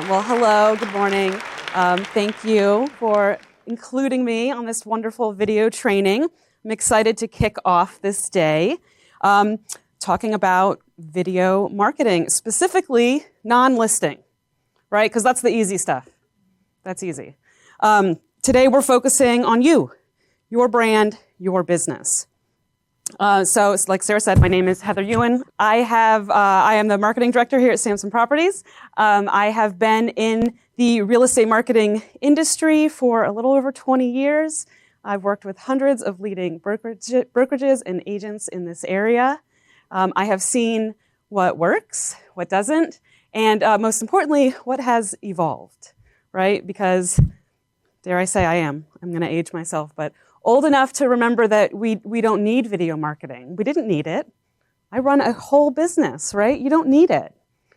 Well, hello, good morning. Thank you for including me on this wonderful video training. I'm excited to kick off this day talking about video marketing, specifically non-listing, right? Because that's the easy stuff. That's easy. Today we're focusing on you, your brand, your business. So like Sarah said, my name is Heather Ewan. I am the marketing director here at Samson Properties. I have been in the real estate marketing industry for a little over 20 years. I've worked with hundreds of leading brokerages and agents in this area. I have seen what works, what doesn't, and most importantly, what has evolved, right? Because, dare I say I'm going to age myself, but old enough to remember that we don't need video marketing. We didn't need it. I run a whole business, right? You don't need it.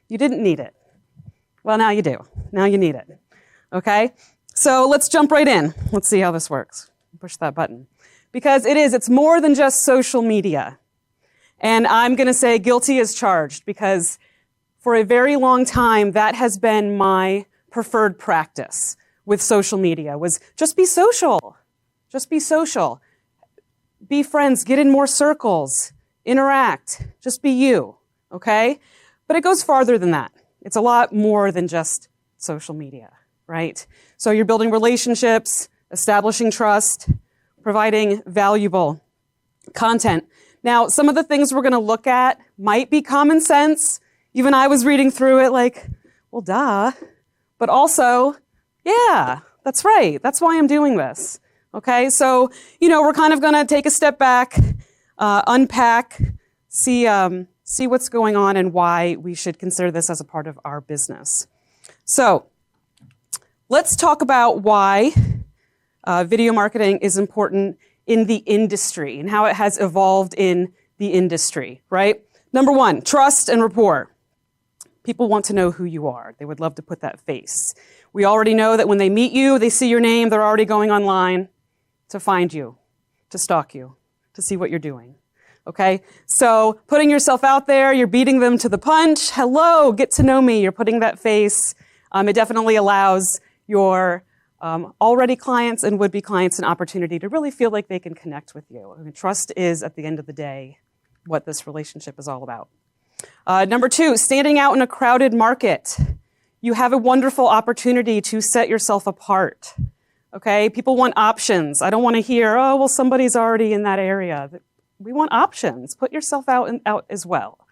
You didn't need it. Well, now you do. Now you need it. Okay? So let's jump right in. Let's see how this works. Push that button. Because it's more than just social media. And I'm going to say guilty as charged because for a very long time, that has been my preferred practice with social media was just be social. Just be social. Be friends, get in more circles, interact, just be you, okay? But it goes farther than that. It's a lot more than just social media, right? So you're building relationships, establishing trust, providing valuable content. Now, some of the things we're gonna look at might be common sense. Even I was reading through it like, well, duh. But also, yeah, that's right. That's why I'm doing this. Okay, so, we're kind of going to take a step back, unpack, see what's going on and why we should consider this as a part of our business. So, let's talk about why video marketing is important in the industry and how it has evolved in the industry, right? Number one, trust and rapport. People want to know who you are. They would love to put that face. We already know that when they meet you, they see your name, they're already going online to find you, to stalk you, to see what you're doing, okay? So putting yourself out there, you're beating them to the punch. Hello, get to know me. You're putting that face. It definitely allows your already clients and would-be clients an opportunity to really feel like they can connect with you. I mean, trust is, at the end of the day, what this relationship is all about. Number two, standing out in a crowded market. You have a wonderful opportunity to set yourself apart. Okay, people want options. I don't want to hear, oh, well, somebody's already in that area. We want options. Put yourself out as well.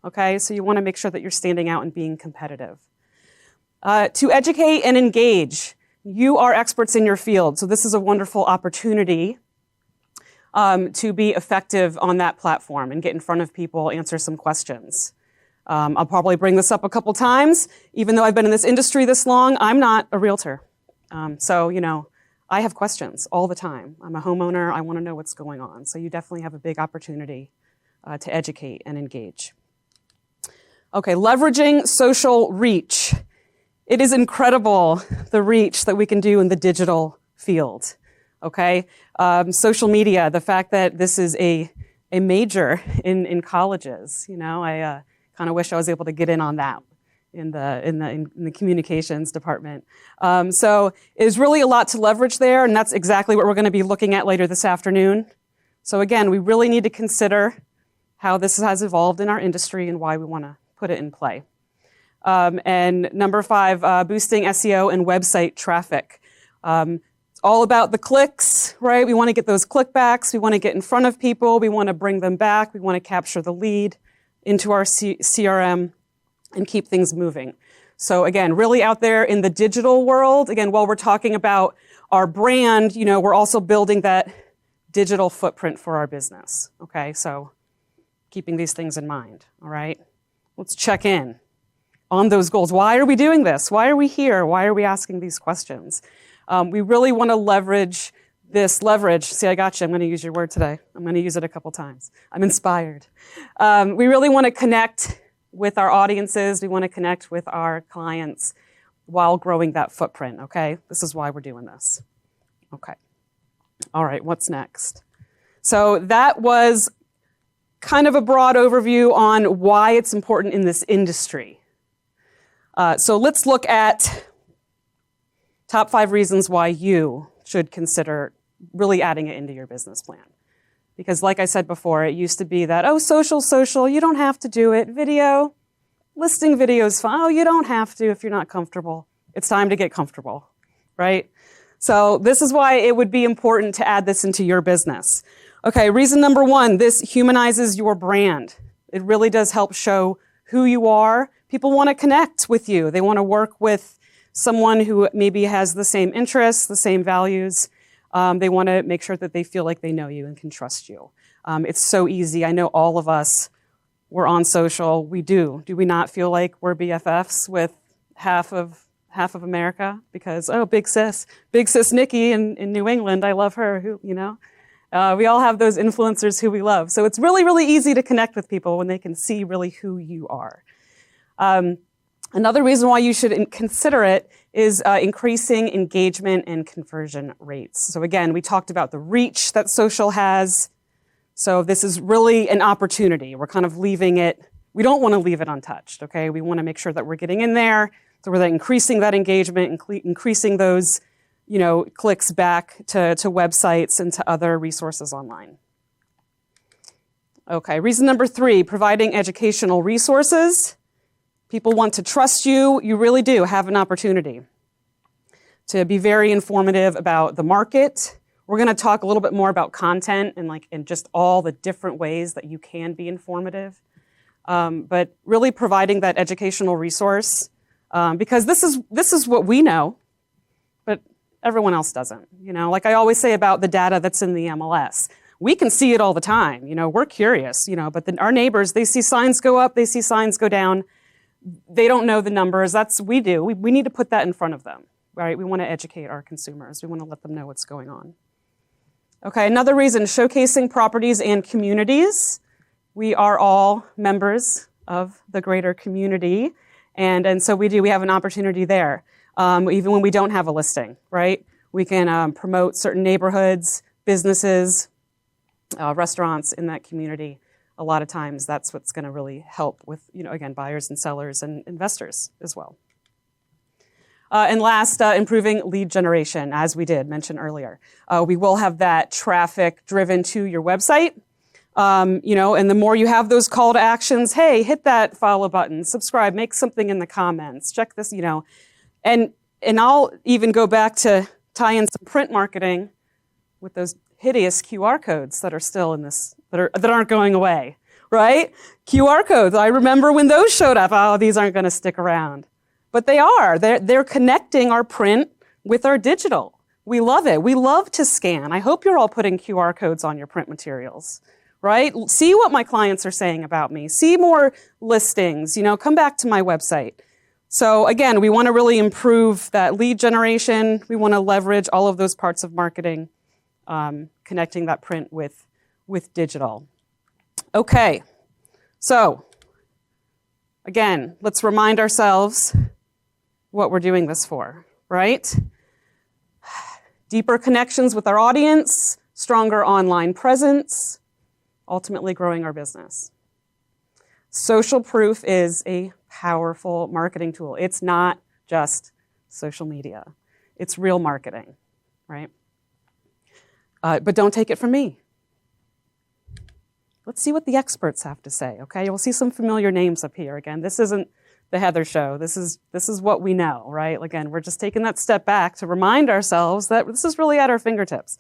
Okay, so you want to make sure that you're standing out and being competitive. To educate and engage. You are experts in your field, so this is a wonderful opportunity to be effective on that platform and get in front of people, answer some questions. I'll probably bring this up a couple times. Even though I've been in this industry this long, I'm not a realtor. So, I have questions all the time. I'm a homeowner. I want to know what's going on. So you definitely have a big opportunity to educate and engage. Okay, leveraging social reach. It is incredible, the reach that we can do in the digital field. Okay, social media, the fact that this is a major in colleges. I kind of wish I was able to get in on that in the communications department. So there's really a lot to leverage there, and that's exactly what we're going to be looking at later this afternoon. So again, we really need to consider how this has evolved in our industry and why we want to put it in play. And number five, boosting SEO and website traffic. It's all about the clicks, right? We want to get those clickbacks. We want to get in front of people. We want to bring them back. We want to capture the lead into our CRM and keep things moving. So again, really out there in the digital world, again, while we're talking about our brand, we're also building that digital footprint for our business, okay? So keeping these things in mind, all right? Let's check in on those goals. Why are we doing this? Why are we here? Why are we asking these questions? We really want to leverage this leverage. See, I got you. I'm going to use your word today. I'm going to use it a couple times. I'm inspired. We really want to connect with our audiences. We want to connect with our clients while growing that footprint, okay? This is why we're doing this. Okay. All right, what's next? So that was kind of a broad overview on why it's important in this industry. So let's look at top 5 reasons why you should consider really adding it into your business plan. Because like I said before, it used to be that, oh, social, you don't have to do it. Video, listing videos, fine. Oh, you don't have to if you're not comfortable. It's time to get comfortable, right? So this is why it would be important to add this into your business. Okay, reason number 1, this humanizes your brand. It really does help show who you are. People want to connect with you. They want to work with someone who maybe has the same interests, the same values. They want to make sure that they feel like they know you and can trust you. It's so easy. I know all of us, we're on social. We do. Do we not feel like we're BFFs with half of America? Because, oh, big sis Nikki in New England, I love her, we all have those influencers who we love. So it's really, really easy to connect with people when they can see really who you are. Another reason why you should consider it is increasing engagement and conversion rates. So again, we talked about the reach that social has. So this is really an opportunity. We're kind of leaving it, we don't want to leave it untouched, okay? We want to make sure that we're getting in there, so we're increasing that engagement, increasing those, clicks back to websites and to other resources online. Okay, reason number 3, providing educational resources. People want to trust you. You really do have an opportunity to be very informative about the market. We're going to talk a little bit more about content and just all the different ways that you can be informative. But really providing that educational resource, because this is what we know, but everyone else doesn't. Like I always say about the data that's in the MLS. We can see it all the time. We're curious, but our neighbors, they see signs go up, they see signs go down. They don't know the numbers. We do. We need to put that in front of them, right? We want to educate our consumers. We want to let them know what's going on. Okay, another reason, showcasing properties and communities. We are all members of the greater community, and so we have an opportunity there. Even when we don't have a listing, right? We can promote certain neighborhoods, businesses, restaurants in that community. A lot of times that's what's going to really help with, again, buyers and sellers and investors as well. And last, improving lead generation, as we did mention earlier. We will have that traffic driven to your website, and the more you have those call to actions, hey, hit that follow button, subscribe, make something in the comments, check this, and I'll even go back to tie in some print marketing with those hideous QR codes that are still in this, that aren't going away, right? QR codes, I remember when those showed up, oh, these aren't going to stick around. But they are. They're connecting our print with our digital. We love it. We love to scan. I hope you're all putting QR codes on your print materials, right? See what my clients are saying about me. See more listings, come back to my website. So again, we want to really improve that lead generation. We want to leverage all of those parts of marketing, connecting that print with digital. Okay, so again, let's remind ourselves what we're doing this for, right? Deeper connections with our audience, stronger online presence, ultimately growing our business. Social proof is a powerful marketing tool. It's not just social media. It's real marketing, right? But don't take it from me. Let's see what the experts have to say, okay? You'll see some familiar names up here. Again, this isn't the Heather Show. This is what we know, right? Again, we're just taking that step back to remind ourselves that this is really at our fingertips.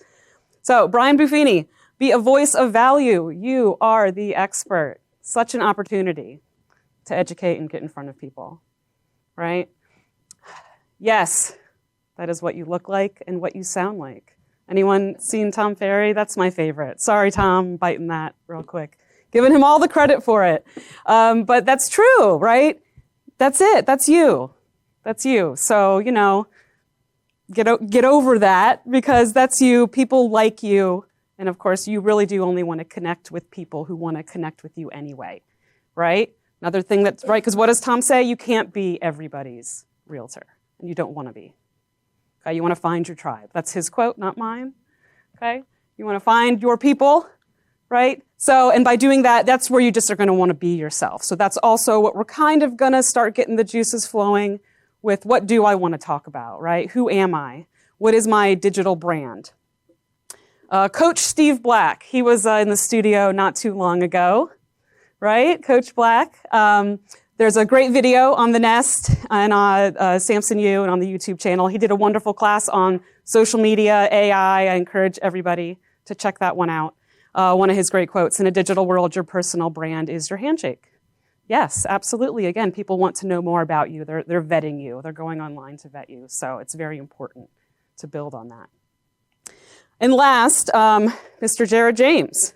So, Brian Buffini, be a voice of value. You are the expert. Such an opportunity to educate and get in front of people, right? Yes, that is what you look like and what you sound like. Anyone seen Tom Ferry? That's my favorite. Sorry, Tom, I'm biting that real quick. Giving him all the credit for it. But that's true, right? That's it. That's you. That's you. So, get over that because that's you. People like you. And of course, you really do only want to connect with people who want to connect with you anyway, right? Another thing that's right, because what does Tom say? You can't be everybody's realtor, and you don't want to be. Okay, you want to find your tribe. That's his quote, not mine. Okay, you want to find your people, right? So, and by doing that, that's where you just are going to want to be yourself. So that's also what we're kind of going to start getting the juices flowing with. What do I want to talk about, right? Who am I? What is my digital brand? Coach Steve Black, he was in the studio not too long ago, right? Coach Black. There's a great video on the Nest and Samson U and on the YouTube channel. He did a wonderful class on social media, AI. I encourage everybody to check that one out. One of his great quotes, in a digital world, your personal brand is your handshake. Yes, absolutely. Again, people want to know more about you. They're vetting you. They're going online to vet you. So it's very important to build on that. And last, Mr. Jared James.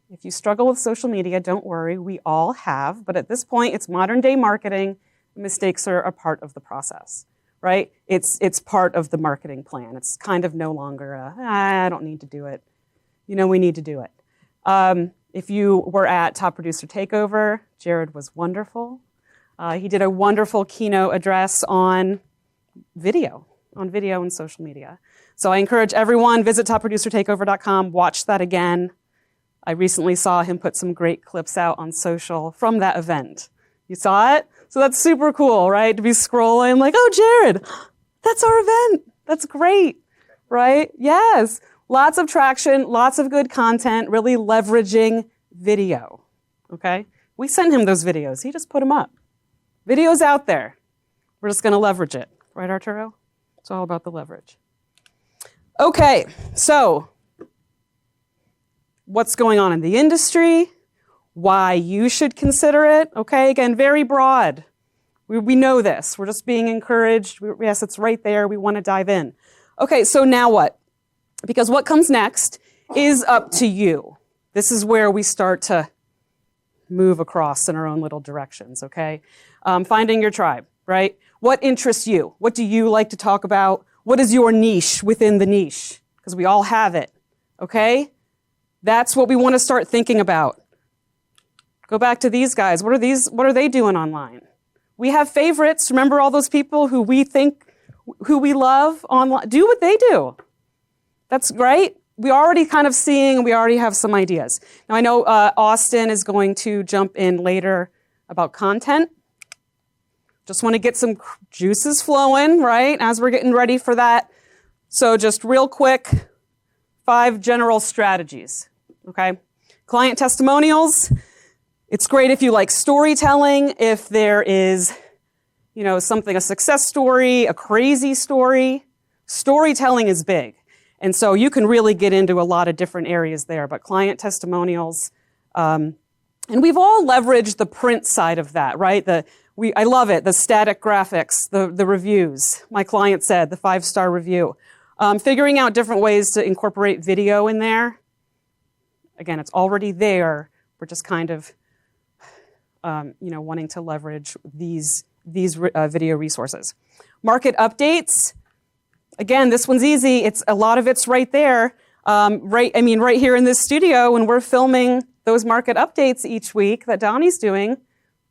If you struggle with social media, don't worry. We all have. But at this point, it's modern day marketing. Mistakes are a part of the process, right? It's part of the marketing plan. It's kind of no longer I don't need to do it. You know, we need to do it. If you were at Top Producer Takeover, Jared was wonderful. He did a wonderful keynote address on video and social media. So I encourage everyone, visit topproducertakeover.com, watch that again. I recently saw him put some great clips out on social from that event. You saw it? So that's super cool, right? To be scrolling like, oh, Jared, that's our event. That's great, right? Yes. Lots of traction, lots of good content, really leveraging video, okay? We sent him those videos. He just put them up. Video's out there. We're just going to leverage it. Right, Arturo? It's all about the leverage. Okay, so what's going on in the industry? Why you should consider it? Okay, again, very broad. We know this. We're just being encouraged. Yes, it's right there. We want to dive in. Okay, so now what? Because what comes next is up to you. This is where we start to move across in our own little directions, okay? Finding your tribe, right? What interests you? What do you like to talk about? What is your niche within the niche? Because we all have it, okay? That's what we want to start thinking about. Go back to these guys. What are they doing online? We have favorites. Remember all those people who we love online? Do what they do. That's great. We already kind of seeing, we already have some ideas. Now I know Austin is going to jump in later about content. Just want to get some juices flowing, right, as we're getting ready for that. So just real quick, 5 general strategies, okay? Client testimonials. It's great if you like storytelling, if there is, something, a success story, a crazy story. Storytelling is big. And so you can really get into a lot of different areas there, but client testimonials, and we've all leveraged the print side of that, right? I love it, the static graphics, the reviews. My client said, the 5-star review. Figuring out different ways to incorporate video in there. Again, it's already there. We're just kind of, wanting to leverage these video resources. Market updates. Again, this one's easy. A lot of it's right there. Right here in this studio when we're filming those market updates each week that Donnie's doing,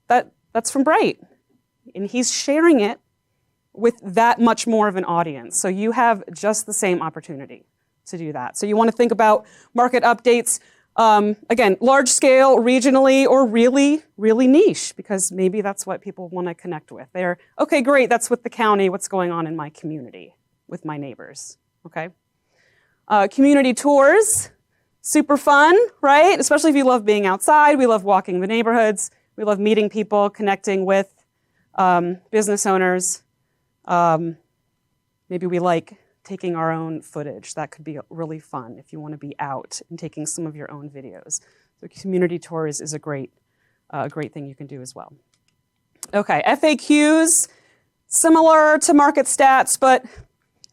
that's from Bright. And he's sharing it with that much more of an audience. So you have just the same opportunity to do that. So you want to think about market updates, again, large scale, regionally, or really, really niche, because maybe that's what people want to connect with. They're, okay, great, that's with the county, what's going on in my community with my neighbors, okay? Community tours, super fun, right? Especially if you love being outside. We love walking the neighborhoods. We love meeting people, connecting with business owners. Maybe we like taking our own footage. That could be really fun if you want to be out and taking some of your own videos. So community tours is a great thing you can do as well. Okay, FAQs, similar to market stats, but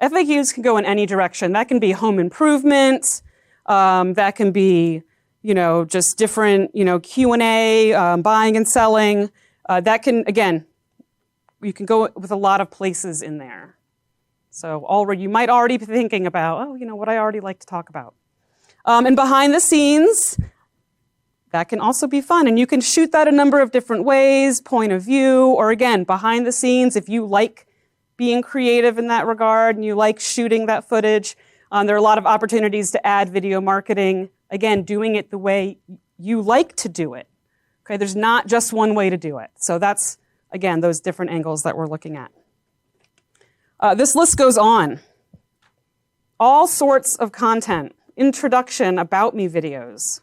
FAQs can go in any direction. That can be home improvement. That can be, just different, Q&A, buying and selling. That can, again, you can go with a lot of places in there. So you might already be thinking about, what I already like to talk about. And behind the scenes, that can also be fun. And you can shoot that a number of different ways, point of view, or again, behind the scenes, if you like being creative in that regard and you like shooting that footage, There are a lot of opportunities to add video marketing, again, doing it the way you like to do it. Okay, there's not just one way to do it. So that's, again, those different angles that we're looking at. This list goes on. All sorts of content, introduction, about me videos,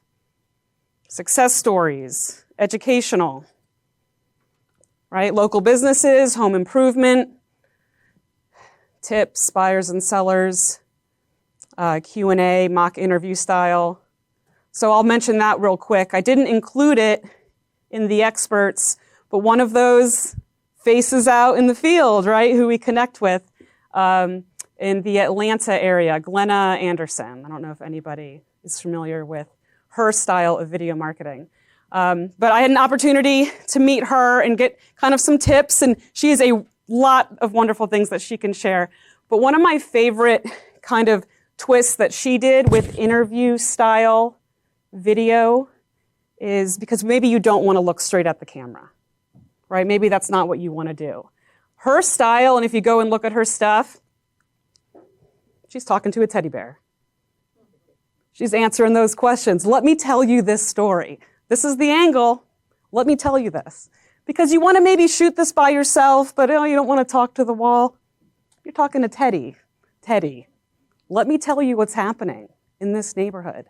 success stories, educational, right? Local businesses, home improvement, tips, buyers and sellers, Q&A, mock interview style. So I'll mention that real quick. I didn't include it in the experts, but one of those faces out in the field, right, who we connect with in the Atlanta area, Glenna Anderson. I don't know if anybody is familiar with her style of video marketing. But I had an opportunity to meet her and get kind of some tips, and she has a lot of wonderful things that she can share. But one of my favorite kind of twists that she did with interview style video is because maybe you don't want to look straight at the camera, right? Maybe that's not what you want to do. Her style, and if you go and look at her stuff, she's talking to a teddy bear. She's answering those questions. Let me tell you this story. This is the angle. Let me tell you this. Because you want to maybe shoot this by yourself, but you don't want to talk to the wall. You're talking to Teddy. Teddy, let me tell you what's happening in this neighborhood.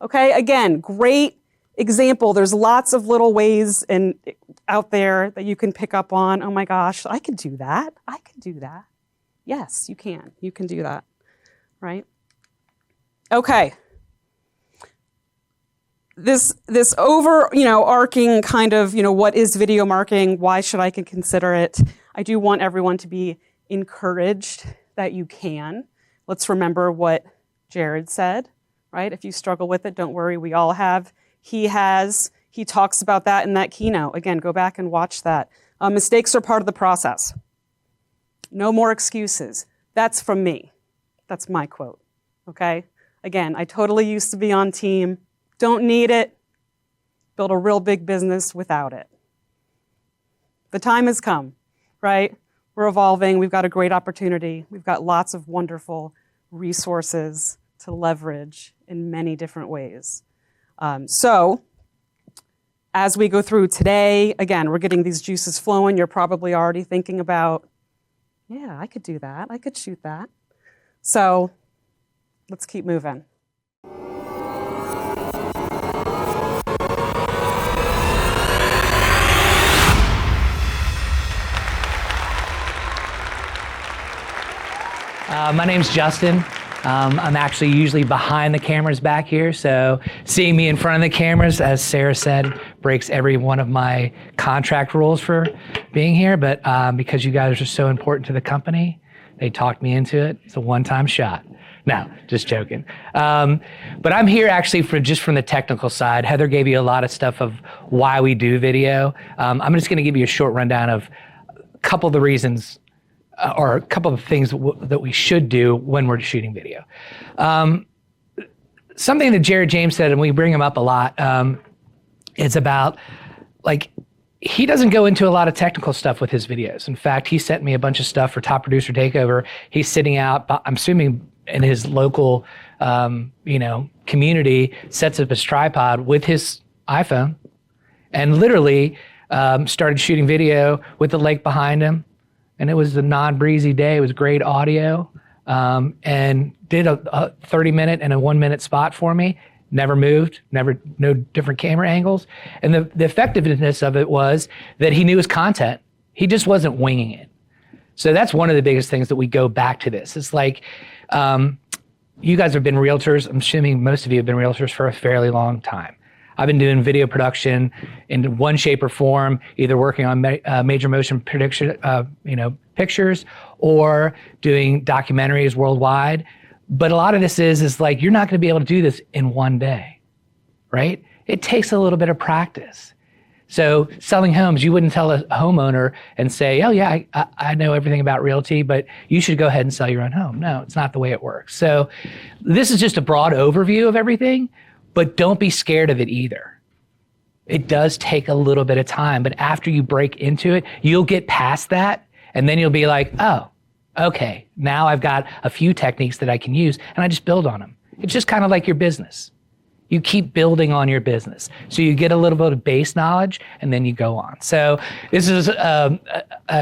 Okay, again, great example. There's lots of little ways out there that you can pick up on. Oh my gosh, I could do that. I could do that. Yes, you can. You can do that, right? Okay. This overarching kind of, what is video marketing? Why should I consider it? I do want everyone to be encouraged that you can. Let's remember what Jared said, right? If you struggle with it, don't worry, we all have. He has. He talks about that in that keynote. Again, go back and watch that. Mistakes are part of the process. No more excuses. That's from me. That's my quote, okay? Again, I totally used to be on team. Don't need it. Build a real big business without it. The time has come, right? We're evolving. We've got a great opportunity. We've got lots of wonderful resources to leverage in many different ways. So as we go through today, again, we're getting these juices flowing. You're probably already thinking about, yeah, I could do that. I could shoot that. So let's keep moving. My name's Justin. I'm actually usually behind the cameras back here, so seeing me in front of the cameras, as Sarah said, breaks every one of my contract rules for being here, but because you guys are so important to the company, they talked me into it. It's a one-time shot. No, just joking. But I'm here actually just from the technical side. Heather gave you a lot of stuff of why we do video. I'm just gonna give you a short rundown of a couple of the reasons or a couple of things that we should do when we're shooting video. Something that Jared James said, and we bring him up a lot, is about, he doesn't go into a lot of technical stuff with his videos. In fact, he sent me a bunch of stuff for Top Producer Takeover. He's sitting out, I'm assuming in his local, community, sets up his tripod with his iPhone and literally started shooting video with the lake behind him. And it was a non-breezy day. It was great audio, and did a 30-minute and a 1-minute spot for me. Never moved, no different camera angles. And the effectiveness of it was that he knew his content. He just wasn't winging it. So that's one of the biggest things that we go back to this. It's like, you guys have been realtors. I'm assuming most of you have been realtors for a fairly long time. I've been doing video production in one shape or form, either working on major motion pictures or doing documentaries worldwide. But a lot of this is like, you're not gonna be able to do this in one day, right? It takes a little bit of practice. So selling homes, you wouldn't tell a homeowner and say, oh yeah, I know everything about realty, but you should go ahead and sell your own home. No, it's not the way it works. So this is just a broad overview of everything. But don't be scared of it either. It does take a little bit of time, but after you break into it, you'll get past that, and then you'll be like, oh, Okay, now I've got a few techniques that I can use and I just build on them. It's just kind of like your business. You keep building on your business. So you get a little bit of base knowledge and then you go on. So this is a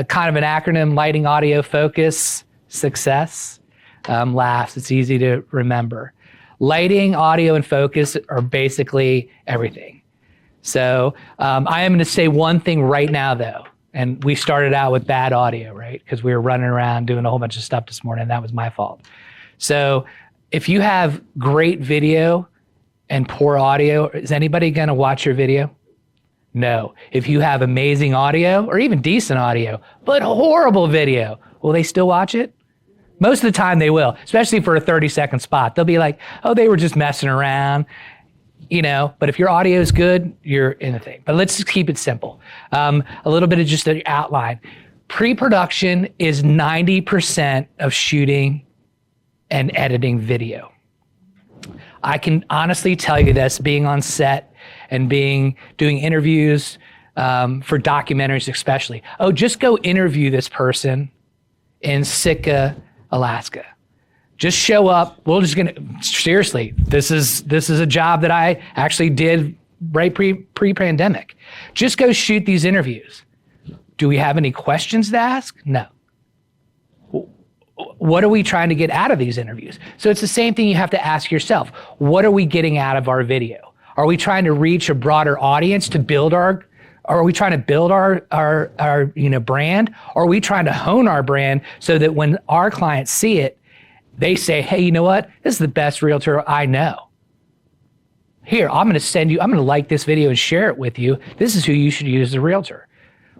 kind of an acronym: lighting, audio, focus, success, LAFS. It's easy to remember. Lighting, audio, and focus are basically everything. So I am going to say one thing right now though. And we started out with bad audio, right? Because we were running around doing a whole bunch of stuff this morning. That was my fault. So if you have great video and poor audio, is anybody going to watch your video? No. If you have amazing audio or even decent audio, but horrible video, will they still watch it? Most of the time they will, especially for a 30-second spot. They'll be like, oh, they were just messing around, you know, but if your audio is good, you're in the thing. But let's just keep it simple. A little bit of just an outline. Pre-production is 90% of shooting and editing video. I can honestly tell you this, being on set and doing interviews for documentaries especially. Oh, just go interview this person in Sitka, Alaska. Just show up. Seriously, this is a job that I actually did right pre-pandemic. Just go shoot these interviews. Do we have any questions to ask? No. What are we trying to get out of these interviews? So it's the same thing you have to ask yourself. What are we getting out of our video? Are we trying to reach a broader audience to build our brand? Or are we trying to hone our brand so that when our clients see it, they say, hey, you know what? This is the best realtor I know. Here, I'm going to like this video and share it with you. This is who you should use as a realtor.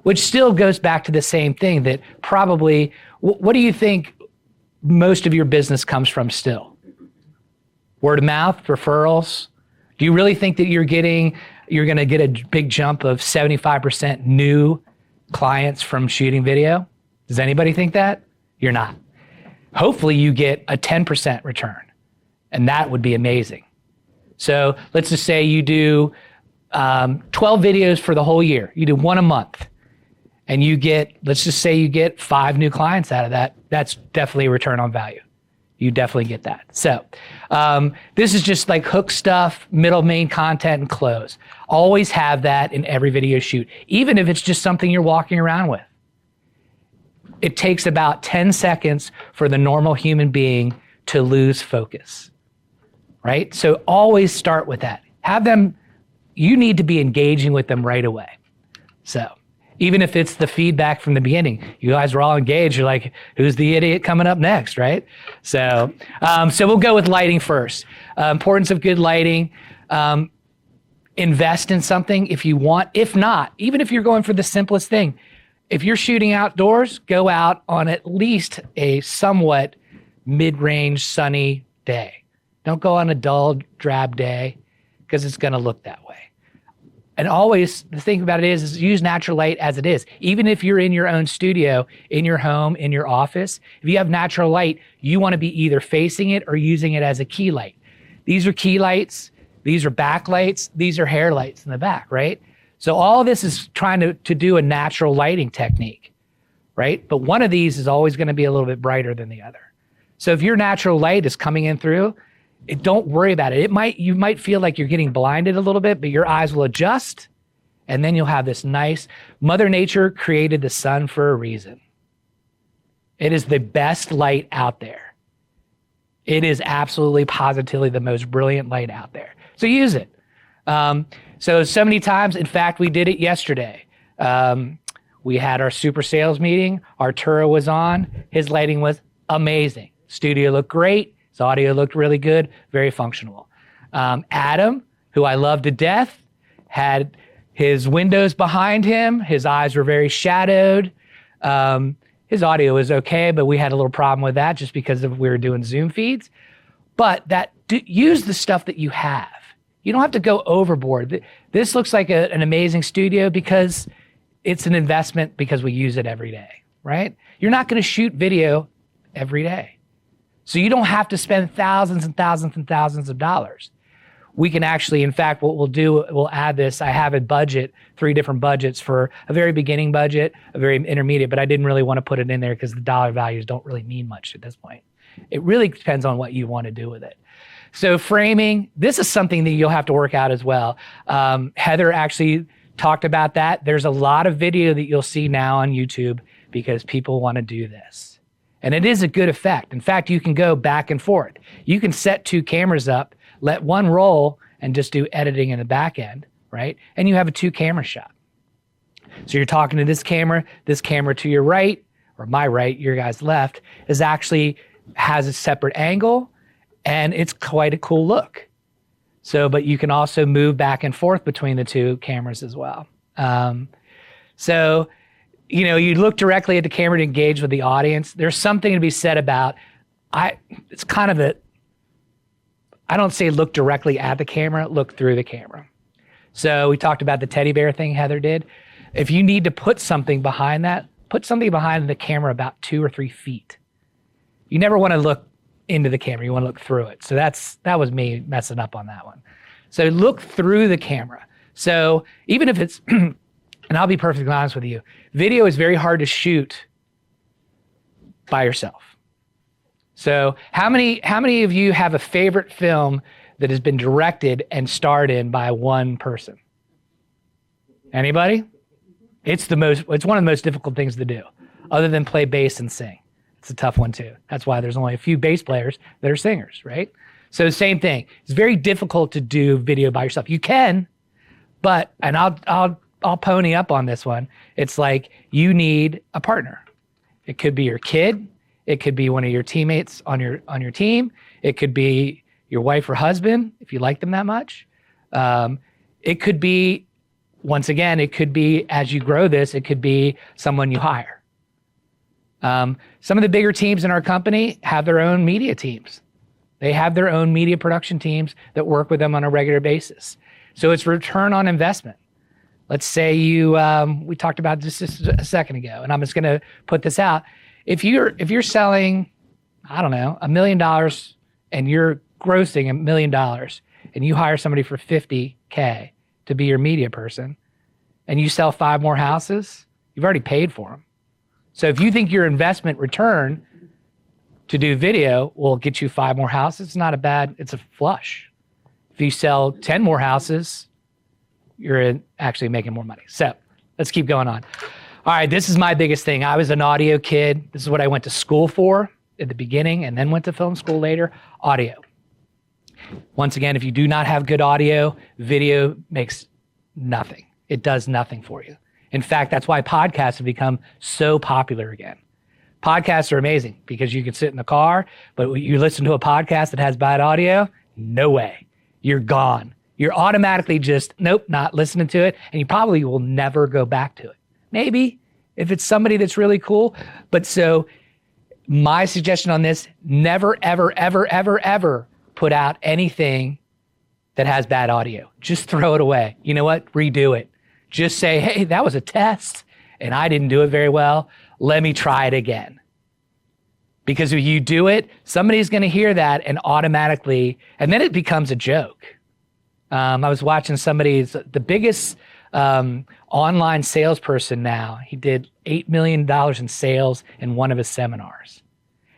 Which still goes back to the same thing that probably, what do you think most of your business comes from still? Word of mouth, referrals? Do you really think that you're going to get a big jump of 75% new clients from shooting video? Does anybody think that? You're not. Hopefully you get a 10% return, and that would be amazing. So let's just say you do 12 videos for the whole year. You do one a month. And let's just say you get 5 new clients out of that. That's definitely a return on value. You definitely get that. So this is just like hook stuff, middle, main content, and close. Always have that in every video shoot, even if it's just something you're walking around with. It takes about 10 seconds for the normal human being to lose focus, right? So always start with that. You need to be engaging with them right away. So even if it's the feedback from the beginning, you guys were all engaged. You're like, who's the idiot coming up next, right? So we'll go with lighting first. Importance of good lighting. Invest in something if you want. If not, even if you're going for the simplest thing, if you're shooting outdoors, go out on at least a somewhat mid-range sunny day. Don't go on a dull, drab day because it's going to look that way. And always, the thing about it is use natural light as it is. Even if you're in your own studio, in your home, in your office, if you have natural light, you want to be either facing it or using it as a key light. These are key lights. These are backlights. These are hair lights in the back, right? So all of this is trying to do a natural lighting technique, right? But one of these is always going to be a little bit brighter than the other. So if your natural light is coming in through, don't worry about it. You might feel like you're getting blinded a little bit, but your eyes will adjust, and then you'll have this nice. Mother Nature created the sun for a reason. It is the best light out there. It is absolutely positively the most brilliant light out there. So use it. So many times, in fact, we did it yesterday. We had our super sales meeting. Arturo was on. His lighting was amazing. Studio looked great. His audio looked really good, very functional. Adam, who I love to death, had his windows behind him. His eyes were very shadowed. His audio was okay, but we had a little problem with that just because we were doing Zoom feeds. But use the stuff that you have. You don't have to go overboard. This looks like an amazing studio because it's an investment because we use it every day, right? You're not going to shoot video every day. So you don't have to spend thousands and thousands and thousands of dollars. we can actually, in fact, what we'll do, we'll add this. I have a budget, 3 different budgets for a very beginning budget, a very intermediate, but I didn't really want to put it in there because the dollar values don't really mean much at this point. It really depends on what you want to do with it. So framing, this is something that you'll have to work out as well. Heather actually talked about that. There's a lot of video that you'll see now on YouTube because people want to do this. And it is a good effect. In fact, you can go back and forth. You can set 2 cameras up, let one roll, and just do editing in the back end, right? And you have a 2-camera shot. So you're talking to this camera to your right, or my right, your guy's left, is actually has a separate angle, and it's quite a cool look. So, but you can also move back and forth between the 2 cameras as well. So, you know, you look directly at the camera to engage with the audience. There's something to be said about, it's kind of I don't say look directly at the camera, look through the camera. So we talked about the teddy bear thing Heather did. If you need to put something behind that, put something behind the camera about 2 or 3 feet. You never want to look into the camera, you want to look through it. So that was me messing up on that one. So look through the camera. So even if it's, and I'll be perfectly honest with you, video is very hard to shoot by yourself. So how many of you have a favorite film that has been directed and starred in by one person? Anybody? It's one of the most difficult things to do, other than play bass and sing. It's a tough one too. That's why there's only a few bass players that are singers, right? So same thing. It's very difficult to do video by yourself. You can, but, and I'll pony up on this one. It's like you need a partner. It could be your kid. It could be one of your teammates on your team. It could be your wife or husband, if you like them that much. It could be, once again, it could be, as you grow this, it could be someone you hire. Some of the bigger teams in our company have their own media teams. They have their own media production teams that work with them on a regular basis. So it's return on investment. Let's say we talked about this just a second ago, and I'm just going to put this out. If you're selling, I don't know, $1 million and you're grossing $1 million and you hire somebody for $50K to be your media person and you sell 5 more houses, you've already paid for them. So if you think your investment return to do video will get you 5 more houses, it's a flush. If you sell 10 more houses, you're actually making more money. So let's keep going on. All right, this is my biggest thing. I was an audio kid. This is what I went to school for at the beginning and then went to film school later, audio. Once again, if you do not have good audio, video makes nothing. It does nothing for you. In fact, that's why podcasts have become so popular again. Podcasts are amazing because you can sit in the car, but you listen to a podcast that has bad audio, no way. You're gone. You're automatically just, nope, not listening to it, and you probably will never go back to it. Maybe if it's somebody that's really cool. But so my suggestion on this, never, ever, ever, ever, ever put out anything that has bad audio. Just throw it away. You know what? Redo it. Just say, hey, that was a test and I didn't do it very well. Let me try it again. Because if you do it, somebody's going to hear that and automatically, and then it becomes a joke. I was watching the biggest online salesperson now. He did $8 million in sales in one of his seminars.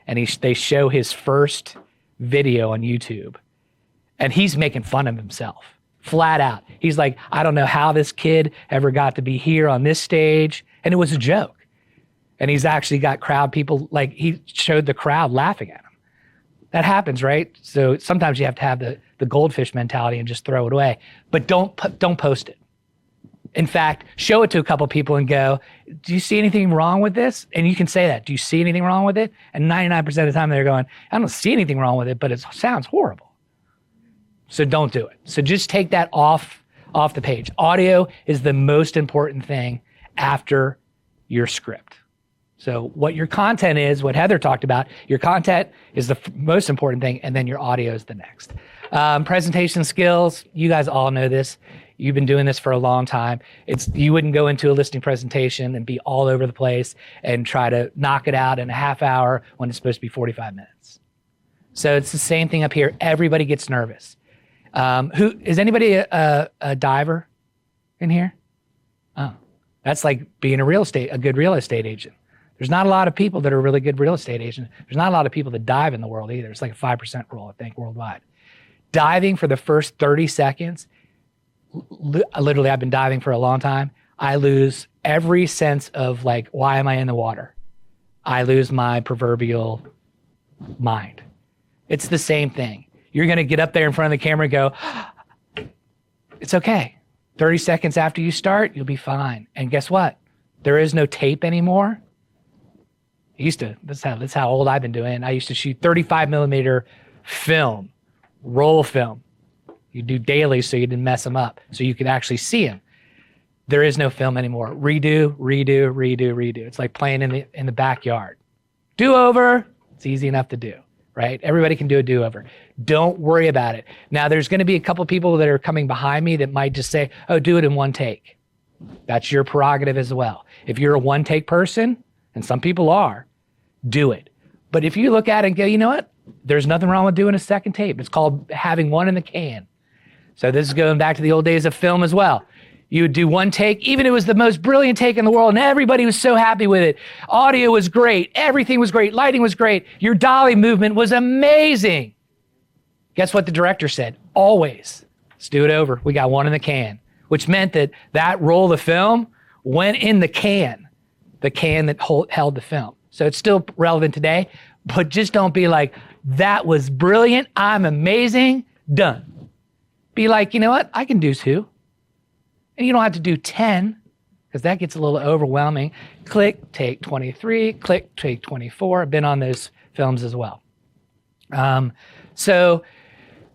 And they show his first video on YouTube. And he's making fun of himself, flat out. He's like, I don't know how this kid ever got to be here on this stage. And it was a joke. And he's actually got crowd people, like he showed the crowd laughing at him. That happens, right? So sometimes you have to have the goldfish mentality and just throw it away. But don't post it. In fact, show it to a couple people and go, do you see anything wrong with this? And you can say that. Do you see anything wrong with it? And 99% of the time they're going, I don't see anything wrong with it, but it sounds horrible. So don't do it. So just take that off the page. Audio is the most important thing after your script. So what your content is, what Heather talked about, your content is the most important thing, and then your audio is the next. Presentation skills, you guys all know this. You've been doing this for a long time. You wouldn't go into a listing presentation and be all over the place and try to knock it out in a half hour when it's supposed to be 45 minutes. So it's the same thing up here. Everybody gets nervous. Who is anybody a diver in here? Oh, that's like being a good real estate agent. There's not a lot of people that are really good real estate agents. There's not a lot of people that dive in the world either. It's like a 5% rule, I think, worldwide. Diving for the first 30 seconds, literally, I've been diving for a long time. I lose every sense of like, why am I in the water? I lose my proverbial mind. It's the same thing. You're going to get up there in front of the camera and go, it's okay. 30 seconds after you start, you'll be fine. And guess what? There is no tape anymore. That's how old I've been doing. I used to shoot 35 millimeter film, roll film. You do daily so you didn't mess them up, so you could actually see them. There is no film anymore. Redo, redo, redo, redo. It's like playing in the backyard. Do-over, it's easy enough to do, right? Everybody can do a do-over. Don't worry about it. Now, there's going to be a couple people that are coming behind me that might just say, oh, do it in one take. That's your prerogative as well. If you're a one-take person, and some people are, do it. But if you look at it and go, you know what? There's nothing wrong with doing a second tape. It's called having one in the can. So this is going back to the old days of film as well. You would do one take, even if it was the most brilliant take in the world, and everybody was so happy with it. Audio was great. Everything was great. Lighting was great. Your dolly movement was amazing. Guess what the director said? Always. Let's do it over. We got one in the can, which meant that roll of film went in the can that held the film. So it's still relevant today, but just don't be like, that was brilliant. I'm amazing. Done. Be like, you know what? I can do 2. And you don't have to do 10 because that gets a little overwhelming. Click, take 23, click, take 24. I've been on those films as well. So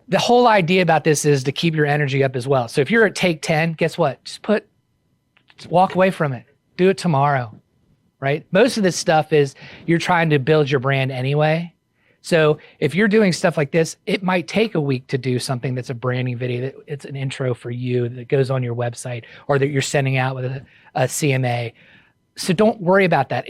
the whole idea about this is to keep your energy up as well. So if you're at take 10, guess what? Just walk away from it. Do it tomorrow, right? Most of this stuff is you're trying to build your brand anyway. So if you're doing stuff like this, it might take a week to do something that's a branding video, that it's an intro for you that goes on your website or that you're sending out with a CMA. So don't worry about that.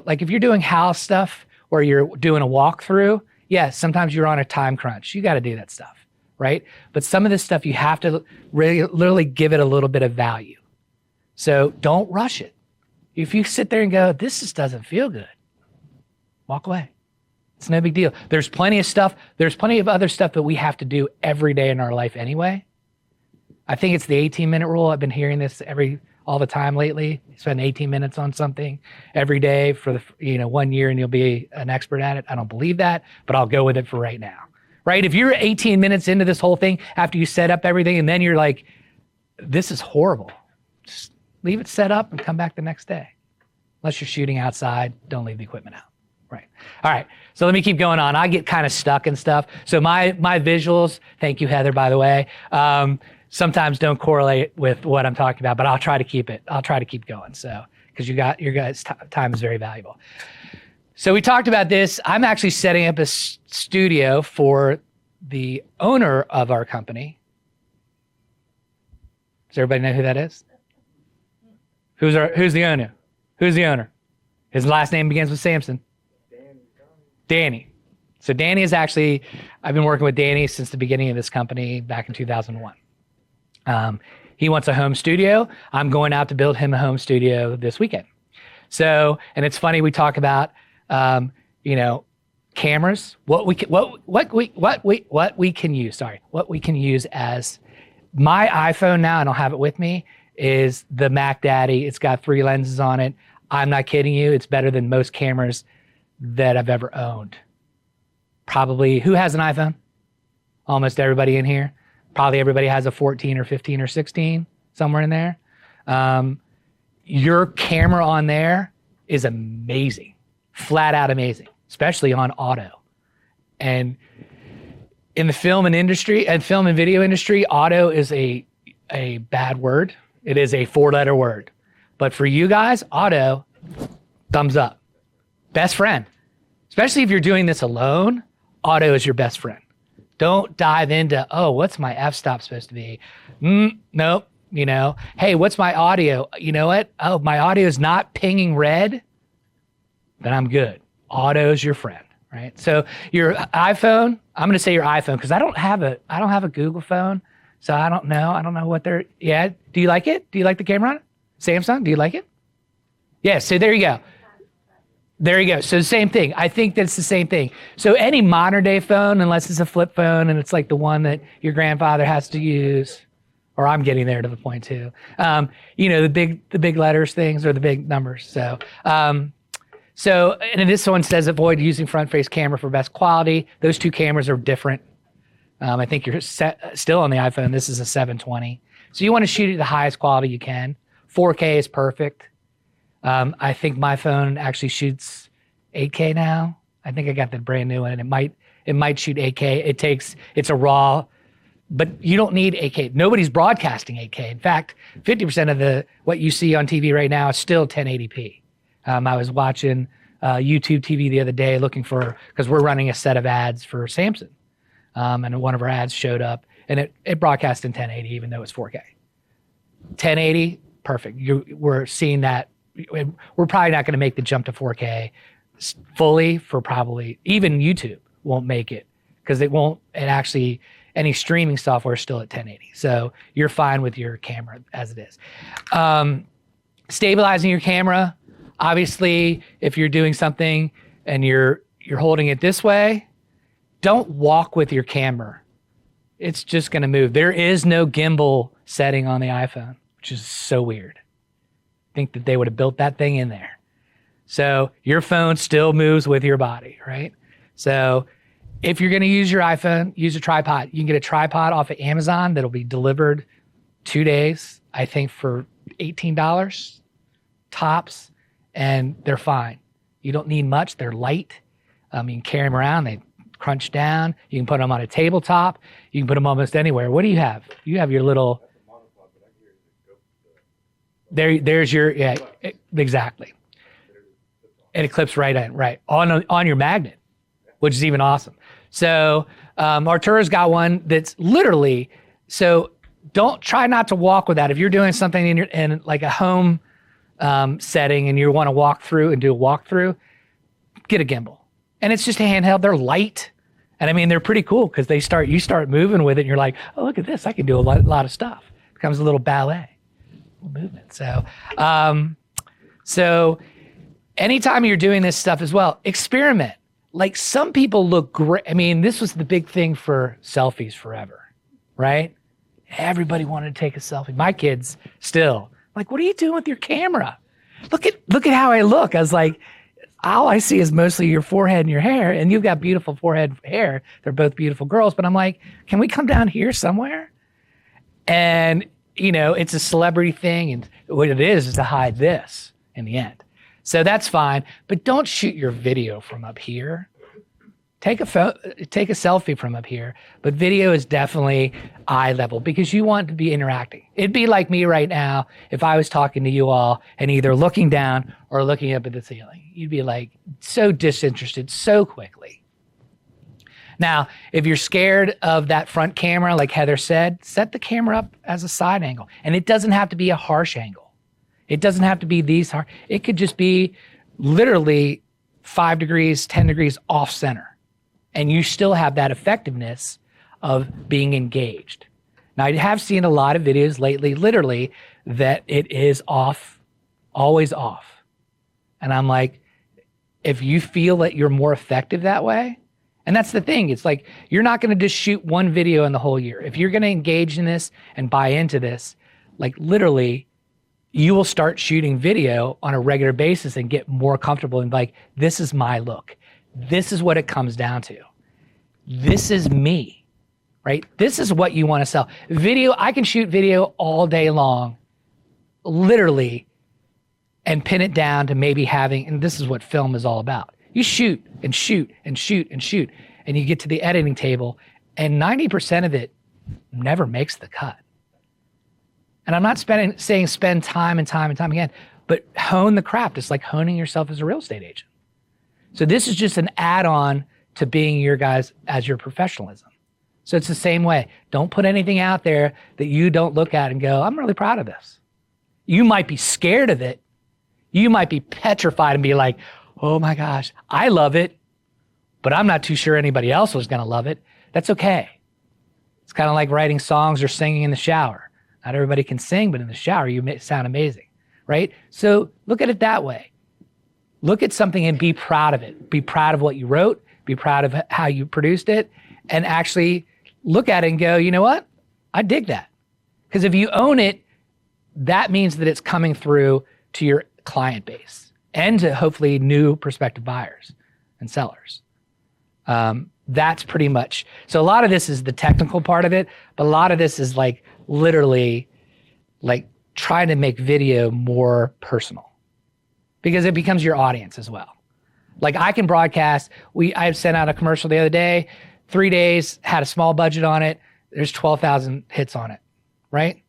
Like if you're doing house stuff or you're doing a walkthrough, yes, sometimes you're on a time crunch. You got to do that stuff, right? But some of this stuff, you have to really literally give it a little bit of value. So don't rush it. If you sit there and go, this just doesn't feel good, walk away. It's no big deal. There's plenty of stuff. There's plenty of other stuff that we have to do every day in our life anyway. I think it's the 18-minute rule. I've been hearing this all the time lately. You spend 18 minutes on something every day for 1 year and you'll be an expert at it. I don't believe that, but I'll go with it for right now. Right? If you're 18 minutes into this whole thing after you set up everything and then you're like, this is horrible, just leave it set up and come back the next day. Unless you're shooting outside, don't leave the equipment out. Right. All right. So let me keep going on. I get kind of stuck and stuff. So my visuals, thank you, Heather, by the way, sometimes don't correlate with what I'm talking about, but I'll try to keep it. I'll try to keep going. So, because your guys' time is very valuable. So we talked about this. I'm actually setting up a studio for the owner of our company. Does everybody know who that is? Who's the owner? Who's the owner? His last name begins with Samson. Danny. So Danny is actually, I've been working with Danny since the beginning of this company back in 2001. He wants a home studio. I'm going out to build him a home studio this weekend. So, and it's funny, we talk about, cameras, what we can use as my iPhone now, I don't have it with me, is the Mac Daddy. It's got 3 lenses on it. I'm not kidding you. It's better than most cameras that I've ever owned. Probably, who has an iPhone? Almost everybody in here. Probably everybody has a 14 or 15 or 16, somewhere in there. Your camera on there is amazing, flat out amazing, especially on auto. And in the film and video industry, auto is a bad word. It is a 4-letter word. But for you guys, auto, thumbs up. Best friend. Especially if you're doing this alone, auto is your best friend. Don't dive into, what's my f-stop supposed to be? Nope. Hey, what's my audio? You know what? My audio is not pinging red, then I'm good. Auto is your friend, right? So your iPhone, I'm going to say your iPhone because I don't have a Google phone, so I don't know what they're. Yeah, do you like it? Do you like the camera on it? Samsung, do you like it? Yeah. So there you go. There you go. So same thing. I think that's the same thing. So any modern day phone, unless it's a flip phone and it's like the one that your grandfather has to use, or I'm getting there to the point too. The big letters things or the big numbers. So and this one says avoid using front face camera for best quality. Those two cameras are different. I think you're still on the iPhone. This is a 720. So you want to shoot at the highest quality you can. 4K is perfect. I think my phone actually shoots 8K now. I think I got the brand new one, and it might shoot 8K. It's a RAW, but you don't need 8K. Nobody's broadcasting 8K. In fact, 50% of what you see on TV right now is still 1080p. I was watching YouTube TV the other day because we're running a set of ads for Samson, and one of our ads showed up, and it broadcast in 1080 even though it's 4K. 1080, perfect. We're seeing that. We're probably not going to make the jump to 4K fully for probably even YouTube won't make it because any streaming software is still at 1080. So you're fine with your camera as it is. Stabilizing your camera, obviously, if you're doing something and you're holding it this way, don't walk with your camera. It's just going to move. There is no gimbal setting on the iPhone, which is so weird. Think that they would have built that thing in there. So your phone still moves with your body, right? So if you're going to use your iPhone, use a tripod. You can get a tripod off of Amazon that'll be delivered 2 days, I think for $18 tops, and they're fine. You don't need much. They're light. You can carry them around. They crunch down. You can put them on a tabletop. You can put them almost anywhere. What do you have? You have your little... There's your, yeah, exactly. And it clips right in, right, on your magnet, which is even awesome. So Arturo's got one that's literally, so don't try not to walk with that. If you're doing something in like a home setting and you want to walk through and do a walkthrough, get a gimbal. And it's just a handheld. They're light. And I mean, they're pretty cool because you start moving with it and you're like, oh, look at this. I can do a lot of stuff. It becomes a little ballet. Movement. So anytime you're doing this stuff as well, experiment. Like some people look great. I mean, this was the big thing for selfies forever, right? Everybody wanted to take a selfie. My kids still like, what are you doing with your camera? Look at how I look. I was like, all I see is mostly your forehead and your hair, and you've got beautiful forehead hair. They're both beautiful girls, but I'm like, can we come down here somewhere? And it's a celebrity thing, and what it is to hide this in the end. So that's fine, but don't shoot your video from up here. Take a selfie from up here, but video is definitely eye level because you want to be interacting. It'd be like me right now if I was talking to you all and either looking down or looking up at the ceiling. You'd be like so disinterested so quickly. Now, if you're scared of that front camera, like Heather said, set the camera up as a side angle. And it doesn't have to be a harsh angle. It doesn't have to be these harsh. It could just be literally 5 degrees, 10 degrees off center. And you still have that effectiveness of being engaged. Now, I have seen a lot of videos lately, literally, that it is off, always off. And I'm like, if you feel that you're more effective that way, and that's the thing. It's like, you're not going to just shoot one video in the whole year. If you're going to engage in this and buy into this, like literally, you will start shooting video on a regular basis and get more comfortable and like, this is my look. This is what it comes down to. This is me, right? This is what you want to sell. Video, I can shoot video all day long, literally, and pin it down to maybe having, and this is what film is all about. You shoot and shoot and shoot and shoot, and you get to the editing table, and 90% of it never makes the cut. And I'm not saying spend time and time and time again, but hone the craft. It's like honing yourself as a real estate agent. So this is just an add-on to being your guys as your professionalism. So it's the same way. Don't put anything out there that you don't look at and go, I'm really proud of this. You might be scared of it. You might be petrified and be like, oh my gosh, I love it, but I'm not too sure anybody else was going to love it. That's okay. It's kind of like writing songs or singing in the shower. Not everybody can sing, but in the shower, you sound amazing, right? So look at it that way. Look at something and be proud of it. Be proud of what you wrote. Be proud of how you produced it, and actually look at it and go, you know what? I dig that. Because if you own it, that means that it's coming through to your client base and to hopefully new prospective buyers and sellers. That's pretty much. So a lot of this is the technical part of it, but a lot of this is like literally like trying to make video more personal because it becomes your audience as well. Like I can broadcast, I sent out a commercial the other day, 3 days, had a small budget on it. There's 12,000 hits on it, right?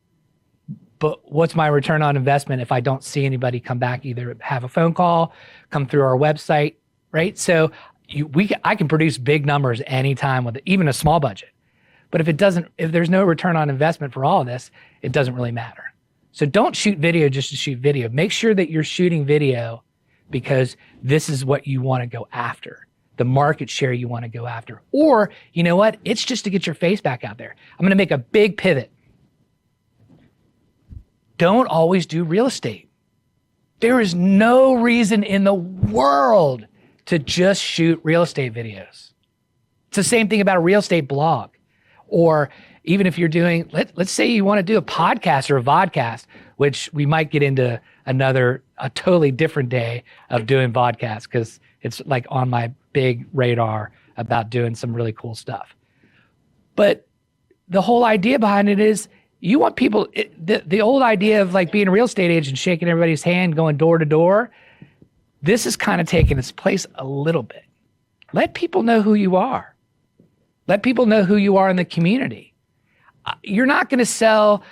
But what's my return on investment if I don't see anybody come back, either have a phone call, come through our website, right? So I can produce big numbers anytime with even a small budget. But if there's no return on investment for all of this, it doesn't really matter. So don't shoot video just to shoot video. Make sure that you're shooting video because this is what you want to go after, the market share you want to go after. Or, you know what? It's just to get your face back out there. I'm going to make a big pivot. Don't always do real estate. There is no reason in the world to just shoot real estate videos. It's the same thing about a real estate blog. Or even if you're doing, let's say you want to do a podcast or a vodcast, which we might get into a totally different day of doing vodcasts because it's like on my big radar about doing some really cool stuff. But the whole idea behind it is you want people, the old idea of like being a real estate agent, shaking everybody's hand, going door to door, this is kind of taking its place a little bit. Let people know who you are. Let people know who you are in the community. You're not going to sell,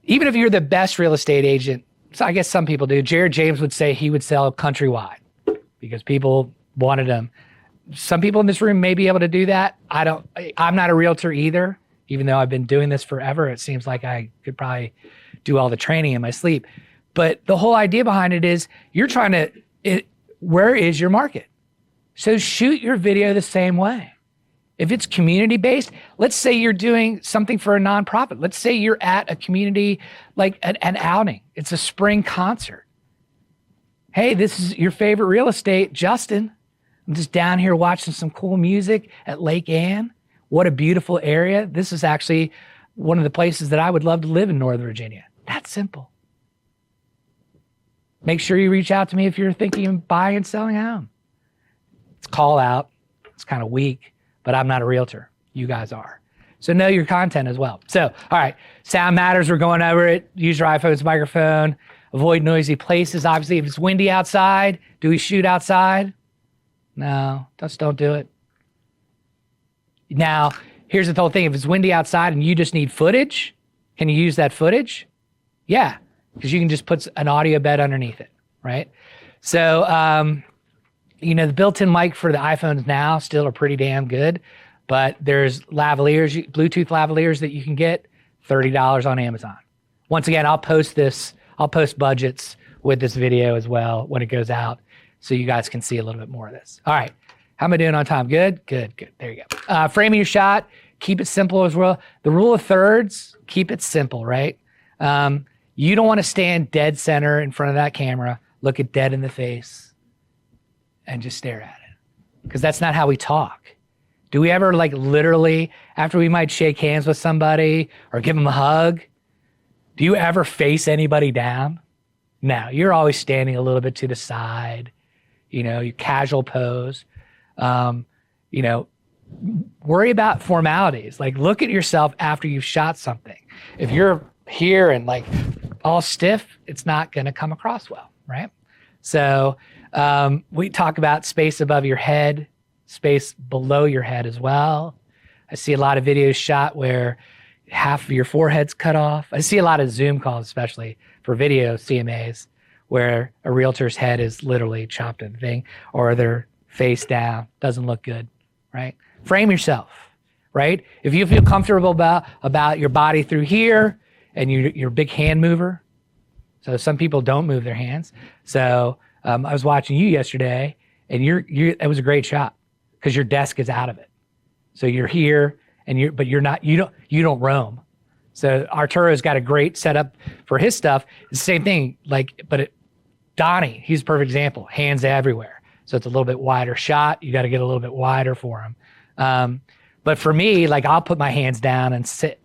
even if you're the best real estate agent. So I guess some people do. Jared James would say he would sell countrywide because people wanted him. Some people in this room may be able to do that. I'm not a realtor either, even though I've been doing this forever. It seems like I could probably do all the training in my sleep. But the whole idea behind it is you're trying to, where is your market? So shoot your video the same way. If it's community-based, let's say you're doing something for a nonprofit. Let's say you're at a community, like an outing. It's a spring concert. Hey, this is your favorite real estate, Justin. I'm just down here watching some cool music at Lake Ann. What a beautiful area. This is actually one of the places that I would love to live in Northern Virginia. That's simple. Make sure you reach out to me if you're thinking of buying and selling a home. It's call out. It's kind of weak. But I'm not a realtor. You guys are. So know your content as well. So, all right, sound matters. We're going over it. Use your iPhone's microphone. Avoid noisy places. Obviously, if it's windy outside, do we shoot outside? No, just don't do it. Now, here's the whole thing. If it's windy outside and you just need footage, can you use that footage? Yeah, because you can just put an audio bed underneath it, right? So, the built-in mic for the iPhones now still are pretty damn good, but there's lavaliers, Bluetooth lavaliers that you can get, $30 on Amazon. Once again, I'll post budgets with this video as well when it goes out so you guys can see a little bit more of this. All right, how am I doing on time? Good. There you go. Framing your shot, keep it simple as well. The rule of thirds, keep it simple, right? You don't want to stand dead center in front of that camera, look it dead in the face, and just stare at it. Because that's not how we talk. Do we ever literally, after we might shake hands with somebody or give them a hug, do you ever face anybody down? No, you're always standing a little bit to the side, your casual pose. Worry about formalities. Look at yourself after you've shot something. If you're here and all stiff, it's not gonna come across well, right? So, we talk about space above your head, space below your head as well. I see a lot of videos shot where half of your forehead's cut off. I see a lot of Zoom calls, especially for video CMAs, where a realtor's head is literally chopped in the thing or they're face down. Doesn't look good, right? Frame yourself, right? If you feel comfortable about your body through here and you're a big hand mover. So some people don't move their hands. So I was watching you yesterday, and it was a great shot. because your desk is out of it. So you're here and you don't roam. So Arturo's got a great setup for his stuff. It's the same thing, Donnie, he's a perfect example, hands everywhere. So it's a little bit wider shot. You got to get a little bit wider for him. But for me, like I'll put my hands down and sit.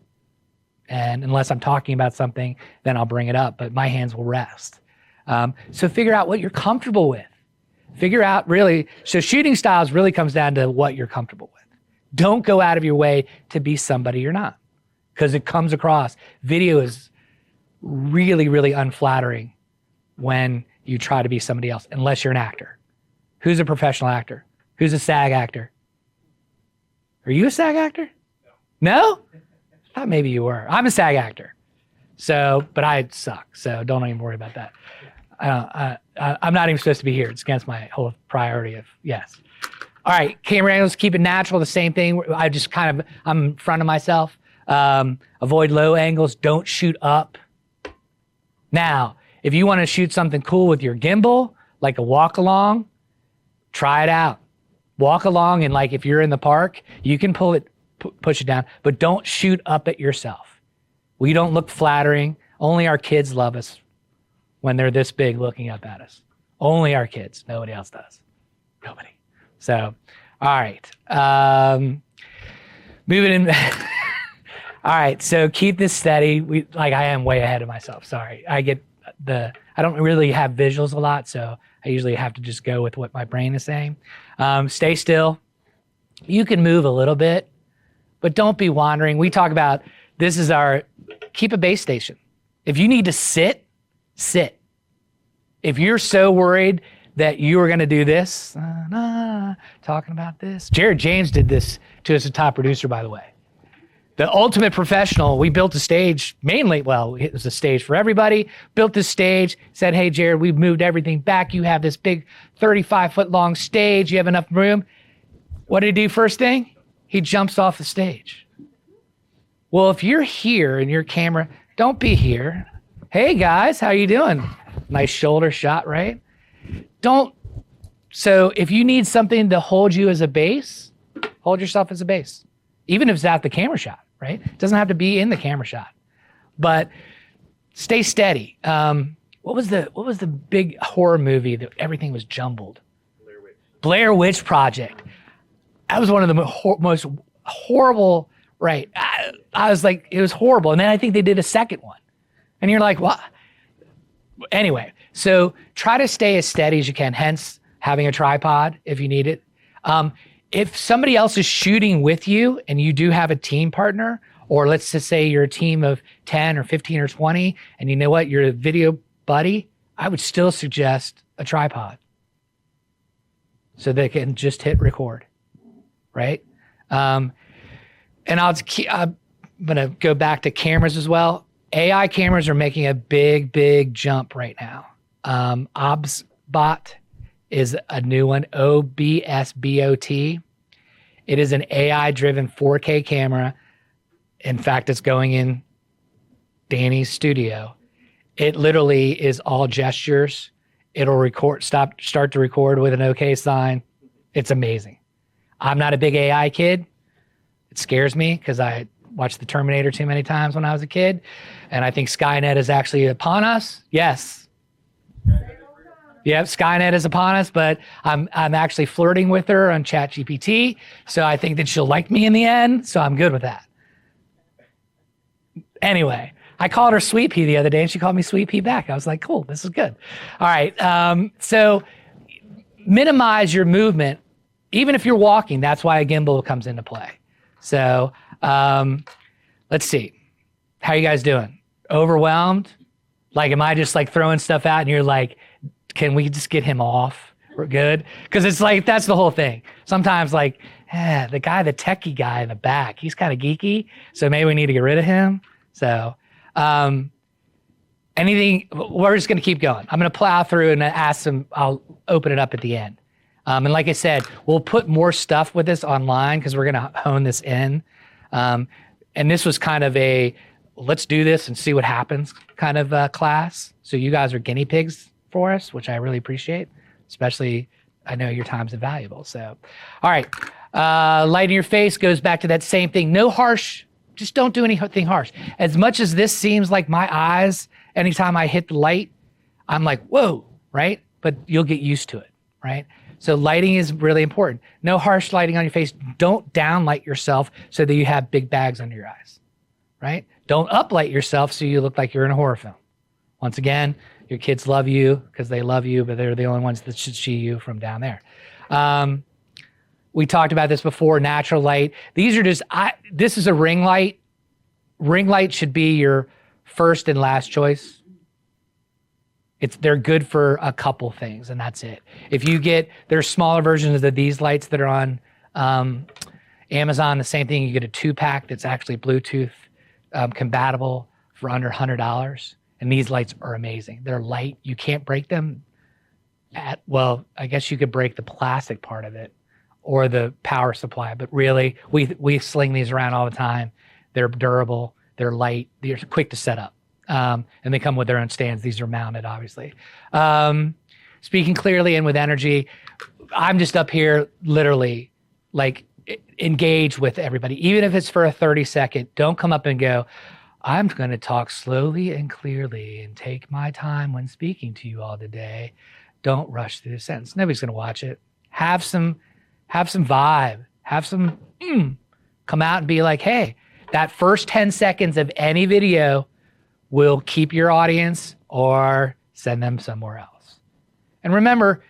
And unless I'm talking about something, then I'll bring it up, but my hands will rest. So figure out what you're comfortable with. Figure out really, so shooting styles really comes down to what you're comfortable with. Don't go out of your way to be somebody you're not, because it comes across. Video is really, really unflattering when you try to be somebody else, unless you're an actor. Who's a professional actor? Who's a SAG actor? Are you a SAG actor? No? I thought maybe you were. I'm a SAG actor. So, but I suck. So don't even worry about that. I'm not even supposed to be here. It's against my whole priority of yes. All right, camera angles, keep it natural. The same thing. I'm in front of myself. Avoid low angles. Don't shoot up. Now, if you want to shoot something cool with your gimbal, like a walk along, try it out. Walk along, and like if you're in the park, you can pull it, push it down, but don't shoot up at yourself. We don't look flattering. Only our kids love us when they're this big looking up at us. Only our kids. Nobody else does. Nobody. So, all right. Moving in. All right. So keep this steady. I am way ahead of myself. Sorry. I don't really have visuals a lot, so I usually have to just go with what my brain is saying. Stay still. You can move a little bit, but don't be wandering. We talk about, keep a base station. If you need to sit. If you're so worried that you are going to do this, talking about this. Jared James did this to us, a top producer, by the way. The ultimate professional, we built a stage mainly, well, it was a stage for everybody, built this stage, said, hey, Jared, we've moved everything back. You have this big 35-foot long stage. You have enough room. What did he do first thing? He jumps off the stage. Well, if you're here and your camera, don't be here. Hey, guys, how you doing? Nice shoulder shot, right? So if you need something to hold you as a base, hold yourself as a base. Even if it's at the camera shot, right? It doesn't have to be in the camera shot, but stay steady. What was the big horror movie that everything was jumbled? Blair Witch Project. That was one of the most horrible, right? I was like, it was horrible. And then I think they did a second one. And you're like, what? Anyway, so try to stay as steady as you can, hence having a tripod if you need it. If somebody else is shooting with you and you do have a team partner, or let's just say you're a team of 10 or 15 or 20, and you know what, you're a video buddy, I would still suggest a tripod so they can just hit record, right? And I'm gonna go back to cameras as well. AI cameras are making a big jump right now. OBSBot is a new one, OBSBOT. It is an AI-driven 4K camera. In fact, it's going in Danny's studio. It literally is all gestures. It'll start to record with an OK sign. It's amazing. I'm not a big AI kid. It scares me because I watched The Terminator too many times when I was a kid. And I think Skynet is actually upon us. Yes. Yep, Skynet is upon us, but I'm actually flirting with her on ChatGPT, so I think that she'll like me in the end, so I'm good with that. Anyway, I called her Sweet Pea the other day, and she called me Sweet Pea back. I was like, cool, this is good. All right, so minimize your movement, even if you're walking. That's why a gimbal comes into play. So let's see. How you guys doing? Overwhelmed? Like, am I just like throwing stuff out, and you're like, can we just get him off? We're good. Because it's like, that's the whole thing. Sometimes like, the techie guy in the back, he's kind of geeky. So maybe we need to get rid of him. So anything, we're just going to keep going. I'm going to plow through and ask some, I'll open it up at the end. And like I said, we'll put more stuff with this online because we're going to hone this in. And this was kind of a, let's do this and see what happens kind of class. So you guys are guinea pigs for us, which I really appreciate, especially I know your time's invaluable. So, all right. Light in your face goes back to that same thing. No harsh, just don't do anything harsh. As much as this seems like my eyes, anytime I hit the light, I'm like, whoa, right? But you'll get used to it, right? So lighting is really important. No harsh lighting on your face. Don't downlight yourself so that you have big bags under your eyes, right? Don't uplight yourself so you look like you're in a horror film. Once again, your kids love you because they love you, but they're the only ones that should see you from down there. We talked about this before, natural light. These are just, this is a ring light. Ring light should be your first and last choice. They're good for a couple things, and that's it. If you there's smaller versions of these lights that are on Amazon, the same thing. You get a 2-pack that's actually Bluetooth compatible for under $100. And these lights are amazing. They're light. You can't break them well, I guess you could break the plastic part of it or the power supply, but really we sling these around all the time. They're durable, they're light, they're quick to set up. And they come with their own stands. These are mounted, obviously. Speaking clearly and with energy, I'm just up here literally like engage with everybody. Even if it's for a 30-second, don't come up and go, I'm going to talk slowly and clearly and take my time when speaking to you all today. Don't rush through the sentence. Nobody's going to watch it. Have some vibe. Have some, come out and be like, hey, that first 10 seconds of any video will keep your audience or send them somewhere else. And remember,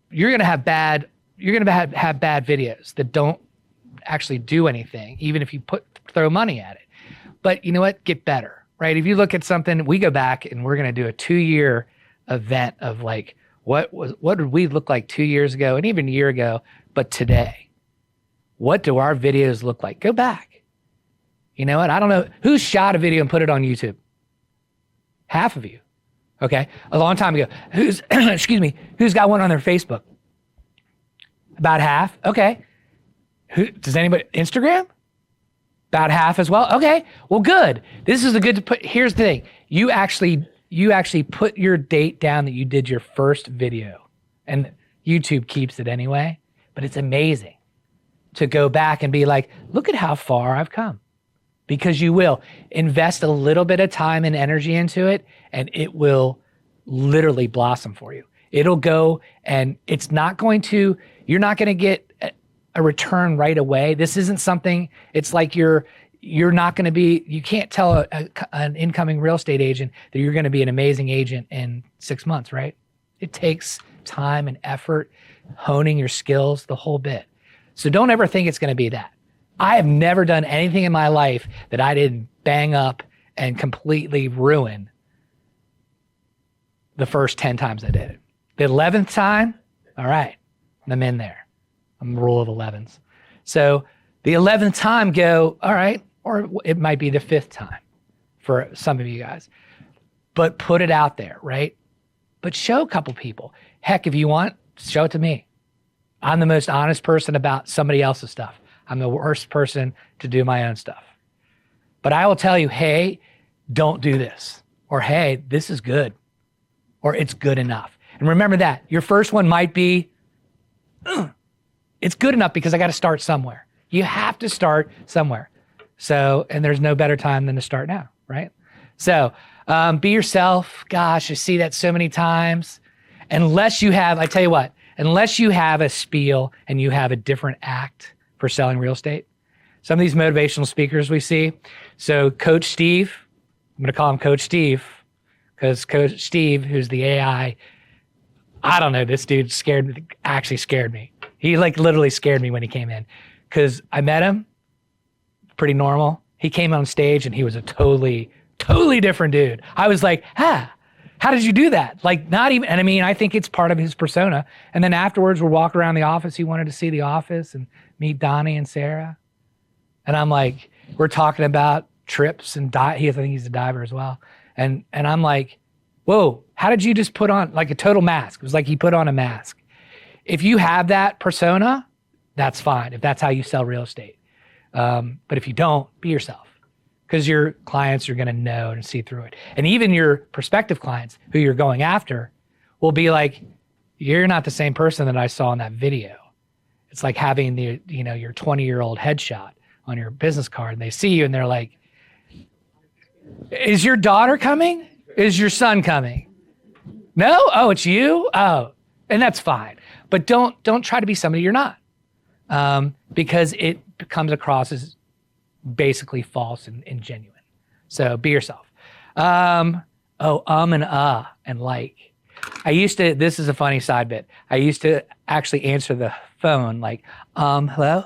you're going to have bad videos that don't actually do anything, even if you throw money at it. But you know what? Get better, right? If you look at something, we go back and we're going to do a 2-year event of like, what did we look like 2 years ago and even a year ago, but today? What do our videos look like? Go back. You know what? I don't know who shot a video and put it on YouTube. Half of you. Okay. A long time ago. Who's got one on their Facebook? About half. Okay. Does anybody Instagram? About half as well. Okay, well, good. This is a good to put. Here's the thing: you actually put your date down that you did your first video, and YouTube keeps it anyway. But it's amazing to go back and be like, look at how far I've come, because you will invest a little bit of time and energy into it, and it will literally blossom for you. It'll go, and it's not going to. You're not going to get a return right away. This isn't something, it's like you're not going to be, you can't tell an incoming real estate agent that you're going to be an amazing agent in 6 months, right? It takes time and effort, honing your skills, the whole bit. So don't ever think it's going to be that. I have never done anything in my life that I didn't bang up and completely ruin the first 10 times I did it. The 11th time, all right, I'm in there. I'm the rule of 11s. So the 11th time go, all right, or it might be the 5th time for some of you guys, but put it out there, right? But show a couple people. Heck, if you want, show it to me. I'm the most honest person about somebody else's stuff. I'm the worst person to do my own stuff. But I will tell you, hey, don't do this. Or hey, this is good. Or it's good enough. And remember that. Your first one might be, it's good enough because I got to start somewhere. You have to start somewhere. So, and there's no better time than to start now, right? So be yourself. Gosh, I see that so many times. Unless you have, I tell you what, unless you have a spiel and you have a different act for selling real estate. Some of these motivational speakers we see. So Coach Steve, I'm going to call him Coach Steve because Coach Steve, who's the AI, I don't know, this dude actually scared me. He like literally scared me when he came in because I met him, pretty normal. He came on stage and he was a totally different dude. I was like, how did you do that? Like not even, and I mean, I think it's part of his persona. And then afterwards we're walking around the office. He wanted to see the office and meet Donnie and Sarah. And I'm like, we're talking about trips and I think he's a diver as well. And I'm like, whoa, how did you just put on like a total mask? It was like he put on a mask. If you have that persona, that's fine. If that's how you sell real estate. But if you don't, be yourself because your clients are going to know and see through it. And even your prospective clients who you're going after will be like, you're not the same person that I saw in that video. It's like having your 20-year-old headshot on your business card, and they see you and they're like, is your daughter coming? Is your son coming? No? Oh, it's you? Oh, and that's fine. But don't try to be somebody you're not, because it comes across as basically false and genuine. So be yourself. And like. This is a funny side bit. I used to actually answer the phone like, hello?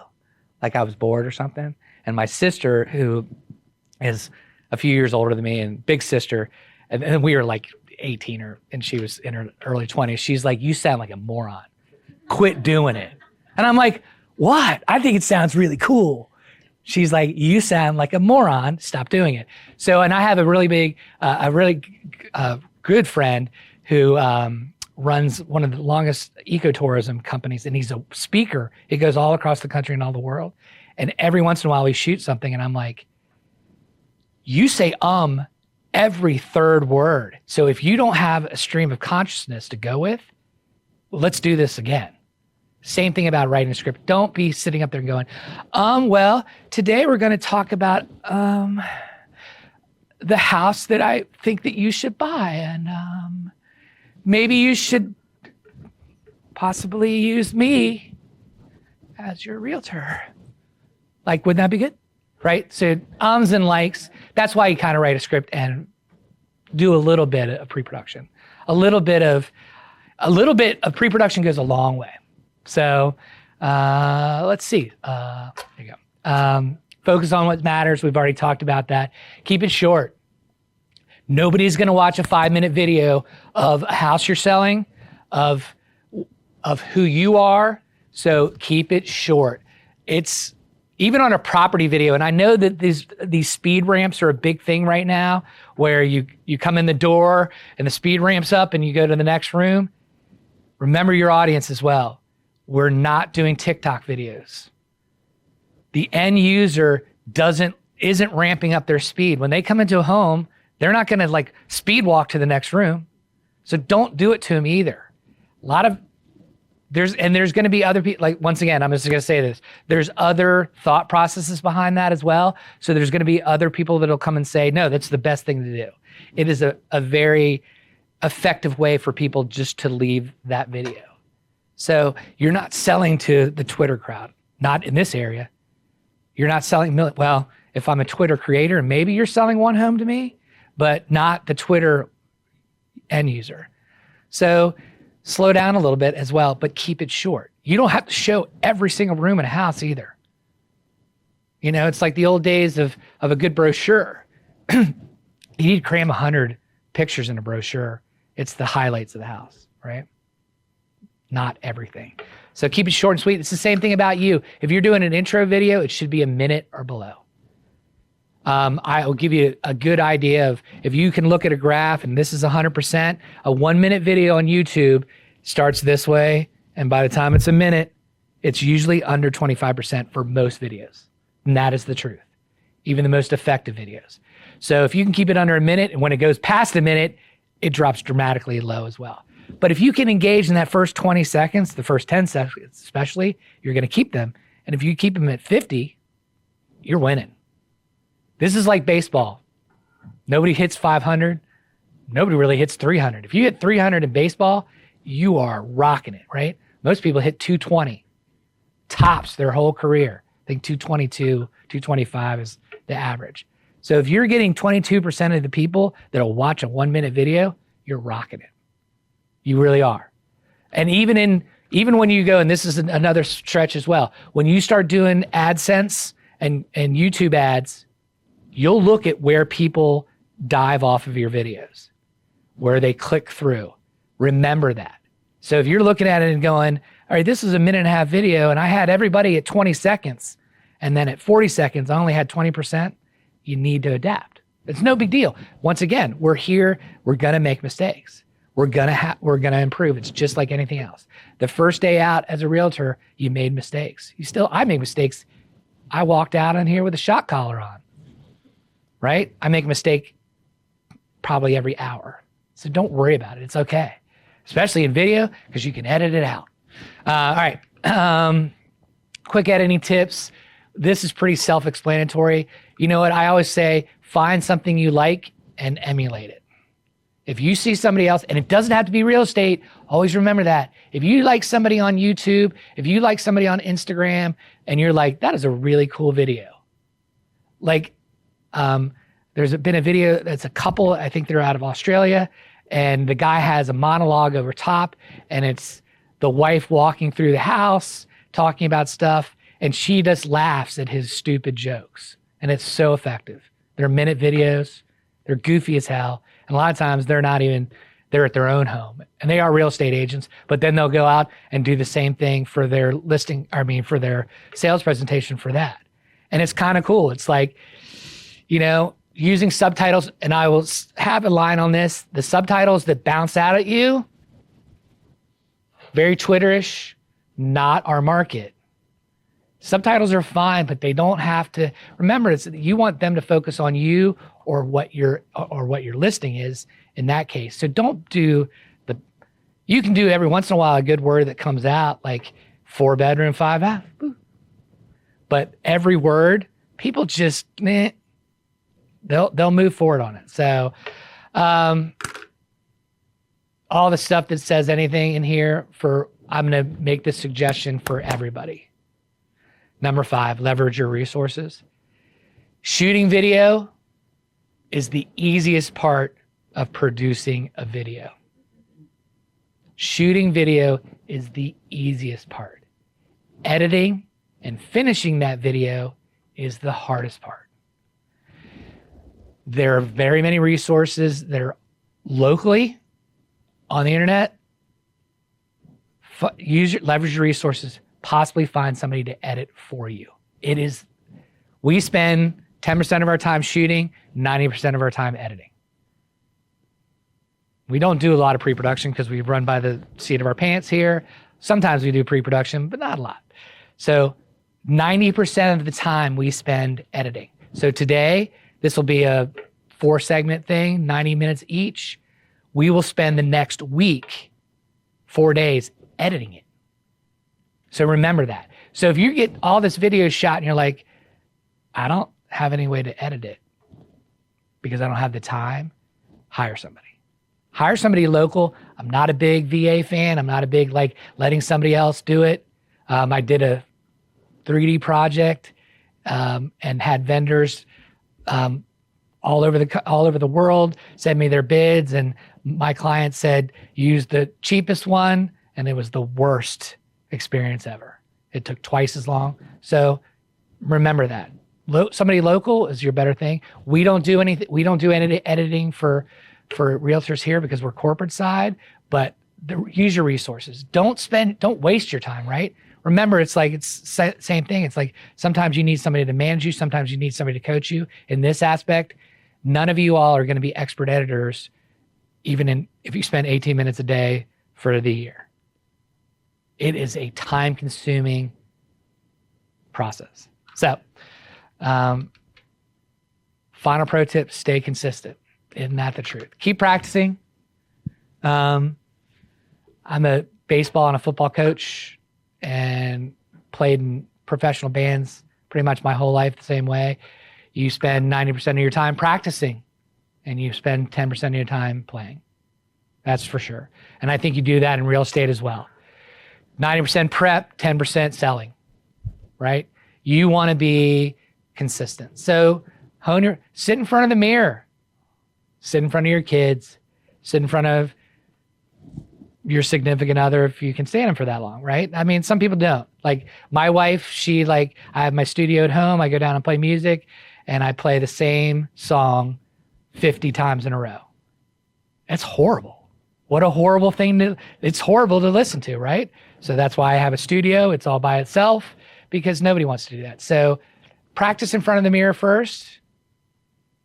Like I was bored or something. And my sister, who is a few years older than me, and big sister, and we were like 18 and she was in her early 20s. She's like, you sound like a moron. Quit doing it. And I'm like, what? I think it sounds really cool. She's like, you sound like a moron. Stop doing it. So, and I have a really good friend who runs one of the longest ecotourism companies, and he's a speaker. He goes all across the country and all the world. And every once in a while we shoot something and I'm like, you say every third word. So if you don't have a stream of consciousness to go with, let's do this again. Same thing about writing a script. Don't be sitting up there and going, well, today we're going to talk about the house that I think that you should buy. And maybe you should possibly use me as your realtor. Like, wouldn't that be good? Right? So ums and likes, that's why you kind of write a script and do a little bit of pre-production. A little bit of pre-production goes a long way. So let's see. There you go. Focus on what matters. We've already talked about that. Keep it short. Nobody's going to watch a 5-minute video of a house you're selling, of who you are. So keep it short. It's even on a property video. And I know that these speed ramps are a big thing right now, where you come in the door and the speed ramps up and you go to the next room. Remember your audience as well. We're not doing TikTok videos. The end user isn't ramping up their speed. When they come into a home, they're not going to like speed walk to the next room. So don't do it to them either. There's going to be other people, like, once again, I'm just going to say this. There's other thought processes behind that as well. So there's going to be other people that'll come and say, no, that's the best thing to do. It is a very effective way for people just to leave that video. So you're not selling to the Twitter crowd, not in this area. You're not selling, well, if I'm a Twitter creator, maybe you're selling one home to me, but not the Twitter end user. So slow down a little bit as well, but keep it short. You don't have to show every single room in a house either. You know, it's like the old days of a good brochure. You need to cram 100 pictures in a brochure. It's the highlights of the house, right? Not everything. So keep it short and sweet. It's the same thing about you. If you're doing an intro video, it should be a minute or below. I will give you a good idea of, if you can look at a graph, and this is 100%, a 1-minute video on YouTube starts this way, and by the time it's a minute, it's usually under 25% for most videos. And that is the truth, even the most effective videos. So if you can keep it under a minute, and when it goes past a minute, it drops dramatically low as well. But if you can engage in that first 20 seconds, the first 10 seconds especially, you're going to keep them. And if you keep them at 50, you're winning. This is like baseball. Nobody hits 500. Nobody really hits 300. If you hit 300 in baseball, you are rocking it, right? Most people hit 220 tops their whole career. I think 222, 225 is the average. So if you're getting 22% of the people that'll watch a 1-minute video, you're rocking it. You really are. And even when you go, and this is another stretch as well, when you start doing AdSense and YouTube ads, you'll look at where people dive off of your videos, where they click through. Remember that. So if you're looking at it and going, all right, this is a 1.5-minute video, and I had everybody at 20 seconds, and then at 40 seconds, I only had 20%, you need to adapt. It's no big deal. Once again, we're here, we're gonna make mistakes. We're gonna improve. It's just like anything else. The first day out as a realtor, you made mistakes. I make mistakes. I walked out on here with a shock collar on, right? I make a mistake probably every hour. So don't worry about it. It's okay. especially in video, because you can edit it out. All right. Quick editing tips. This is pretty self-explanatory. You know what? I always say, find something you like and emulate it. If you see somebody else, and it doesn't have to be real estate, always remember that. If you like somebody on YouTube, if you like somebody on Instagram, and you're like, that is a really cool video. Like, there's been a video that's a couple, I think they're out of Australia, and the guy has a monologue over top, and it's the wife walking through the house, talking about stuff, and she just laughs at his stupid jokes. And it's so effective. They're minute videos. They're goofy as hell. And a lot of times they're at their own home, and they are real estate agents, but then they'll go out and do the same thing for their for their sales presentation for that. And it's kind of cool. It's like, using subtitles, and I will have a line on this, the subtitles that bounce out at you, very Twitterish, not our market. Subtitles are fine, but they don't have to. Remember, you want them to focus on you or what your listing is in that case. So don't do you can do every once in a while a good word that comes out, like 4-bedroom, 5 bath. But every word, people just they'll move forward on it. So all the stuff that says anything in here I'm gonna make this suggestion for everybody. Number 5, leverage your resources. Shooting video is the easiest part of producing a video. Shooting video is the easiest part. Editing and finishing that video is the hardest part. There are very many resources that are locally on the internet. Leverage your resources. Possibly find somebody to edit for you. We spend 10% of our time shooting, 90% of our time editing. We don't do a lot of pre-production because we run by the seat of our pants here. Sometimes we do pre-production, but not a lot. So 90% of the time we spend editing. So today, this will be a 4-segment thing, 90 minutes each. We will spend the next week, 4 days, editing it. So remember that. So if you get all this video shot and you're like, I don't have any way to edit it because I don't have the time, hire somebody. Hire somebody local. I'm not a big VA fan. I'm not a big letting somebody else do it. I did a 3D project and had vendors all over the world send me their bids, and my client said use the cheapest one, and it was the worst experience ever. It took twice as long. So remember that. Somebody local is your better thing. We don't do anything. We don't do any editing for realtors here because we're corporate side, but use your resources. Don't waste your time, right? Remember, it's same thing. It's like sometimes you need somebody to manage you. Sometimes you need somebody to coach you. In this aspect, none of you all are going to be expert editors, even if you spend 18 minutes a day for the year. It is a time-consuming process. So, final pro tip, stay consistent. Isn't that the truth? Keep practicing. I'm a baseball and a football coach and played in professional bands pretty much my whole life the same way. You spend 90% of your time practicing and you spend 10% of your time playing. That's for sure. And I think you do that in real estate as well. 90% prep, 10% selling, right? You want to be consistent. So sit in front of the mirror, sit in front of your kids, sit in front of your significant other if you can stand them for that long, right? I mean, some people don't. Like my wife, I have my studio at home, I go down and play music, and I play the same song 50 times in a row. It's horrible. What a horrible thing it's horrible to listen to, right? So that's why I have a studio. It's all by itself because nobody wants to do that. So practice in front of the mirror first.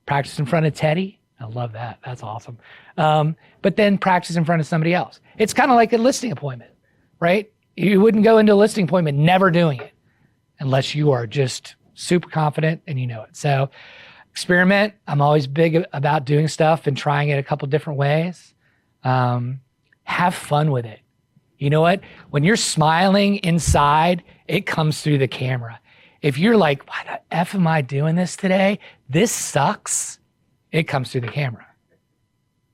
Practice in front of Teddy. I love that. That's awesome. But then practice in front of somebody else. It's kind of like a listing appointment, right? You wouldn't go into a listing appointment never doing it unless you are just super confident and you know it. So experiment. I'm always big about doing stuff and trying it a couple different ways. Have fun with it. You know what? When you're smiling inside, it comes through the camera. If you're like, why the F am I doing this today? This sucks. It comes through the camera.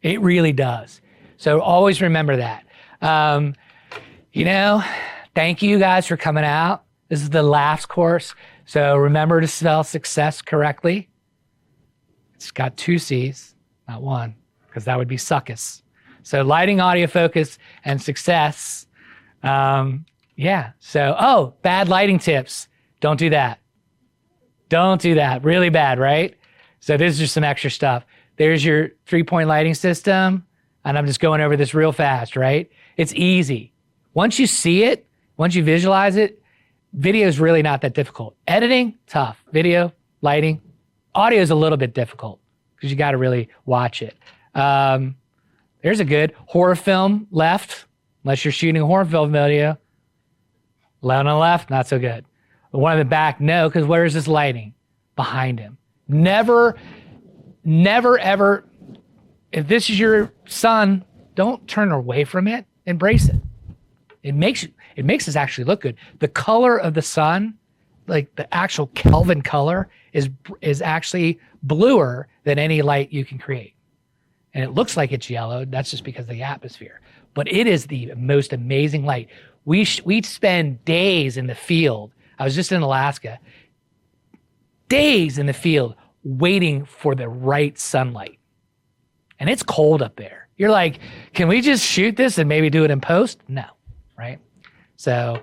It really does. So always remember that. You know, thank you guys for coming out. This is the LAFS course. So remember to spell success correctly. It's got 2 C's, not 1, because that would be success. So lighting, audio, focus, and success. Yeah. So, oh, bad lighting tips. Don't do that. Don't do that. Really bad, right? So this is just some extra stuff. There's your 3-point lighting system. And I'm just going over this real fast, right? It's easy. Once you see it, once you visualize it, video is really not that difficult. Editing, tough. Video, lighting, audio is a little bit difficult because you got to really watch it. There's a good horror film left, unless you're shooting a horror film video. On the left, not so good. The one in the back, no, because where is this lighting? Behind him. Never, ever, if this is your son, don't turn away from it. Embrace it. It makes us actually look good. The color of the sun, like the actual Kelvin color, is actually bluer than any light you can create. And it looks like it's yellow. That's just because of the atmosphere. But it is the most amazing light. We spend days in the field. I was just in Alaska. Days in the field waiting for the right sunlight. And it's cold up there. You're like, can we just shoot this and maybe do it in post? No, right? So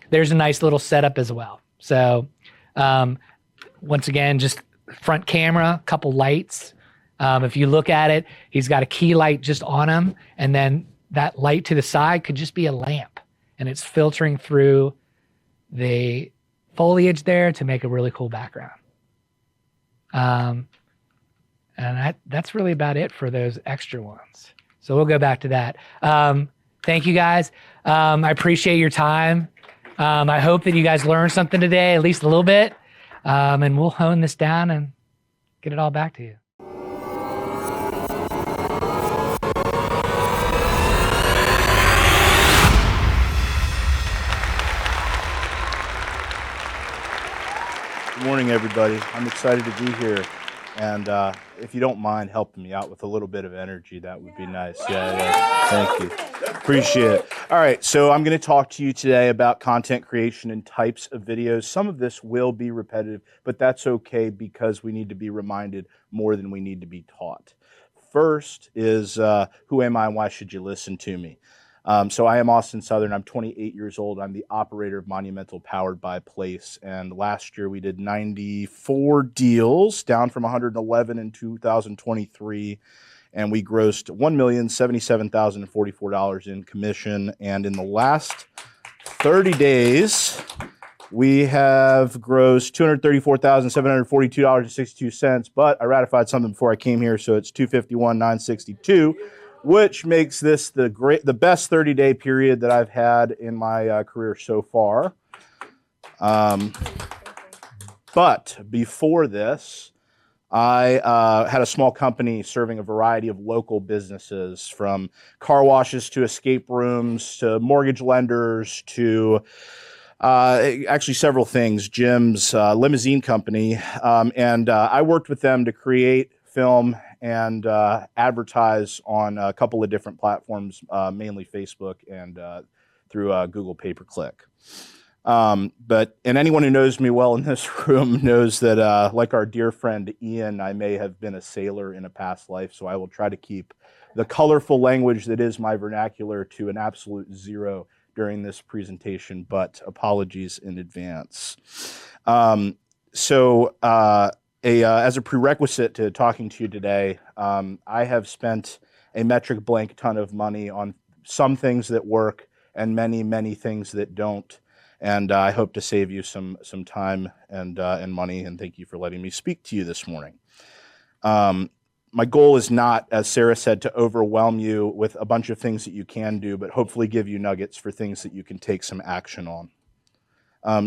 there's a nice little setup as well. So once again, just front camera, couple lights. If you look at it, he's got a key light just on him, and then that light to the side could just be a lamp, and it's filtering through the foliage there to make a really cool background. And that's really about it for those extra ones. So we'll go back to that. Thank you guys. I appreciate your time. I hope that you guys learned something today, at least a little bit, and we'll hone this down and get it all back to you. Good morning, everybody. I'm excited to be here. And if you don't mind helping me out with a little bit of energy, that would be nice. Yeah. Thank you. Appreciate it. All right, so I'm going to talk to you today about content creation and types of videos. Some of this will be repetitive, but that's okay because we need to be reminded more than we need to be taught. First is who am I and why should you listen to me? So I am Austin Southern. I'm 28 years old. I'm the operator of Monumental Powered by Place. And last year we did 94 deals, down from 111 in 2023. And we grossed $1,077,044 in commission. And in the last 30 days, we have grossed $234,742.62. But I ratified something before I came here, so it's $251,962. Which makes this the best 30-day period that I've had in my career so far. But before this, I had a small company serving a variety of local businesses, from car washes to escape rooms to mortgage lenders to actually several things, gyms, limousine company. And I worked with them to create, film, and advertise on a couple of different platforms, mainly Facebook and through Google pay-per-click. And anyone who knows me well in this room knows that, like our dear friend Ian, I may have been a sailor in a past life, so I will try to keep the colorful language that is my vernacular to an absolute zero during this presentation, but apologies in advance. As a prerequisite to talking to you today, I have spent a metric blank ton of money on some things that work and many, many things that don't. And I hope to save you some time and money. And thank you for letting me speak to you this morning. My goal is not, as Sarah said, to overwhelm you with a bunch of things that you can do, but hopefully give you nuggets for things that you can take some action on.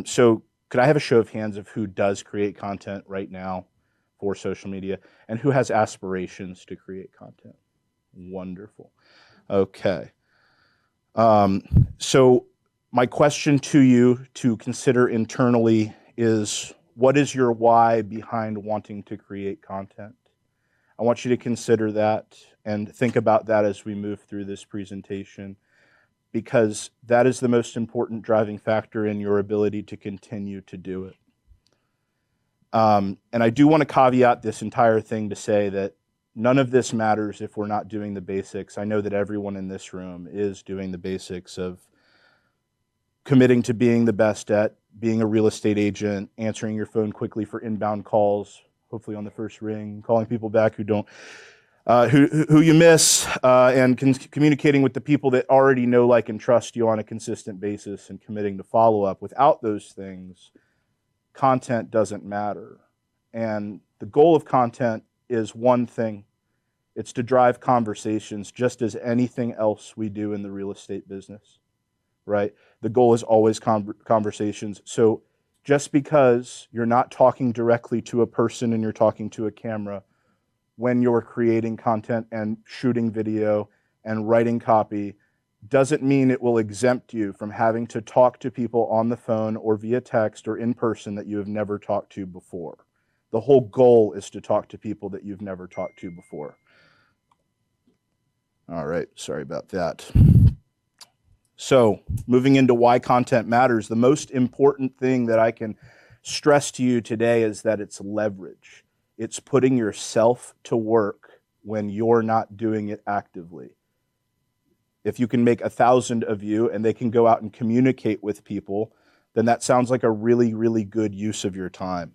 So could I have a show of hands of who does create content right now for social media and who has aspirations to create content? Wonderful. Okay. So my question to you to consider internally is, what is your why behind wanting to create content? I want you to consider that and think about that as we move through this presentation, because that is the most important driving factor in your ability to continue to do it. And I do want to caveat this entire thing to say that none of this matters if we're not doing the basics. I know that everyone in this room is doing the basics of committing to being the best at being a real estate agent, answering your phone quickly for inbound calls, hopefully on the first ring, calling people back who don't, who you miss, and communicating with the people that already know, like, and trust you on a consistent basis, and committing to follow up. Without those things, content doesn't matter. And the goal of content is one thing. It's to drive conversations, just as anything else we do in the real estate business, right? The goal is always conversations. So just because you're not talking directly to a person and you're talking to a camera, when you're creating content and shooting video and writing copy, doesn't mean it will exempt you from having to talk to people on the phone or via text or in person that you have never talked to before. The whole goal is to talk to people that you've never talked to before. All right, sorry about that. So, moving into why content matters, the most important thing that I can stress to you today is that it's leverage. It's putting yourself to work when you're not doing it actively. If you can make 1,000 of you and they can go out and communicate with people, then that sounds like a really, really good use of your time.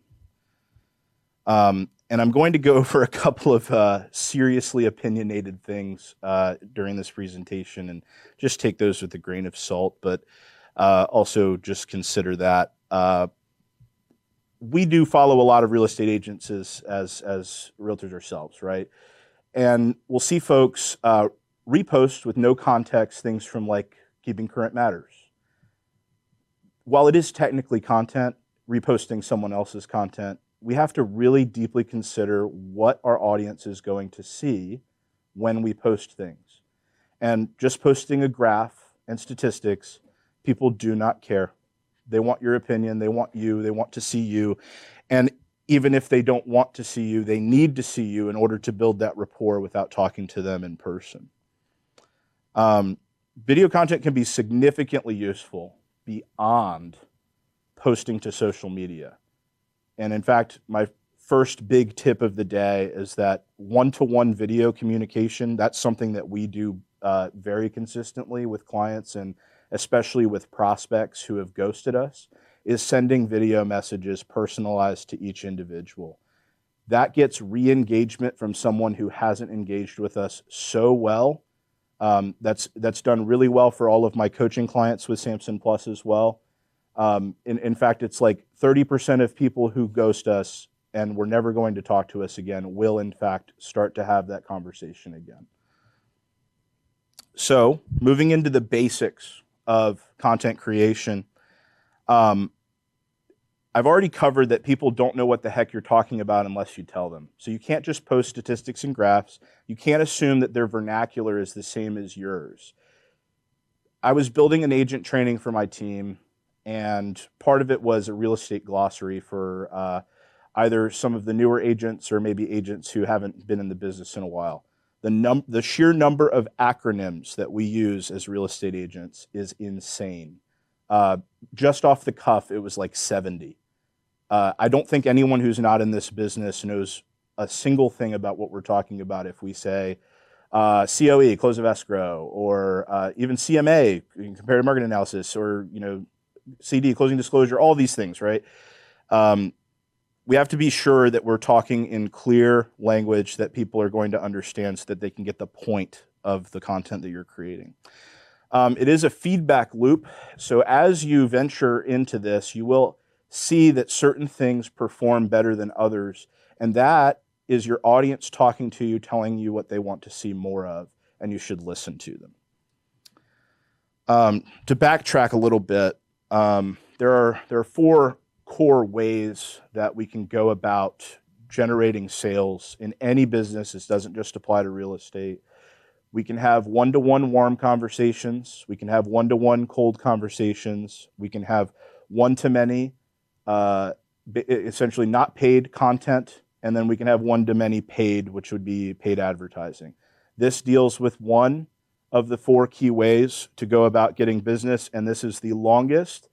And I'm going to go over a couple of seriously opinionated things during this presentation, and just take those with a grain of salt, but also just consider that. We do follow a lot of real estate agents as realtors ourselves, right? And we'll see folks repost with no context things from, like, Keeping Current Matters. While it is technically content, reposting someone else's content, we have to really deeply consider what our audience is going to see when we post things. And just posting a graph and statistics, people do not care. They want your opinion, they want you, they want to see you. And even if they don't want to see you, they need to see you in order to build that rapport without talking to them in person. Video content can be significantly useful beyond posting to social media. And in fact, my first big tip of the day is that one-to-one video communication, that's something that we do very consistently with clients, and especially with prospects who have ghosted us, is sending video messages personalized to each individual. That gets re-engagement from someone who hasn't engaged with us so well. That's done really well for all of my coaching clients with Samson Plus as well. In fact, it's like 30% of people who ghost us and were never going to talk to us again will, in fact, start to have that conversation again. So, moving into the basics of content creation, I've already covered that people don't know what the heck you're talking about unless you tell them. So you can't just post statistics and graphs. You can't assume that their vernacular is the same as yours. I was building an agent training for my team, and part of it was a real estate glossary for either some of the newer agents or maybe agents who haven't been in the business in a while. The sheer number of acronyms that we use as real estate agents is insane. Just off the cuff, it was like 70. I don't think anyone who's not in this business knows a single thing about what we're talking about if we say COE, close of escrow, or even CMA, comparative market analysis, or CD, closing disclosure, all these things, right? We have to be sure that we're talking in clear language that people are going to understand so that they can get the point of the content that you're creating. It is a feedback loop. So as you venture into this, you will see that certain things perform better than others. And that is your audience talking to you, telling you what they want to see more of, and you should listen to them. To backtrack a little bit, there are 4 core ways that we can go about generating sales in any business. This doesn't just apply to real estate. We can have one-to-one warm conversations. We can have one-to-one cold conversations. We can have one-to-many, essentially not paid content. And then we can have one-to-many paid, which would be paid advertising. This deals with one of the 4 key ways to go about getting business, and this is the longest,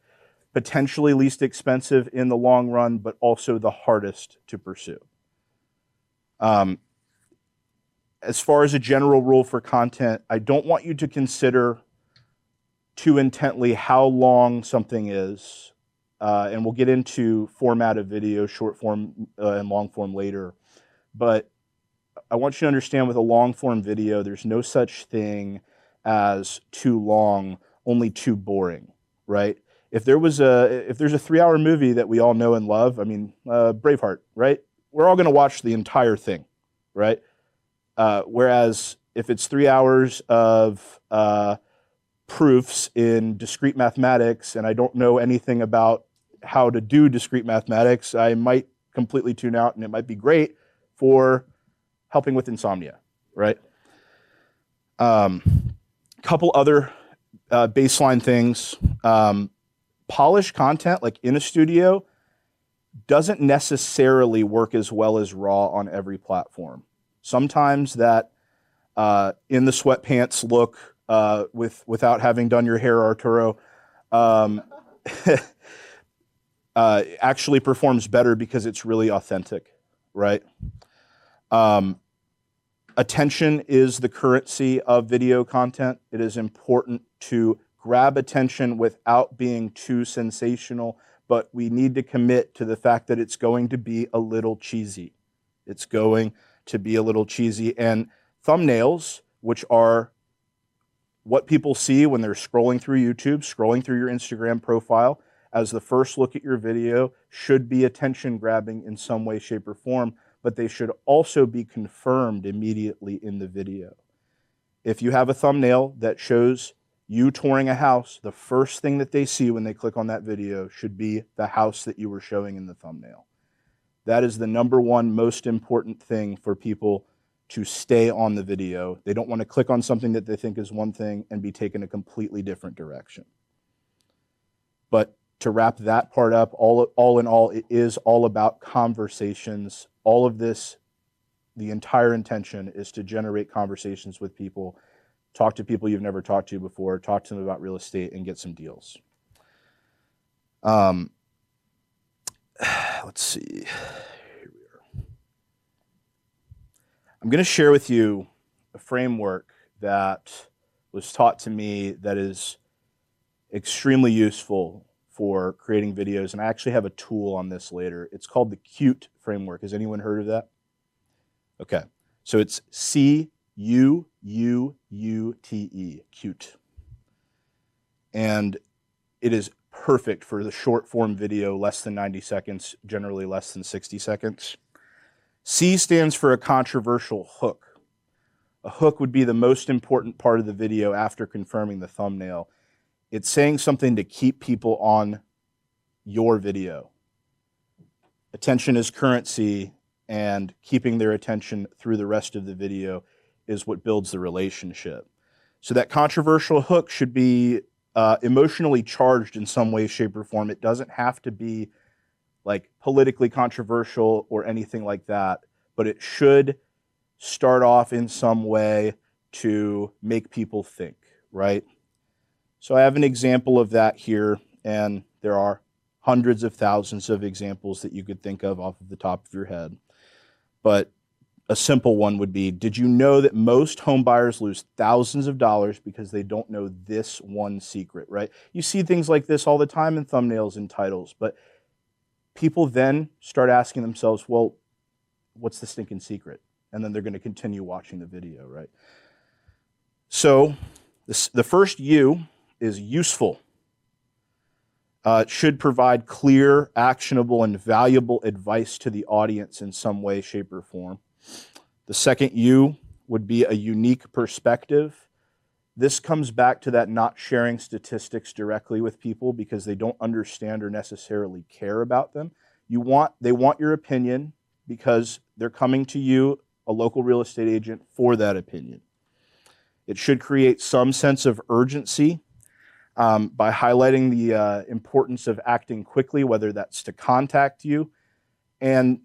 potentially least expensive in the long run, but also the hardest to pursue. As far as a general rule for content, I don't want you to consider too intently how long something is, and we'll get into format of video, short form and long form later, but I want you to understand with a long form video, there's no such thing as too long, only too boring, right? If there's a 3-hour movie that we all know and love, I mean, Braveheart, right? We're all going to watch the entire thing, right? Whereas if it's 3 hours of proofs in discrete mathematics and I don't know anything about how to do discrete mathematics, I might completely tune out, and it might be great for helping with insomnia, right? Couple other baseline things. Polished content, like in a studio, doesn't necessarily work as well as raw on every platform. Sometimes that in the sweatpants look without having done your hair, Arturo, actually performs better because it's really authentic, right? Attention is the currency of video content. It is important to grab attention without being too sensational, but we need to commit to the fact that it's going to be a little cheesy. It's going to be a little cheesy. And thumbnails, which are what people see when they're scrolling through YouTube, scrolling through your Instagram profile, as the first look at your video, should be attention grabbing in some way, shape, or form, but they should also be confirmed immediately in the video. If you have a thumbnail that shows you touring a house, the first thing that they see when they click on that video should be the house that you were showing in the thumbnail. That is the number one most important thing for people to stay on the video. They don't want to click on something that they think is one thing and be taken a completely different direction. But to wrap that part up, all in all, it is all about conversations. All of this, the entire intention is to generate conversations with people, talk to people you've never talked to before, talk to them about real estate, and get some deals. Let's see. Here we are. I'm going to share with you a framework that was taught to me that is extremely useful for creating videos, and I actually have a tool on this later. It's called the CUTE framework. Has anyone heard of that? Okay, so it's C-U-U-U-T-E, CUTE. And it is perfect for the short form video, less than 90 seconds, generally less than 60 seconds. C stands for a controversial hook. A hook would be the most important part of the video after confirming the thumbnail. It's saying something to keep people on your video. Attention is currency, and keeping their attention through the rest of the video is what builds the relationship. So that controversial hook should be emotionally charged in some way, shape, or form. It doesn't have to be like politically controversial or anything like that, but it should start off in some way to make people think, right? So I have an example of that here, and there are hundreds of thousands of examples that you could think of off of the top of your head. But a simple one would be, did you know that most home buyers lose thousands of dollars because they don't know this one secret, right? You see things like this all the time in thumbnails and titles, but people then start asking themselves, well, what's the stinking secret? And then they're going to continue watching the video, right? So the first U is useful. It should provide clear, actionable, and valuable advice to the audience in some way, shape, or form. The second U would be a unique perspective. This comes back to that not sharing statistics directly with people because they don't understand or necessarily care about them. They want your opinion because they're coming to you, a local real estate agent, for that opinion. It should create some sense of urgency by highlighting the importance of acting quickly, whether that's to contact you. And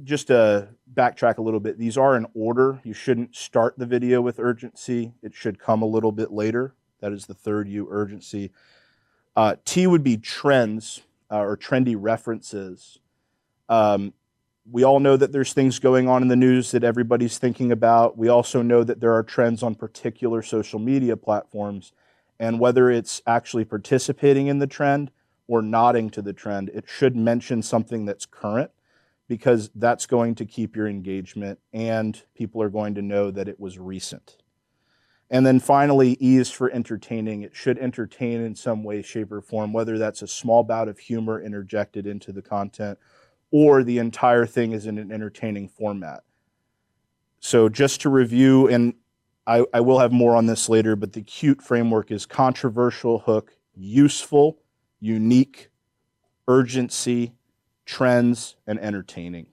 just to backtrack a little bit, these are in order. You shouldn't start the video with urgency. It should come a little bit later. That is the third U, urgency. T would be trends or trendy references. We all know that there's things going on in the news that everybody's thinking about. We also know that there are trends on particular social media platforms. And whether it's actually participating in the trend or nodding to the trend, it should mention something that's current, because that's going to keep your engagement and people are going to know that it was recent. And then finally, E is for entertaining. It should entertain in some way, shape, or form, whether that's a small bout of humor interjected into the content or the entire thing is in an entertaining format. So just to review, and I will have more on this later, but the CUTE framework is controversial hook, useful, unique, urgency, trends, and entertaining.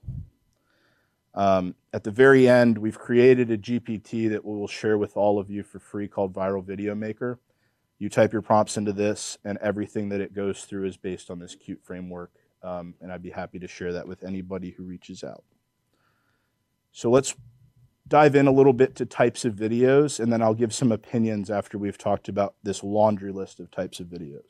At the very end, we've created a GPT that we will share with all of you for free called Viral Video Maker. You type your prompts into this, and everything that it goes through is based on this CUTE framework, and I'd be happy to share that with anybody who reaches out. So let's dive in a little bit to types of videos, and then I'll give some opinions after we've talked about this laundry list of types of videos.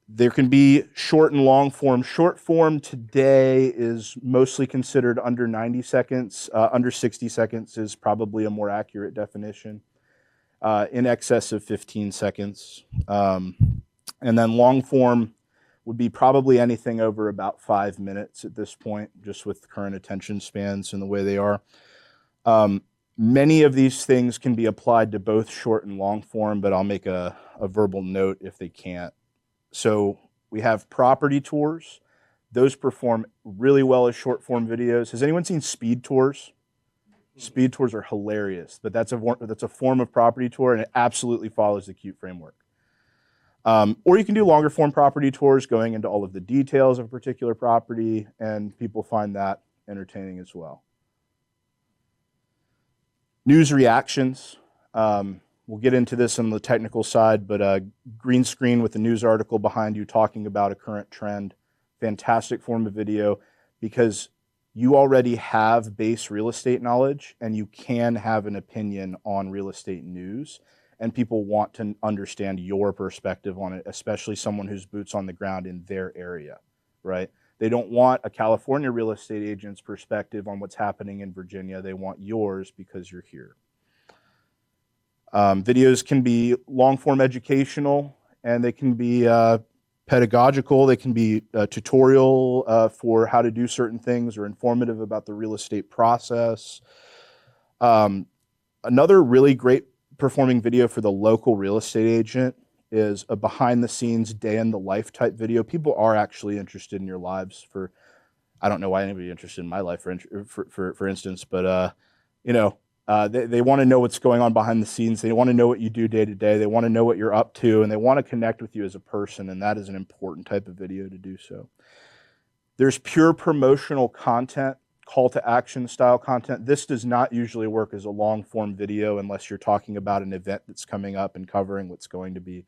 There can be short and long form. Short form today is mostly considered under 90 seconds. Under 60 seconds is probably a more accurate definition. In excess of 15 seconds. And then long form would be probably anything over about 5 minutes at this point, just with current attention spans and the way they are. Many of these things can be applied to both short and long form, but I'll make a verbal note if they can't. So we have property tours. Those perform really well as short form videos. Has anyone seen speed tours? Speed tours are hilarious, but that's a form of property tour, and it absolutely follows the CUTE framework. Or you can do longer form property tours going into all of the details of a particular property, and people find that entertaining as well. News reactions. We'll get into this on the technical side, but green screen with a news article behind you talking about a current trend. Fantastic form of video, because you already have base real estate knowledge and you can have an opinion on real estate news, and people want to understand your perspective on it, especially someone who's boots on the ground in their area, right? They don't want a California real estate agent's perspective on what's happening in Virginia. They want yours because you're here. Videos can be long-form educational, and they can be pedagogical. They can be tutorial for how to do certain things, or informative about the real estate process. Another really great performing video for the local real estate agent is a behind-the-scenes, day-in-the-life type video. People are actually interested in your lives. I don't know why anybody interested in my life, for instance, but you know. They want to know what's going on behind the scenes. They want to know what you do day to day. They want to know what you're up to, and they want to connect with you as a person, and that is an important type of video to do so. There's pure promotional content, call to action style content. This does not usually work as a long form video unless you're talking about an event that's coming up and covering what's going to be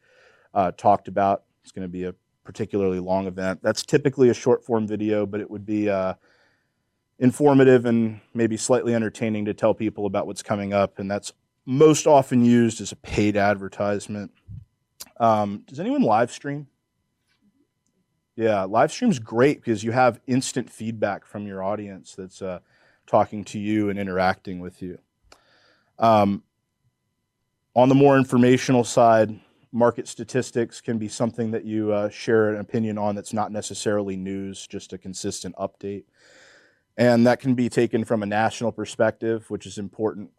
talked about. It's going to be a particularly long event. That's typically a short form video, but it would be informative and maybe slightly entertaining to tell people about what's coming up, and that's most often used as a paid advertisement. Does anyone live stream? Yeah, live stream's great because you have instant feedback from your audience that's talking to you and interacting with you. On the more informational side, market statistics can be something that you share an opinion on that's not necessarily news, just a consistent update. And that can be taken from a national perspective, which is important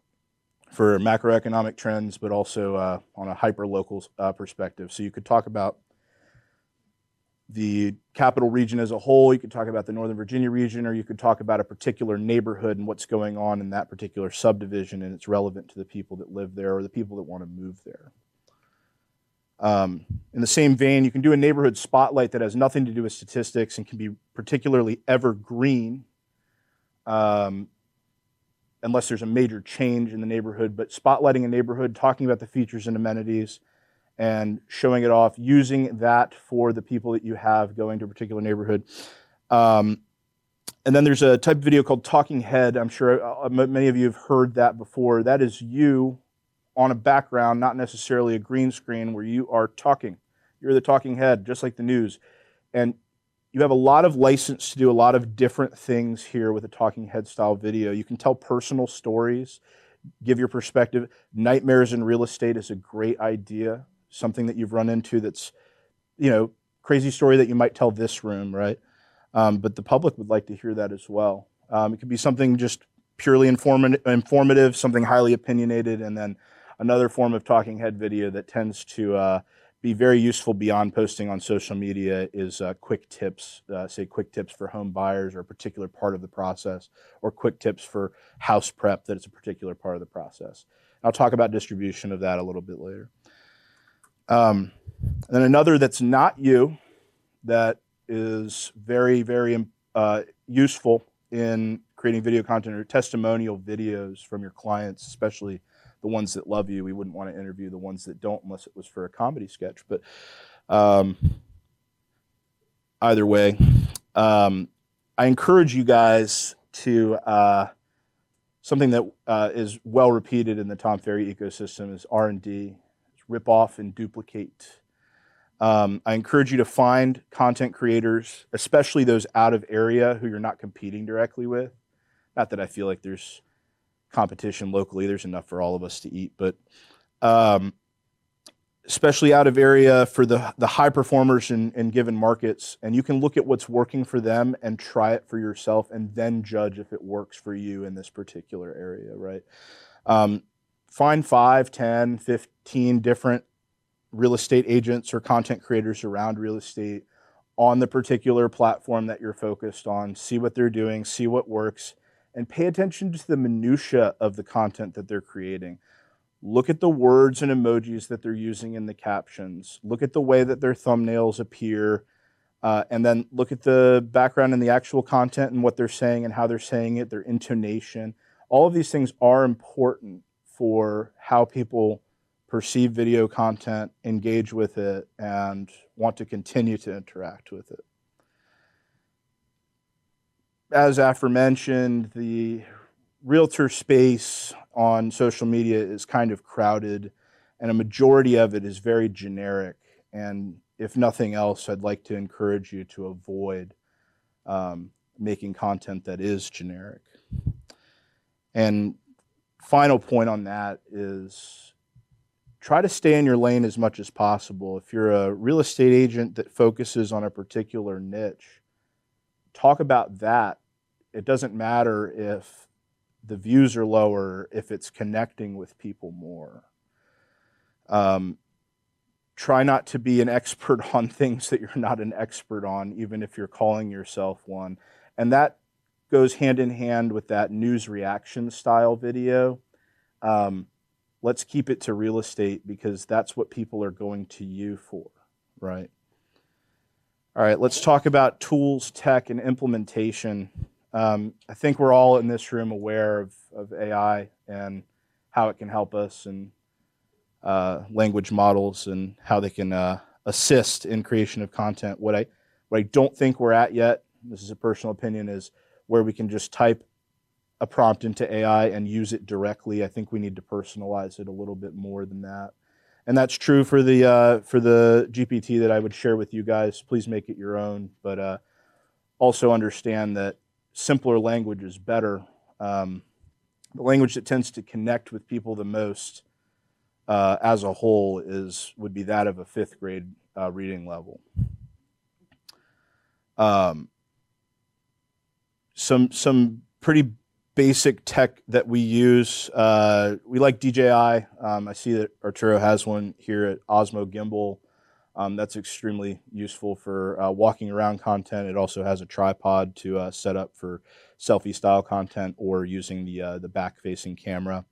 for macroeconomic trends, but also on a hyper-local perspective. So you could talk about the capital region as a whole, you could talk about the Northern Virginia region, or you could talk about a particular neighborhood and what's going on in that particular subdivision, and it's relevant to the people that live there or the people that want to move there. In the same vein, you can do a neighborhood spotlight that has nothing to do with statistics and can be particularly evergreen. And unless there's a major change in the neighborhood, but spotlighting a neighborhood, talking about the features and amenities, and showing it off, using that for the people that you have going to a particular neighborhood. And then there's a type of video called talking head. I'm sure many of you have heard that before. That is you on a background, not necessarily a green screen, where you are talking. You're the talking head, just like the news. And you have a lot of license to do a lot of different things here with a talking head style video. You can tell personal stories, give your perspective. Nightmares in real estate is a great idea, something that you've run into that's, crazy story that you might tell this room, right? But the public would like to hear that as well. It could be something just purely informative, something highly opinionated, and then another form of talking head video that tends to be very useful beyond posting on social media is quick tips, say quick tips for home buyers or a particular part of the process, or quick tips for house prep that it's a particular part of the process. I'll talk about distribution of that a little bit later. And then another that's not you, that is very, very useful in creating video content, or testimonial videos from your clients, especially the ones that love you. We wouldn't want to interview the ones that don't unless it was for a comedy sketch. But either way, I encourage you guys to, something that is well repeated in the Tom Ferry ecosystem is R&D. It's rip off and duplicate. I encourage you to find content creators, especially those out of area who you're not competing directly with. Not that I feel like there's competition locally, there's enough for all of us to eat, but especially out of area for the high performers in given markets. And you can look at what's working for them and try it for yourself, and then judge if it works for you in this particular area, right? Find 5, 10, 15 different real estate agents or content creators around real estate on the particular platform that you're focused on. See what they're doing, see what works, and pay attention to the minutia of the content that they're creating. Look at the words and emojis that they're using in the captions. Look at the way that their thumbnails appear, and then look at the background and the actual content and what they're saying and how they're saying it, their intonation. All of these things are important for how people perceive video content, engage with it, and want to continue to interact with it. As aforementioned, the realtor space on social media is kind of crowded, and a majority of it is very generic. And if nothing else, I'd like to encourage you to avoid making content that is generic. And final point on that is, try to stay in your lane as much as possible. If you're a real estate agent that focuses on a particular niche, talk about that. It doesn't matter if the views are lower, if it's connecting with people more. Try not to be an expert on things that you're not an expert on, even if you're calling yourself one. And that goes hand in hand with that news reaction style video. Let's keep it to real estate, because that's what people are going to you for, right? All right, let's talk about tools, tech, and implementation. I think we're all in this room aware of AI and how it can help us, and language models and how they can assist in creation of content. What I don't think we're at yet, this is a personal opinion, is where we can just type a prompt into AI and use it directly. I think we need to personalize it a little bit more than that. And that's true for the GPT that I would share with you guys. Please make it your own, but also understand that simpler language is better. The language that tends to connect with people the most as a whole would be that of a 5th grade reading level. Some pretty basic tech that we use. We like DJI. I see that Arturo has one here at Osmo Gimbal. That's extremely useful for walking around content. It also has a tripod to set up for selfie style content or using the back-facing camera.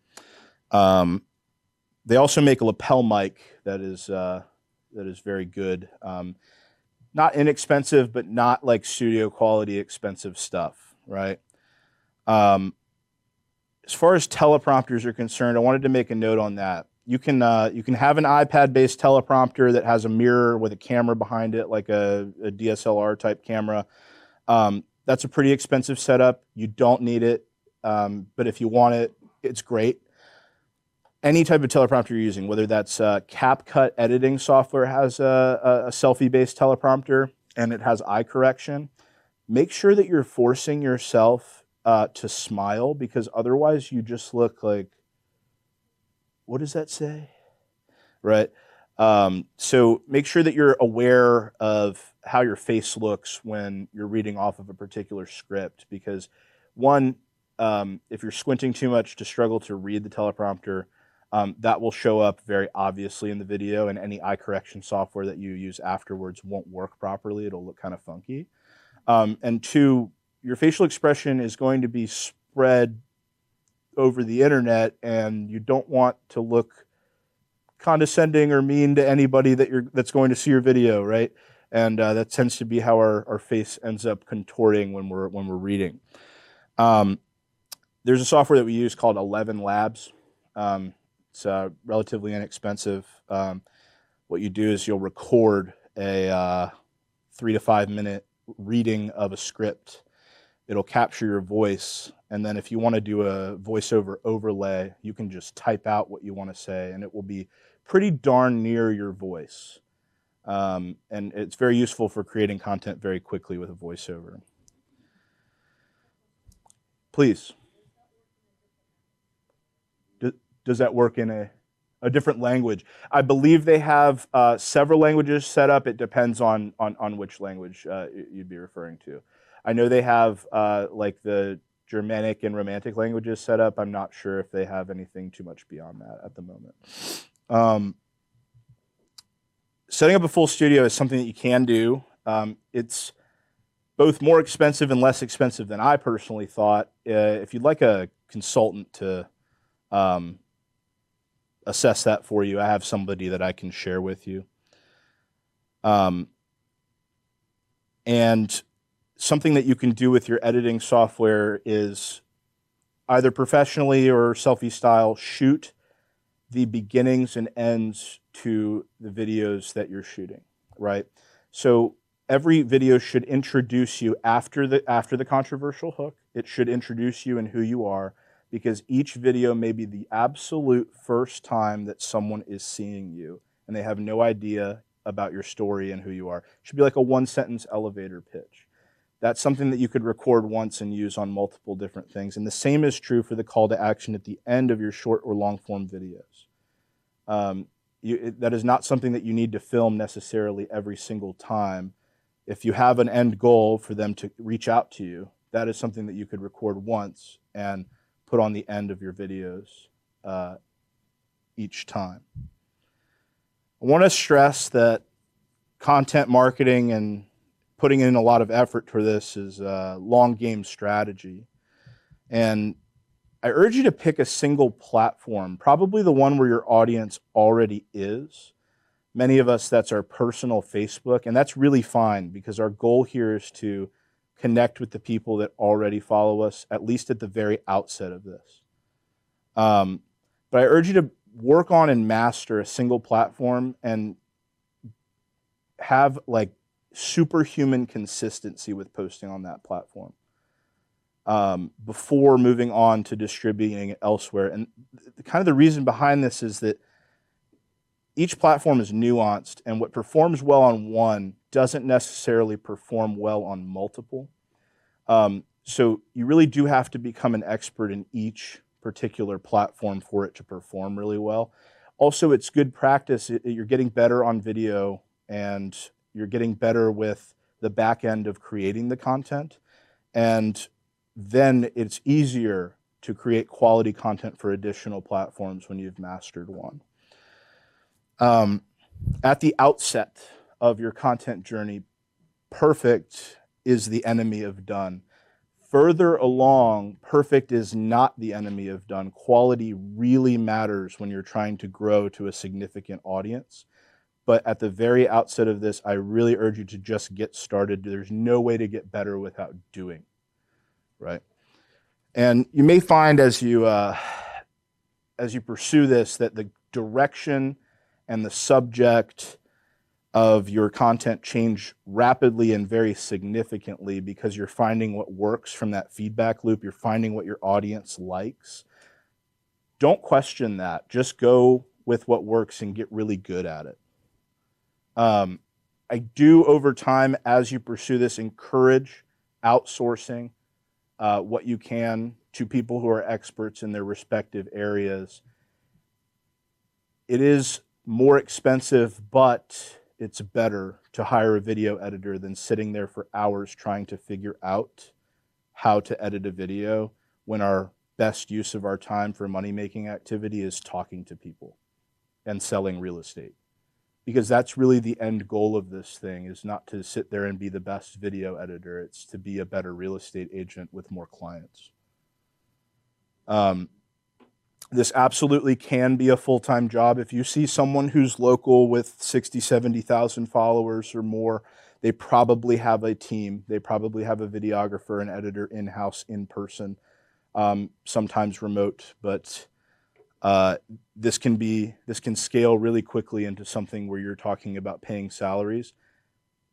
They also make a lapel mic that is very good. Not inexpensive, but not like studio quality expensive stuff, right? As far as teleprompters are concerned, I wanted to make a note on that. You can have an iPad-based teleprompter that has a mirror with a camera behind it, like a DSLR type camera. That's a pretty expensive setup. You don't need it, but if you want it, it's great. Any type of teleprompter you're using, whether that's CapCut editing software has a selfie-based teleprompter and it has eye correction, make sure that you're forcing yourself to smile, because otherwise you just look like, what does that say? Right? So make sure that you're aware of how your face looks when you're reading off of a particular script, because one, if you're squinting too much to struggle to read the teleprompter, that will show up very obviously in the video, and any eye correction software that you use afterwards won't work properly. It'll look kind of funky. And two, your facial expression is going to be spread over the internet, and you don't want to look condescending or mean to anybody that's going to see your video, right? And that tends to be how our face ends up contorting when we're reading. There's a software that we use called 11 Labs. It's relatively inexpensive. What you do is you'll record a 3 to 5 minute reading of a script. It'll capture your voice, and then if you want to do a voiceover overlay, you can just type out what you want to say, and it will be pretty darn near your voice. And it's very useful for creating content very quickly with a voiceover. Please. Does that work in a different language? I believe they have several languages set up. It depends on which language you'd be referring to. I know they have like the Germanic and Romantic languages set up. I'm not sure if they have anything too much beyond that at the moment. Setting up a full studio is something that you can do. It's both more expensive and less expensive than I personally thought. If you'd like a consultant to assess that for you, I have somebody that I can share with you. And something that you can do with your editing software is either professionally or selfie style, shoot the beginnings and ends to the videos that you're shooting, right? So every video should introduce you after the controversial hook. It should introduce you and who you are, because each video may be the absolute first time that someone is seeing you and they have no idea about your story and who you are. It should be like a one-sentence elevator pitch. That's something that you could record once and use on multiple different things. And the same is true for the call to action at the end of your short or long form videos. That is not something that you need to film necessarily every single time. If you have an end goal for them to reach out to you, that is something that you could record once and put on the end of your videos each time. I want to stress that content marketing and putting in a lot of effort for this is a long game strategy. And I urge you to pick a single platform, probably the one where your audience already is. Many of us, that's our personal Facebook, and that's really fine, because our goal here is to connect with the people that already follow us, at least at the very outset of this. But I urge you to work on and master a single platform and have like superhuman consistency with posting on that platform before moving on to distributing it elsewhere. And kind of the reason behind this is that each platform is nuanced, and what performs well on one doesn't necessarily perform well on multiple. So you really do have to become an expert in each particular platform for it to perform really well. Also, it's good practice. You're getting better on video, and you're getting better with the back end of creating the content. And then it's easier to create quality content for additional platforms when you've mastered one. At the outset of your content journey, perfect is the enemy of done. Further along, perfect is not the enemy of done. Quality really matters when you're trying to grow to a significant audience. But at the very outset of this, I really urge you to just get started. There's no way to get better without doing, right? And you may find as you pursue this that the direction and the subject of your content change rapidly and very significantly because you're finding what works from that feedback loop. You're finding what your audience likes. Don't question that. Just go with what works and get really good at it. I do, over time, as you pursue this, encourage outsourcing what you can to people who are experts in their respective areas. It is more expensive, but it's better to hire a video editor than sitting there for hours trying to figure out how to edit a video when our best use of our time for money-making activity is talking to people and selling real estate. Because that's really the end goal of this thing, is not to sit there and be the best video editor. It's to be a better real estate agent with more clients. This absolutely can be a full-time job. If you see someone who's local with 60, 70,000 followers or more, they probably have a team. They probably have a videographer, an editor in-house, in person, sometimes remote, but this can scale really quickly into something where you're talking about paying salaries.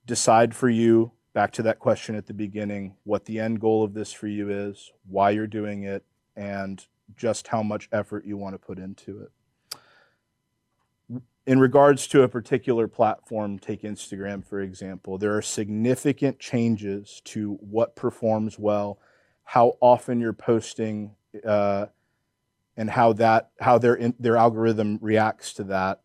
Decide for you, back to that question at the beginning, what the end goal of this for you is, why you're doing it, and just how much effort you want to put into it. In regards to a particular platform, take Instagram, for example, there are significant changes to what performs well, how often you're posting, and how their algorithm reacts to that.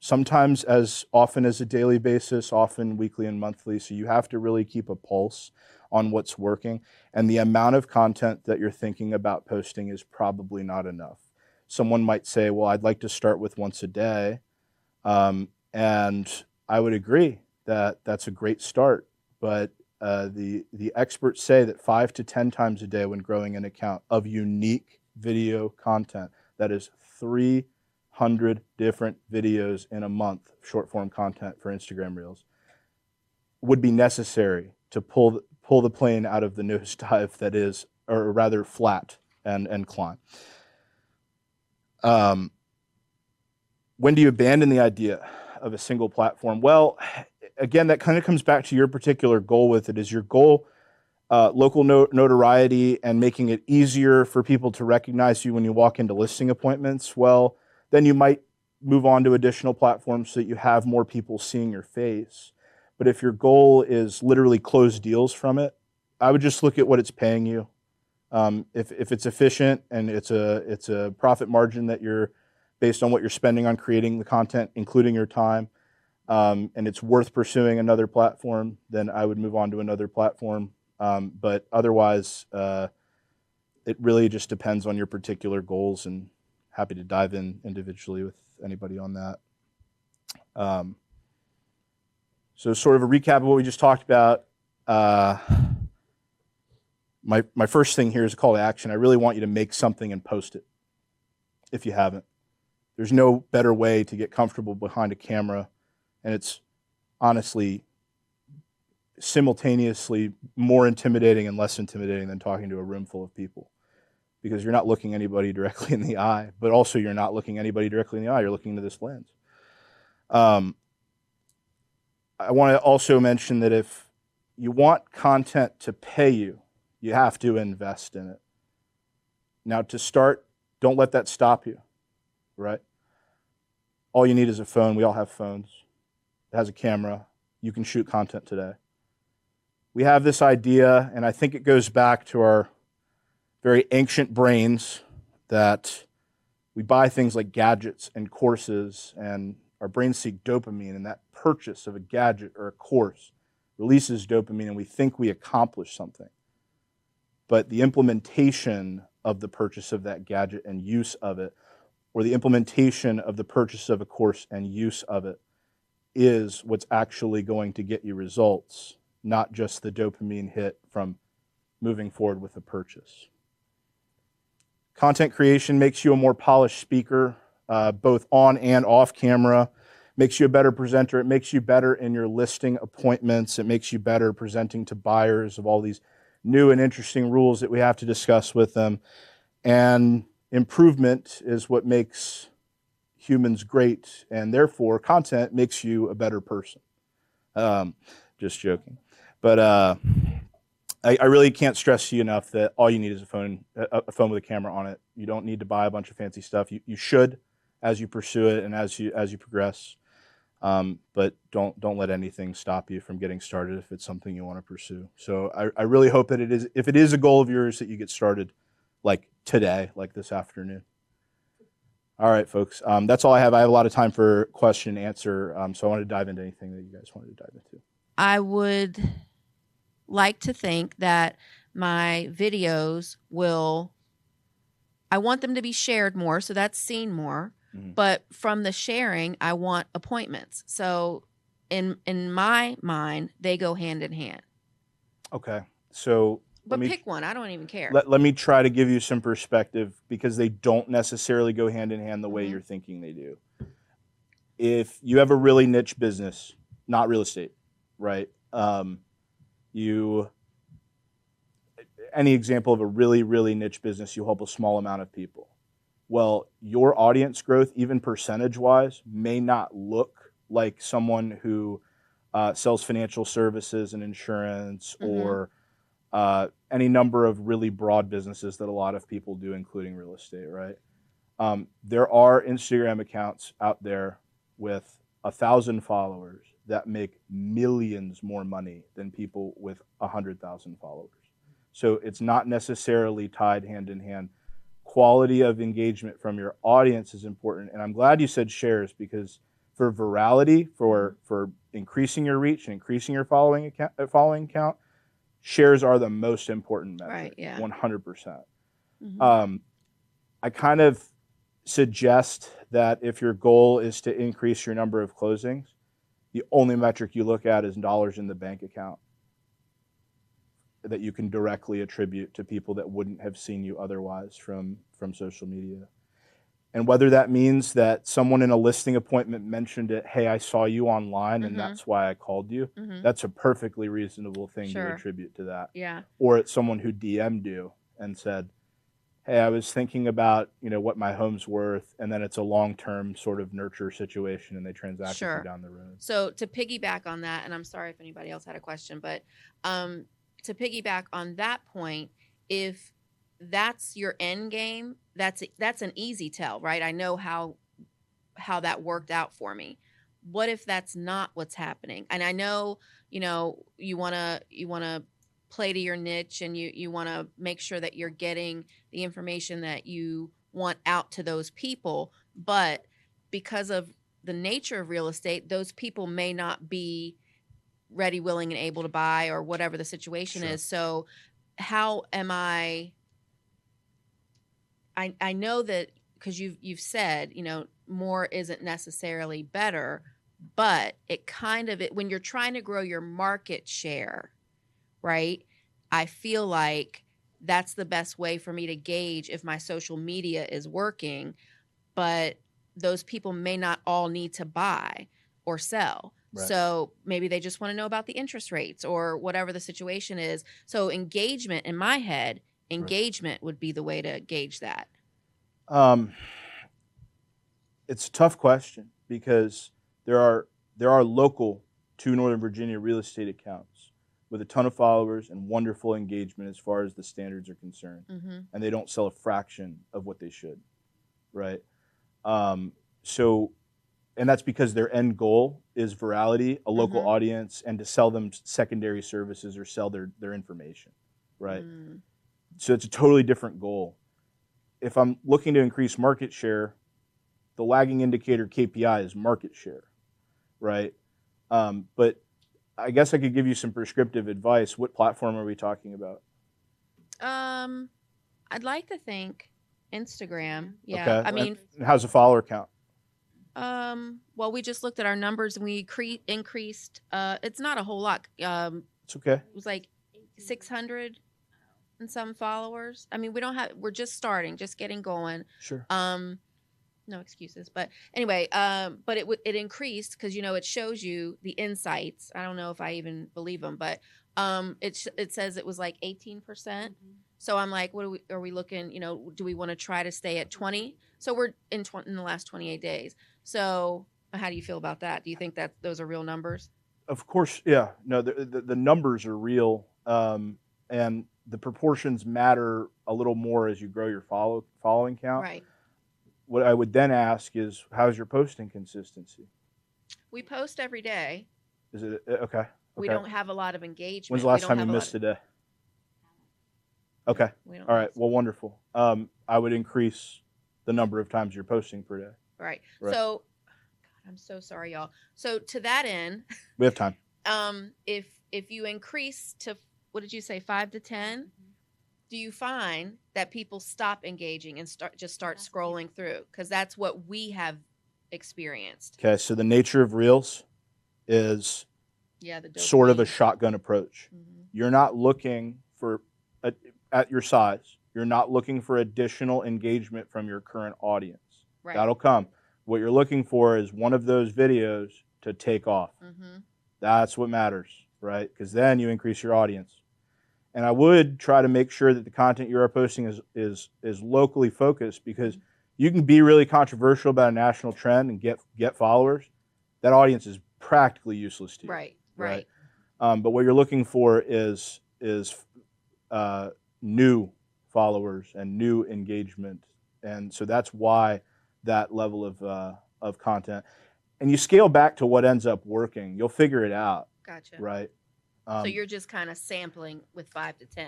Sometimes as often as a daily basis, often weekly and monthly. So you have to really keep a pulse on what's working. And the amount of content that you're thinking about posting is probably not enough. Someone might say, well, I'd like to start with once a day. And I would agree that that's a great start. But the experts say that 5 to 10 times a day when growing an account of unique video content, that is 300 different videos in a month, short form content for Instagram Reels, would be necessary to pull the plane out of the nosedive that is, or rather flat, and climb. When do you abandon the idea of a single platform? Well, again, that kind of comes back to your particular goal with it. Is your goal local notoriety and making it easier for people to recognize you when you walk into listing appointments? Well, then you might move on to additional platforms so that you have more people seeing your face. But if your goal is literally close deals from it, I would just look at what it's paying you. If it's efficient and it's a profit margin that you're based on what you're spending on creating the content, including your time, and it's worth pursuing another platform, then I would move on to another platform. But otherwise, it really just depends on your particular goals, and happy to dive in individually with anybody on that. So sort of a recap of what we just talked about. My first thing here is a call to action. I really want you to make something and post it if you haven't. There's no better way to get comfortable behind a camera, and it's honestly simultaneously more intimidating and less intimidating than talking to a room full of people, because you're not looking anybody directly in the eye, but also you're not looking anybody directly in the eye. You're looking into this lens. I want to also mention that if you want content to pay you, you have to invest in it. Now, to start, don't let that stop you, right? All you need is a phone. We all have phones. It has a camera. You can shoot content today. We have this idea, and I think it goes back to our very ancient brains, that we buy things like gadgets and courses, and our brains seek dopamine, and that purchase of a gadget or a course releases dopamine, and we think we accomplish something. But the implementation of the purchase of that gadget and use of it, or the implementation of the purchase of a course and use of it, is what's actually going to get you results, not just the dopamine hit from moving forward with a purchase. Content creation makes you a more polished speaker, both on and off camera, makes you a better presenter. It makes you better in your listing appointments. It makes you better presenting to buyers of all these new and interesting rules that we have to discuss with them. And improvement is what makes humans great, and therefore content makes you a better person. Just joking. But I really can't stress to you enough that all you need is a phone with a camera on it. You don't need to buy a bunch of fancy stuff. You should, as you pursue it and as you progress. But don't let anything stop you from getting started if it's something you want to pursue. So I really hope that if it is a goal of yours, that you get started like today, like this afternoon. All right, folks. That's all I have. I have a lot of time for question and answer. So I want to dive into anything that you guys wanted to dive into. I would like to think that my videos I want them to be shared more, so that's seen more. Mm-hmm. But from the sharing, I want appointments. So in my mind, they go hand in hand. Okay. So but pick one. I don't even care. Let me try to give you some perspective, because they don't necessarily go hand in hand the way you're thinking they do. If you have a really niche business, not real estate, right? Any example of a really, really niche business, you help a small amount of people. Well, your audience growth, even percentage-wise, may not look like someone who sells financial services and insurance or any number of really broad businesses that a lot of people do, including real estate, right? There are Instagram accounts out there with 1,000 followers that make millions more money than people with 100,000 followers. So it's not necessarily tied hand in hand. Quality of engagement from your audience is important. And I'm glad you said shares, because for virality, for increasing your reach and increasing your following count, shares are the most important metric. Right, yeah. 100%. I kind of suggest that if your goal is to increase your number of closings, the only metric you look at is dollars in the bank account that you can directly attribute to people that wouldn't have seen you otherwise from social media. And whether that means that someone in a listing appointment mentioned it, hey, I saw you online and that's why I called you, that's a perfectly reasonable thing to attribute to that. Yeah. Or it's someone who DM'd you and said, hey, I was thinking about, what my home's worth, and then it's a long-term sort of nurture situation and they transact with you down the road. So to piggyback on that, and I'm sorry if anybody else had a question, but to piggyback on that point, if that's your end game, that's an easy tell, right? I know how that worked out for me. What if that's not what's happening? And I know, you want to play to your niche, and you want to make sure that you're getting the information that you want out to those people, but because of the nature of real estate, those people may not be ready, willing, and able to buy, or whatever the situation is. So how am I know that, because you've said, more isn't necessarily better, but it kind of, when you're trying to grow your market share, right? I feel like that's the best way for me to gauge if my social media is working, but those people may not all need to buy or sell. Right. So maybe they just want to know about the interest rates or whatever the situation is. So engagement, in my head, would be the way to gauge that. It's a tough question, because there are local to Northern Virginia real estate accounts with a ton of followers and wonderful engagement as far as the standards are concerned, and they don't sell a fraction of what they should, right? And that's because their end goal is virality, a local audience, and to sell them secondary services or sell their information, right? So it's a totally different goal. If I'm looking to increase market share, the lagging indicator KPI is market share, right? But I guess I could give you some prescriptive advice. What platform are we talking about? I'd like to think Instagram. Yeah. Okay. I mean, how's the follower count? Well, we just looked at our numbers and we increased. It's not a whole lot. It's okay. It was like 600 and some followers. I mean, we're just starting, just getting going. Sure. No excuses, but anyway, but it increased because, it shows you the insights. I don't know if I even believe them, but It says it was like 18%. So I'm like, what are we looking, do we want to try to stay at 20? So we're in the last 28 days. So how do you feel about that? Do you think that those are real numbers? Of course, yeah. No, the numbers are real, and the proportions matter a little more as you grow your following count. Right. What I would then ask is, how's your posting consistency? We post every day. Is it okay? We don't have a lot of engagement. When's the last time you missed a day? Okay. All right. Well, wonderful. I would increase the number of times you're posting per day. Right. So, God, I'm so sorry, y'all. So to that end, we have time. If you increase to, what did you say, 5 to 10? Do you find that people stop engaging and start scrolling through? Because that's what we have experienced. Okay. So the nature of Reels is sort of a shotgun approach. You're not looking for, at your size, you're not looking for additional engagement from your current audience. Right. That'll come. What you're looking for is one of those videos to take off. That's what matters, right? Because then you increase your audience. And I would try to make sure that the content you are posting is locally focused, because you can be really controversial about a national trend and get followers. That audience is practically useless to you. Right. But what you're looking for is new followers and new engagement, and so that's why that level of content. And you scale back to what ends up working. You'll figure it out. Gotcha. Right. So you're just kind of sampling with 5 to 10.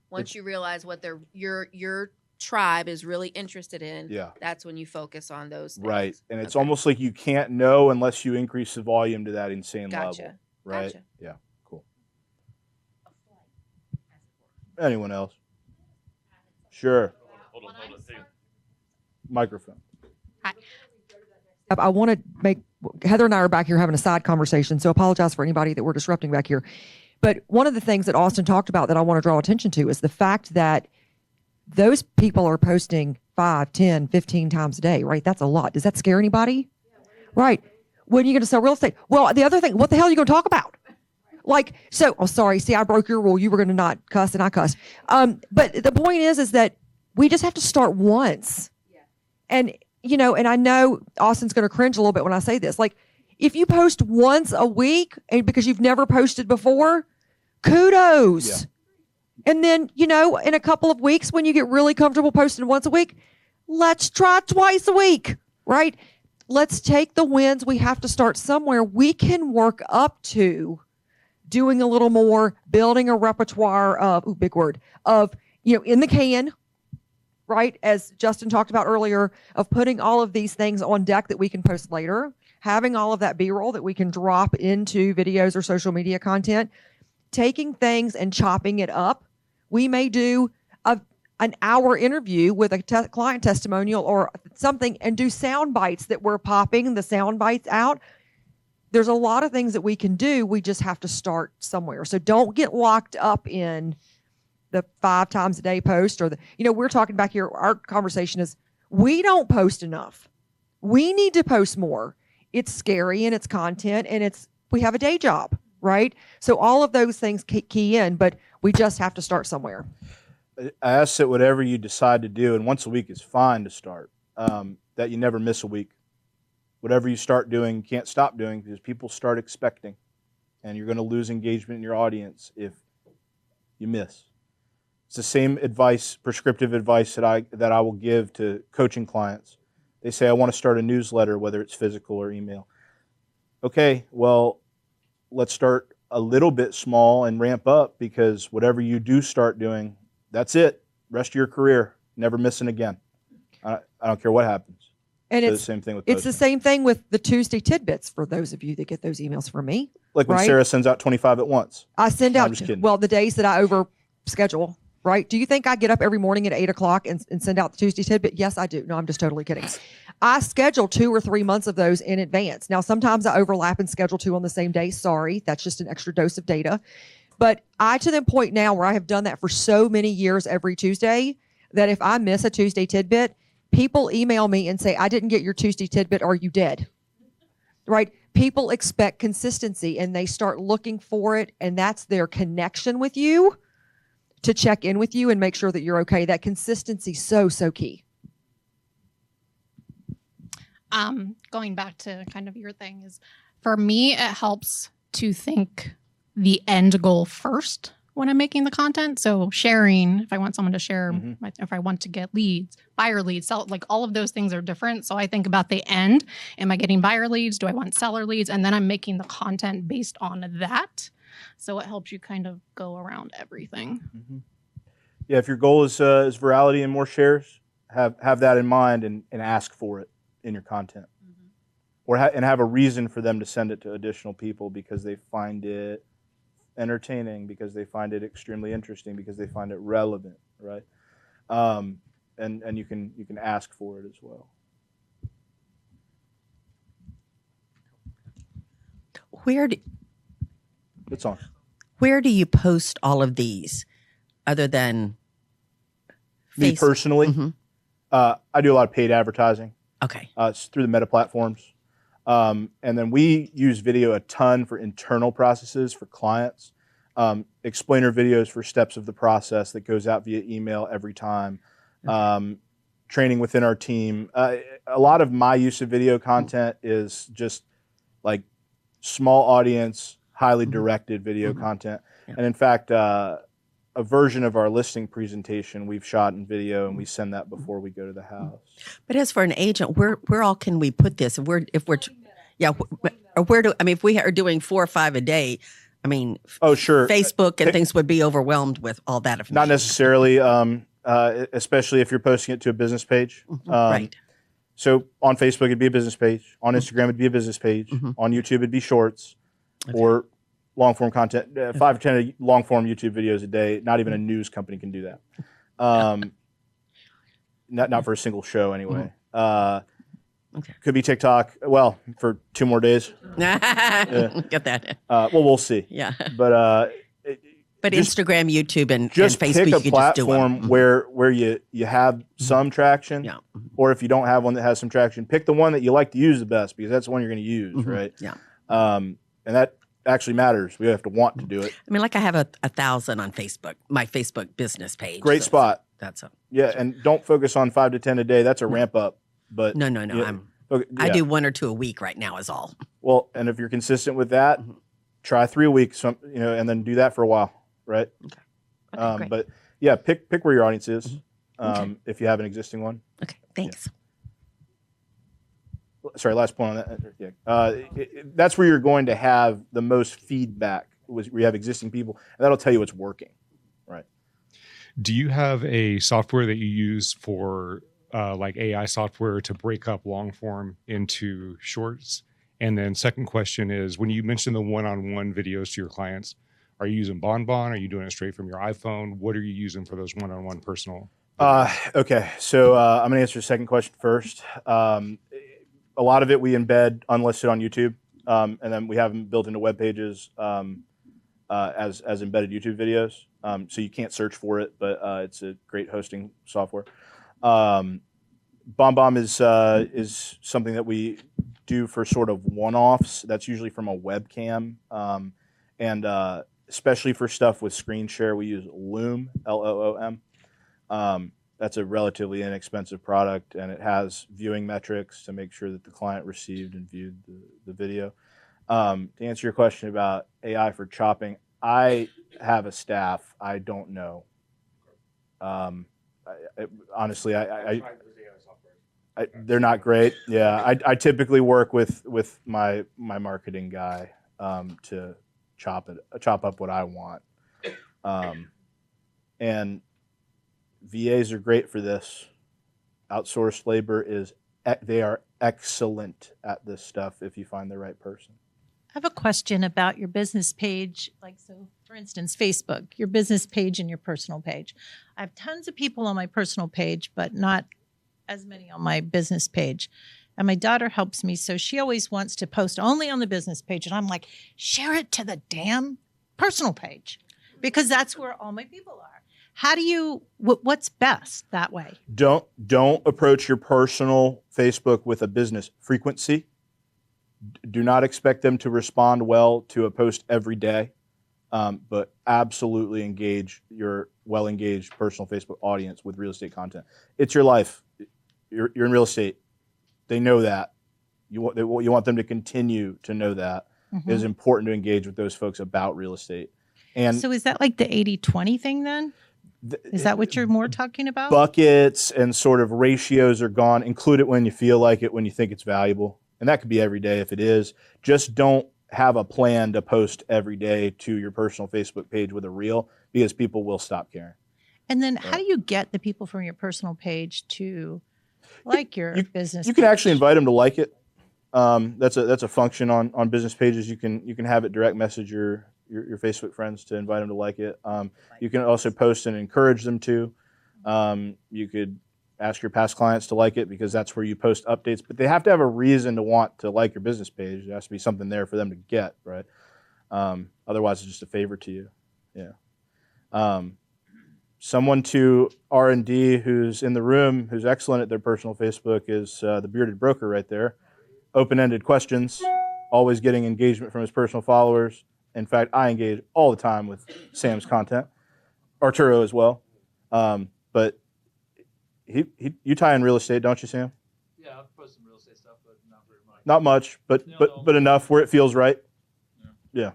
Once you realize what your tribe is really interested in, that's when you focus on those things. Right. And it's almost like you can't know unless you increase the volume to that insane level. Right. Gotcha. Yeah. Cool. Anyone else? Sure. Hold on. Microphone. Hi. I want to make, Heather and I are back here having a side conversation, so apologize for anybody that we're disrupting back here. But one of the things that Austin talked about that I want to draw attention to is the fact that those people are posting 5, 10, 15 times a day, right? That's a lot. Does that scare anybody? Right. When are you going to sell real estate? Well, the other thing, what the hell are you going to talk about? Like, so, oh, sorry. See, I broke your rule. You were going to not cuss and I cussed. But the point is that we just have to start once. And, and I know Austin's going to cringe a little bit when I say this. Like, if you post once a week and because you've never posted before, kudos. Yeah. And then, in a couple of weeks when you get really comfortable posting once a week, let's try twice a week, right? Let's take the wins. We have to start somewhere. We can work up to doing a little more, building a repertoire of, big word, of, in the can, right? As Justin talked about earlier, of putting all of these things on deck that we can post later, having all of that B-roll that we can drop into videos or social media content, taking things and chopping it up. We may do an hour interview with a client testimonial or something and do sound bites that we're popping the sound bites out. There's a lot of things that we can do. We just have to start somewhere. So don't get locked up in the 5 times a day post or we're talking back here. Our conversation is we don't post enough. We need to post more. It's scary and it's content and we have a day job, right? So all of those things key in, but we just have to start somewhere. I ask that whatever you decide to do, and once a week is fine to start, that you never miss a week. Whatever you start doing, you can't stop doing because people start expecting, and you're going to lose engagement in your audience if you miss. It's the same advice, prescriptive advice that I will give to coaching clients. They say, I want to start a newsletter, whether it's physical or email. Okay, well, let's start a little bit small and ramp up, because whatever you do start doing, that's it. Rest of your career, never missing again. I don't care what happens. And so it's the same thing with it's posting. the same thing with the Tuesday tidbits for those of you that get those emails from me. Like when Sarah sends out 25 at once. I send out, well, the days that I over schedule, right? Do you think I get up every morning at 8 o'clock and send out the Tuesday tidbit? Yes, I do. No, I'm just totally kidding. I schedule 2 or 3 months of those in advance. Now, sometimes I overlap and schedule 2 on the same day. Sorry, that's just an extra dose of data. But to the point now where I have done that for so many years every Tuesday that if I miss a Tuesday tidbit, people email me and say, I didn't get your Tuesday tidbit. Are you dead? Right? People expect consistency and they start looking for it, and that's their connection with you to check in with you and make sure that you're okay. That consistency so key. Going back to kind of your thing is, for me, it helps to think the end goal first when I'm making the content. So sharing, if I want someone to share, if I want to get leads, buyer leads, sell, like all of those things are different. So I think about the end. Am I getting buyer leads? Do I want seller leads? And then I'm making the content based on that. So it helps you kind of go around everything. Yeah, if your goal is virality and more shares, have that in mind and ask for it in your content. Or and have a reason for them to send it to additional people because they find it entertaining, because they find it extremely interesting, because they find it relevant, right? And you can ask for it as well. It's on. Where do you post all of these, other than Me personally? I do a lot of paid advertising. Okay. It's through the Meta platforms. And then we use video a ton for internal processes for clients. Explainer videos for steps of the process that goes out via email every time. Training within our team. A lot of my use of video content is just like small audience, highly directed video content. And in fact, a version of our listing presentation we've shot in video, and we send that before we go to the house. But as for an agent, where all can we put this? If we are doing 4 or 5 a day, I mean, oh sure, Facebook and things would be overwhelmed with all that information. Not necessarily, especially if you're posting it to a business page. Right. So on Facebook, it'd be a business page. On Instagram, it'd be a business page. On YouTube, it'd be shorts or long form content. 5 or 10 long form YouTube videos a day. Not even a news company can do that. Not for a single show anyway. Could be TikTok. Well, for 2 more days. Get that. Well, we'll see. Yeah. But just, Instagram, YouTube, and just Facebook, pick a platform where you have some traction. Yeah. Or if you don't have one that has some traction, pick the one that you like to use the best, because that's the one you're going to use, right? Yeah. And that actually matters. We have to want to do it. I mean, like I have 1,000 on Facebook, my Facebook business page. Great spot. That's and don't focus on 5 to 10 a day. That's a ramp up. But no. I do 1 or 2 a week right now is all. Well, and if you're consistent with that, try 3 a week, and then do that for a while, right? Okay, great. But yeah, pick where your audience is. If you have an existing one. Okay, thanks. Sorry, last point on that. That's where you're going to have the most feedback, where you have existing people, and that'll tell you what's working, right? Do you have a software that you use for like AI software to break up long form into shorts? And then second question is, when you mention the one-on-one videos to your clients, are you using Bonbon? Are you doing it straight from your iPhone? What are you using for those one-on-one personal? Okay, so I'm going to answer the second question first. A lot of it we embed unlisted on YouTube, and then we have them built into web pages as embedded YouTube videos. So you can't search for it, but it's a great hosting software. BombBomb is something that we do for sort of one-offs. That's usually from a webcam, and especially for stuff with screen share, we use Loom, Loom. That's a relatively inexpensive product, and it has viewing metrics to make sure that the client received and viewed the video. To answer your question about AI for chopping, I have a staff. I don't know. Honestly, they're not great. Yeah, I typically work with my marketing guy to chop up what I want, and VAs are great for this. Outsourced labor they are excellent at this stuff if you find the right person. I have a question about your business page. Like, so for instance, Facebook, your business page and your personal page. I have tons of people on my personal page, but not as many on my business page. And my daughter helps me. So she always wants to post only on the business page. And I'm like, share it to the damn personal page, because that's where all my people are. How do you, what's best that way? Don't approach your personal Facebook with a business frequency. Do not expect them to respond well to a post every day, but absolutely engage your well-engaged personal Facebook audience with real estate content. It's your life. You're in real estate. They know that. You want them to continue to know that. Mm-hmm. It is important to engage with those folks about real estate. And so is that like the 80-20 thing then? Is that what you're more talking about? Buckets and sort of ratios are gone. Include it when you feel like it, when you think it's valuable. And that could be every day if it is. Just don't have a plan to post every day to your personal Facebook page with a reel, because people will stop caring. And then how do you get the people from your personal page to like your business You can page? actually invite them to like it. That's a function on business pages. You can have it direct message your Facebook friends to invite them to like it. You can also post and encourage them to. You could ask your past clients to like it, because that's where you post updates. But they have to have a reason to want to like your business page. There has to be something there for them to get, right? Otherwise, it's just a favor to you. Yeah. Someone to R&D who's in the room, who's excellent at their personal Facebook, is the bearded broker right there. Open-ended questions, always getting engagement from his personal followers. In fact, I engage all the time with Sam's content, Arturo as well. But you tie in real estate, don't you, Sam? Yeah, I've posted some real estate stuff, but not very much. Not much, but enough where it feels right. Yeah.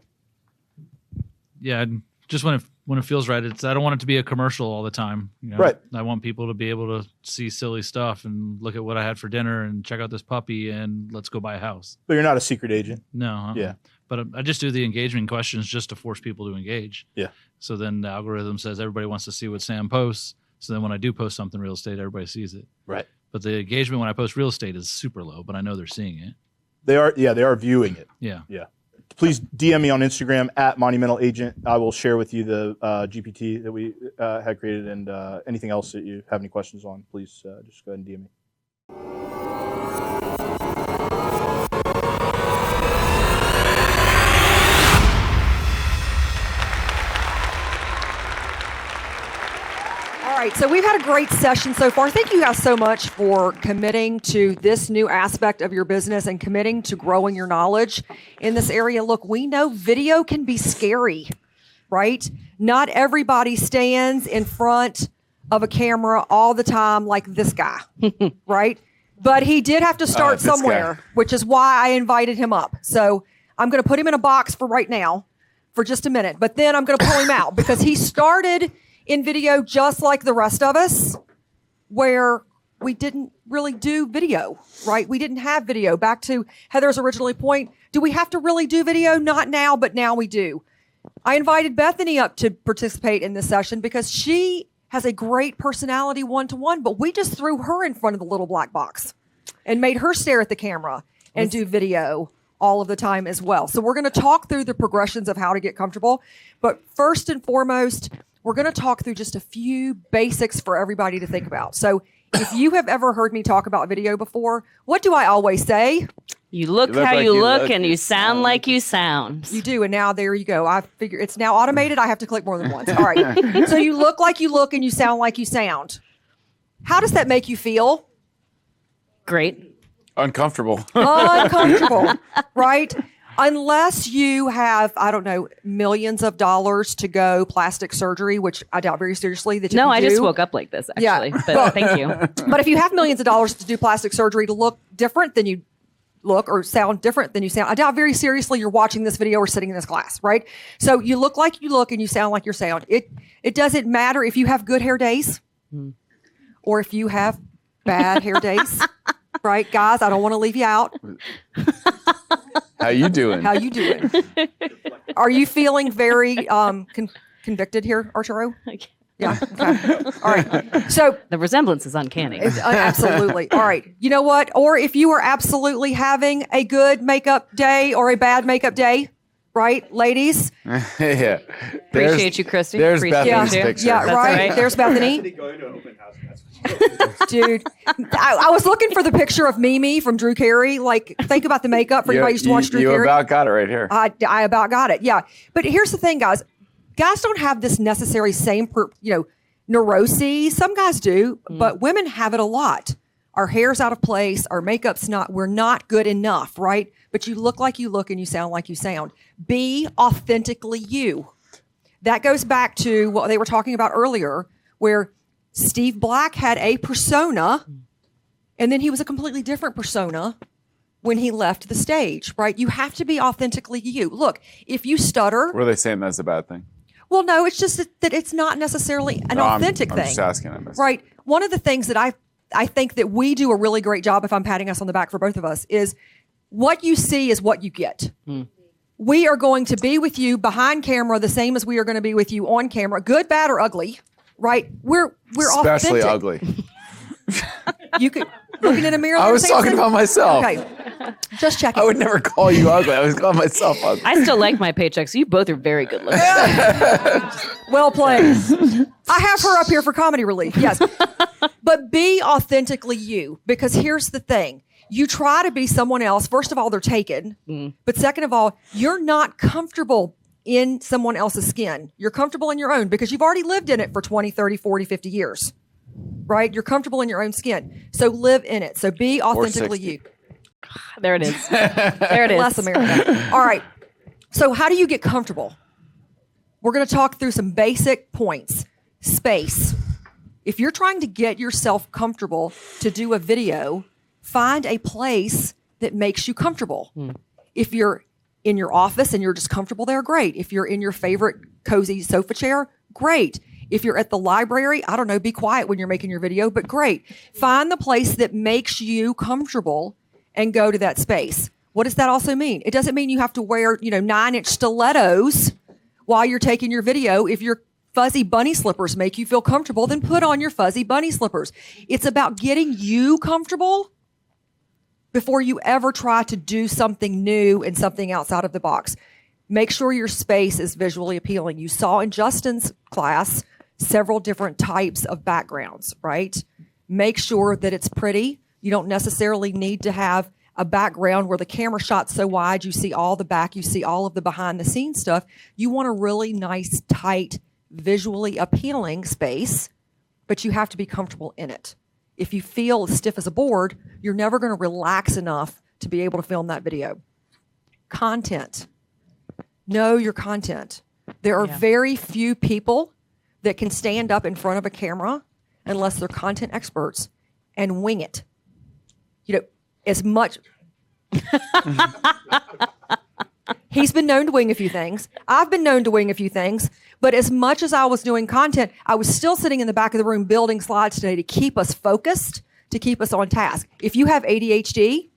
Yeah, just when it feels right. I don't want it to be a commercial all the time. You know? Right. I want people to be able to see silly stuff and look at what I had for dinner and check out this puppy and let's go buy a house. But you're not a secret agent. No. Yeah. But I just do the engagement questions just to force people to engage. Yeah. So then the algorithm says everybody wants to see what Sam posts. So then when I do post something real estate, everybody sees it. Right. But the engagement when I post real estate is super low, but I know they're seeing it. They are viewing it. Yeah. Yeah. Please DM me on Instagram at Monumental Agent. I will share with you the GPT that we had created, and anything else that you have any questions on, please just go ahead and DM me. All right, so we've had a great session so far. Thank you guys so much for committing to this new aspect of your business and committing to growing your knowledge in this area. Look, we know video can be scary, right? Not everybody stands in front of a camera all the time like this guy, right? But he did have to start somewhere, which is why I invited him up. So I'm going to put him in a box for right now for just a minute, but then I'm going to pull him out because he started in video just like the rest of us, where we didn't really do video, right? We didn't have video. Back to Heather's original point, do we have to really do video? Not now, but now we do. I invited Bethany up to participate in this session because she has a great personality one-to-one, but we just threw her in front of the little black box and made her stare at the camera and do video all of the time as well. So we're going to talk through the progressions of how to get comfortable. But first and foremost, we're going to talk through just a few basics for everybody to think about. So if you have ever heard me talk about video before, what do I always say? You look how you look and you sound like you sound. You do, and now there you go. I figure it's now automated. I have to click more than once. All right. So you look like you look and you sound like you sound. How does that make you feel? Great. Uncomfortable. Uncomfortable, right? Unless you have, I don't know, millions of dollars to go plastic surgery, which I doubt very seriously that you No, can I do. just woke up like this, actually. Yeah. But thank you. But if you have millions of dollars to do plastic surgery to look different than you look or sound different than you sound, I doubt very seriously you're watching this video or sitting in this class, right? So you look like you look and you sound like you sound. It doesn't matter if you have good hair days or if you have bad hair days, right? Guys, I don't want to leave you out. How you doing? How you doing? Are you feeling very convicted here, Arturo? Yeah. Okay. All right. So the resemblance is uncanny. Absolutely. All right. You know what? Or if you are absolutely having a good makeup day or a bad makeup day, right, ladies? Yeah. Appreciate you, Christy. There's Appreciate Bethany's you. picture. Yeah, right. There's Bethany. Dude, I was looking for the picture of Mimi from Drew Carey. Like, think about the makeup for anybody who used to watch Drew You Carey. about got it right here. I about got it. Yeah. But here's the thing, guys. Guys don't have this necessary same, neuroses. Some guys do, but women have it a lot. Our hair's out of place. Our makeup's we're not good enough, right? But you look like you look and you sound like you sound. Be authentically you. That goes back to what they were talking about earlier, where Steve Black had a persona, and then he was a completely different persona when he left the stage, right? You have to be authentically you. Look, if you stutter... Were they saying that's a bad thing? Well, no, it's just that it's not necessarily an authentic thing. I'm just asking. Right. One of the things that I think that we do a really great job, if I'm patting us on the back for both of us, is what you see is what you get. We are going to be with you behind camera the same as we are going to be with you on camera, good, bad, or ugly, right? We're especially authentic. ugly. You could looking in a mirror. I was talking about myself. Okay, just checking. I would never call you ugly. I was calling myself ugly. I still like my paychecks. You both are very good looking. Well played. I have her up here for comedy relief. Yes. But be authentically you, because here's the thing. You try to be someone else. First of all, they're taken. But second of all, you're not comfortable in someone else's skin. You're comfortable in your own because you've already lived in it for 20, 30, 40, 50 years. Right? You're comfortable in your own skin. So live in it. So be authentically you. There it is. There it is. Bless America. All right. So how do you get comfortable? We're going to talk through some basic points. Space. If you're trying to get yourself comfortable to do a video, find a place that makes you comfortable. If you're in your office and you're just comfortable there, great. If you're in your favorite cozy sofa chair, great. If you're at the library, I don't know, be quiet when you're making your video, but great. Find the place that makes you comfortable and go to that space. What does that also mean? It doesn't mean you have to wear, 9-inch stilettos while you're taking your video. If your fuzzy bunny slippers make you feel comfortable, then put on your fuzzy bunny slippers. It's about getting you comfortable before you ever try to do something new and something outside of the box. Make sure your space is visually appealing. You saw in Justin's class several different types of backgrounds, right? Make sure that it's pretty. You don't necessarily need to have a background where the camera shot's so wide, you see all the back, you see all of the behind the scenes stuff. You want a really nice, tight, visually appealing space, but you have to be comfortable in it. If you feel as stiff as a board, you're never going to relax enough to be able to film that video. Content. Know your content. There are very few people that can stand up in front of a camera unless they're content experts and wing it. As much... He's been known to wing a few things. I've been known to wing a few things. But as much as I was doing content, I was still sitting in the back of the room building slides today to keep us focused, to keep us on task. If you have ADHD,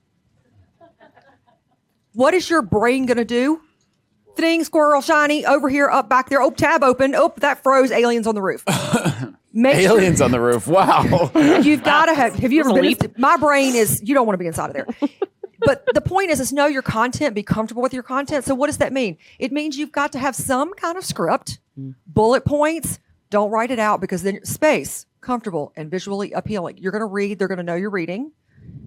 what is your brain going to do? Thing, squirrel, shiny, over here, up, back there. Oh, tab open. Oh, that froze. Aliens on the roof. Aliens on the roof. Wow. You've got to have you ever been, my brain is, you don't want to be inside of there. But the point is know your content, be comfortable with your content. So what does that mean? It means you've got to have some kind of script, bullet points. Don't write it out because then space, comfortable and visually appealing. You're going to read. They're going to know you're reading.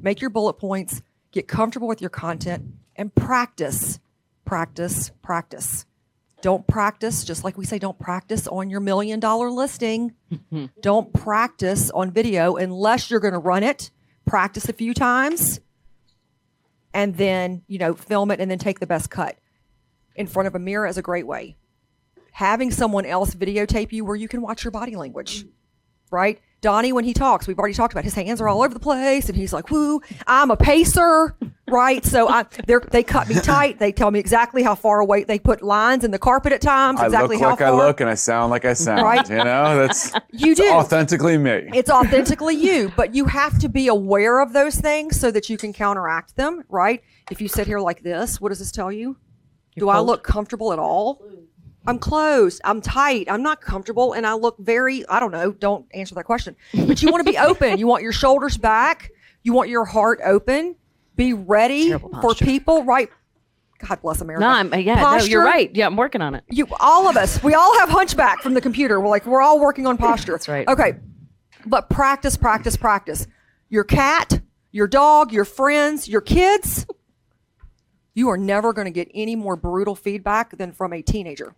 Make your bullet points. Get comfortable with your content and practice. Practice, practice. Don't practice, just like we say, don't practice on your $1 million listing. Don't practice on video unless you're going to run it. Practice a few times and then, film it and then take the best cut. In front of a mirror is a great way. Having someone else videotape you where you can watch your body language, right? Donnie, when he talks, we've already talked about his hands are all over the place and he's like, whoo, I'm a pacer, right? So they cut me tight. They tell me exactly how far away. They put lines in the carpet at times. Exactly I look how like far. I look and I sound like I sound, right? That's you do. Authentically me. It's authentically you, but you have to be aware of those things so that you can counteract them, right? If you sit here like this, what does this tell you? Do I look comfortable at all? I'm closed. I'm tight. I'm not comfortable. And I look very, I don't know, don't answer that question. But you want to be open. You want your shoulders back. You want your heart open. Be ready for people, right? God bless America. No, you're right. Yeah, I'm working on it. All of us, we all have hunchback from the computer. We're all working on posture. That's right. Okay. But practice, practice, practice. Your cat, your dog, your friends, your kids. You are never going to get any more brutal feedback than from a teenager.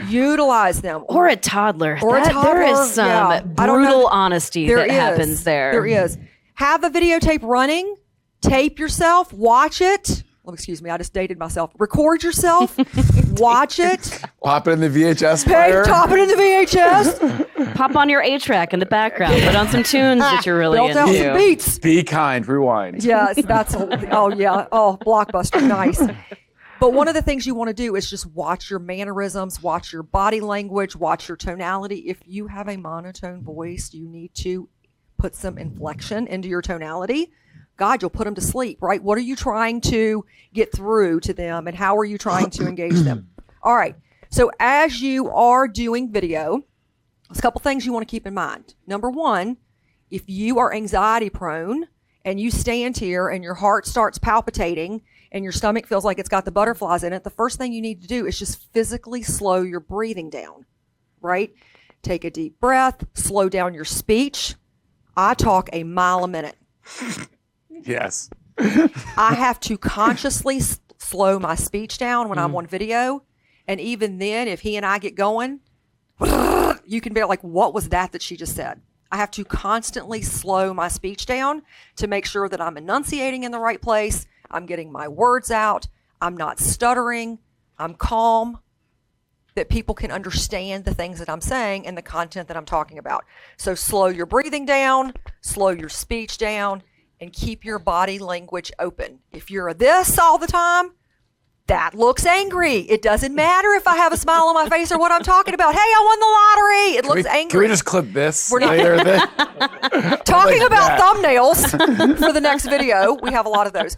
Utilize them. Or a toddler. Or a toddler. There is some I don't know. brutal honesty There that is. happens there. There is. Have a videotape running. Tape yourself. Watch it. Oh, excuse me. I just dated myself. Record yourself. Watch it. Pop it in the VHS Hey, player. top it in the VHS. Pop on your A-track in the background. Put on some tunes that you're really Belt out some into. beats. Be kind. Rewind. Yes, that's Blockbuster, nice. But one of the things you want to do is just watch your mannerisms, watch your body language, watch your tonality. If you have a monotone voice, you need to put some inflection into your tonality. God, you'll put them to sleep, right? What are you trying to get through to them, and how are you trying to engage them? All right. So as you are doing video, there's a couple things you want to keep in mind. Number one, if you are anxiety prone and you stand here and your heart starts palpitating and your stomach feels like it's got the butterflies in it, the first thing you need to do is just physically slow your breathing down, right? Take a deep breath, slow down your speech. I talk a mile a minute. Yes. I have to consciously slow my speech down when I'm on video. And even then, if he and I get going, you can be like, what was that she just said? I have to constantly slow my speech down to make sure that I'm enunciating in the right place. I'm getting my words out. I'm not stuttering. I'm calm, that people can understand the things that I'm saying and the content that I'm talking about. So slow your breathing down, slow your speech down, and keep your body language open. If you're this all the time, that looks angry. It doesn't matter if I have a smile on my face or what I'm talking about. Hey, I won the lottery. It looks angry. Can we just clip this We're not- later? Talking Like about that. thumbnails for the next video. We have a lot of those.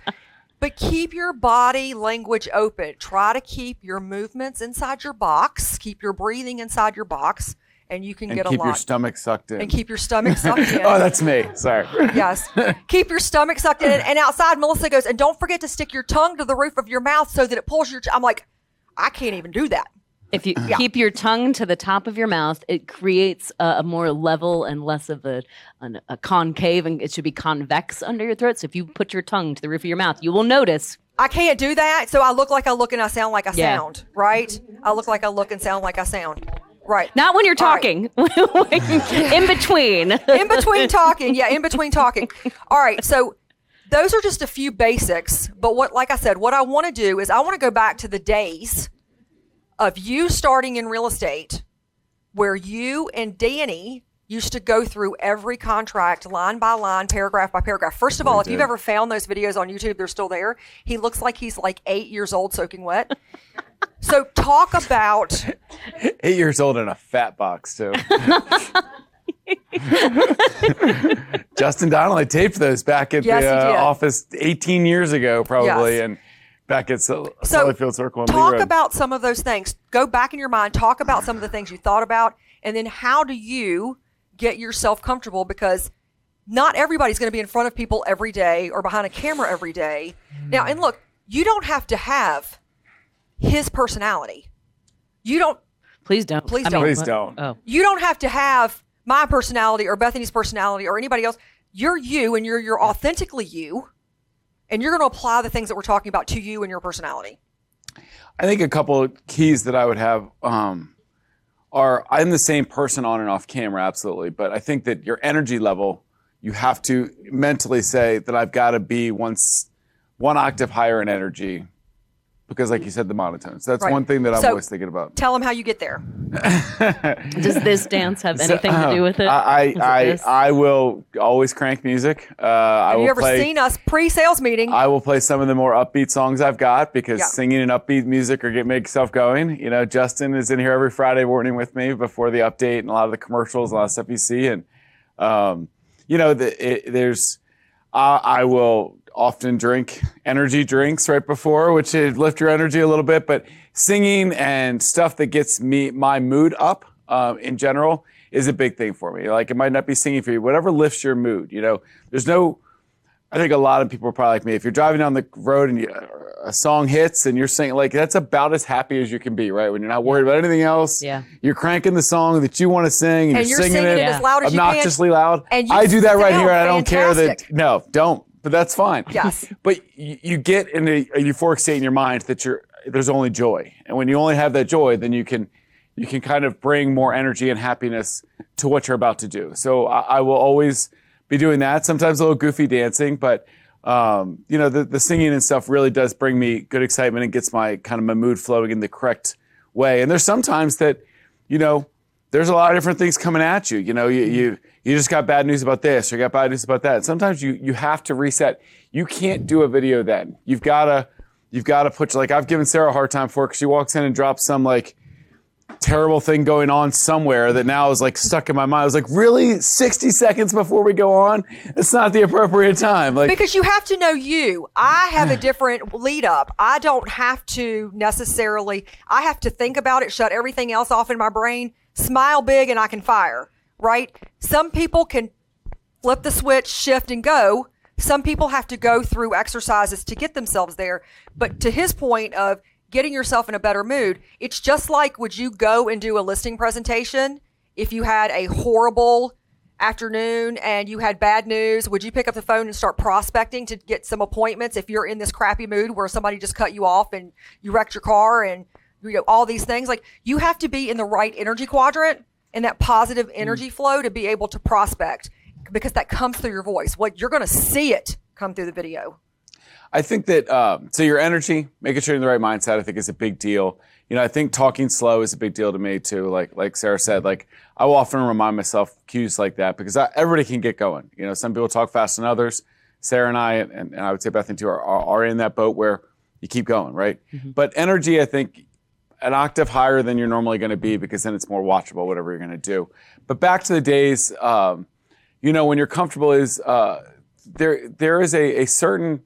But keep your body language open. Try to keep your movements inside your box. Keep your breathing inside your box, and you can And get a keep lot. your stomach sucked in. And keep your stomach sucked in. Oh, that's me. Sorry. Yes. Keep your stomach sucked in. And outside, Melissa goes, and don't forget to stick your tongue to the roof of your mouth so that it pulls your... I'm like, I can't even do that. If you keep your tongue to the top of your mouth, it creates a more level and less of a concave, and it should be convex under your throat. So if you put your tongue to the roof of your mouth, you will notice. I can't do that. So I look like I look and I sound like I Yeah. sound, right? I look like I look and sound like I sound. Right. Not when you're All right. talking. In between. In between talking. Yeah, in between talking. All right. So those are just a few basics. But like I said, what I want to do is I want to go back to the days of you starting in real estate where you and Danny used to go through every contract line by line, paragraph by paragraph. First of all, if you've ever found those videos on YouTube, they're still there. He looks like he's like 8 years old soaking wet. So talk about 8 years old in a fat box, too. Justin Donnelly taped those back at Yes, he the did. office 18 years ago, probably, Yes. and back at Sullyfield Circle and Lee talk Road. about some of those things. Go back in your mind, talk about some of the things you thought about, and then how do you get yourself comfortable? Because not everybody's going to be in front of people every day or behind a camera every day. Now, and look, you don't have to have his personality. You don't. Please don't. Please don't. Please don't. Oh. You don't have to have my personality or Bethany's personality or anybody else. You're you, and you're authentically you, and you're going to apply the things that we're talking about to you and your personality. I think a couple of keys that I would have are I'm the same person on and off camera, absolutely. But I think that your energy level, you have to mentally say that I've got to be one octave higher in energy. Because like you said, the monotones. That's Right. one thing that I'm So, always thinking about. Tell them how you get there. Does this dance have anything to do with it? I will always crank music. Have you ever seen us pre-sales meeting? I will play some of the more upbeat songs I've got because Yeah. singing and upbeat music make yourself going. You know, Justin is in here every Friday morning with me before the update and a lot of the commercials, a lot of stuff you see. And, I will often drink energy drinks right before, which lift your energy a little bit. But singing and stuff that gets my mood up in general is a big thing for me. Like it might not be singing for you, whatever lifts your mood. You know, I think a lot of people are probably like me. If you're driving down the road and a song hits and you're singing, like that's about as happy as you can be, right? When you're not worried about anything else. Yeah. You're cranking the song that you want to sing and, And you're you're singing singing it as loud as you can. obnoxiously loud. And you I do that right sound here. I don't care that. fantastic. No, don't. but that's fine. Yes. But you get in a euphoric state in your mind that there's only joy. And when you only have that joy, then you can kind of bring more energy and happiness to what you're about to do. So I will always be doing that. Sometimes a little goofy dancing, but the singing and stuff really does bring me good excitement and gets my mood flowing in the correct way. And there's sometimes that, there's a lot of different things coming at you. You just got bad news about this, or you got bad news about that. And sometimes you have to reset. You can't do a video then. You've got to put, like, I've given Sarah a hard time for it because she walks in and drops some like terrible thing going on somewhere that now is like stuck in my mind. I was like, really? 60 seconds before we go on? It's not the appropriate time. Like, because you have to know you. I have a different lead up. I don't have to necessarily, I have to think about it, shut everything else off in my brain, smile big, and I can fire, right? Some people can flip the switch, shift, and go. Some people have to go through exercises to get themselves there. But to his point of getting yourself in a better mood, it's just like, would you go and do a listing presentation if you had a horrible afternoon and you had bad news? Would you pick up the phone and start prospecting to get some appointments if you're in this crappy mood where somebody just cut you off and you wrecked your car and all these things? Like, you have to be in the right energy quadrant and that positive energy flow to be able to prospect, because that comes through your voice. What you're going to see it come through the video. I think that, so your energy, making sure you're in the right mindset, I think is a big deal. I think talking slow is a big deal to me too. Like Sarah said, like, I will often remind myself cues like that because everybody can get going. Some people talk faster than others. Sarah and I, and I would say Bethany too, are in that boat where you keep going, right? Mm-hmm. But energy, I think, an octave higher than you're normally going to be, because then it's more watchable, whatever you're going to do. But back to the days, when you're comfortable is, there is a certain,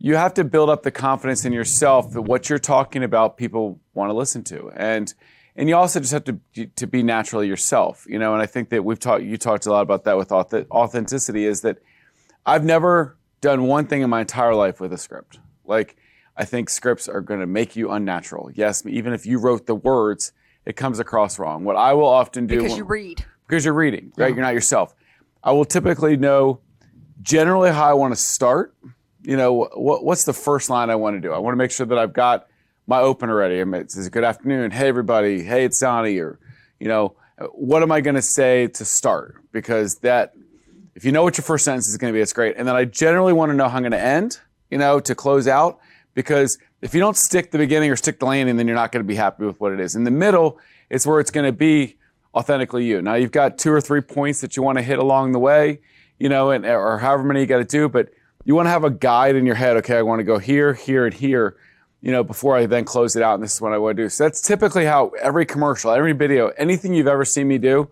you have to build up the confidence in yourself that what you're talking about, people want to listen to. And you also just have to be naturally yourself, and I think that you talked a lot about that with authenticity, is that I've never done one thing in my entire life with a script. Like, I think scripts are going to make you unnatural. Yes, even if you wrote the words, it comes across wrong. What I will often do... Because you read. Because you're reading, right? Yeah. You're not yourself. I will typically know generally how I want to start. What's the first line I want to do? I want to make sure that I've got my opener ready. It's good afternoon. Hey, everybody. Hey, it's Donnie. Or, what am I going to say to start? Because if you know what your first sentence is going to be, it's great. And then I generally want to know how I'm going to end, to close out. Because if you don't stick the beginning or stick the landing, then you're not going to be happy with what it is. In the middle, it's where it's going to be authentically you. Now, you've got 2 or 3 points that you want to hit along the way, or however many you got to do, but you want to have a guide in your head. Okay, I want to go here, here, and here, before I then close it out, and this is what I want to do. So that's typically how every commercial, every video, anything you've ever seen me do,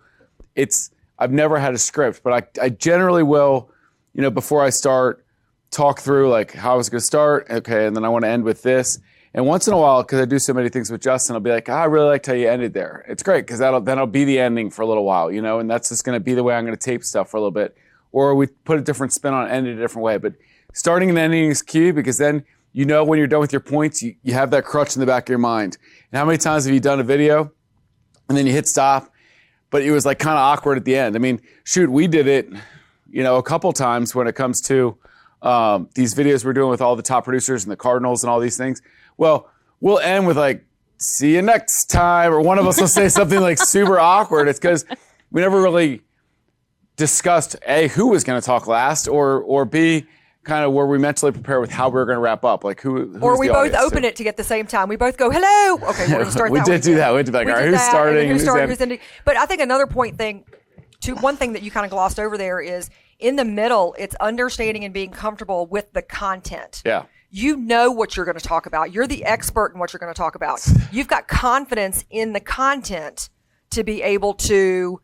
I've never had a script, but I generally will, before I start, talk through like how I was going to start. Okay, and then I want to end with this. And once in a while, because I do so many things with Justin, I'll be like, I really liked how you ended there. It's great, because that'll be the ending for a little while, and that's just going to be the way I'm going to tape stuff for a little bit. Or we put a different spin on it, end it a different way. But starting and ending is key, because then when you're done with your points, you have that crutch in the back of your mind. And how many times have you done a video and then you hit stop, but it was like kind of awkward at the end? I mean, shoot, we did it, a couple times when it comes to these videos we're doing with all the top producers and the Cardinals and all these things. Well, we'll end with like, see you next time, or one of us will say something like super awkward. It's because we never really discussed A, who was going to talk last, or B, kind of were we mentally prepared with how we were going to wrap up, like who's or we the both audience open it to get the same time. We both go, hello. Okay, we're going to start. We did do that. We did like, all right, who's starting? Who's ending? But I think another one thing that you kind of glossed over there is, in the middle, it's understanding and being comfortable with the content. Yeah. You know what you're going to talk about. You're the expert in what you're going to talk about. You've got confidence in the content to be able to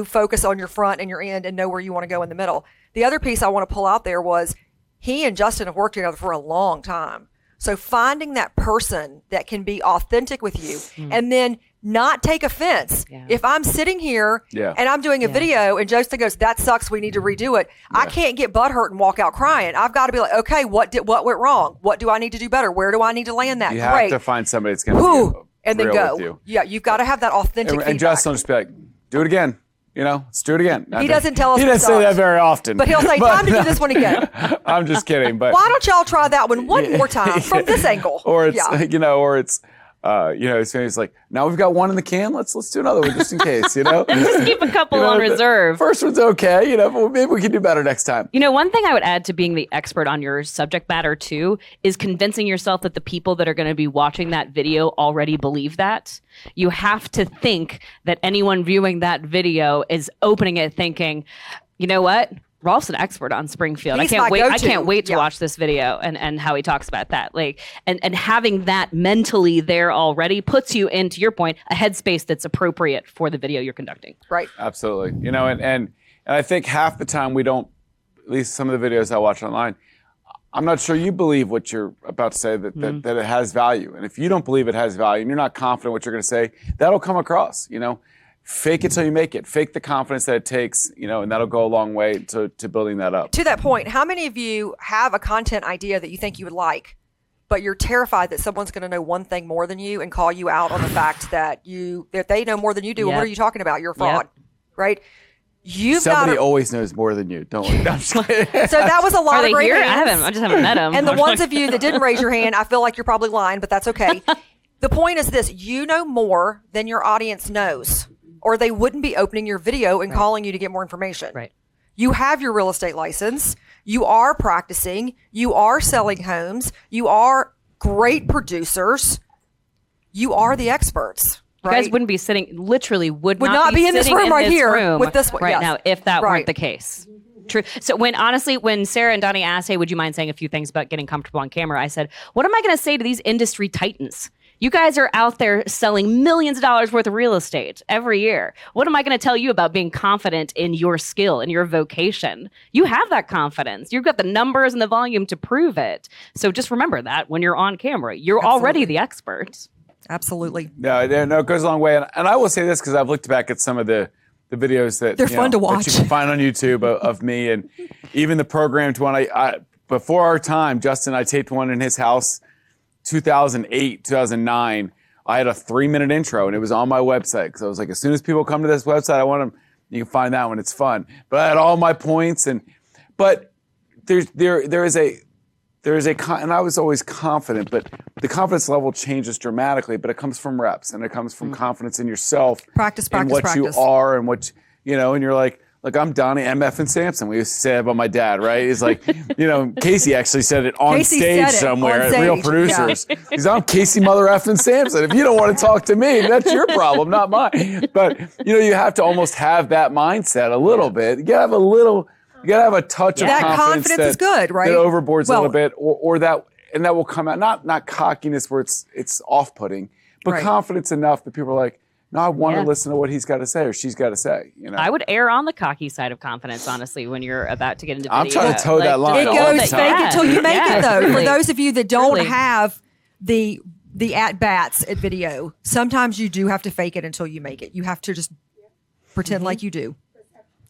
focus on your front and your end and know where you want to go in the middle. The other piece I want to pull out there was, he and Justin have worked together for a long time. So finding that person that can be authentic with you and then not take offense. Yeah. If I'm sitting here and I'm doing a video and Justin goes, that sucks, we need to redo it. Yeah. I can't get butthurt and walk out crying. I've got to be like, okay, what went wrong? What do I need to do better? Where do I need to land that? You have to find somebody that's going to and then go. with you. Yeah, you've got to have that authentic feedback. And Justin will just be like, do it again. let's do it again. He doesn't tell us He what doesn't say sucks. that very often. But he'll say, time to do this one again. I'm just kidding. But Why don't y'all try that one more time from this angle? or it's it's like, now we've got one in the can. Let's do another one just in case. Just keep a couple on reserve. First one's okay. But maybe we can do better next time. One thing I would add to being the expert on your subject matter too is convincing yourself that the people that are going to be watching that video already believe that. You have to think that anyone viewing that video is opening it thinking, you know what? Rolf's an expert on Springfield. He's I my can't wait to Yeah. watch this video and how he talks about that. And having that mentally there already puts you, into your point, a headspace that's appropriate for the video you're conducting. Right. Absolutely. And I think half the time we don't, at least some of the videos I watch online, I'm not sure you believe what you're about to say, that it has value. And if you don't believe it has value and you're not confident what you're going to say, that'll come across, Fake it till you make it. Fake the confidence that it takes, and that'll go a long way to building that up. To that point, how many of you have a content idea that you think you would like, but you're terrified that someone's going to know one thing more than you and call you out on the fact that they know more than you do? Yep. What are you talking about? You're a fraud, right? Somebody always knows more than you. Don't worry. I'm just kidding. So that was a lot Are of they great here? hands. I just haven't met them. And the ones of you that didn't raise your hand, I feel like you're probably lying, but that's okay. The point is this: you know more than your audience knows, or they wouldn't be opening your video and calling you to get more information. Right. You have your real estate license. You are practicing. You are selling homes. You are great producers. You are the experts. You Right? guys wouldn't be sitting, literally would Would not not be in this sitting room right here room with this one, right yes. now if that Right. weren't the case. True. So when Sarah and Donnie asked, hey, would you mind saying a few things about getting comfortable on camera? I said, what am I going to say to these industry titans? You guys are out there selling millions of dollars worth of real estate every year. What am I going to tell you about being confident in your skill and your vocation? You have that confidence. You've got the numbers and the volume to prove it. So just remember that when you're on camera, you're already the expert. Absolutely. No, it goes a long way. And I will say this because I've looked back at some of the videos that They're fun to watch. that you can find on YouTube of me, and even the programmed one. I before our time, Justin, I taped one in his house, 2008, 2009. I had a 3-minute intro, and it was on my website because I was like, as soon as people come to this website, I want them. You can find that one; it's fun. But I had all my points, but there is a. And I was always confident, but the confidence level changes dramatically, but it comes from reps and it comes from confidence in yourself. Practice, and what practice. you are and what, and you're like, I'm Donnie, MF, and Samson. We used to say that about my dad, right? He's like, Casey actually said it on Casey stage said it somewhere on at Real stage, Producers. He's I'm Casey, Mother F, and Samson. If you don't want to talk to me, that's your problem, not mine. But, you have to almost have that mindset a little bit. You got to have a little... You gotta have a touch of That confidence. confidence is good, right? That overboards a little bit, or that will come out. Not cockiness where it's off-putting, but Right. confidence enough that people are like, no, I want to listen to what he's got to say or she's got to say. I would err on the cocky side of confidence, honestly, when you're about to get into video. I'm trying to toe that line It all goes the fake time. it till you make it, though. For Truly. those of you that don't Truly. have the at-bats at video, sometimes you do have to fake it until you make it. You have to just pretend like you do.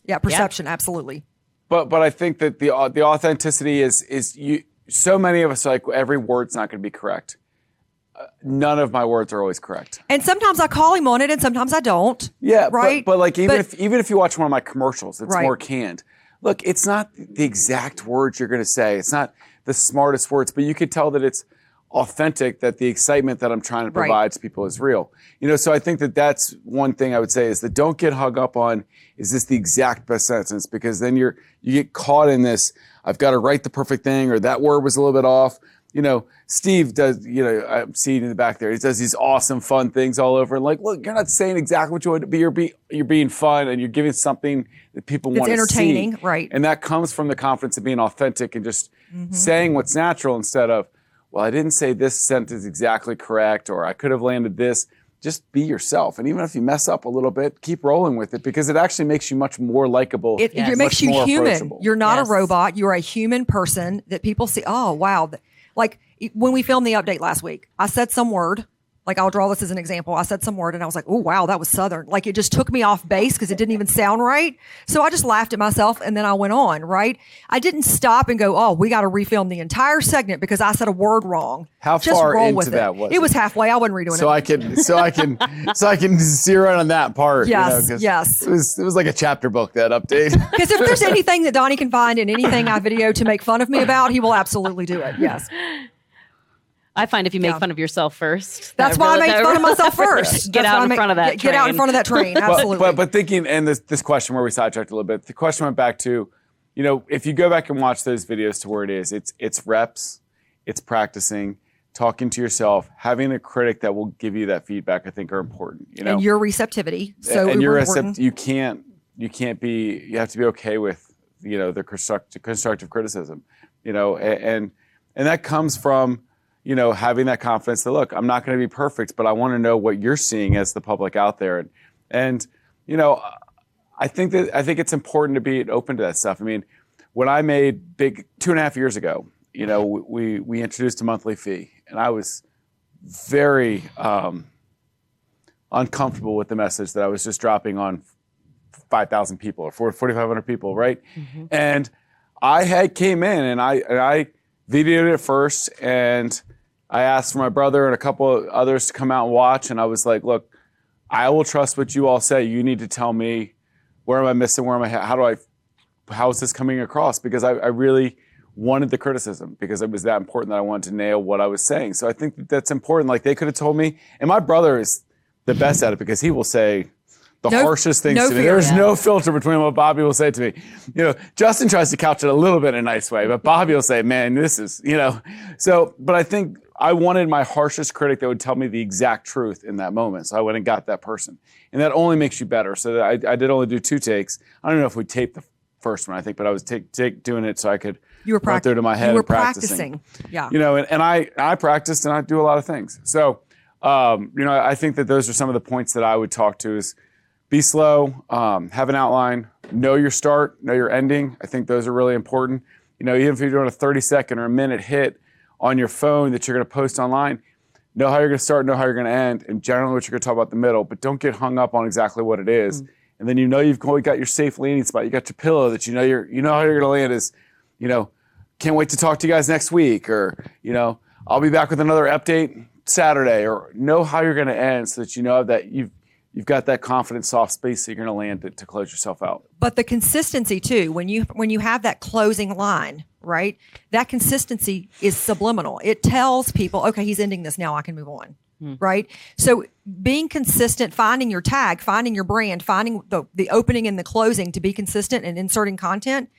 Yeah, perception, absolutely. But I think that the authenticity is you. So many of us are like, every word's not going to be correct. None of my words are always correct. And sometimes I call him on it, and sometimes I don't. Yeah, right. But like even if you watch one of my commercials, it's Right. more canned. Look, it's not the exact words you're going to say. It's not the smartest words, but you could tell that it's authentic. That the excitement that I'm trying to provide to people is real. So I think that that's one thing I would say is that don't get hung up on is this the exact best sentence, because then you get caught in this. I've got to write the perfect thing, or that word was a little bit off. Steve does, I'm seeing in the back there, he does these awesome, fun things all over. And like, look, you're not saying exactly what you want to be. You're being fun and you're giving something that people want to see. It's entertaining, right. And that comes from the confidence of being authentic and just saying what's natural instead of, well, I didn't say this sentence exactly correct, or I could have landed this. Just be yourself. And even if you mess up a little bit, keep rolling with it, because it actually makes you much more likable. It much makes you more human. approachable. You're not a robot. You're a human person that people see. Oh, wow. Like when we filmed the update last week, I said some word, Like I'll draw this as an example. I said some word and I was like, oh, wow, that was Southern. Like it just took me off base because it didn't even sound right. So I just laughed at myself and then I went on, right? I didn't stop and go, oh, we got to refilm the entire segment because I said a word wrong. How Just far roll into with that it? was It was halfway. I wasn't redoing so it. I can zero in on that part. Yes, you know, 'cause yes. It was like a chapter book, that update. Because if there's anything that Donnie can find in anything I video to make fun of me about, he will absolutely do it. Yes. I find if you make fun of yourself first, That's why I made fun of myself first. Get That's out why in front of that. Get out in front of that train. Absolutely. But thinking, and this question where we sidetracked a little bit, the question went back to, you know, if you go back and watch those videos to where it is, it's reps, it's practicing, talking to yourself, having a critic that will give you that feedback, I think are important. You know, and your receptivity. So and your important. you have to be okay with, you know, the constructive criticism, you know, and that comes from, you know, having that confidence that, look, I'm not going to be perfect, but I want to know what you're seeing as the public out there. And you know, I think it's important to be open to that stuff. I mean, when I made big 2.5 years ago, you know, we introduced a monthly fee, and I was very uncomfortable with the message that I was just dropping on 5,000 people or 4,500 people, right? Mm-hmm. And I came in and I videoed it first, and I asked for my brother and a couple of others to come out and watch, and I was like, look, I will trust what you all say. You need to tell me, where am I missing? How is this coming across? Because I really wanted the criticism, because it was that important that I wanted to nail what I was saying. So I think that's important. Like, they could have told me, and my brother is the best at it because he will say the harshest things to me. There's no filter between what Bobby will say to me. You know, Justin tries to couch it a little bit in a nice way, but Bobby will say, man, this is, you know. So, but I think I wanted my harshest critic that would tell me the exact truth in that moment. So I went and got that person. And that only makes you better. So I did only do 2 takes. I don't know if we taped the first one, I think, but I was doing it so I could run through to my head and practicing. Yeah. You know, and I practiced, and I do a lot of things. So, you know, I think that those are some of the points that I would talk to is be slow, have an outline, know your start, know your ending. I think those are really important. You know, even if you're doing a 30-second or a minute hit on your phone that you're going to post online, know how you're going to start, know how you're going to end, and generally what you're going to talk about in the middle, but don't get hung up on exactly what it is. And then you know you've got your safe landing spot. You got your pillow that you know how you're going to land is, you know, can't wait to talk to you guys next week, or, you know, I'll be back with another update Saturday, or know how you're going to end so that you know that you've got that confident soft space that you're going to land to close yourself out. But the consistency too, when you have that closing line, right? That consistency is subliminal. It tells people, okay, he's ending this now, I can move on. Right? So being consistent, finding your tag, finding your brand, finding the opening and the closing to be consistent and inserting content,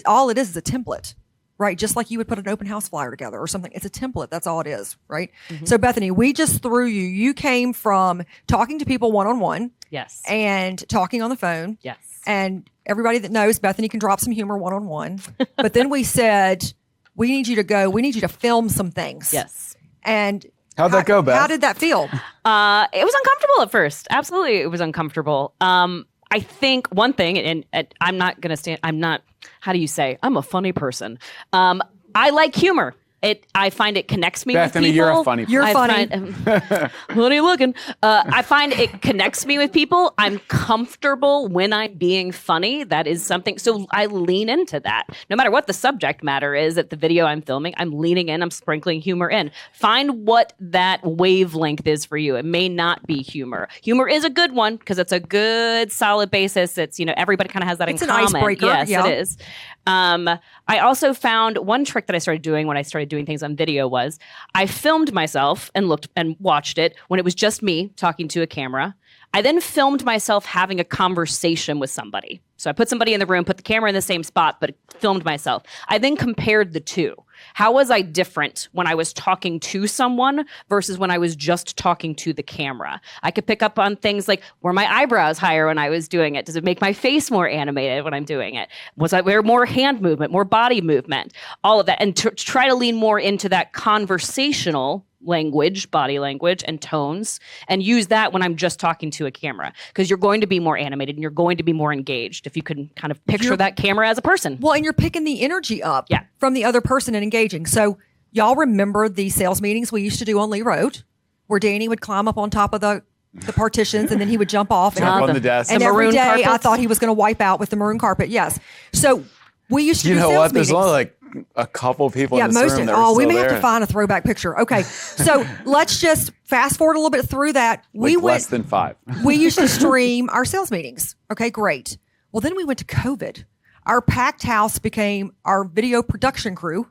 all it is a template. Right? Just like you would put an open house flyer together or something. It's a template. That's all it is. Right? Mm-hmm. So Bethany, we just threw you. You came from talking to people one-on-one. Yes. And talking on the phone. Yes. And everybody that knows, Bethany can drop some humor one-on-one. But then we said, we need you to film some things. Yes. And how'd that go, Beth? How did that feel? It was uncomfortable at first. Absolutely, it was uncomfortable. I think one thing, and I'm not going to stand, how do you say? I'm a funny person. I like humor. I find it connects me Bethany, with people. you're a funny person. You're funny. Funny looking. I find it connects me with people. I'm comfortable when I'm being funny. That is something. So I lean into that. No matter what the subject matter is at the video I'm filming, I'm leaning in, I'm sprinkling humor in. Find what that wavelength is for you. It may not be humor. Humor is a good one because it's a good solid basis. It's, you know, everybody kind of has that in common. It's an icebreaker. Yes, yeah. it is. I also found one trick that I started doing when I started doing things on video was I filmed myself and looked and watched it when it was just me talking to a camera. I then filmed myself having a conversation with somebody. So I put somebody in the room, put the camera in the same spot, but filmed myself. I then compared the two. How was I different when I was talking to someone versus when I was just talking to the camera? I could pick up on things like, were my eyebrows higher when I was doing it? Does it make my face more animated when I'm doing it? Was there more hand movement, more body movement? All of that. And to try to lean more into that conversational language, body language, and tones, and use that when I'm just talking to a camera, because you're going to be more animated and you're going to be more engaged if you can kind of picture that camera as a person. Well, and you're picking the energy up from the other person and engaging. So y'all remember the sales meetings we used to do on Lee Road, where Danny would climb up on top of the partitions and then he would jump off. Jump on the desk. And The every maroon day I carpets? thought he was going to wipe out with the maroon carpet. Yes. So we used to You do know sales what? There's meetings. only like a couple people Yeah, in this most room of that are we still may have there. to find a throwback picture. Okay. So let's just fast forward a little bit through that. Like less than 5. We used to stream our sales meetings. Okay, great. Well, then we went to COVID. Our packed house became our video production crew.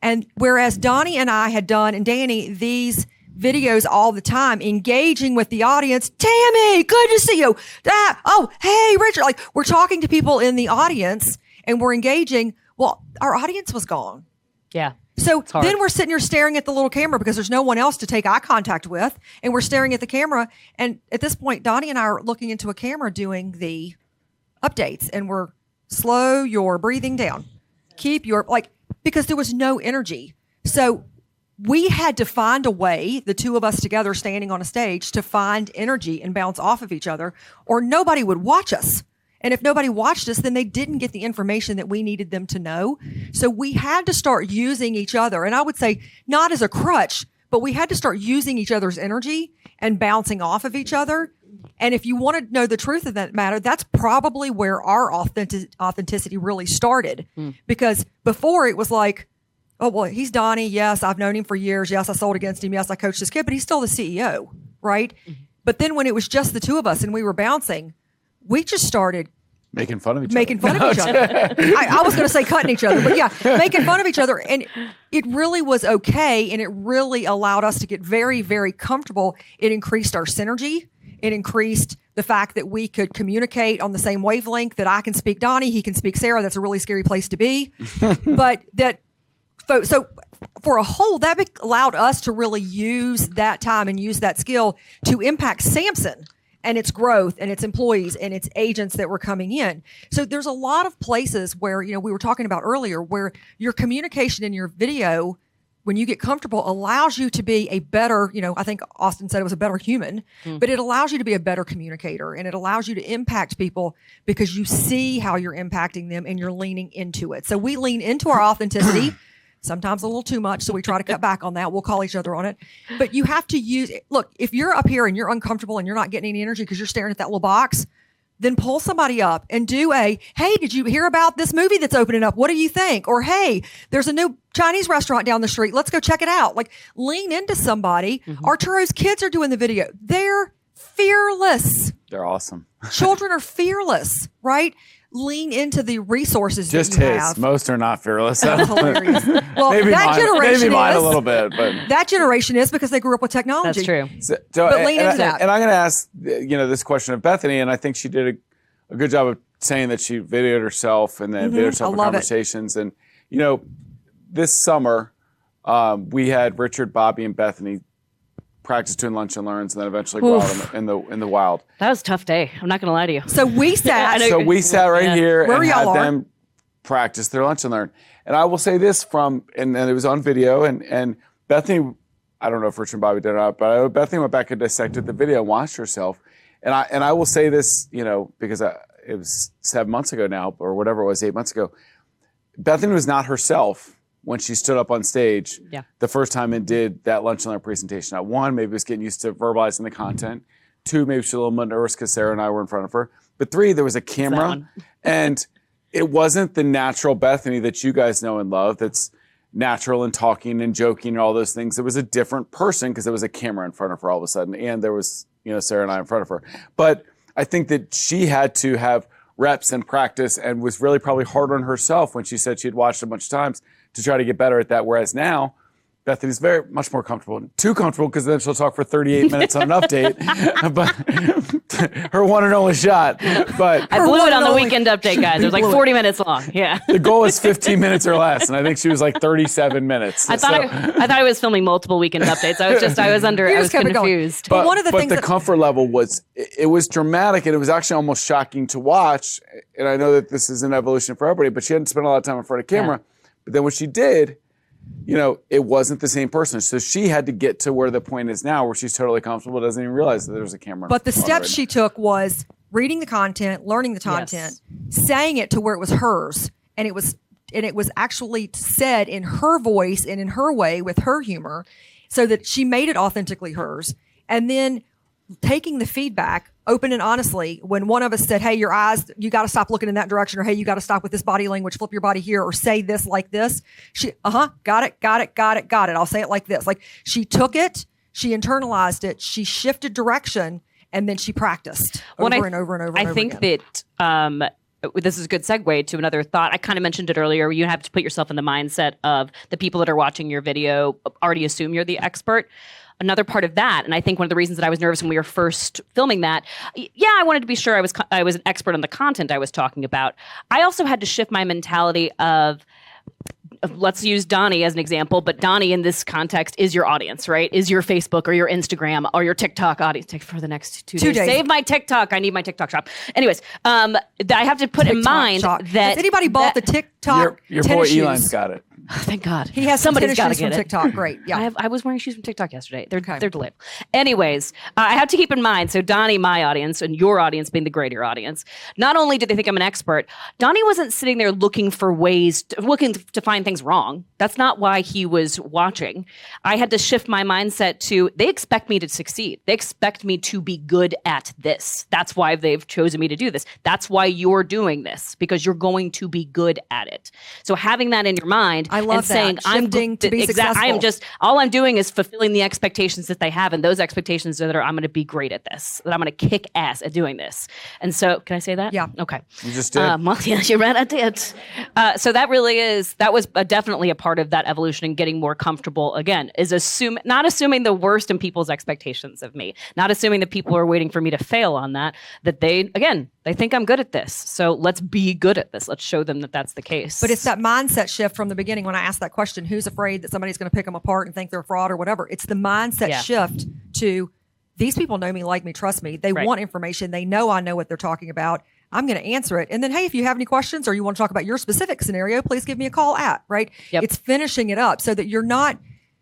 And whereas Donnie and I had done, and Danny, these videos all the time, engaging with the audience. Tammy, good to see you. Oh, hey, Richard. Like, we're talking to people in the audience and we're engaging. Well, our audience was gone. Yeah. So hard. then we're sitting here staring at the little camera because there's no one else to take eye contact with. And we're staring at the camera. And at this point, Donnie and I are looking into a camera doing the updates. And we're slow your breathing down. Keep your, because there was no energy. So we had to find a way, the two of us together standing on a stage, to find energy and bounce off of each other, or nobody would watch us. And if nobody watched us, then they didn't get the information that we needed them to know. So we had to start using each other. And I would say not as a crutch, but we had to start using each other's energy and bouncing off of each other. And if you want to know the truth of that matter, that's probably where our authenticity really started. Because before it was like, oh, well, he's Donnie. Yes, I've known him for years. Yes, I sold against him. Yes, I coached this kid, but he's still the CEO, right? But then when it was just the two of us and we were bouncing, we just started Making fun of each other. I was going to say cutting each other, but yeah, making fun of each other. And it really was okay. And it really allowed us to get very, very comfortable. It increased our synergy. It increased the fact that we could communicate on the same wavelength, that I can speak Donnie, he can speak Sarah. That's a really scary place to be. But so for a whole, that allowed us to really use that time and use that skill to impact Samson and its growth and its employees and its agents that were coming in. So there's a lot of places where, we were talking about earlier, where your communication in your video, when you get comfortable, allows you to be a better, I think Austin said it was a better human, but it allows you to be a better communicator, and it allows you to impact people because you see how you're impacting them and you're leaning into it. So we lean into our authenticity. Sometimes a little too much, so we try to cut back on that. We'll call each other on it. But you have to look, if you're up here and you're uncomfortable and you're not getting any energy because you're staring at that little box, then pull somebody up and do hey, did you hear about this movie that's opening up? What do you think? Or, hey, there's a new Chinese restaurant down the street. Let's go check it out. Like, lean into somebody. Arturo's kids are doing the video. They're fearless. They're awesome. Children are fearless, right? Lean into the resources Just that you his. have. Most are not fearless. That's hilarious. Well, maybe that mine, generation maybe mine is. a little bit, but That generation is because they grew up with technology. That's true. But lean into that. And I'm going to ask, this question of Bethany, and I think she did a good job of saying that she videoed herself and then videoed herself in conversations. And this summer we had Richard, Bobby, and Bethany practice doing lunch and learns, and then eventually go out in the wild. That was a tough day. I'm not going to lie to you. So we sat. Right here Where and y'all had are. them practice their lunch and learn. And I will say this and it was on video, and Bethany, I don't know if Richard and Bobby did or not, but Bethany went back and dissected the video and watched herself. And I will say this, because it was 7 months ago now, or whatever it was, 8 months ago. Bethany was not herself when she stood up on stage the first time and did that lunch and learn presentation. Now, one, maybe it was getting used to verbalizing the content. Two, maybe she was a little more nervous because Sarah and I were in front of her. But three, there was a camera, and it wasn't the natural Bethany that you guys know and love that's natural and talking and joking and all those things. It was a different person because there was a camera in front of her all of a sudden, and there was Sarah and I in front of her. But I think that she had to have reps and practice and was really probably hard on herself when she said she'd watched it a bunch of times to try to get better at that. Whereas now, Bethany's very much more comfortable. Too comfortable because then she'll talk for 38 minutes on an update. But her one and only shot. But I blew it on the weekend update, guys. It was like 40 minutes long. Yeah. The goal is 15 minutes or less, and I think she was like 37 minutes. I thought I was filming multiple weekend updates. I was confused. But one of the things the comfort level was dramatic, and it was actually almost shocking to watch. And I know that this is an evolution for everybody, but she hadn't spent a lot of time in front of camera. Yeah. But then when she did, it wasn't the same person. So she had to get to where the point is now, where she's totally comfortable, doesn't even realize that there's a camera. But the steps she took was reading the content, learning the content, saying it to where it was hers, and it was actually said in her voice and in her way with her humor. so that she made it authentically hers. And then taking the feedback open and honestly, when one of us said, hey, your eyes, you got to stop looking in that direction, or hey, you got to stop with this body language, flip your body here, or say this like this. She, got it. I'll say it like this. Like, she took it, she internalized it, she shifted direction, and then she practiced over and over and over. I think that this is a good segue to another thought. I kind of mentioned it earlier. You have to put yourself in the mindset of the people that are watching your video already assume you're the expert. Another part of that, and I think one of the reasons that I was nervous when we were first filming that, I wanted to be sure I was an expert on the content I was talking about. I also had to shift my mentality of let's use Donnie as an example, but Donnie in this context is your audience, right? Is your Facebook or your Instagram or your TikTok audience. Take for the next 2 days. Save my TikTok. I need my TikTok shop. Anyways, I have to put in mind that has anybody bought the TikTok? Your boy Elon's got it. Oh, thank God. He has somebody's got to get it. TikTok. Great. Yeah. I was wearing shoes from TikTok yesterday. They're delightful. Anyways, I have to keep in mind, so Donnie, my audience, and your audience being the greater audience, not only did they think I'm an expert, Donnie wasn't sitting there looking for ways, looking to find things wrong. That's not why he was watching. I had to shift my mindset to, they expect me to succeed. They expect me to be good at this. That's why they've chosen me to do this. That's why you're doing this, because you're going to be good at it. So having that in your mind, I love and saying, that. Shifting to be successful. I am just, all I'm doing is fulfilling the expectations that they have, and those expectations are that I'm going to be great at this, that I'm going to kick ass at doing this. And so, can I say that? Yeah. Okay. You just did. Well, yeah, you're right, I did. So that was definitely a part of that evolution and getting more comfortable, again, is not assuming the worst in people's expectations of me, not assuming that people are waiting for me to fail on that they think I'm good at this. So let's be good at this. Let's show them that that's the case. But it's that mindset shift from the beginning when I asked that question, who's afraid that somebody's going to pick them apart and think they're a fraud or whatever? It's the mindset shift to, these people know me, like me, trust me. They want information. They know I know what they're talking about. I'm going to answer it. And then, hey, if you have any questions or you want to talk about your specific scenario, please give me a call right? Yep. It's finishing it up so that you're not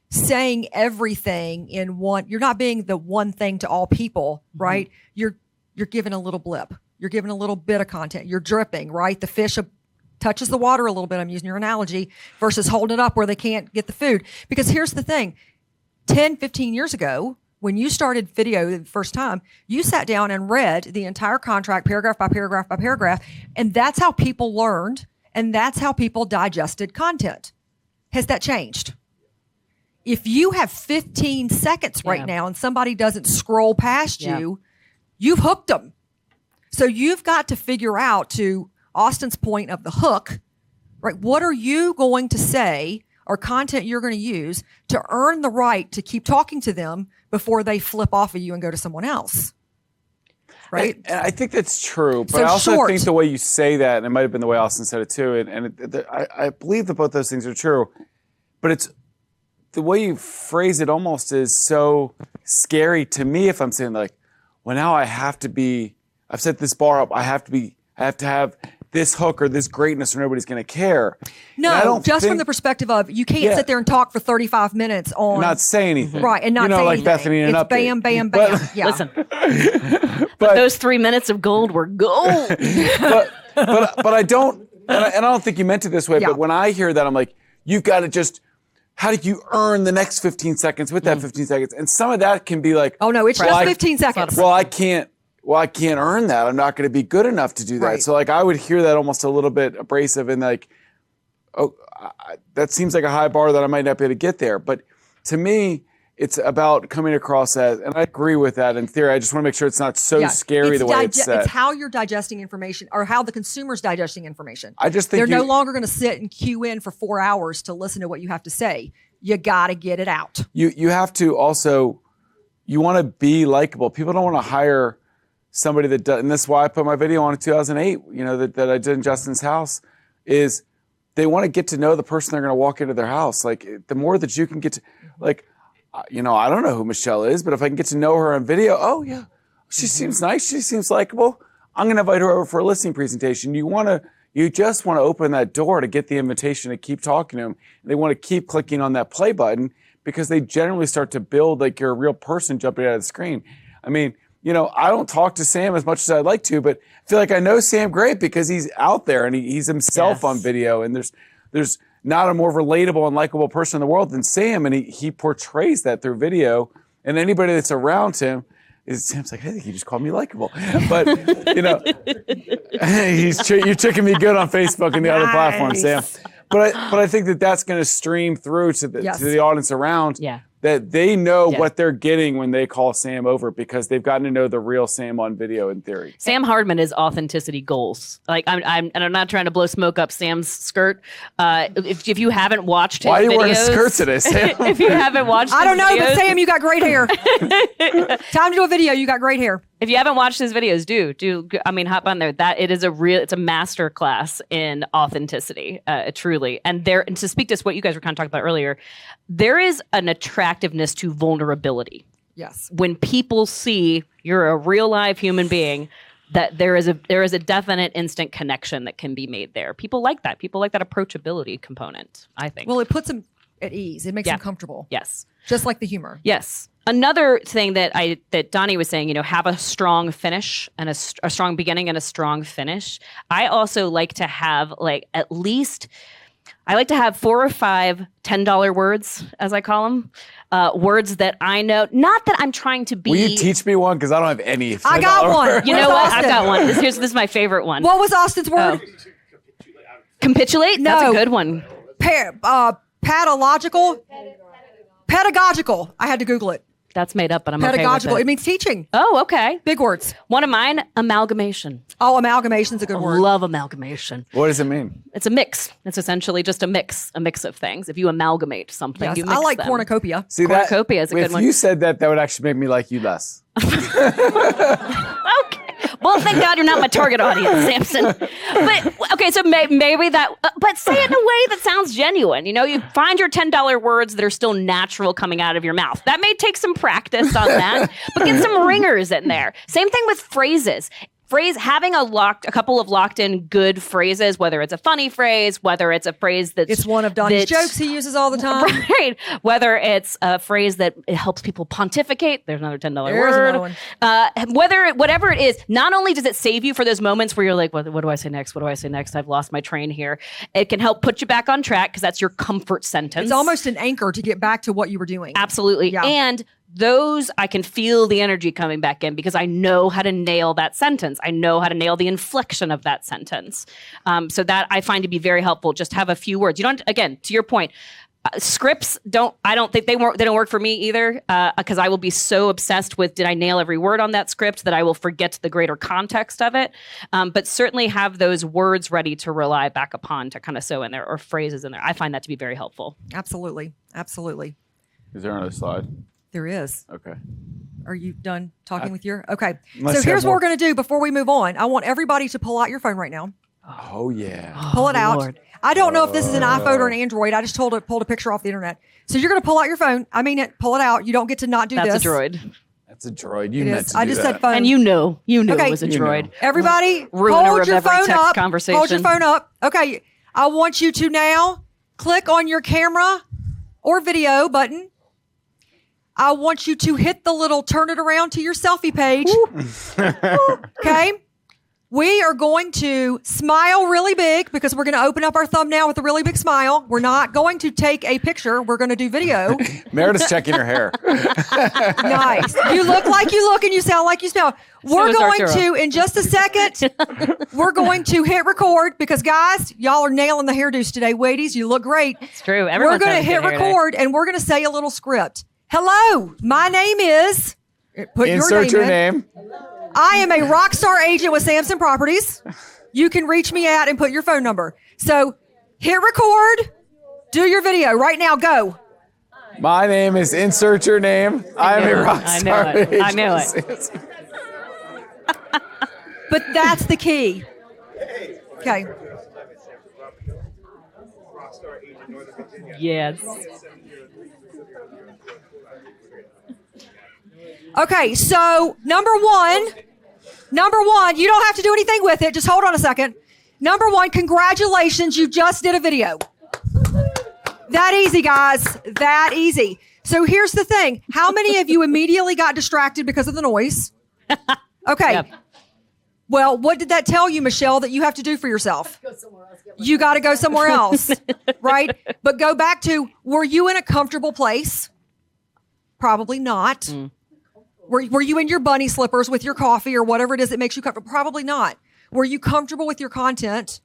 saying everything in one, you're not being the one thing to all people, right? You're giving a little blip. You're giving a little bit of content. You're dripping, right? The fish touches the water a little bit. I'm using your analogy versus holding it up where they can't get the food. Because here's the thing, 10, 15 years ago, when you started video the first time, you sat down and read the entire contract paragraph by paragraph by paragraph. And that's how people learned. And that's how people digested content. Has that changed? If you have 15 seconds right now and somebody doesn't scroll past you, you've hooked them. So you've got to figure out, to Austin's point of the hook, right? What are you going to say or content you're going to use to earn the right to keep talking to them before they flip off of you and go to someone else? Right? And I think that's true, but I also think the way you say that, and it might have been the way Austin said it too, I believe that both those things are true, but it's the way you phrase it almost is so scary to me if I'm saying like, well, now I've set this bar up. I have to have this hook or this greatness or nobody's going to care. No, just from the perspective of you can't sit there and talk for 35 minutes on. Not say anything. Right, and not say like anything. Bethany and it's update. Bam, bam, bam. Yeah. Listen, but those 3 minutes of gold were gold. but I don't, and I don't think you meant it this way, but when I hear that, I'm like, you've got to just, how do you earn the next 15 seconds with that 15 seconds? And some of that can be like, oh no, it's just 15 seconds. Well, I can't earn that. I'm not going to be good enough to do that. Right. So like I would hear that almost a little bit abrasive and like, that seems like a high bar that I might not be able to get there. But to me, it's about coming across as, and I agree with that in theory. I just want to make sure it's not so scary the way it's said. It's how you're digesting information or how the consumer's digesting information. I just think they're no longer going to sit and queue in for 4 hours to listen to what you have to say. You got to get it out. You have to also, you want to be likable. People don't want to hire somebody that does, and this is why I put my video on in 2008, that I did in Justin's house, is they want to get to know the person they're going to walk into their house. Like, the more that you can get to, like, I don't know who Michelle is, but if I can get to know her on video, oh yeah, she seems nice, she seems likable, I'm going to invite her over for a listening presentation. You just want to open that door to get the invitation to keep talking to them. They want to keep clicking on that play button because they generally start to build like you're a real person jumping out of the screen. I mean, I don't talk to Sam as much as I'd like to, but I feel like I know Sam great because he's out there and he's himself on video. And there's not a more relatable and likable person in the world than Sam, and he portrays that through video. And anybody that's around him Sam's like, I think he just called me likable, but you're tricking me good on Facebook and the other platforms, Sam. But I think that's going to stream through to the audience around. Yeah. That they know what they're getting when they call Sam over because they've gotten to know the real Sam on video in theory. Sam Hardman is authenticity goals. Like I'm not trying to blow smoke up Sam's skirt. If you haven't watched his videos, why are you wearing a skirt today, Sam? If you haven't watched, I don't know, videos, but Sam, you got great hair. Time to do a video. You got great hair. If you haven't watched his videos, do hop on there. That it's a master class in authenticity, truly. And to speak to what you guys were kind of talking about earlier, there is an attractiveness to vulnerability. Yes. When people see you're a real live human being, that there is a definite instant connection that can be made there. People like that. People like that approachability component, I think. Well, it puts them at ease. It makes them comfortable. Yes. Just like the humor. Yes. Another thing that Donnie was saying, have a strong finish and a strong beginning and a strong finish. I also like to have I like to have 4 or 5 $10 words, as I call them, words that I know. Not that I'm trying to be. Will you teach me one? Because I don't have any. I got one. You know what? I've got one. This is my favorite one. What was Austin's word? Capitulate? No. That's a good one. Pedagogical. I had to Google it. That's made up, but I'm okay with Pedagogical. it. It means teaching. Oh, okay. Big words. One of mine, amalgamation. Oh, amalgamation's a good word. Love amalgamation. What does it mean? It's a mix. It's essentially just a mix of things. If you amalgamate something, Yes, you mix I like them. cornucopia. See, cornucopia is a good one. If you said that would actually make me like you less. Okay. Well, thank God you're not my target audience, Samson. But okay, so maybe that. But say it in a way that sounds genuine. You find your $10 words that are still natural coming out of your mouth. That may take some practice on that, but get some ringers in there. Same thing with phrases. Having a couple of locked in good phrases, whether it's a funny phrase, whether it's a phrase it's one of Donnie's jokes he uses all the time, right? Whether it's a phrase that it helps people pontificate. There's another $10 There's word. Another one. Whatever it is, not only does it save you for those moments where you're like, what do I say next? What do I say next? I've lost my train here. It can help put you back on track because that's your comfort sentence. It's almost an anchor to get back to what you were doing. Absolutely, yeah. And those, I can feel the energy coming back in because I know how to nail that sentence. I know how to nail the inflection of that sentence. So that I find to be very helpful. Just have a few words. You don't, again, to your point, scripts I don't think they don't work for me either because I will be so obsessed with did I nail every word on that script that I will forget the greater context of it. But certainly have those words ready to rely back upon to kind of sew in there or phrases in there. I find that to be very helpful. Absolutely. Absolutely. Is there another slide? There is. Okay. Are you done talking with your? Okay. Unless So you here's have what more. we're going to do before we move on. I want everybody to pull out your phone right now. Oh yeah. Pull it out. Lord. I don't know if this is an iPhone or an Android. I just pulled a picture off the internet. So you're going to pull out your phone. I mean it. Pull it out. You don't get to not do That's this. a droid. That's a droid. You It meant is. to I do just that. said phone. And you knew Okay. it was a You droid. know. Everybody, Ruiner hold of your every phone text up. conversation. Hold your phone up. Okay. I want you to now click on your camera or video button. I want you to hit the little turn it around to your selfie page. Okay. We are going to smile really big because we're going to open up our thumbnail with a really big smile. We're not going to take a picture. We're going to do video. Meredith's checking her hair. Nice. You look like you look and you sound like you smell. We're is going Arturo. to, in just a second, we're going to hit record because, guys, y'all are nailing the hairdos today. Ladies, you look great. It's true. We're Everyone's going to having hit good hair day. record and we're going to say a little script. Hello, my name is. Put Insert your your name. name. I am a rock star agent with Samson Properties. You can reach me at and put your phone number. So hit record, do your video right now. Go. My name is insert your name. I am a rock I star. knew it. I knew it. But that's the key. Okay. Yes. Okay, so number one, you don't have to do anything with it. Just hold on a second. Number one, congratulations, you just did a video. That easy, guys. That easy. So here's the thing. How many of you immediately got distracted because of the noise? Okay. Yep. Well, what did that tell you, Michelle, that you have to do for yourself? You got to go somewhere else, right? But go back to, were you in a comfortable place? Probably not. Were you in your bunny slippers with your coffee or whatever it is that makes you comfortable? Probably not. Were you comfortable with your content?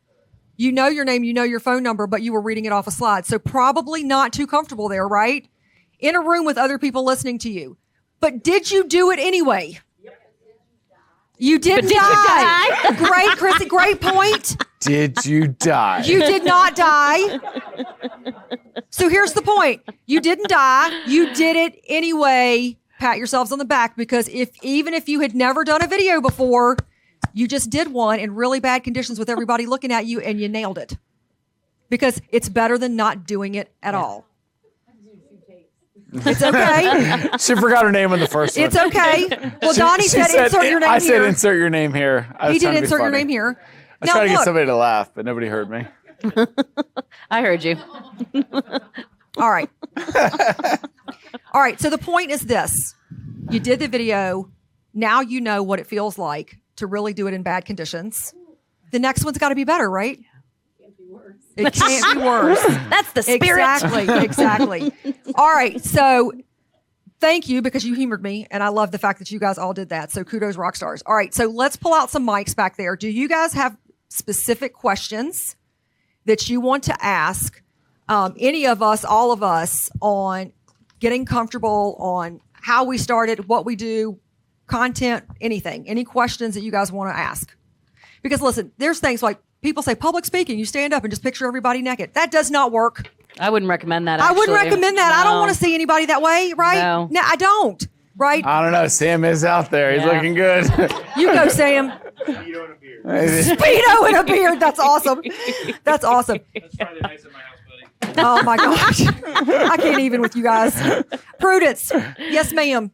You know your name, you know your phone number, but you were reading it off a slide. So probably not too comfortable there, right? In a room with other people listening to you. But did you do it anyway? You didn't die. Great, Chrissy. Great point. Did you die? You did not die. So here's the point. You didn't die. You did it anyway. Pat yourselves on the back, because even if you had never done a video before, you just did one in really bad conditions with everybody looking at you and you nailed it. Because it's better than not doing it at all. It's okay. She forgot her name in the first one. It's okay. Well, Donnie said insert your name here. I said insert your name here. He did insert your name here. I tried to get somebody to laugh, but nobody heard me. I heard you. All right. All right. So the point is this. You did the video. Now you know what it feels like to really do it in bad conditions. The next one's got to be better, right? It can't be worse. That's the spirit. Exactly. All right. So thank you, because you humored me, and I love the fact that you guys all did that. So kudos, rock stars. All right. So let's pull out some mics back there. Do you guys have specific questions that you want to ask any of us, all of us, on getting comfortable, on how we started, what we do, content, anything? Any questions that you guys want to ask? Because listen, there's things like, people say public speaking, you stand up and just picture everybody naked. That does not work. I wouldn't recommend that. I wouldn't recommend that. No. I don't want to see anybody that way, right? No, I don't, right? I don't know. Sam is out there. He's looking good. You go, Sam. Speedo and a beard. Speedo and a beard. That's awesome. That's awesome. That's Friday nights at my house, buddy. Oh my gosh. I can't even with you guys. Prudence. Yes, ma'am.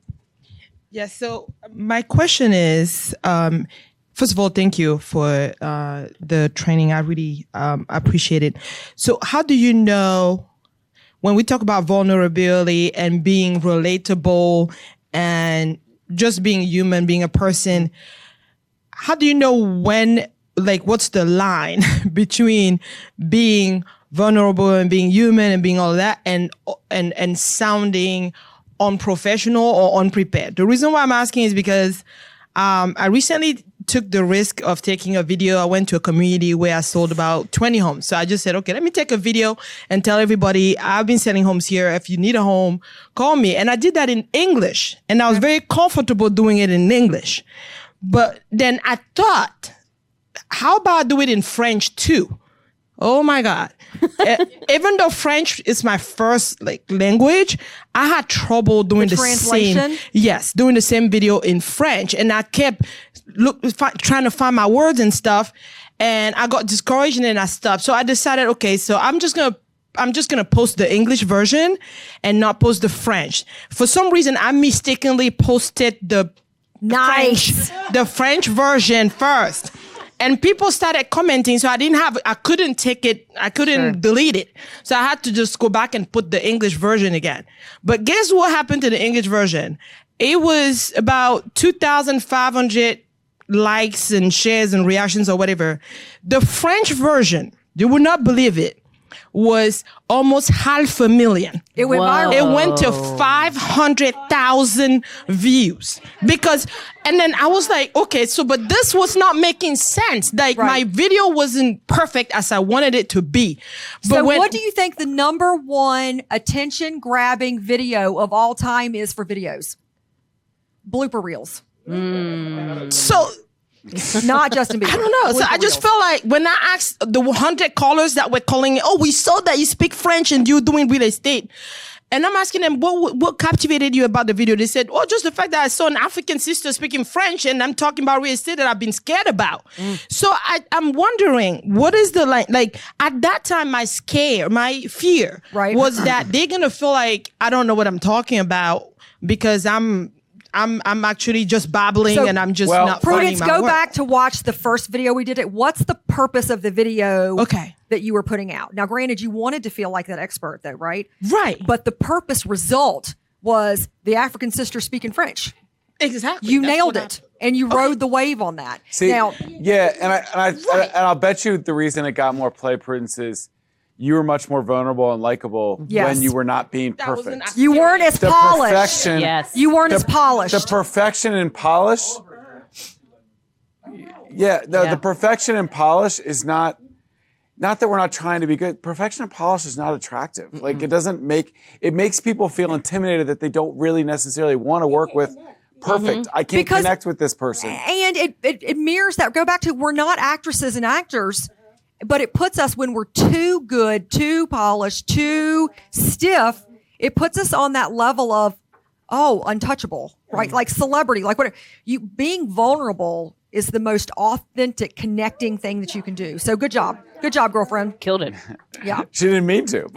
Yes. So my question is, first of all, thank you for the training. I really appreciate it. So how do you know, when we talk about vulnerability and being relatable and just being human, being a person, how do you know when, like, what's the line between being vulnerable and being human and being all that and sounding unprofessional or unprepared? The reason why I'm asking is because I recently took the risk of taking a video. I went to a community where I sold about 20 homes. So I just said, okay, let me take a video and tell everybody I've been selling homes here. If you need a home, call me. And I did that in English. And I was very comfortable doing it in English. But then I thought, how about I do it in French too? Oh my God. Even though French is my first language, I had trouble doing the same. Yes, doing the same video in French. And I kept trying to find my words and stuff. And I got discouraged and then I stopped. So I decided, okay, so I'm just gonna post the English version and not post the French. For some reason, I mistakenly posted the French version first. And people started commenting, so I couldn't take it, I couldn't delete it. So I had to just go back and put the English version again. But guess what happened to the English version? It was about 2,500 likes and shares and reactions or whatever. The French version, you would not believe it, was almost 500,000. It went viral. It went to 500,000 views and then I was like, okay, but this was not making sense. Like my video wasn't perfect as I wanted it to be. But what do you think the number one attention grabbing video of all time is for videos? Blooper reels. So not Justin Bieber. I don't know. So I just felt like when I asked the 100 callers that were calling, oh, we saw that you speak French and you're doing real estate. And I'm asking them, what captivated you about the video? They said, oh, just the fact that I saw an African sister speaking French and I'm talking about real estate that I've been scared about. So I'm wondering, what is the line? Like at that time, my fear was that they're going to feel like I don't know what I'm talking about because I'm actually just babbling and I'm just not Prudence, finding my go back to watch the first video we did. What's the purpose of the video that you were putting out? Now, granted, you wanted to feel like that expert though, right? Right. But the result was the African sister speaking French. Exactly. You nailed it. and you rode the wave on that. See, now, yeah, and I'll bet you the reason it got more play, Prudence, is you were much more vulnerable and likable when you were not being perfect. You weren't as polished. Perfection, You weren't as polished. The perfection and polish. The perfection and polish is not that we're not trying to be good. Perfection and polish is not attractive. Mm-mm. Like it makes people feel intimidated that they don't really necessarily want to work with perfect. I can't connect with this person. And it mirrors that. Go back to, we're not actresses and actors, but it puts us, when we're too good, too polished, too stiff, it puts us on that level of, untouchable, right? Like celebrity, like whatever. You being vulnerable is the most authentic connecting thing that you can do. So good job, girlfriend. Killed it. Yeah. She didn't mean to.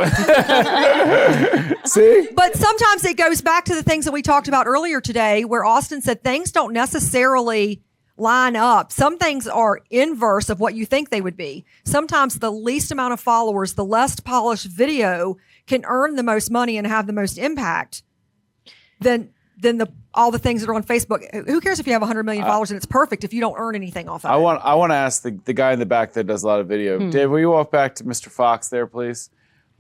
See? But sometimes it goes back to the things that we talked about earlier today, where Austin said things don't necessarily line up. Some things are inverse of what you think they would be. Sometimes the least amount of followers, the less polished video can earn the most money and have the most impact than all the things that are on Facebook. Who cares if you have 100 million followers and it's perfect if you don't earn anything off of it? I want to ask the guy in the back that does a lot of video. Dave, will you walk back to Mr. Fox there, please?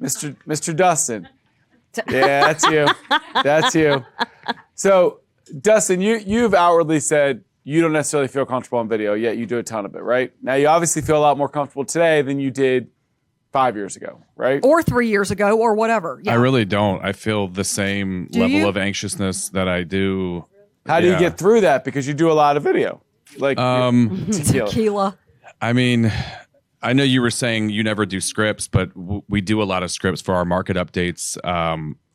Mr. Dustin. Yeah, that's you. That's you. So, Dustin, you've outwardly said you don't necessarily feel comfortable on video, yet you do a ton of it, right? Now, you obviously feel a lot more comfortable today than you did 5 years ago, right? Or 3 years ago, or whatever. Yeah. I really don't. I feel the same level of anxiousness that I do. How do you get through that? Because you do a lot of video. Like tequila. I mean, I know you were saying you never do scripts, but we do a lot of scripts for our market updates,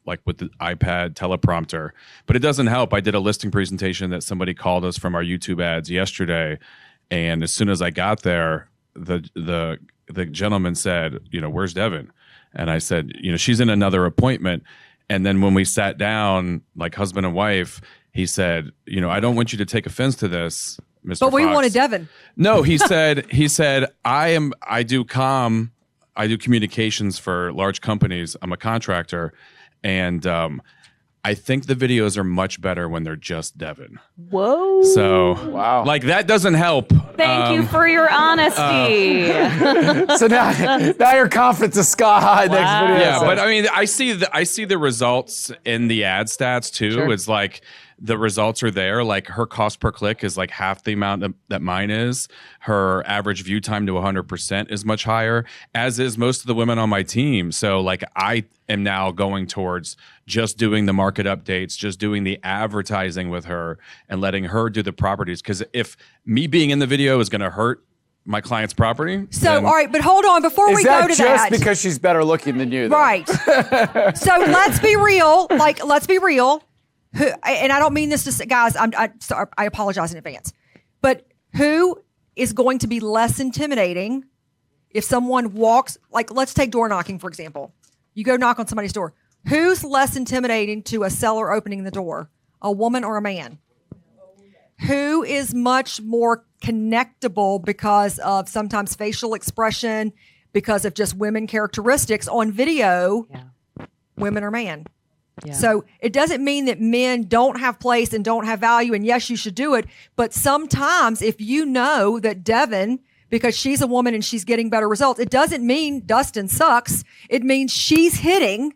like with the iPad teleprompter. But it doesn't help. I did a listing presentation that somebody called us from our YouTube ads yesterday, and as soon as I got there, the gentleman said, "Where's Devin?" And I said, "She's in another appointment." And then when we sat down, like husband and wife, he said, "I don't want you to take offense to this, Mr. But we Fox." wanted Devin. No, he said, I do communications for large companies. I'm a contractor. And I think the videos are much better when they're just Devin. Whoa. So, wow. Like, that doesn't help. Thank you for your honesty. So now your confidence is sky high next video. Yeah, but I mean, I see the results in the ad stats too. Sure. It's like the results are there. Like her cost per click is like half the amount that mine is. Her average view time to 100% is much higher, as is most of the women on my team. So like I am now going towards just doing the market updates, just doing the advertising with her and letting her do the properties. Because if me being in the video is going to hurt my client's property. So, all right, but hold on. Before we go to that. Is that just because she's better looking than you, though? Right. So let's be real. Let's be real. And I don't mean this to say, guys, I apologize in advance. But who is going to be less intimidating if someone walks, like let's take door knocking, for example. You go knock on somebody's door. Who's less intimidating to a seller opening the door, a woman or a man? Who is much more connectable because of sometimes facial expression, because of just women characteristics on video, women or man? Yeah. So it doesn't mean that men don't have place and don't have value, and yes, you should do it. But sometimes if you know that Devin, because she's a woman and she's getting better results, it doesn't mean Dustin sucks. It means she's hitting,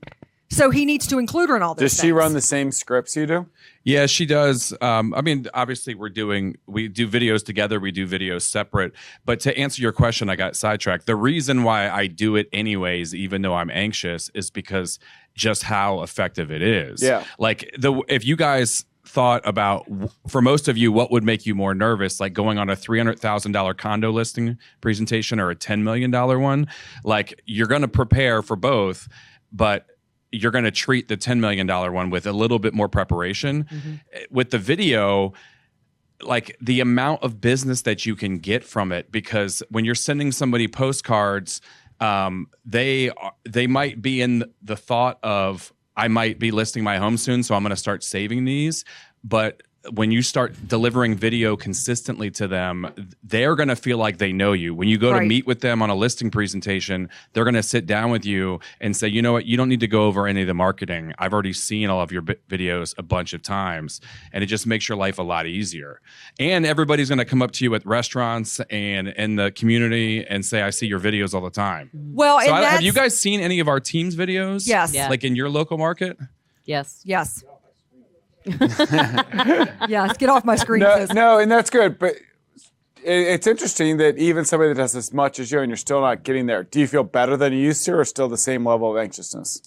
so he needs to include her in all this. Does she run the same scripts you do? Yeah, she does. I mean, obviously we do videos together. We do videos separate. But to answer your question, I got sidetracked. The reason why I do it anyways, even though I'm anxious, is because just how effective it is. Yeah. Like if you guys thought about, for most of you, what would make you more nervous, like going on a $300,000 condo listing presentation or a $10 million one, like you're going to prepare for both, but you're going to treat the $10 million one with a little bit more preparation. Mm-hmm. With the video, like the amount of business that you can get from it, because when you're sending somebody postcards, they might be in the thought of, I might be listing my home soon, so I'm going to start saving these. But when you start delivering video consistently to them, they're going to feel like they know you. When you go to meet with them on a listing presentation, they're going to sit down with you and say, you know what, you don't need to go over any of the marketing. I've already seen all of your videos a bunch of times, and it just makes your life a lot easier. And everybody's going to come up to you at restaurants and in the community and say, I see your videos all the time. Well, so and have you guys seen any of our team's videos? Yes. Yeah. Like in your local market? Yes. Yes. Yes, get off my screen. No, and that's good. But it's interesting that even somebody that does as much as you and you're still not getting there. Do you feel better than you used to, or still the same level of anxiousness?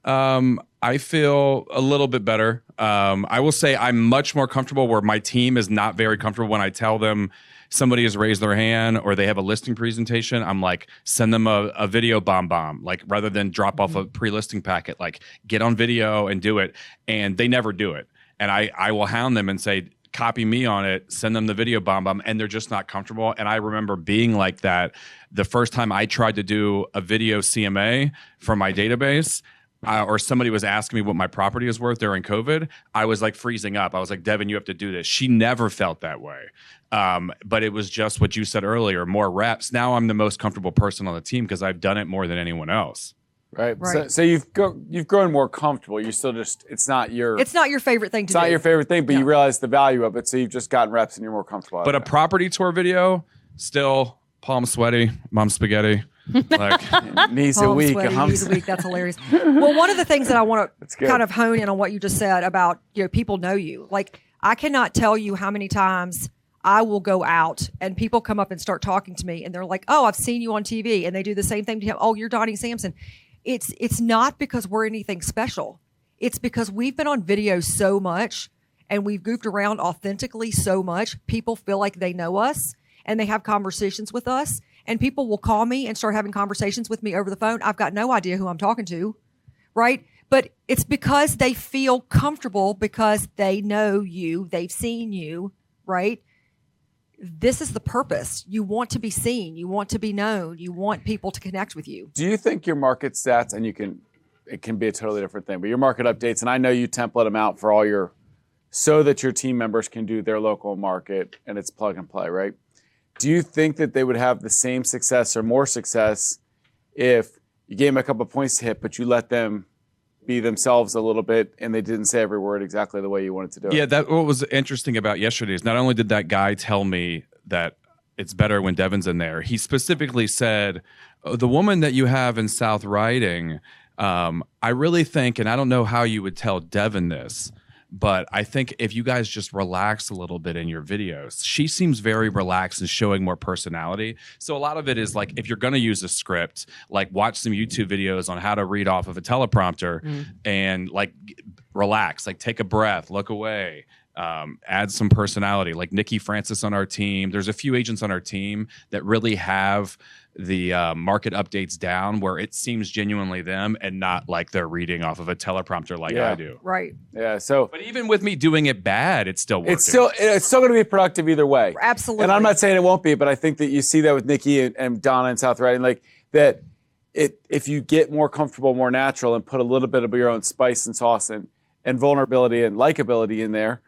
I feel a little bit better. I will say I'm much more comfortable where my team is not very comfortable when I tell them somebody has raised their hand or they have a listing presentation. I'm like, send them a video bomb, like rather than drop off a pre-listing packet, like get on video and do it. And they never do it. And I will hound them and say, copy me on it, send them the video bomb, and they're just not comfortable. And I remember being like that the first time I tried to do a video CMA for my database, or somebody was asking me what my property is worth during COVID. I was like freezing up. I was like, Devin, you have to do this. She never felt that way. But it was just what you said earlier, more reps. Now I'm the most comfortable person on the team because I've done it more than anyone else. Right. So you've grown more comfortable. You still just it's not your favorite thing to do. It's not your favorite thing, but you realize the value of it. So you've just gotten reps and you're more comfortable. But a property tour video, still palm sweaty, mom spaghetti. Like knees a week. Knees a week. That's hilarious. Well, one of the things that I want to kind of hone in on what you just said about, people know you. Like, I cannot tell you how many times I will go out and people come up and start talking to me and they're like, oh, I've seen you on TV. And they do the same thing to him. Oh, you're Donnie Samson. It's not because we're anything special. It's because we've been on video so much and we've goofed around authentically so much. People feel like they know us and they have conversations with us. And people will call me and start having conversations with me over the phone. I've got no idea who I'm talking to, right? But it's because they feel comfortable because they know you, they've seen you, right? This is the purpose. You want to be seen. You want to be known. You want people to connect with you. Do you think your market stats, and it can be a totally different thing, but your market updates, and I know you template them out for all so that your team members can do their local market and it's plug and play, right? Do you think that they would have the same success or more success if you gave them a couple of points to hit, but you let them be themselves a little bit and they didn't say every word exactly the way you wanted to do it? Yeah, what was interesting about yesterday is not only did that guy tell me that it's better when Devin's in there, he specifically said, the woman that you have in South Riding, I really think, and I don't know how you would tell Devin this, but I think if you guys just relax a little bit in your videos, she seems very relaxed and showing more personality. So a lot of it is like, if you're going to use a script, like watch some YouTube videos on how to read off of a teleprompter and like relax, like take a breath, look away, add some personality. Like Nikki Francis on our team. There's a few agents on our team that really have the market updates down where it seems genuinely them and not like they're reading off of a teleprompter like I do. Right. Yeah. So, but even with me doing it bad, it's still working. It's still going to be productive either way. Absolutely. And I'm not saying it won't be, but I think that you see that with Nikki and Donna and South Riding, like that. If you get more comfortable, more natural, and put a little bit of your own spice and sauce and vulnerability and likability in there,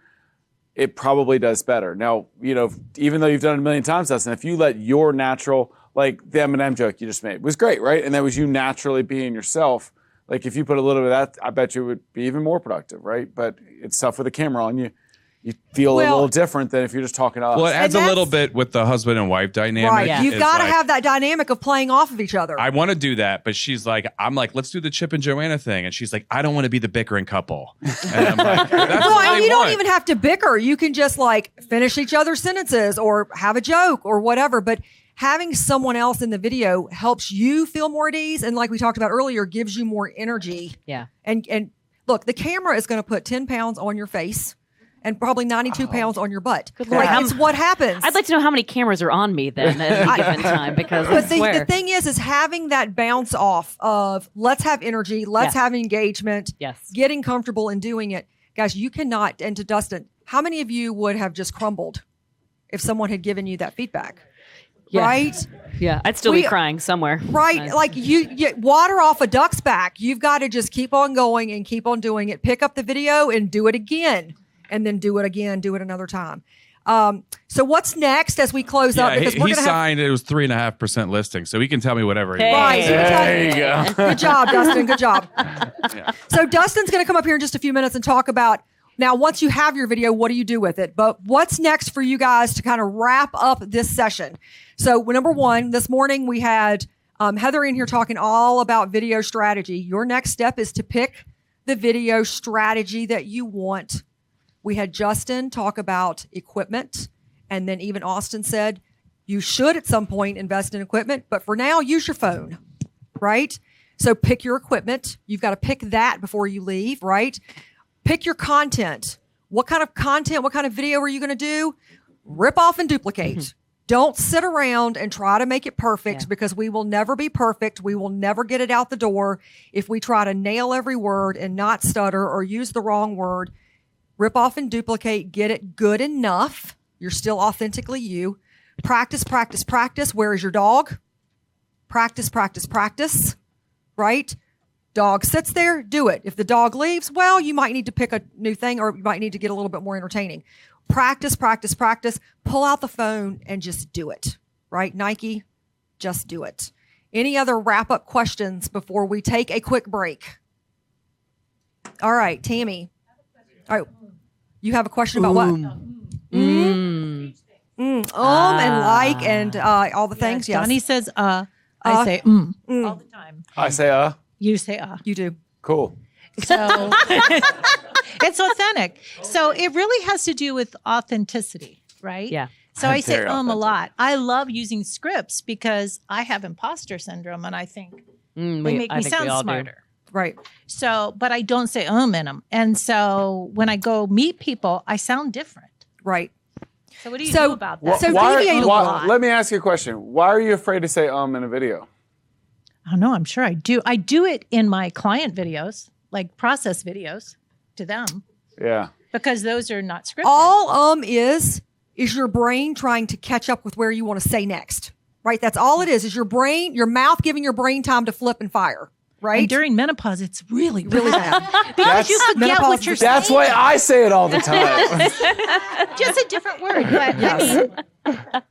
it probably does better. Now, even though you've done it a million times, Dustin, if you let your natural, like the M&M joke you just made was great, right? And that was you naturally being yourself. Like if you put a little bit of that, I bet you it would be even more productive, right? But it's tough with a camera on you. You feel a little different than if you're just talking to us. Well, it adds a little bit with the husband and wife dynamic. Right. Yeah. You've got to have that dynamic of playing off of each other. I want to do that, but I'm like, let's do the Chip and Joanna thing. And she's like, I don't want to be the bickering couple. And I'm like, that's and you don't even have to bicker. You can just like finish each other's sentences or have a joke or whatever. But having someone else in the video helps you feel more at ease. And like we talked about earlier, gives you more energy. Yeah. And look, the camera is going to put 10 pounds on your face and probably 92 pounds on your butt. Like, it's what happens. I'd like to know how many cameras are on me then at any given time, because but the thing is having that bounce off of let's have energy, let's have engagement, getting comfortable in doing it. Guys, you cannot, and to Dustin, how many of you would have just crumbled if someone had given you that feedback? Yeah. Right? Yeah, I'd still be crying somewhere. Right. Like you water off a duck's back. You've got to just keep on going and keep on doing it. Pick up the video and do it again. and then do it again, do it another time. So what's next as we close up? Because he we're going to signed it was 3.5% listing, so he can tell me whatever he wants. Right. There you go. Good job, Dustin. Good job. So Dustin's going to come up here in just a few minutes and talk about, now, once you have your video, what do you do with it? But what's next for you guys to kind of wrap up this session? So number one, this morning we had Heather in here talking all about video strategy. Your next step is to pick the video strategy that you want. We had Justin talk about equipment, and then even Austin said you should at some point invest in equipment, but for now, use your phone, right? So pick your equipment. You've got to pick that before you leave, right? Pick your content. What kind of content, what kind of video are you going to do? Rip off and duplicate. Don't sit around and try to make it perfect because we will never be perfect. We will never get it out the door if we try to nail every word and not stutter or use the wrong word. Rip off and duplicate. Get it good enough. You're still authentically you. Practice, practice, practice. Where is your dog? Practice, practice, practice. Right? Dog sits there, do it. If the dog leaves, well, you might need to pick a new thing or you might need to get a little bit more entertaining. Practice, practice, practice. Pull out the phone and just do it. Right? Nike, just do it. Any other wrap-up questions before we take a quick break? All right, Tammy. All right. You have a question about what? And like and all the things. Yes. Donnie says, I say, all the time. I say, You say, You do. Cool. So it's authentic. So it really has to do with authenticity, right? Yeah. So I say Very a authentic. lot. I love using scripts because I have imposter syndrome and I think they make me sound smarter. Right. So, but I don't say in them. And so when I go meet people, I sound different. Right. So what do you do about that? So deviate a lot. Let me ask you a question. Why are you afraid to say in a video? Oh no, I'm sure I do. I do it in my client videos, like process videos to them. Yeah. Because those are not scripted. All is your brain trying to catch up with where you want to say next. Right? That's all it is your brain, your mouth giving your brain time to flip and fire. Right? And during menopause, it's really, really bad. Because you forget what you're saying. That's why I say it all the time. Just a different word. But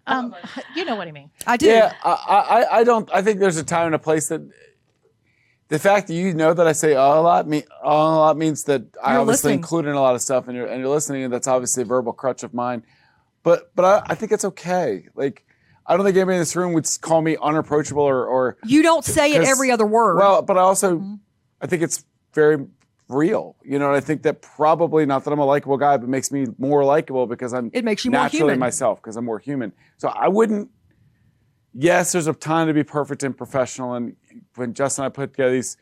I mean, you know what I mean. I do. Yeah, I don't. I think there's a time and a place that the fact that you know that I say a lot means that I You're obviously listening. include in a lot of stuff, and you're listening, and that's obviously a verbal crutch of mine. But I think it's okay. Like, I don't think anybody in this room would call me unapproachable or You don't say it every other word. Well, but I also I think it's very real. You know, and I think that probably not that I'm a likable guy, but makes me more likable because It makes you more naturally human. myself because I'm more human. So I wouldn't. Yes, there's a time to be perfect and professional, and when Justin and I put together these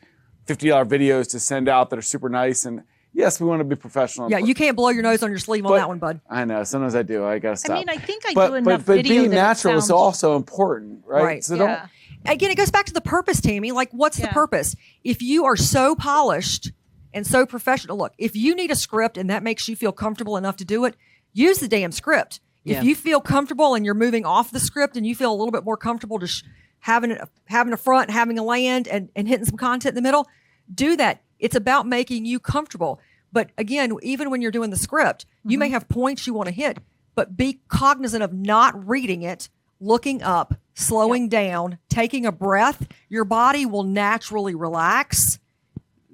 $50 videos to send out that are super nice, and yes, we want to be professional. Yeah, you can't blow your nose on your sleeve on that one, bud. I know. Sometimes I do. I gotta stop. I mean, I think I but, do enough but video being that it natural is sounds- also important, right? Right. So Yeah. Again, it goes back to the purpose, Tammy. Like, what's the purpose? If you are so polished and so professional, look, if you need a script and that makes you feel comfortable enough to do it, use the damn script. Yeah. If you feel comfortable and you're moving off the script and you feel a little bit more comfortable just having a front, having a land, and hitting some content in the middle, do that. It's about making you comfortable. But again, even when you're doing the script, you may have points you want to hit, but be cognizant of not reading it, looking up, slowing down, taking a breath. Your body will naturally relax.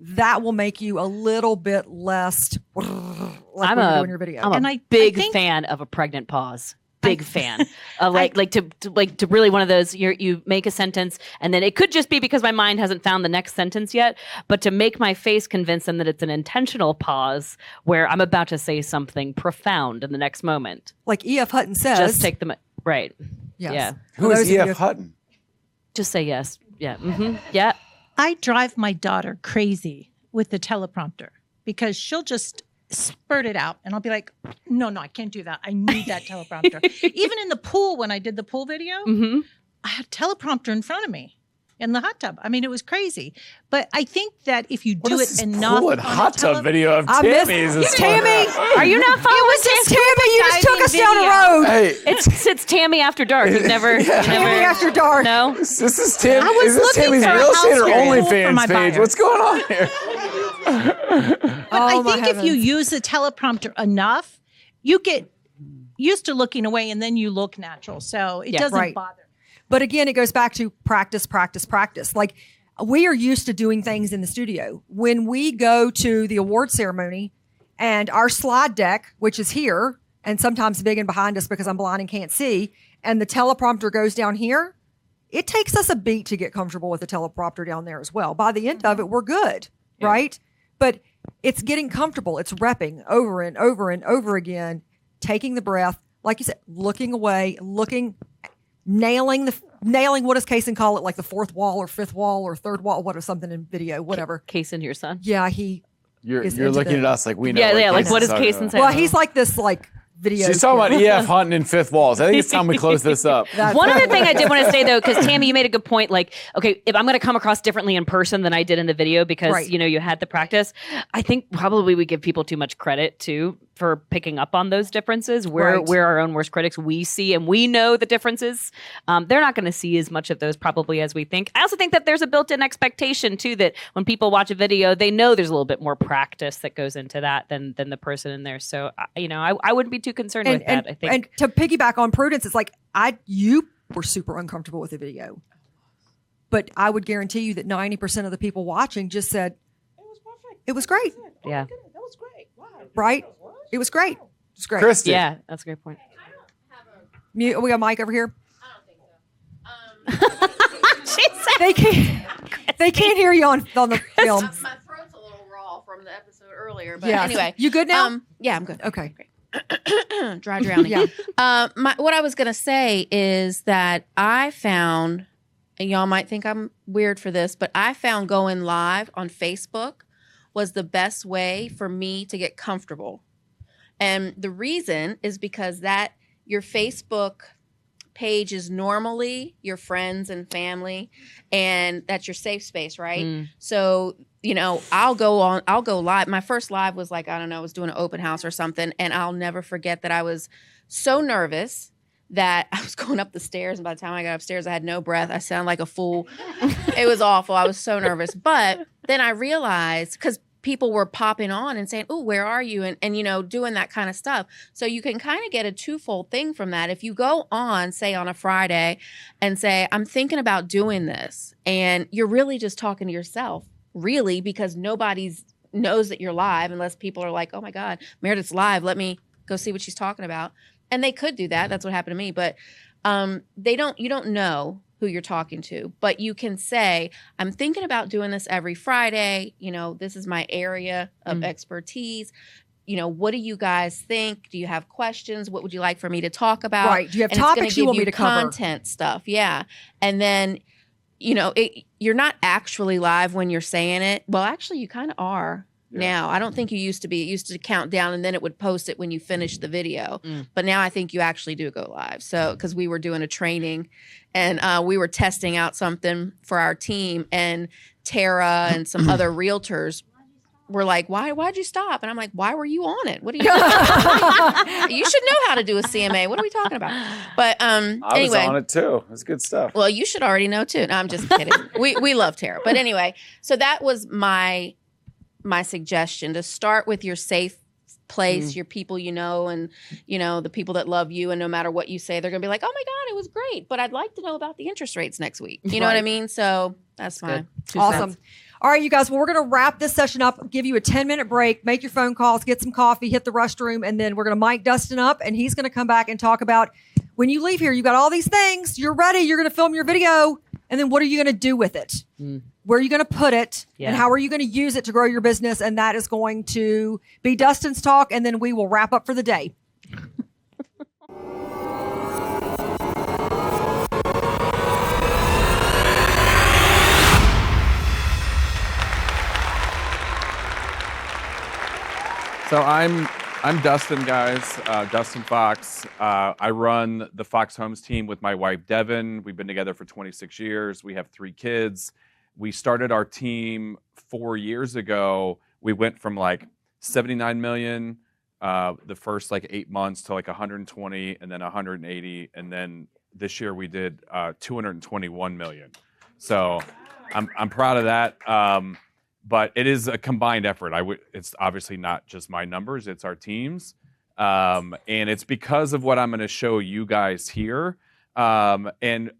That will make you a little bit less like when you're doing your video. I'm And a I big think- fan of a pregnant pause. Big fan. Like to really one of those, you make a sentence and then it could just be because my mind hasn't found the next sentence yet, but to make my face convince them that it's an intentional pause where I'm about to say something profound in the next moment. Like E.F. Hutton says. Just take them right. Yes. Yeah. Who is E.F. Hutton? Just say yes. Yeah. Mm-hmm. Yeah. I drive my daughter crazy with the teleprompter because she'll just spurt it out and I'll be like, no, I can't do that. I need that teleprompter. Even in the pool, when I did the pool video, I had a teleprompter in front of me in the hot tub. I mean, it was crazy. But I think that if you do it enough, Pool and hot tub video of I missed- Tammy's. is Tammy, Are you not following? it was just Tammy. You just took us down a road. Hey, It's Tammy After Dark. You've never. you Tammy never After dark. No. this is Tammy's looking real for a estate or house pool for OnlyFans my page. buyer. What's going on here? I think if you use the teleprompter enough, you get used to looking away and then you look natural. So it doesn't bother. But again, it goes back to practice, practice, practice. Like we are used to doing things in the studio. When we go to the award ceremony and our slide deck, which is here and sometimes big and behind us because I'm blind and can't see, and the teleprompter goes down here, it takes us a beat to get comfortable with the teleprompter down there as well. By the end of it, we're good, right? But it's getting comfortable. It's repping over and over and over again, taking the breath, like you said, looking away, nailing what does Kaysen call it, like the fourth wall or fifth wall or third wall, what or something in video, whatever. Kaysen, your son? Yeah, You're looking at us like we know. Yeah, like what does Kaysen say? Well, he's like this video. She's talking about EF hunting in fifth walls. I think it's time we close this up. One other thing I did want to say though, because Tammy, you made a good point. Like, okay, if I'm going to come across differently in person than I did in the video because you had the practice, I think probably we give people too much credit too for picking up on those differences. We're our own worst critics. We see and we know the differences. They're not going to see as much of those probably as we think. I also think that there's a built-in expectation too that when people watch a video, they know there's a little bit more practice that goes into that than the person in there. So I wouldn't be too concerned with that. I think. And to piggyback on Prudence, it's like you were super uncomfortable with the video, but I would guarantee you that 90% of the people watching just said it was perfect. It was great. Yeah, that was great. Wow. Right. It was great. It was great. Christy. Yeah, that's a great point. We got Mike over here. I don't think so. They can't hear you on the film. My throat's a little raw from the episode earlier, but Yeah. anyway. You good now? Yeah, I'm good. Okay. Dry drowning. Yeah. What I was going to say is that I found, and y'all might think I'm weird for this, but I found going live on Facebook was the best way for me to get comfortable. And the reason is because that your Facebook page is normally your friends and family, and that's your safe space, right? So, I'll go live. My first live was like, I was doing an open house or something, and I'll never forget that I was so nervous that I was going up the stairs, and by the time I got upstairs, I had no breath. I sounded like a fool. It was awful. I was so nervous. But then I realized, because people were popping on and saying, "Oh, where are you?" and doing that kind of stuff. So you can kind of get a twofold thing from that. If you go on, say on a Friday, and say, "I'm thinking about doing this," and you're really just talking to yourself, really, because nobody knows that you're live unless people are like, "Oh my God, Meredith's live. Let me go see what she's talking about." And they could do that. That's what happened to me. But you don't know who you're talking to, but you can say, I'm thinking about doing this every Friday. This is my area of expertise. What do you guys think? Do you have questions? What would you like for me to talk about? Right. Do you have topics you want me to cover? Content stuff. Yeah. And then, you're not actually live when you're saying it. Well, actually you kind of are. Now, I don't think you used to be. It used to count down and then it would post it when you finished the video. But now I think you actually do go live. So, because we were doing a training and we were testing out something for our team, and Tara and some other realtors were like, why'd you stop? And I'm like, why were you on it? What are you You should know how to do a CMA. What are we talking about? But I anyway. was on it too. It was good stuff. Well, you should already know too. No, I'm just kidding. we love Tara. But anyway, so that was my suggestion, to start with your safe place, your people and the people that love you, and no matter what you say, they're gonna be like, oh my God, it was great, but I'd like to know about the interest rates next week. You know what I mean? So that's my 2 Awesome. cents. All right, you guys, well, we're going to wrap this session up, give you a 10-minute break, make your phone calls, get some coffee, hit the restroom, and then we're going to mic Dustin up, and he's going to come back and talk about when you leave here, you got all these things, you're ready, you're going to film your video, and then what are you going to do with it? Where are you going to put it? Yeah. And how are you going to use it to grow your business? And that is going to be Dustin's talk, and then we will wrap up for the day. So I'm Dustin, guys. Dustin Fox. I run the Fox Homes team with my wife Devin. We've been together for 26 years. We have 3 kids. We started our team 4 years ago. We went from like 79 million the first like 8 months to like 120, and then 180, and then this year we did 221 million. So I'm proud of that. but it is a combined effort. It's obviously not just my numbers; it's our teams, and it's because of what I'm going to show you guys here. And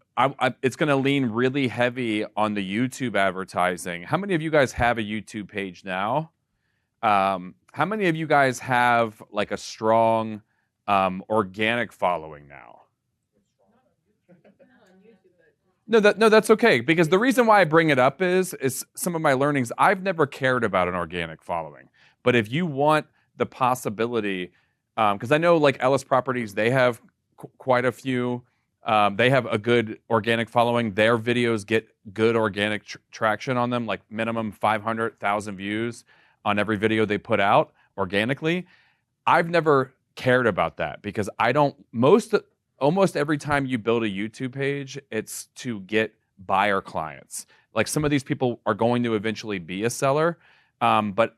it's going to lean really heavy on the YouTube advertising. How many of you guys have a YouTube page now? How many of you guys have like a strong organic following now? No, that's okay. Because the reason why I bring it up is some of my learnings. I've never cared about an organic following, but if you want the possibility, because I know like Ellis Properties, they have quite a few. They have a good organic following. Their videos get good organic traction on them, like minimum 500,000 views on every video they put out organically. I've never cared about that because almost every time you build a YouTube page, it's to get buyer clients. Like some of these people are going to eventually be a seller, but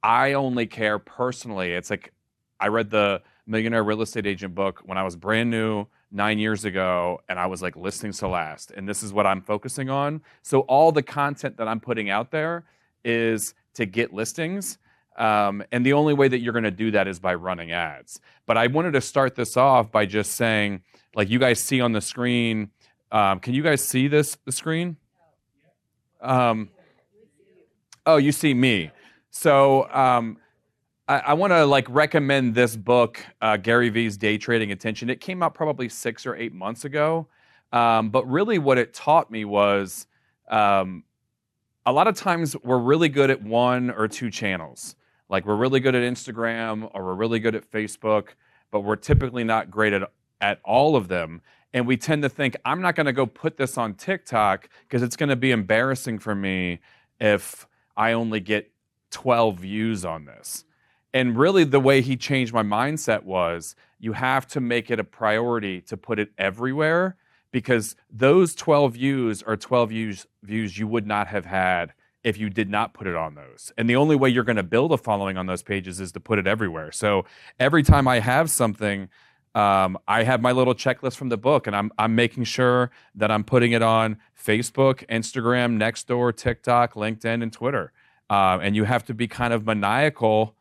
I only care personally. It's like I read the Millionaire Real Estate Agent book when I was brand new 9 years ago, and I was like listings to last, and this is what I'm focusing on. So all the content that I'm putting out there is to get listings. And the only way that you're going to do that is by running ads. But I wanted to start this off by just saying, like you guys see on the screen, can you guys see the screen? Oh, you see me. So I want to like recommend this book, Gary Vee's Day Trading Attention. It came out probably 6 or 8 months ago. But really what it taught me was a lot of times we're really good at one or two channels. Like we're really good at Instagram or we're really good at Facebook, but we're typically not great at all of them. And we tend to think, I'm not going to go put this on TikTok because it's going to be embarrassing for me if I only get 12 views on this. And really the way he changed my mindset was you have to make it a priority to put it everywhere, because those 12 views are 12 views you would not have had if you did not put it on those. And the only way you're going to build a following on those pages is to put it everywhere. So every time I have something, I have my little checklist from the book, and I'm making sure that I'm putting it on Facebook, Instagram, Nextdoor, TikTok, LinkedIn, and Twitter. And you have to be kind of maniacal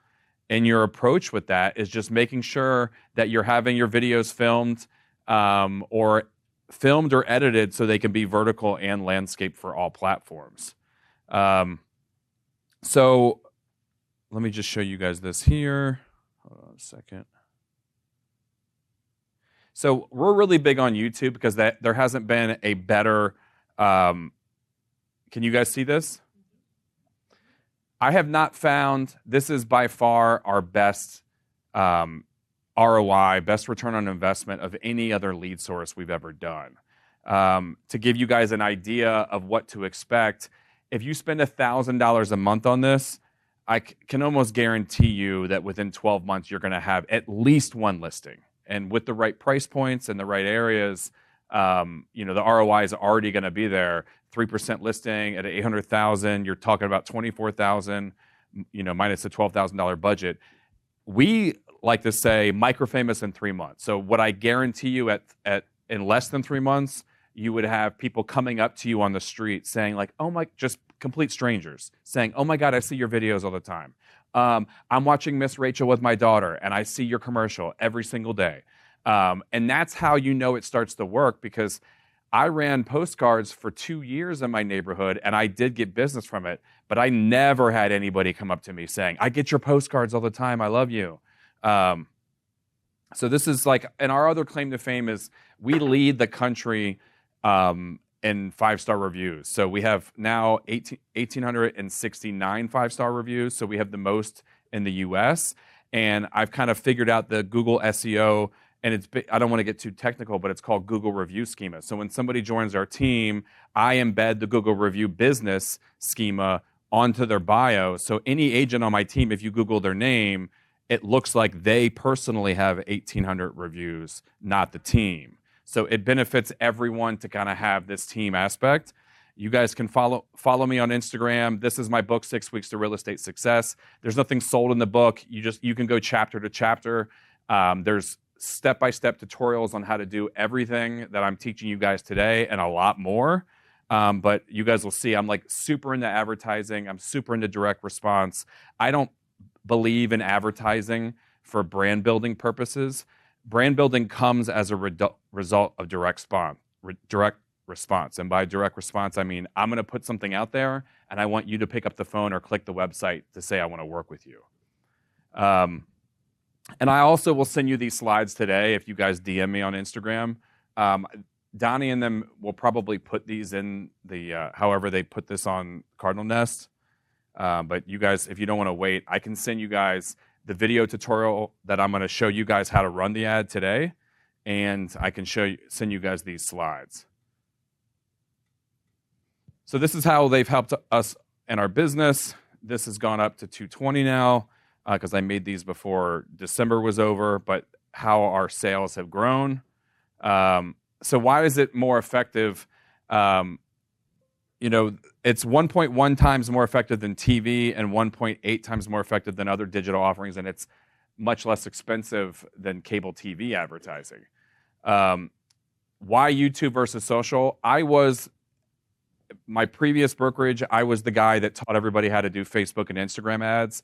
in your approach with that, is just making sure that you're having your videos filmed or edited so they can be vertical and landscape for all platforms. So let me just show you guys this here. Hold on a second. So we're really big on YouTube because there hasn't been a better, can you guys see this? I have not found, this is by far our best ROI, best return on investment of any other lead source we've ever done. To give you guys an idea of what to expect, if you spend $1,000 a month on this, I can almost guarantee you that within 12 months, you're going to have at least one listing. And with the right price points and the right areas, the ROI is already going to be there. 3% listing at 800,000, you're talking about 24,000, minus a $12,000 budget. We like to say micro-famous in 3 months. So what I guarantee you in less than 3 months, you would have people coming up to you on the street saying like, just complete strangers saying, oh my God, I see your videos all the time. I'm watching Miss Rachel with my daughter and I see your commercial every single day. And that's how you know it starts to work, because I ran postcards for 2 years in my neighborhood and I did get business from it, but I never had anybody come up to me saying, I get your postcards all the time, I love you. So this is like, and our other claim to fame is we lead the country in 5-star reviews. So we have now 1,869 5-star reviews. So we have the most in the US. And I've kind of figured out the Google SEO, and I don't want to get too technical, but it's called Google Review Schema. So when somebody joins our team, I embed the Google Review Business Schema onto their bio. So any agent on my team, if you Google their name, it looks like they personally have 1,800 reviews, not the team. So it benefits everyone to kind of have this team aspect. You guys can follow me on Instagram. This is my book, 6 Weeks to Real Estate Success. There's nothing sold in the book. You can go chapter to chapter. There's step-by-step tutorials on how to do everything that I'm teaching you guys today and a lot more. But you guys will see I'm like super into advertising. I'm super into direct response. I don't believe in advertising for brand building purposes. Brand building comes as a result of direct response. And by direct response, I mean, I'm going to put something out there and I want you to pick up the phone or click the website to say, I want to work with you. And I also will send you these slides today if you guys DM me on Instagram. Donnie and them will probably put these in the, however they put this on Cardinal Nest. But you guys, if you don't want to wait, I can send you guys the video tutorial that I'm going to show you guys how to run the ad today. And I can send you guys these slides. So this is how they've helped us in our business. This has gone up to 220 now because I made these before December was over, but how our sales have grown. So why is it more effective? You know, it's 1.1 times more effective than TV and 1.8 times more effective than other digital offerings, and it's much less expensive than cable TV advertising. Why YouTube versus social? My previous brokerage, I was the guy that taught everybody how to do Facebook and Instagram ads.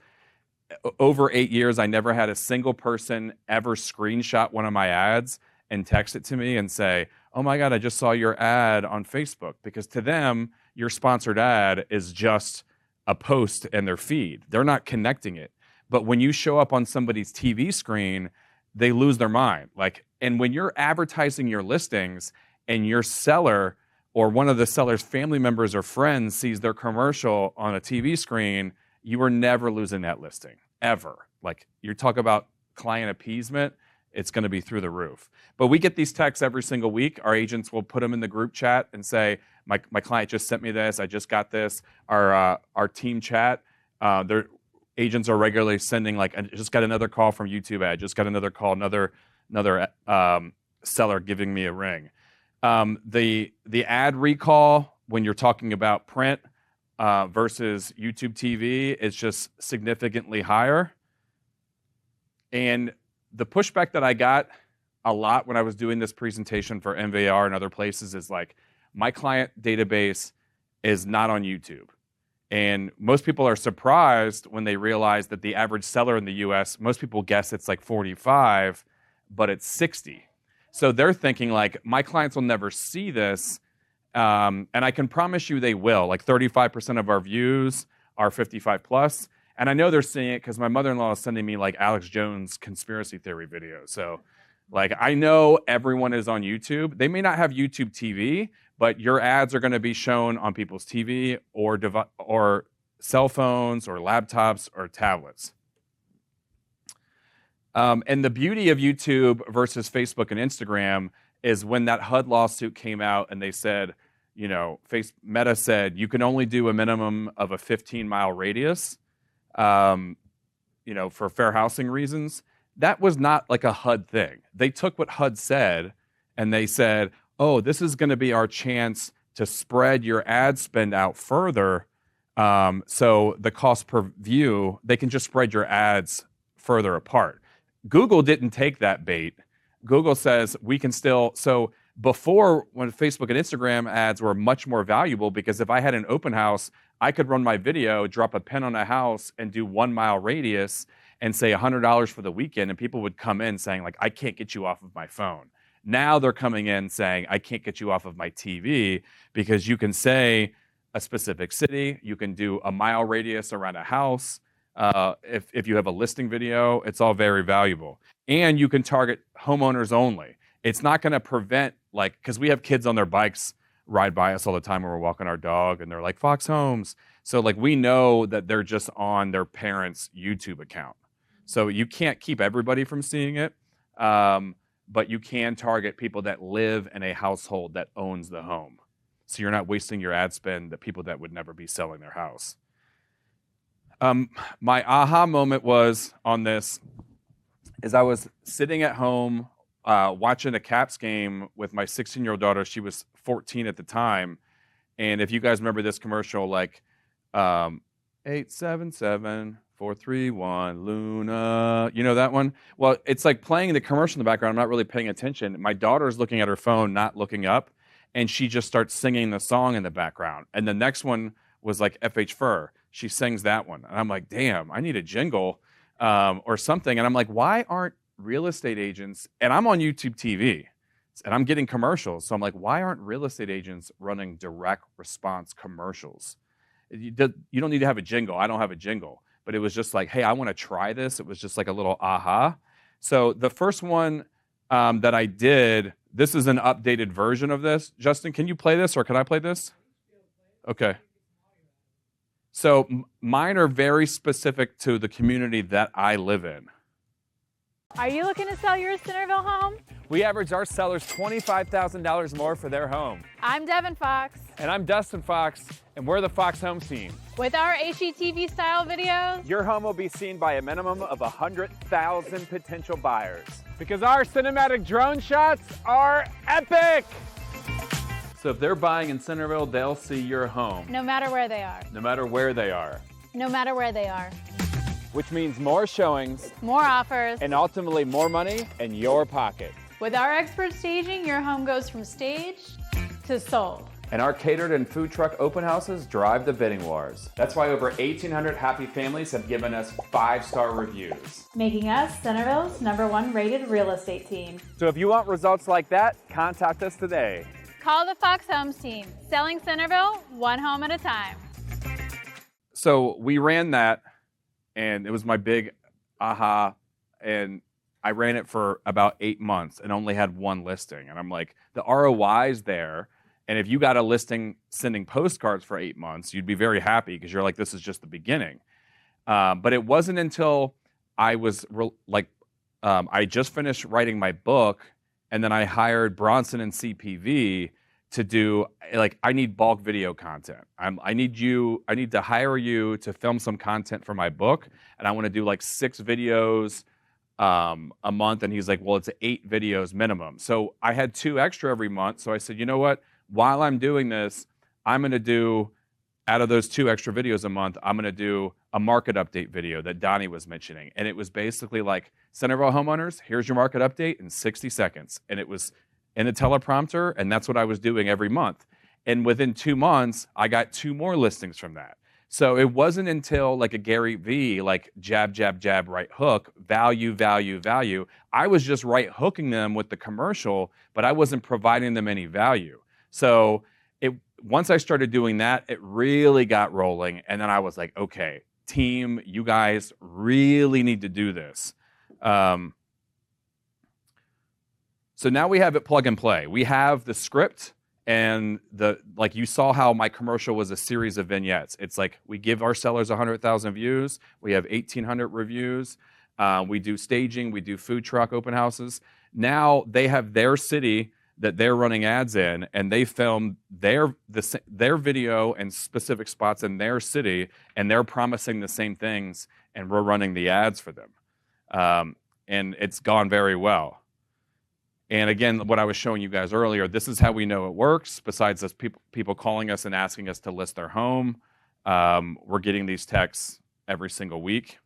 Over 8 years, I never had a single person ever screenshot one of my ads and text it to me and say, oh my God, I just saw your ad on Facebook. Because to them, your sponsored ad is just a post in their feed. They're not connecting it. But when you show up on somebody's TV screen, they lose their mind. And when you're advertising your listings and your seller or one of the seller's family members or friends sees their commercial on a TV screen, you are never losing that listing, ever. You talk about client appeasement, it's going to be through the roof. But we get these texts every single week. Our agents will put them in the group chat and say, my client just sent me this, I just got this. Our team chat, their agents are regularly sending I just got another call from YouTube ad, just got another call, another seller giving me a ring. The ad recall when you're talking about print versus YouTube TV is just significantly higher. And the pushback that I got a lot when I was doing this presentation for MVR and other places is my client database is not on YouTube. And most people are surprised when they realize that the average seller in the US, most people guess it's 45, but it's 60. So they're thinking my clients will never see this. And I can promise you they will. 35% of our views are 55 plus. And I know they're seeing it because my mother-in-law is sending me Alex Jones conspiracy theory videos. So I know everyone is on YouTube. They may not have YouTube TV, but your ads are going to be shown on people's TV or cell phones or laptops or tablets. And the beauty of YouTube versus Facebook and Instagram is when that HUD lawsuit came out and they said, Meta said you can only do a minimum of a 15-mile radius, for fair housing reasons. That was not a HUD thing. They took what HUD said and they said, oh, this is going to be our chance to spread your ad spend out further. So the cost per view, they can just spread your ads further apart. Google didn't take that bait. Google says we can still, so before when Facebook and Instagram ads were much more valuable because if I had an open house, I could run my video, drop a pin on a house and do 1 mile radius and say $100 for the weekend. And people would come in saying I can't get you off of my phone. Now they're coming in saying, I can't get you off of my TV because you can say a specific city, you can do a mile radius around a house. If you have a listing video, it's all very valuable. And you can target homeowners only. It's not going to prevent because we have kids on their bikes ride by us all the time when we're walking our dog and they're like Fox Homes. So we know that they're just on their parents' YouTube account. So you can't keep everybody from seeing it. But you can target people that live in a household that owns the home. So you're not wasting your ad spend to people that would never be selling their house. My aha moment was on this is I was sitting at home watching a Caps game with my 16-year-old daughter. She was 14 at the time. And if you guys remember this commercial, 877-431 Luna, you know that one? Well, it's playing the commercial in the background. I'm not really paying attention. My daughter's looking at her phone, not looking up. and she just starts singing the song in the background. And the next one was like FH Fur. She sings that one. And I'm like, damn, I need a jingle or something. And I'm like, why aren't real estate agents, and I'm on YouTube TV, and I'm getting commercials. So I'm like, why aren't real estate agents running direct response commercials? You don't need to have a jingle. I don't have a jingle. But it was just like, hey, I want to try this. It was just like a little aha. So the first one that I did, this is an updated version of this. Justin, can you play this, or can I play this? Okay. So mine are very specific to the community that I live in. Are you looking to sell your Centerville home? We average our sellers $25,000 more for their home. I'm Devin Fox. And I'm Dustin Fox, and we're the Fox Homes team. With our HGTV style videos, your home will be seen by a minimum of 100,000 potential buyers. Because our cinematic drone shots are epic! So if they're buying in Centerville, they'll see your home. no matter where they are. No matter where they are. No matter where they are. Which means more showings, More offers. and ultimately more money in your pocket. With our expert staging, your home goes from staged to sold. And our catered and food truck open houses drive the bidding wars. That's why over 1,800 happy families have given us 5-star reviews. Making us Centerville's #1 rated real estate team. So if you want results like that, contact us today. Call the Fox Homes team. Selling Centerville, one home at a time. So we ran that, and it was my big aha, and I ran it for about 8 months and only had one listing. And I'm like, the ROI's there. And if you got a listing sending postcards for 8 months, you'd be very happy because you're like, this is just the beginning. But it wasn't until I was I just finished writing my book, and then I hired Bronson and CPV to do, like, I need bulk video content. I need to hire you to film some content for my book, and I want to do like 6 videos a month. And he's like, well, it's 8 videos minimum. So I had 2 extra every month. So I said, you know what? While I'm doing this, I'm going to do, out of those 2 extra videos a month, I'm going to do a market update video that Donnie was mentioning. And it was basically like, Centerville homeowners, here's your market update in 60 seconds. And it was in a teleprompter, and that's what I was doing every month. And within 2 months, I got 2 more listings from that. So it wasn't until like a Gary V, like jab, jab, jab, right hook, value, value, value. I was just right hooking them with the commercial, but I wasn't providing them any value. So once I started doing that, it really got rolling. And then I was like, okay, team, you guys really need to do this. So now we have it plug and play. We have the script, and like you saw how my commercial was a series of vignettes. It's like we give our sellers 100,000 views. We have 1,800 reviews. We do staging. We do food truck open houses. Now they have their city that they're running ads in, and they film their video and specific spots in their city, and they're promising the same things, and we're running the ads for them. And it's gone very well. And again, what I was showing you guys earlier, this is how we know it works. Besides us, people calling us and asking us to list their home, we're getting these texts every single week.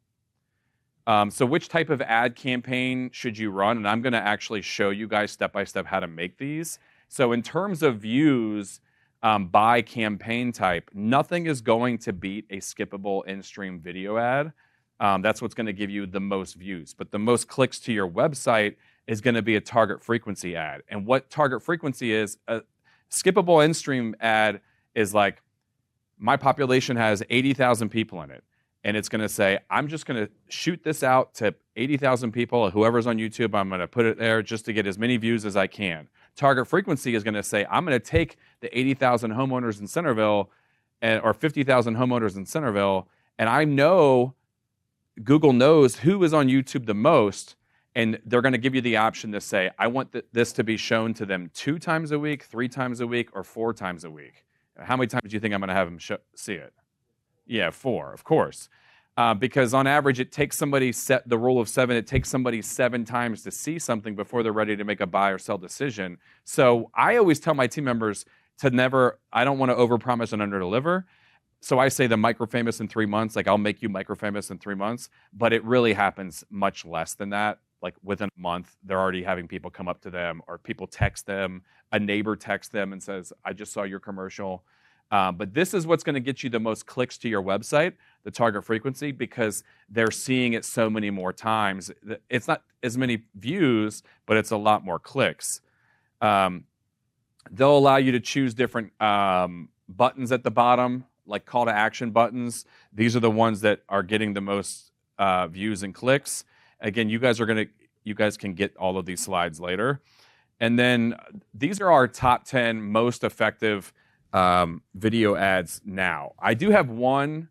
So which type of ad campaign should you run? And I'm going to actually show you guys step by step how to make these. So in terms of views by campaign type, nothing is going to beat a skippable in-stream video ad. That's what's going to give you the most views. But the most clicks to your website is going to be a target frequency ad. And what target frequency is, a skippable in-stream ad is like, my population has 80,000 people in it. And it's going to say, I'm just going to shoot this out to 80,000 people. Whoever's on YouTube, I'm going to put it there just to get as many views as I can. Target frequency is going to say, I'm going to take the 80,000 homeowners in Centerville or 50,000 homeowners in Centerville, and I know Google knows who is on YouTube the most, and they're going to give you the option to say, I want this to be shown to them 2 times a week, 3 times a week, or 4 times a week. How many times do you think I'm going to have them see it? Yeah, 4, of course. Because on average, it takes somebody, set the rule of 7, it takes somebody 7 times to see something before they're ready to make a buy or sell decision. So I always tell my team members to never, I don't want to overpromise and underdeliver. So I say the micro-famous in 3 months, like I'll make you micro-famous in 3 months, but it really happens much less than that. like within a month, they're already having people come up to them, or people text them. A neighbor texts them and says, I just saw your commercial. But this is what's going to get you the most clicks to your website, the target frequency, because they're seeing it so many more times. It's not as many views, but it's a lot more clicks. They'll allow you to choose different buttons at the bottom, like call to action buttons. These are the ones that are getting the most views and clicks. Again, you guys can get all of these slides later. And then these are our top 10 most effective video ads now. I do have one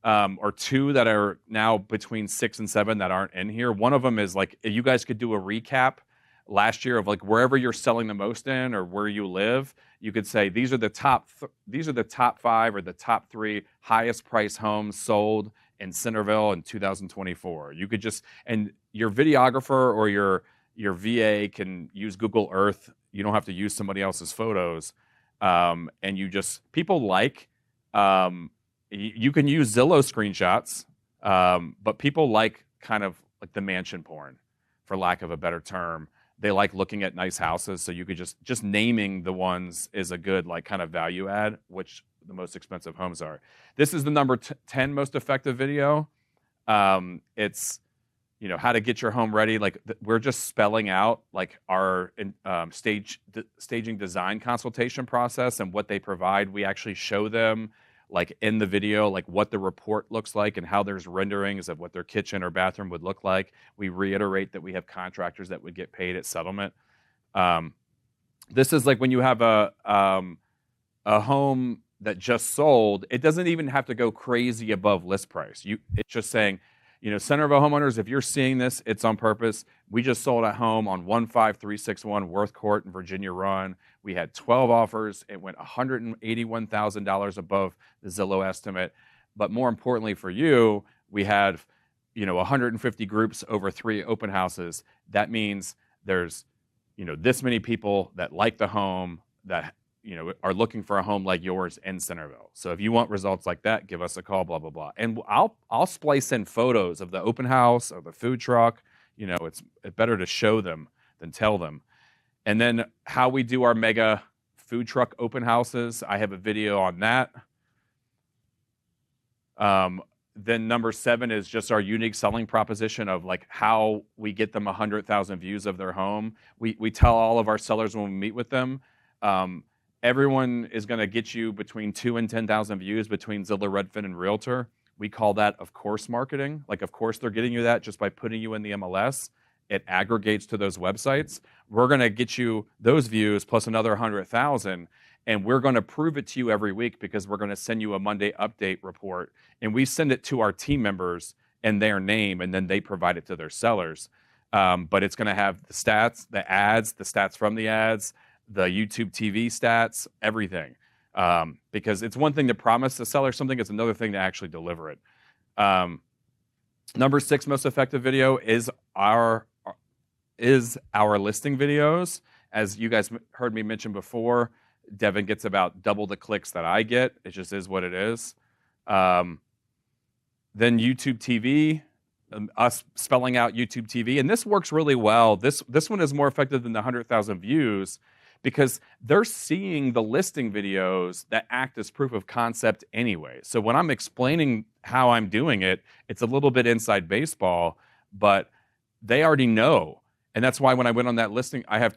or two that are now between 6 and 7 that aren't in here. One of them is like, you guys could do a recap last year of like wherever you're selling the most in or where you live. You could say these are the top 5 or the top 3 highest price homes sold in Centerville in 2024. You could just, and your videographer or your VA can use Google Earth. You don't have to use somebody else's photos. And you just, people like, you can use Zillow screenshots, but people like kind of like the mansion porn, for lack of a better term. They like looking at nice houses. So you could just naming the ones is a good like kind of value add, which the most expensive homes are. This is the number 10 most effective video. It's, how to get your home ready. Like we're just spelling out like our staging design consultation process and what they provide. We actually show them like in the video, like what the report looks like and how there's renderings of what their kitchen or bathroom would look like. We reiterate that we have contractors that would get paid at settlement. This is like when you have a home that just sold, it doesn't even have to go crazy above list price. It's just saying, Centerville homeowners, if you're seeing this, it's on purpose. We just sold a home on 15361 Worth Court in Virginia Run. We had 12 offers. It went $181,000 above the Zillow estimate. But more importantly for you, we had, 150 groups over 3 open houses. That means there's, this many people that like the home that, are looking for a home like yours in Centerville. So if you want results like that, give us a call, blah, blah, blah. And I'll splice in photos of the open house or the food truck. It's better to show them than tell them. And then how we do our mega food truck open houses, I have a video on that. Then number 7 is just our unique selling proposition of like how we get them 100,000 views of their home. We tell all of our sellers when we meet with them, everyone is going to get you between 2 and 10,000 views between Zillow, Redfin, and Realtor. We call that, of course, marketing. Like, of course, they're getting you that just by putting you in the MLS. It aggregates to those websites. We're going to get you those views plus another 100,000, and we're going to prove it to you every week because we're going to send you a Monday update report, and we send it to our team members in their name, and then they provide it to their sellers. But it's going to have the stats, the ads, the stats from the ads, the YouTube TV stats, everything. Because it's one thing to promise the seller something, it's another thing to actually deliver it. Number 6 most effective video is our listing videos. As you guys heard me mention before, Devin gets about double the clicks that I get. It just is what it is. Then YouTube TV, us spelling out YouTube TV. And this works really well. This one is more effective than the 100,000 views because they're seeing the listing videos that act as proof of concept anyway. So when I'm explaining how I'm doing it, it's a little bit inside baseball, but they already know. And that's why when I went on that listing, I had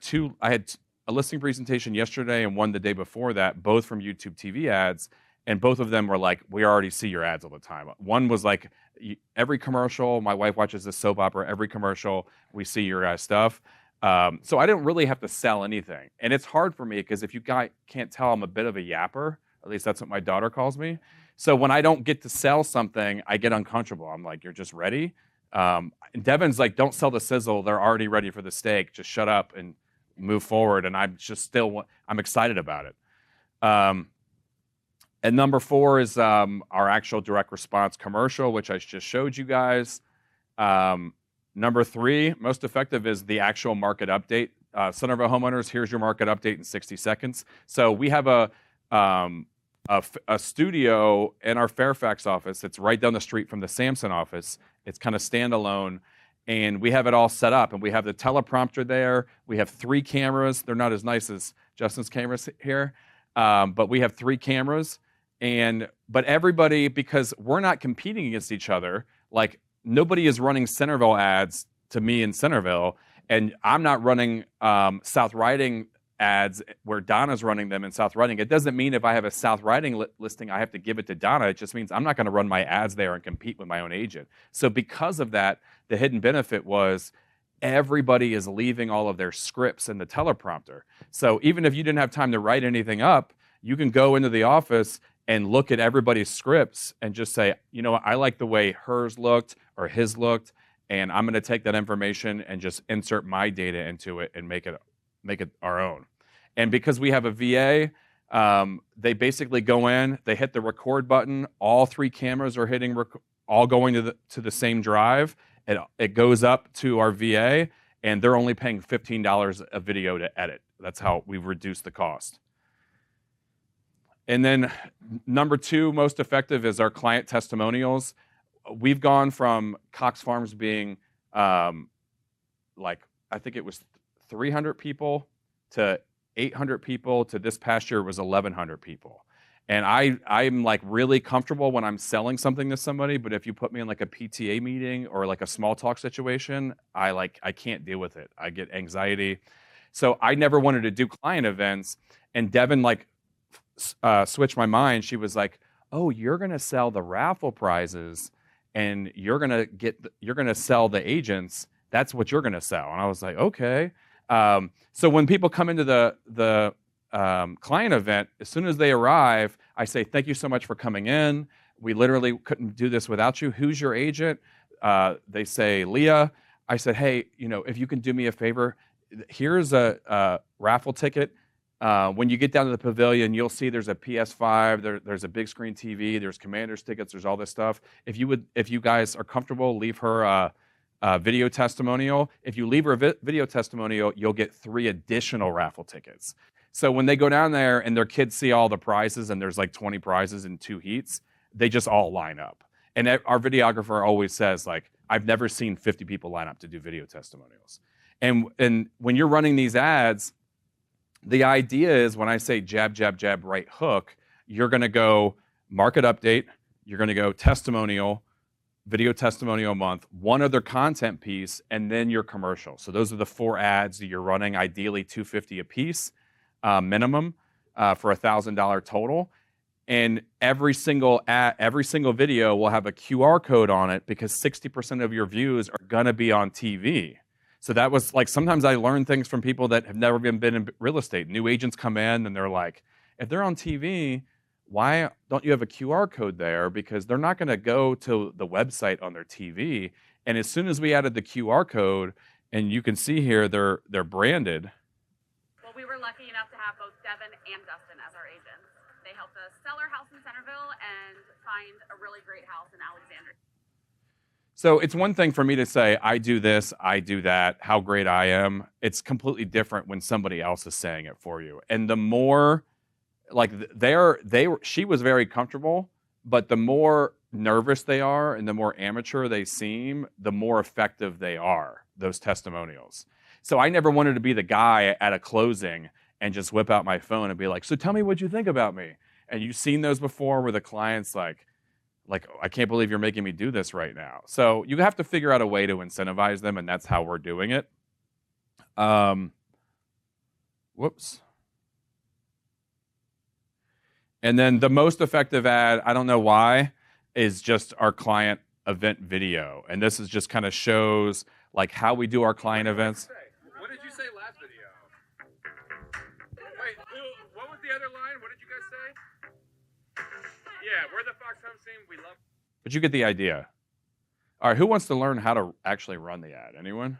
a listing presentation yesterday and one the day before that, both from YouTube TV ads. And both of them were like, we already see your ads all the time. One was like, every commercial, my wife watches this soap opera, every commercial, we see your guys' stuff. So I didn't really have to sell anything. And it's hard for me because if you guys can't tell, I'm a bit of a yapper. At least that's what my daughter calls me. So when I don't get to sell something, I get uncomfortable. I'm like, you're just ready? And Devin's like, don't sell the sizzle. They're already ready for the steak. Just shut up and move forward. And I'm just I'm excited about it. And number 4 is our actual direct response commercial, which I just showed you guys. Number 3, most effective, is the actual market update. Centerville homeowners, here's your market update in 60 seconds. So we have a studio in our Fairfax office. It's right down the street from the Samson office. It's kind of standalone. and we have it all set up, and we have the teleprompter there. We have 3 cameras. They're not as nice as Justin's cameras here, but we have 3 cameras. But everybody, because we're not competing against each other, like nobody is running Centerville ads to me in Centerville, and I'm not running South Riding ads where Donna's running them in South Riding. It doesn't mean if I have a South Riding listing, I have to give it to Donna. It just means I'm not going to run my ads there and compete with my own agent. So because of that, the hidden benefit was everybody is leaving all of their scripts in the teleprompter. So even if you didn't have time to write anything up, you can go into the office and look at everybody's scripts and just say, you know what, I like the way hers looked or his looked, and I'm going to take that information and just insert my data into it and make it our own. And because we have a VA, they basically go in, they hit the record button, all 3 cameras are hitting, all going to the same drive. It goes up to our VA, and they're only paying $15 a video to edit. That's how we've reduced the cost. And then number 2 most effective is our client testimonials. We've gone from Cox Farms being like, I think it was 300 people to 800 people to this past year was 1,100 people. And I'm like really comfortable when I'm selling something to somebody, but if you put me in like a PTA meeting or like a small talk situation, I can't deal with it. I get anxiety. So I never wanted to do client events, and Devin like switched my mind. She was like, "Oh, you're going to sell the raffle prizes and you're going to sell the agents. That's what you're going to sell." And I was like, "Okay." So when people come into the client event, as soon as they arrive, I say, "Thank you so much for coming in. We literally couldn't do this without you. Who's your agent?" They say, "Leah." I said, "Hey, if you can do me a favor, here's a raffle ticket. When you get down to the pavilion, you'll see there's a PS5, there's a big screen TV, there's Commanders tickets, there's all this stuff. If you guys are comfortable, leave her a video testimonial. If you leave her a video testimonial, you'll get 3 additional raffle tickets." So when they go down there and their kids see all the prizes, and there's like 20 prizes in 2 heats, they just all line up. And our videographer always says, like, I've never seen 50 people line up to do video testimonials. And when you're running these ads, the idea is when I say jab, jab, jab, right hook, you're going to go market update, you're going to go testimonial, video testimonial a month, one other content piece, and then your commercial. So those are the 4 ads that you're running, ideally $250 a piece minimum for $1,000 total. And every single video will have a QR code on it, because 60% of your views are going to be on TV. So that was like, sometimes I learn things from people that have never been in real estate. New agents come in and they're like, if they're on TV, why don't you have a QR code there? Because they're not going to go to the website on their TV. And as soon as we added the QR code, and you can see here, they're branded. Well, we were lucky enough to have both Devin and Dustin as our agents. They helped us sell our house in Centerville and find a really great house in Alexandria. So it's one thing for me to say, I do this, I do that, how great I am. It's completely different when somebody else is saying it for you. And the more, like, she was very comfortable, but the more nervous they are and the more amateur they seem, the more effective they are, those testimonials. So I never wanted to be the guy at a closing and just whip out my phone and be like, "So tell me what you think about me." And you've seen those before where the client's like, "I can't believe you're making me do this right now." So you have to figure out a way to incentivize them, and that's how we're doing it. Whoops. And then the most effective ad, I don't know why, is just our client event video. And this is just kind of shows like how we do our client events. What did you say last video? Wait, what was the other line? What did you guys say? Yeah, we're the Fox Home Team. We love. But you get the idea. All right, who wants to learn how to actually run the ad? Anyone?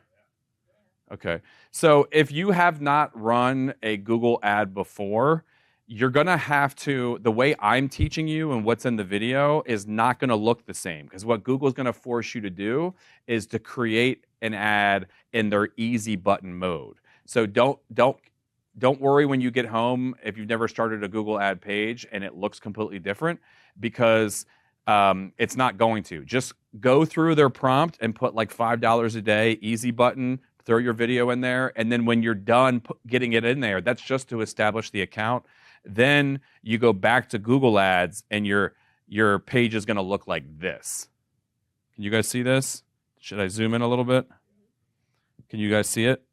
Okay. So if you have not run a Google ad before, you're going to have to, the way I'm teaching you and what's in the video is not going to look the same, because what Google's going to force you to do is to create an ad in their easy button mode. So don't worry when you get home if you've never started a Google ad page and it looks completely different, because it's not going to. Just go through their prompt and put like $5 a day, easy button, throw your video in there. And then when you're done getting it in there, that's just to establish the account. Then you go back to Google Ads and your page is going to look like this. Can you guys see this? Should I zoom in a little bit? Can you guys see it?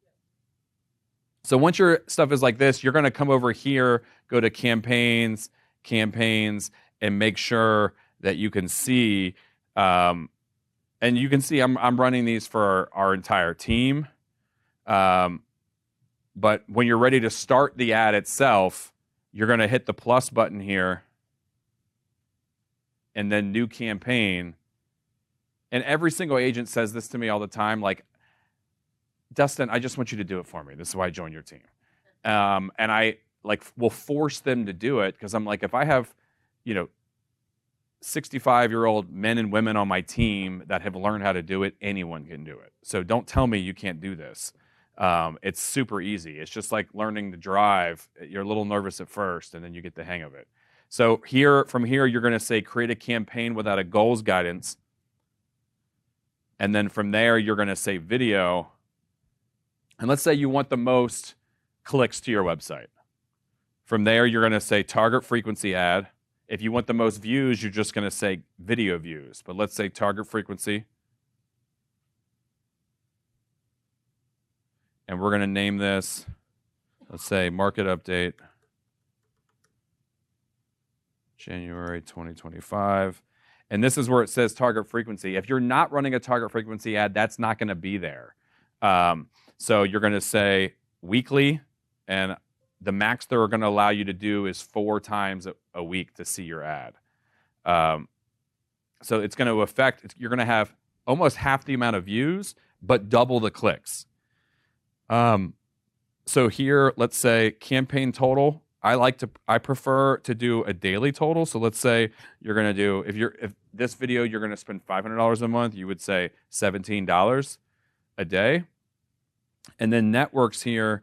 So once your stuff is like this, you're going to come over here, go to campaigns, and make sure that you can see. And you can see I'm running these for our entire team. But when you're ready to start the ad itself, you're going to hit the plus button here, and then new campaign. And every single agent says this to me all the time, like, Dustin, I just want you to do it for me. This is why I joined your team. And I will force them to do it because I'm like, if I have, 65-year-old men and women on my team that have learned how to do it, anyone can do it. So don't tell me you can't do this. It's super easy. It's just like learning to drive. You're a little nervous at first, and then you get the hang of it. So from here, you're going to say, create a campaign without a goals guidance. And then from there, you're going to say video. And let's say you want the most clicks to your website. From there, you're going to say target frequency ad. If you want the most views, you're just going to say video views. But let's say target frequency. And we're going to name this, let's say market update, January 2025. And this is where it says target frequency. If you're not running a target frequency ad, that's not going to be there. So you're going to say weekly, and the max they're going to allow you to do is 4 times a week to see your ad. So it's going to affect, you're going to have almost half the amount of views, but double the clicks. So here, let's say campaign total. I prefer to do a daily total. So let's say you're going to do, if this video, you're going to spend $500 a month, you would say $17 a day. And then networks here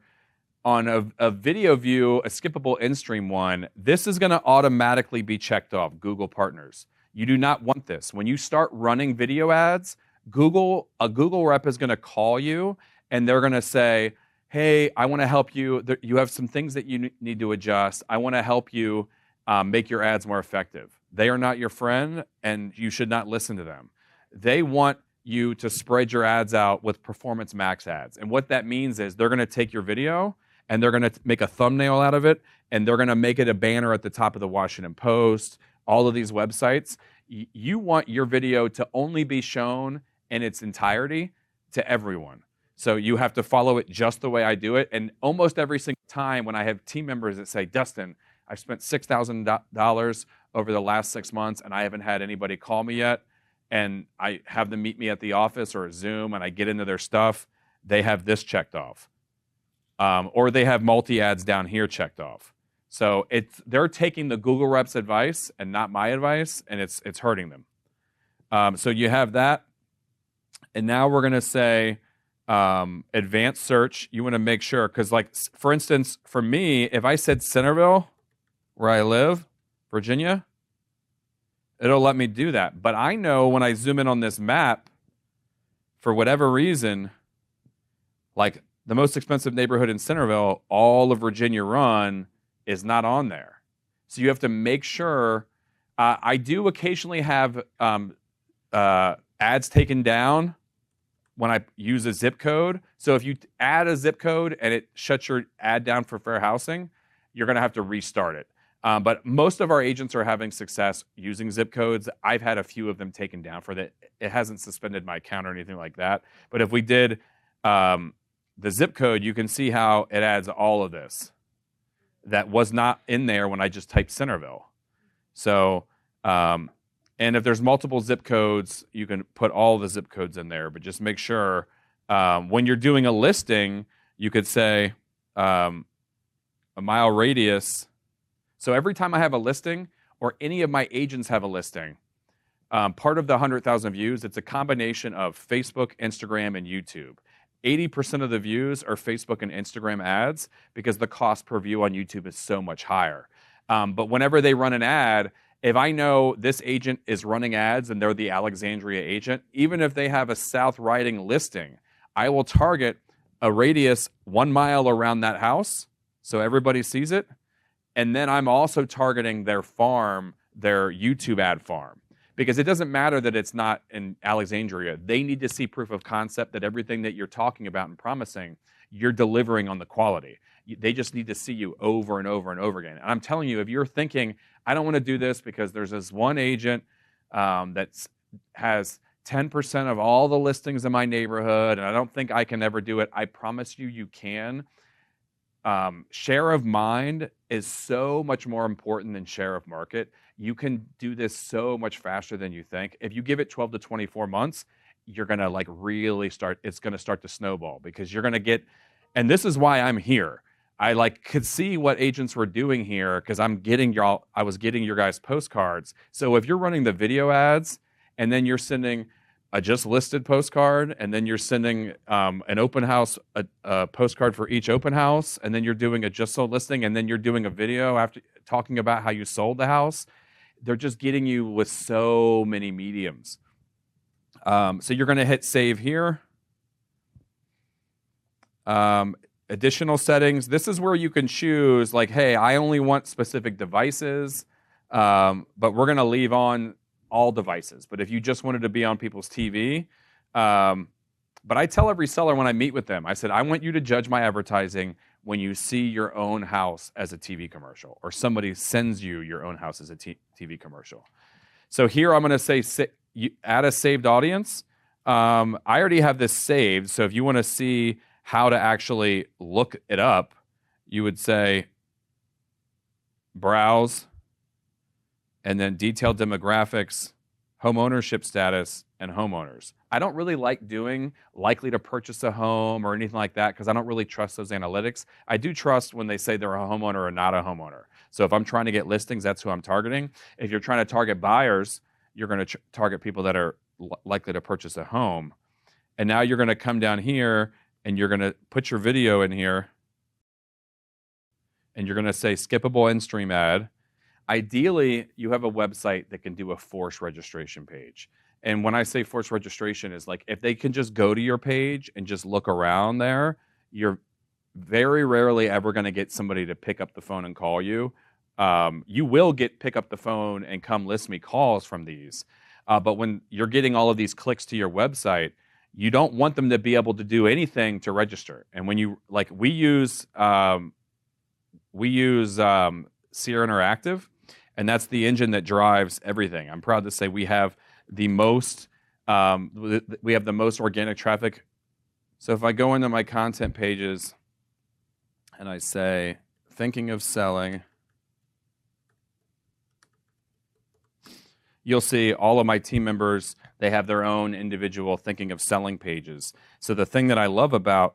on a video view, a skippable in-stream one, this is going to automatically be checked off, Google partners. You do not want this. When you start running video ads, a Google rep is going to call you and they're going to say, hey, I want to help you. You have some things that you need to adjust. I want to help you make your ads more effective. They are not your friend, and you should not listen to them. They want you to spread your ads out with performance max ads. And what that means is they're going to take your video and they're going to make a thumbnail out of it, and they're going to make it a banner at the top of the Washington Post, all of these websites. You want your video to only be shown in its entirety to everyone. So you have to follow it just the way I do it. And almost every single time when I have team members that say, Dustin, I've spent $6,000 over the last 6 months and I haven't had anybody call me yet, and I have them meet me at the office or a Zoom and I get into their stuff, they have this checked off. Or they have multi-ads down here checked off. So they're taking the Google reps advice and not my advice, and it's hurting them. So you have that. And now we're going to say advanced search. You want to make sure, because like, for instance, for me, if I said Centerville, where I live, Virginia, it'll let me do that. But I know when I zoom in on this map, for whatever reason, like the most expensive neighborhood in Centerville, all of Virginia Run, is not on there. So you have to make sure. I do occasionally have ads taken down when I use a zip code. So if you add a zip code and it shuts your ad down for fair housing, you're going to have to restart it. But most of our agents are having success using zip codes. I've had a few of them taken down for that. It hasn't suspended my account or anything like that. But if we did the zip code, you can see how it adds all of this that was not in there when I just typed Centerville. So, and if there's multiple zip codes, you can put all the zip codes in there, but just make sure when you're doing a listing, you could say a mile radius. So every time I have a listing or any of my agents have a listing, part of the 100,000 views, it's a combination of Facebook, Instagram, and YouTube. 80% of the views are Facebook and Instagram ads because the cost per view on YouTube is so much higher. But whenever they run an ad, If I know this agent is running ads and they're the Alexandria agent, even if they have a South Riding listing, I will target a radius 1 mile around that house so everybody sees it. And then I'm also targeting their farm, their YouTube ad farm. Because it doesn't matter that it's not in Alexandria. They need to see proof of concept that everything that you're talking about and promising, you're delivering on the quality. They just need to see you over and over and over again. And I'm telling you, if you're thinking, I don't want to do this because there's this one agent that has 10% of all the listings in my neighborhood, and I don't think I can ever do it, I promise you, you can. Share of mind is so much more important than share of market. You can do this so much faster than you think. If you give it 12 to 24 months, you're going to really start, it's going to start to snowball because you're going to get, and this is why I'm here. I could see what agents were doing here because I was getting your guys' postcards. So if you're running the video ads and then you're sending a just listed postcard, and then you're sending an open house, a postcard for each open house, and then you're doing a just sold listing, and then you're doing a video after talking about how you sold the house. They're just getting you with so many mediums. So you're going to hit save here. Additional settings. This is where you can choose hey, I only want specific devices, but we're going to leave on all devices. But if you just wanted to be on people's TV, but I tell every seller when I meet with them, I said, I want you to judge my advertising when you see your own house as a TV commercial, or somebody sends you your own house as a TV commercial. So here I'm going to say add a saved audience. I already have this saved. So if you want to see how to actually look it up, you would say browse, and then detailed demographics, home ownership status, and homeowners. I don't really like doing likely to purchase a home or anything like that because I don't really trust those analytics. I do trust when they say they're a homeowner or not a homeowner. So if I'm trying to get listings, that's who I'm targeting. If you're trying to target buyers, you're going to target people that are likely to purchase a home. And now you're going to come down here and you're going to put your video in here and you're going to say skippable in-stream ad. Ideally, you have a website that can do a forced registration page. And when I say forced registration is if they can just go to your page and just look around there, you're very rarely ever going to get somebody to pick up the phone and call you. You will pick up the phone and come list me calls from these. But when you're getting all of these clicks to your website, you don't want them to be able to do anything to register. And when you, we use Sierra Interactive, and that's the engine that drives everything. I'm proud to say we have the most organic traffic. So if I go into my content pages and I say, thinking of selling, you'll see all of my team members, they have their own individual thinking of selling pages. So the thing that I love about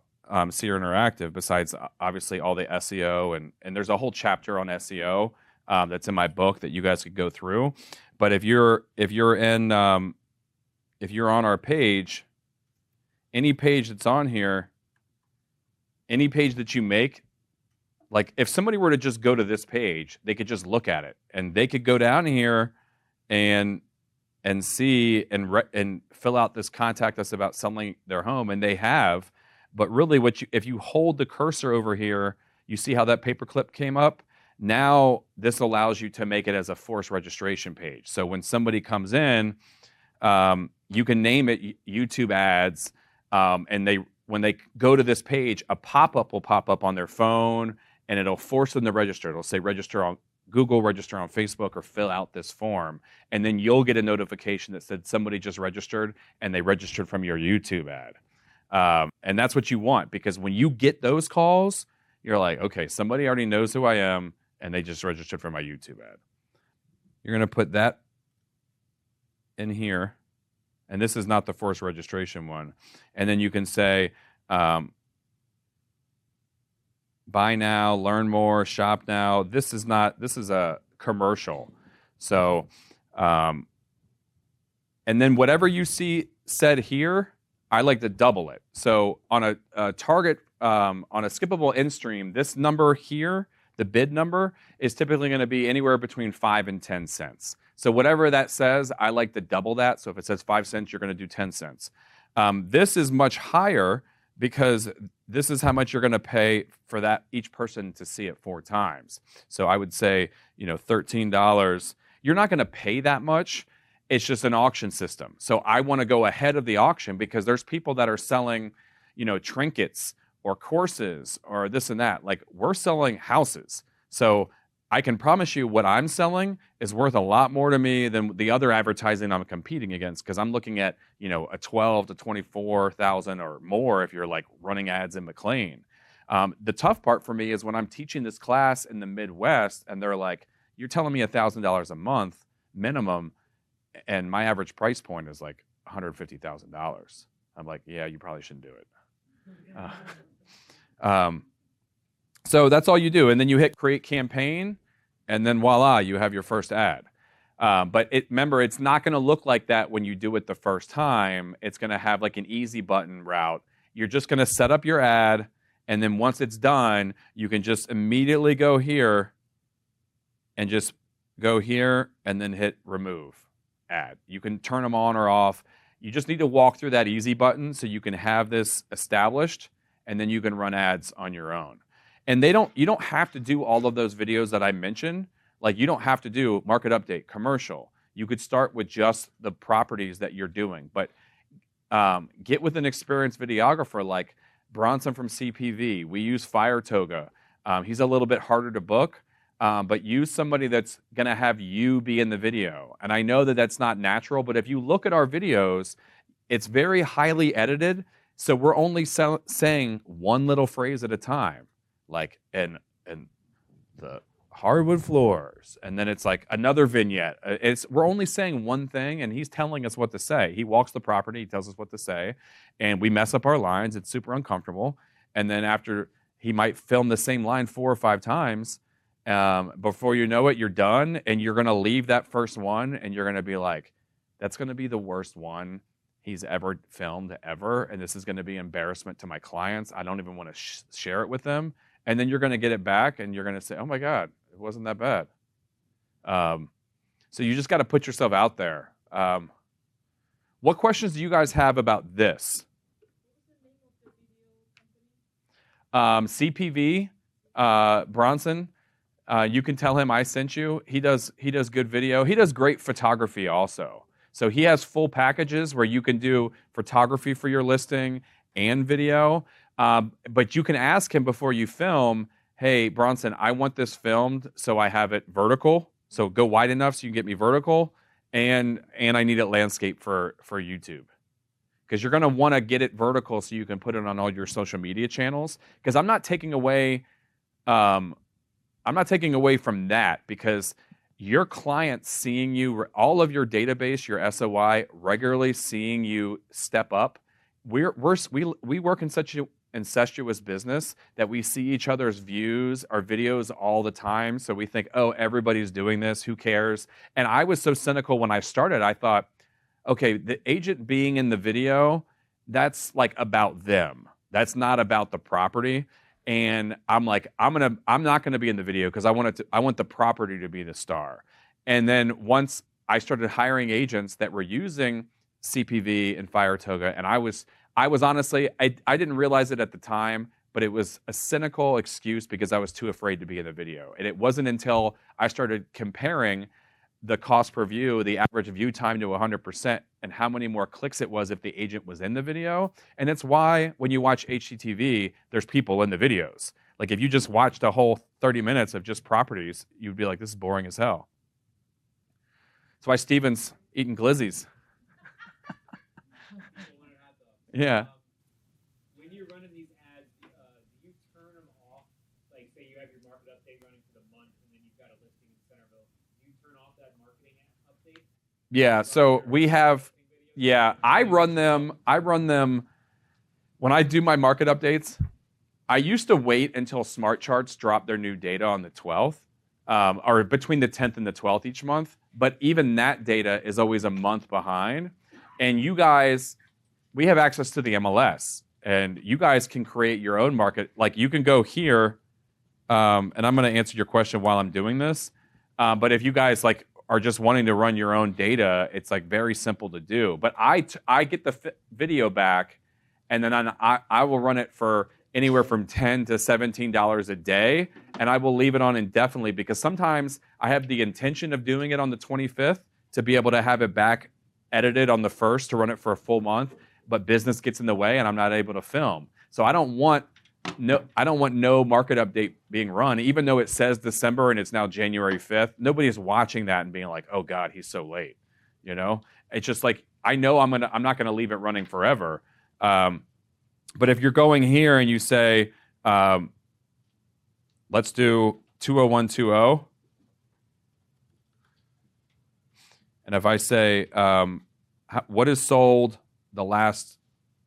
Sierra Interactive, besides obviously all the SEO, and there's a whole chapter on SEO that's in my book that you guys could go through. But if you're on our page, any page that's on here, any page that you make, if somebody were to just go to this page, they could just look at it, and they could go down here and see and fill out this contact us about selling their home, and they have. But really, if you hold the cursor over here, you see how that paperclip came up? Now, this allows you to make it as a forced registration page. So when somebody comes in, you can name it YouTube ads, and when they go to this page, a pop-up will pop up on their phone, and it'll force them to register. It'll say register on Google, register on Facebook, or fill out this form. And then you'll get a notification that said somebody just registered, and they registered from your YouTube ad. And that's what you want, because when you get those calls, you're like, okay, somebody already knows who I am, and they just registered for my YouTube ad. You're going to put that in here, and this is not the forced registration one. And then you can say, buy now, learn more, shop now. This is a commercial. So, and then whatever you see said here, I like to double it. So on a target, on a skippable in stream, this number here, the bid number is typically going to be anywhere between 5 and 10 cents. So whatever that says, I like to double that. So if it says 5 cents, you're going to do 10 cents. This is much higher because this is how much you're going to pay for that each person to see it 4 times. So I would say, $13. You're not going to pay that much. It's just an auction system. So I want to go ahead of the auction because there's people that are selling, trinkets or courses or this and that. Like, we're selling houses. So I can promise you what I'm selling is worth a lot more to me than the other advertising I'm competing against, because I'm looking at, a 12 to 24,000 or more if you're like running ads in McLean. The tough part for me is when I'm teaching this class in the Midwest and they're like, you're telling me $1,000 a month minimum, and my average price point is like $150,000. I'm like, yeah, you probably shouldn't do it. So that's all you do. And then you hit create campaign, and then voila, you have your first ad. But remember, it's not going to look like that when you do it the first time. It's going to have like an easy button route. You're just going to set up your ad, and then once it's done, you can just immediately go here and just go here and then hit remove ad. You can turn them on or off. You just need to walk through that easy button so you can have this established, and then you can run ads on your own. And you don't have to do all of those videos that I mentioned. Like, you don't have to do market update, commercial. You could start with just the properties that you're doing. But get with an experienced videographer like Bronson from CPV. We use Fire Toga. He's a little bit harder to book, but use somebody that's going to have you be in the video. And I know that that's not natural, but if you look at our videos, it's very highly edited. So we're only saying one little phrase at a time, like and the hardwood floors, and then it's like another vignette. We're only saying one thing, and he's telling us what to say. He walks the property, he tells us what to say, and we mess up our lines. It's super uncomfortable. And then after, he might film the same line 4 or 5 times. Before you know it, you're done, and you're going to leave that first one, and you're going to be like, that's going to be the worst one he's ever filmed ever, and this is going to be embarrassment to my clients. I don't even want to share it with them. And then you're going to get it back, and you're going to say, oh my God, it wasn't that bad. So you just got to put yourself out there. What questions do you guys have about this? CPV, Bronson. You can tell him I sent you. He does good video. He does great photography also. So he has full packages where you can do photography for your listing and video. But you can ask him before you film, hey, Bronson, I want this filmed so I have it vertical. So go wide enough so you can get me vertical. And I need it landscape for YouTube. Because you're going to want to get it vertical so you can put it on all your social media channels. Because I'm not taking away from that, because your clients seeing you, all of your database, your SOI, regularly seeing you step up. We work in such an incestuous business that we see each other's views, our videos all the time. So we think, oh, everybody's doing this. Who cares? And I was so cynical when I started. I thought, okay, the agent being in the video, that's like about them. That's not about the property. And I'm like, I'm not gonna be in the video because I want the property to be the star. And then once I started hiring agents that were using CPV and Fire Toga, and I was honestly, I didn't realize it at the time, but it was a cynical excuse because I was too afraid to be in the video. And it wasn't until I started comparing the cost per view, the average view time to 100%, and how many more clicks it was if the agent was in the video. And it's why when you watch HGTV, there's people in the videos. Like if you just watched a whole 30 minutes of just properties, you'd be like, this is boring as hell. That's why Steven's eating glizzies. Yeah. When you're running these ads, do you turn them off? Like, say you have your market update running for the month, and then you've got a listing in Centerville. Do you turn off that marketing update? Yeah. So we have. Yeah, I run them when I do my market updates. I used to wait until Smart Charts drop their new data on the 12th, or between the 10th and the 12th each month. But even that data is always a month behind. And you guys, we have access to the MLS, and you guys can create your own market. Like you can go here and I'm going to answer your question while I'm doing this. But if you guys like are just wanting to run your own data, it's like very simple to do. But I get the video back, and then I will run it for anywhere from $10 to $17 a day, and I will leave it on indefinitely because sometimes I have the intention of doing it on the 25th to be able to have it back edited on the 1st to run it for a full month, but business gets in the way and I'm not able to film. So I don't want no market update being run, even though it says December and it's now January 5th. Nobody's watching that and being like, "Oh God, he's so late." You know, it's just like I know I'm not gonna leave it running forever. But if you're going here and you say, let's do 20120, and if I say, what is sold the last,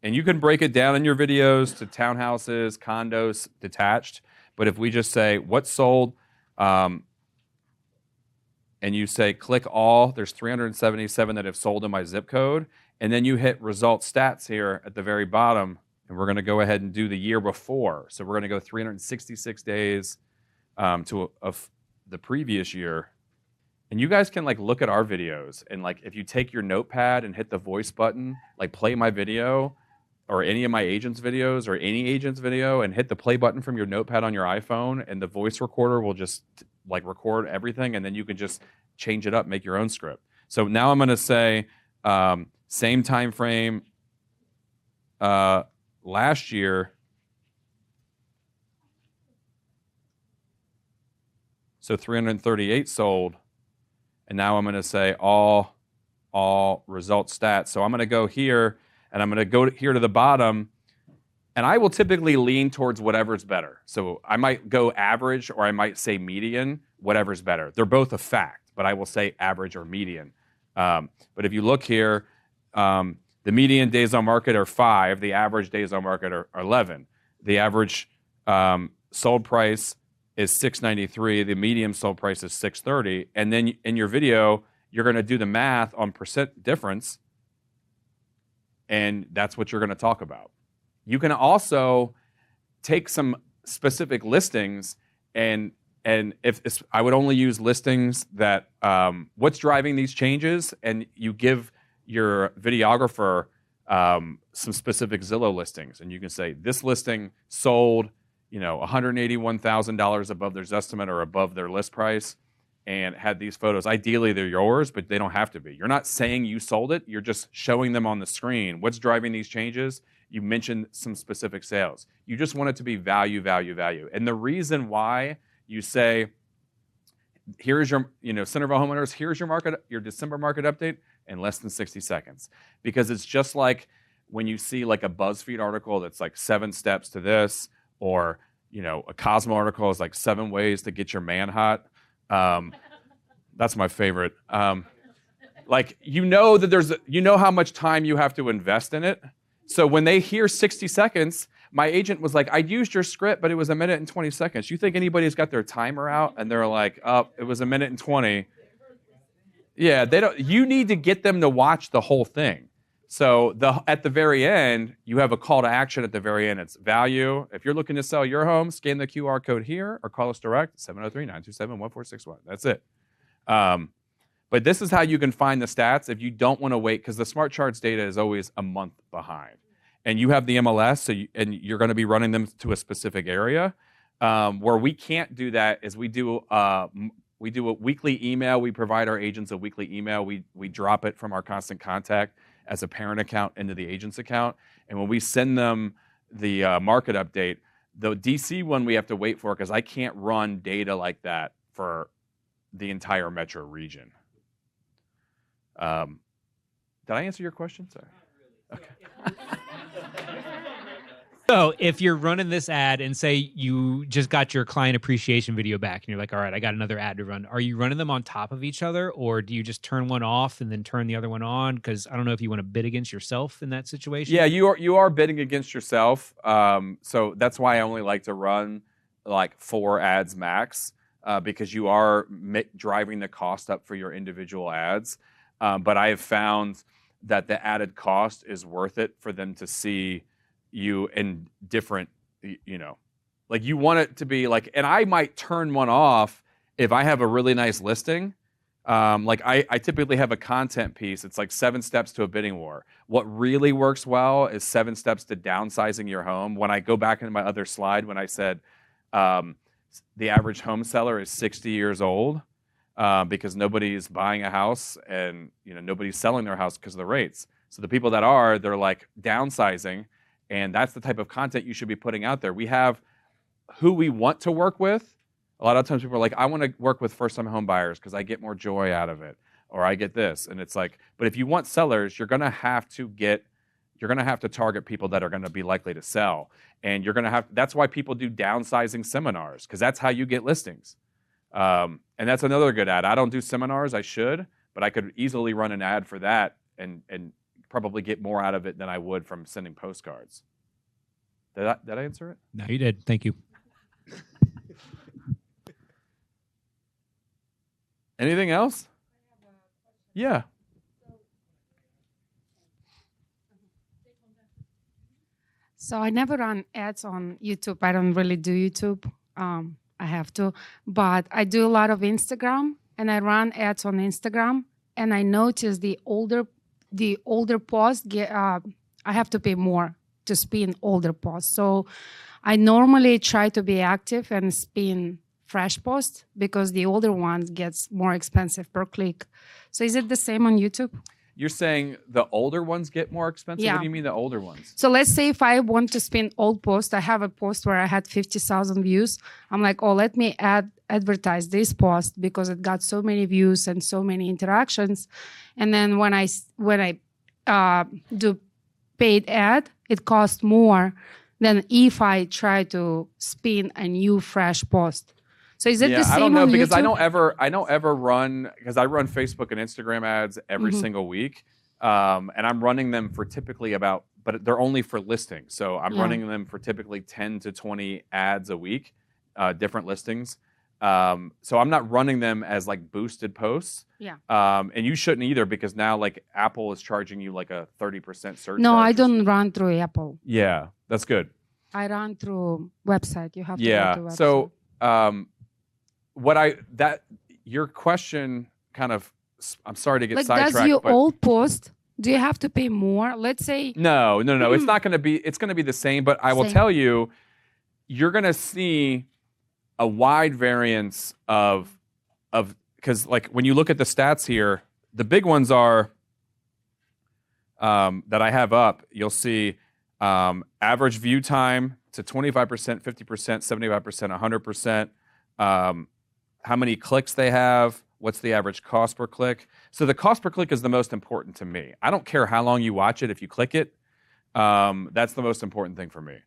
and you can break it down in your videos to townhouses, condos, detached, but if we just say, what's sold, and you say, click all, there's 377 that have sold in my zip code, and then you hit result stats here at the very bottom, and we're going to go ahead and do the year before. So we're going to go 366 days of the previous year. And you guys can like look at our videos, and like if you take your notepad and hit the voice button, like play my video or any of my agents' videos or any agent's video, and hit the play button from your notepad on your iPhone, and the voice recorder will just like record everything, and then you can just change it up, make your own script. So now I'm going to say same time frame last year. So 338 sold. And now I'm going to say all result stats. So I'm going to go here, and I'm going to go here to the bottom, and I will typically lean towards whatever's better. So I might go average, or I might say median, whatever's better. They're both a fact, but I will say average or median. But if you look here, the median days on market are 5. The average days on market are 11. The average sold price is $693. The median sold price is $630. And then in your video, you're going to do the math on percent difference, and that's what you're going to talk about. You can also take some specific listings, and if I would only use listings that what's driving these changes, and you give your videographer some specific Zillow listings, and you can say this listing sold, $181,000 above their estimate or above their list price, and had these photos. Ideally, they're yours, but they don't have to be. You're not saying you sold it. You're just showing them on the screen. What's driving these changes? You mentioned some specific sales. You just want it to be value, value, value. And the reason why you say, here's your, Centerville homeowners, here's your December market update in less than 60 seconds. Because it's just like when you see like a BuzzFeed article that's like 7 steps to this, or a Cosmo article is like 7 ways to get your man hot. That's my favorite. Like that how much time you have to invest in it. So when they hear 60 seconds, my agent was like, I used your script, but it was 1 minute and 20 seconds. You think anybody's got their timer out and they're like, oh, it was 1 minute and 20. Yeah, they don't. You need to get them to watch the whole thing. So at the very end, you have a call to action at the very end. It's value. If you're looking to sell your home, scan the QR code here or call us direct, 703-927-1461. That's it. But this is how you can find the stats if you don't want to wait, because the Smart Charts data is always a month behind. And you have the MLS, and you're going to be running them to a specific area. Where we can't do that is we do a weekly email. We provide our agents a weekly email. We drop it from our Constant Contact as a parent account into the agent's account. And when we send them the market update, the DC one we have to wait for, because I can't run data like that for the entire metro region. Did I answer your question? Sorry. Okay. So if you're running this ad and say you just got your client appreciation video back and you're like, all right, I got another ad to run. Are you running them on top of each other, or do you just turn one off and then turn the other one on? Because I don't know if you want to bid against yourself in that situation. Yeah, you are bidding against yourself. So that's why I only like to run like 4 ads max, because you are driving the cost up for your individual ads. But I have found that the added cost is worth it for them to see you in different, Like you want it to be like, and I might turn one off if I have a really nice listing. Like I typically have a content piece. It's like 7 steps to a bidding war. What really works well is 7 steps to downsizing your home. When I go back into my other slide, when I said the average home seller is 60 years old because nobody's buying a house and nobody's selling their house because of the rates. So the people that are, they're like downsizing, and that's the type of content you should be putting out there. We have who we want to work with. A lot of times people are like, I want to work with first-time home buyers because I get more joy out of it, or I get this. And it's like, but if you want sellers, you're going to have to target people that are going to be likely to sell. And that's why people do downsizing seminars, because that's how you get listings. And that's another good ad. I don't do seminars, I should, but I could easily run an ad for that and probably get more out of it than I would from sending postcards. Did I answer it? No, you did. Thank you. Anything else? Yeah. So I never run ads on YouTube. I don't really do YouTube. I have to, but I do a lot of Instagram, and I run ads on Instagram. And I notice the older posts I have to pay more to spin older posts. So I normally try to be active and spin fresh posts because the older ones gets more expensive per click. So is it the same on YouTube? You're saying the older ones get more expensive? Yeah. What do you mean the older ones? So let's say if I want to spin old post, I have a post where I had 50,000 views. I'm like, oh, let me advertise this post because it got so many views and so many interactions. And then when I do paid ad, it costs more than if I try to spin a new fresh post. So is it the same I don't know on because YouTube? I don't ever run, because I run Facebook and Instagram ads every single week, and I'm running them for typically but they're only for listings. So I'm running them for typically 10 to 20 ads a week, different listings. So I'm not running them as like boosted posts. Yeah. And you shouldn't either, because now like Apple is charging you like a 30% surcharge. No, I don't run through Apple. Yeah, that's good. I run through website. You have to go to website. So your question kind of, I'm sorry to get like, sidetracked. does your but old post, do you have to pay more? Let's say. No. It's not going to be, it's going to be the same, but I will tell you, you're going to see a wide variance of, because like when you look at the stats here, the big ones are, that I have up, you'll see average view time to 25%, 50%, 75%, 100%. How many clicks they have, what's the average cost per click. So the cost per click is the most important to me. I don't care how long you watch it, if you click it, that's the most important thing for me.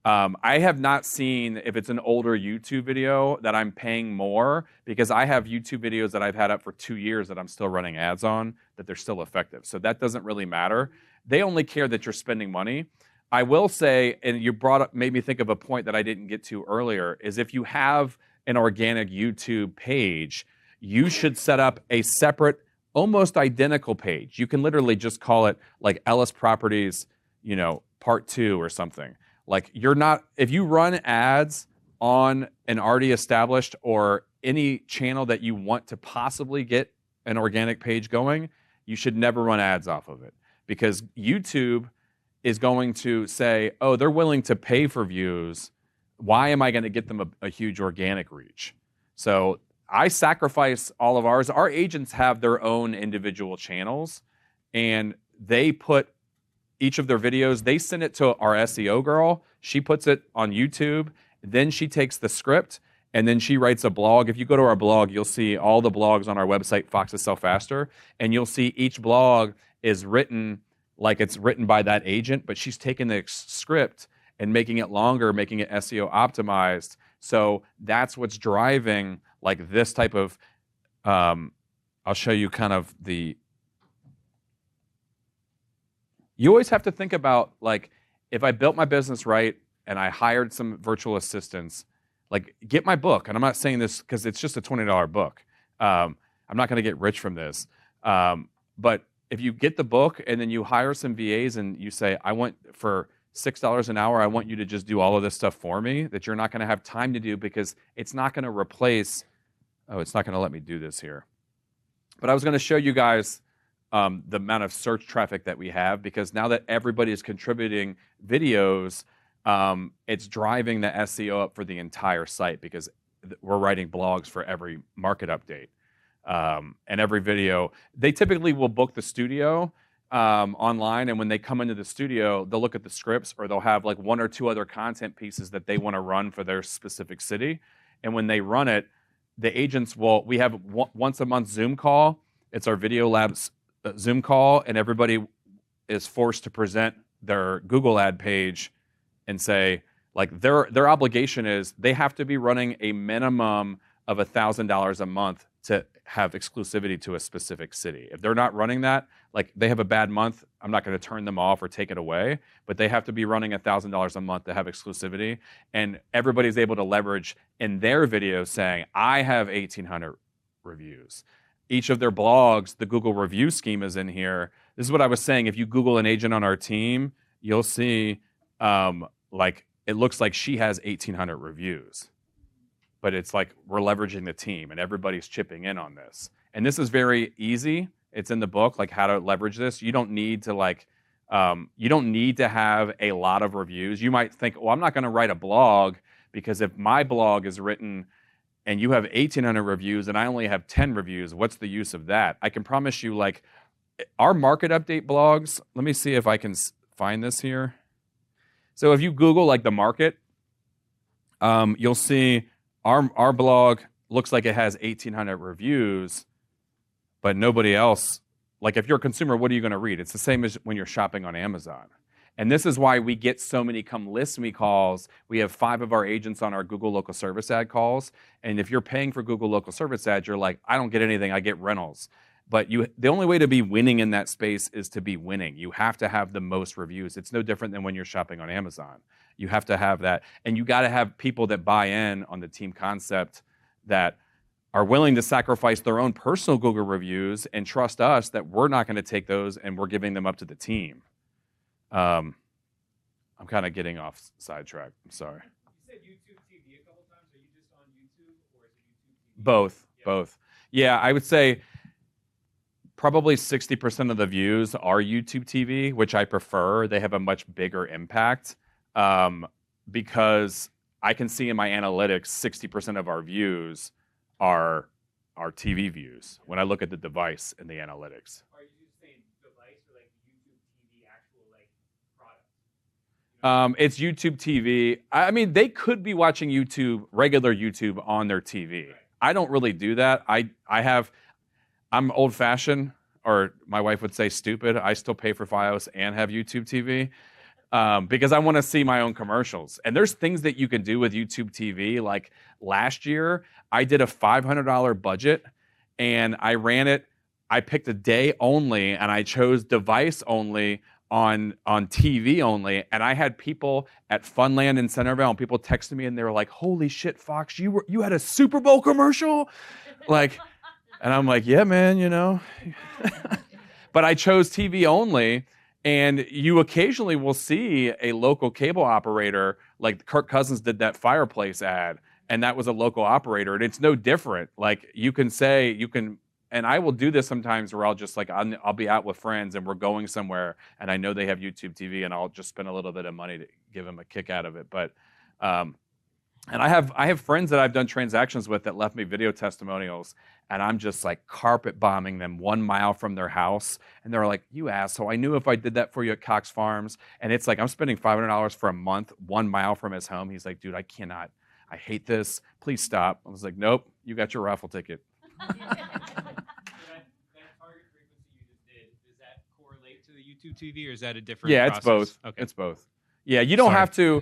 I have not seen, if it's an older YouTube video, that I'm paying more, because I have YouTube videos that I've had up for 2 years that I'm still running ads on, that they're still effective. So that doesn't really matter. They only care that you're spending money. I will say, and you made me think of a point that I didn't get to earlier, is if you have an organic YouTube page, you should set up a separate, almost identical page. You can literally just call it like Ellis Properties, part 2 or something. Like if you run ads on an already established or any channel that you want to possibly get an organic page going, you should never run ads off of it, because YouTube is going to say, oh, they're willing to pay for views. Why am I going to get them a huge organic reach? So I sacrifice all of ours. Our agents have their own individual channels, and they put each of their videos, they send it to our SEO girl. She puts it on YouTube. Then she takes the script, and then she writes a blog. If you go to our blog, you'll see all the blogs on our website, Foxes Sell Faster, and you'll see each blog is written like it's written by that agent, but she's taken the script and making it longer, making it SEO optimized. So that's what's driving like this type of, I'll show you kind of you always have to think about, like, if I built my business right and I hired some virtual assistants, like, get my book. And I'm not saying this because it's just a $20 book. I'm not going to get rich from this. But if you get the book and then you hire some VAs and you say, I want for $6 an hour, I want you to just do all of this stuff for me that you're not going to have time to do because it's not going to replace, oh, it's not going to let me do this here. But I was going to show you guys the amount of search traffic that we have, because now that everybody is contributing videos, it's driving the SEO up for the entire site, because we're writing blogs for every market update. And every video, they typically will book the studio online, and when they come into the studio, they'll look at the scripts, or they'll have like 1 or 2 other content pieces that they want to run for their specific city. And when they run it, the agents will, we have once a month Zoom call. It's our Video Labs Zoom call, and everybody is forced to present their Google ad page and say, like, their obligation is they have to be running a minimum of $1,000 a month to have exclusivity to a specific city. If they're not running that, like they have a bad month, I'm not going to turn them off or take it away, but they have to be running $1,000 a month to have exclusivity. And everybody's able to leverage in their videos saying, I have 1,800 reviews. Each of their blogs, the Google review scheme is in here. This is what I was saying. If you Google an agent on our team, you'll see like it looks like she has 1,800 reviews. But it's like we're leveraging the team and everybody's chipping in on this. And this is very easy. It's in the book, like how to leverage this. You don't need to have a lot of reviews. You might think, well, I'm not going to write a blog, because if my blog is written and you have 1,800 reviews and I only have 10 reviews, what's the use of that? I can promise you, like, our market update blogs, let me see if I can find this here. So if you Google like the market, you'll see our blog looks like it has 1,800 reviews, but nobody else. Like, if you're a consumer, what are you going to read? It's the same as when you're shopping on Amazon. And this is why we get so many come list me calls. We have 5 of our agents on our Google local service ad calls. And if you're paying for Google local service ads, you're like, I don't get anything, I get rentals. But the only way to be winning in that space is to be winning. You have to have the most reviews. It's no different than when you're shopping on Amazon. You have to have that. And you got to have people that buy in on the team concept, that are willing to sacrifice their own personal Google reviews and trust us that we're not going to take those and we're giving them up to the team. I'm kind of getting off sidetrack. I'm sorry. You said YouTube TV a couple times. Are you just on YouTube, or is it YouTube TV? Both. Yeah, I would say probably 60% of the views are YouTube TV, which I prefer. They have a much bigger impact because I can see in my analytics 60% of our views are TV views when I look at the device in the analytics. Are you just saying device, or like YouTube TV actual like product? It's YouTube TV. I mean, they could be watching YouTube, regular YouTube on their TV. Right. I don't really do that. I'm old-fashioned, or my wife would say stupid. I still pay for Fios and have YouTube TV because I want to see my own commercials. And there's things that you can do with YouTube TV. Like last year, I did a $500 budget, and I ran it. I picked a day only, and I chose device only on TV only. And I had people at Funland in Centerville, and people texted me, and they were like, "Holy shit, Fox, you had a Super Bowl commercial?" Like. And I'm like, yeah, man, you know. But I chose TV only, and you occasionally will see a local cable operator, like Kirk Cousins did that fireplace ad, and that was a local operator, and it's no different. Like, you can say, and I will do this sometimes where I'll just like, I'll be out with friends and we're going somewhere, and I know they have YouTube TV, and I'll just spend a little bit of money to give them a kick out of it. But and I have friends that I've done transactions with that left me video testimonials, and I'm just like carpet bombing them 1 mile from their house. And they're like, "You asshole, I knew if I did that for you at Cox Farms." And it's like, I'm spending $500 for a month, 1 mile from his home. He's like, "Dude, I hate this. Please stop." I was like, "Nope, you got your raffle ticket." That target frequency you just did, does that correlate to the YouTube TV, or is that a different Yeah, process? it's both. Okay. It's both. Yeah, you don't have to,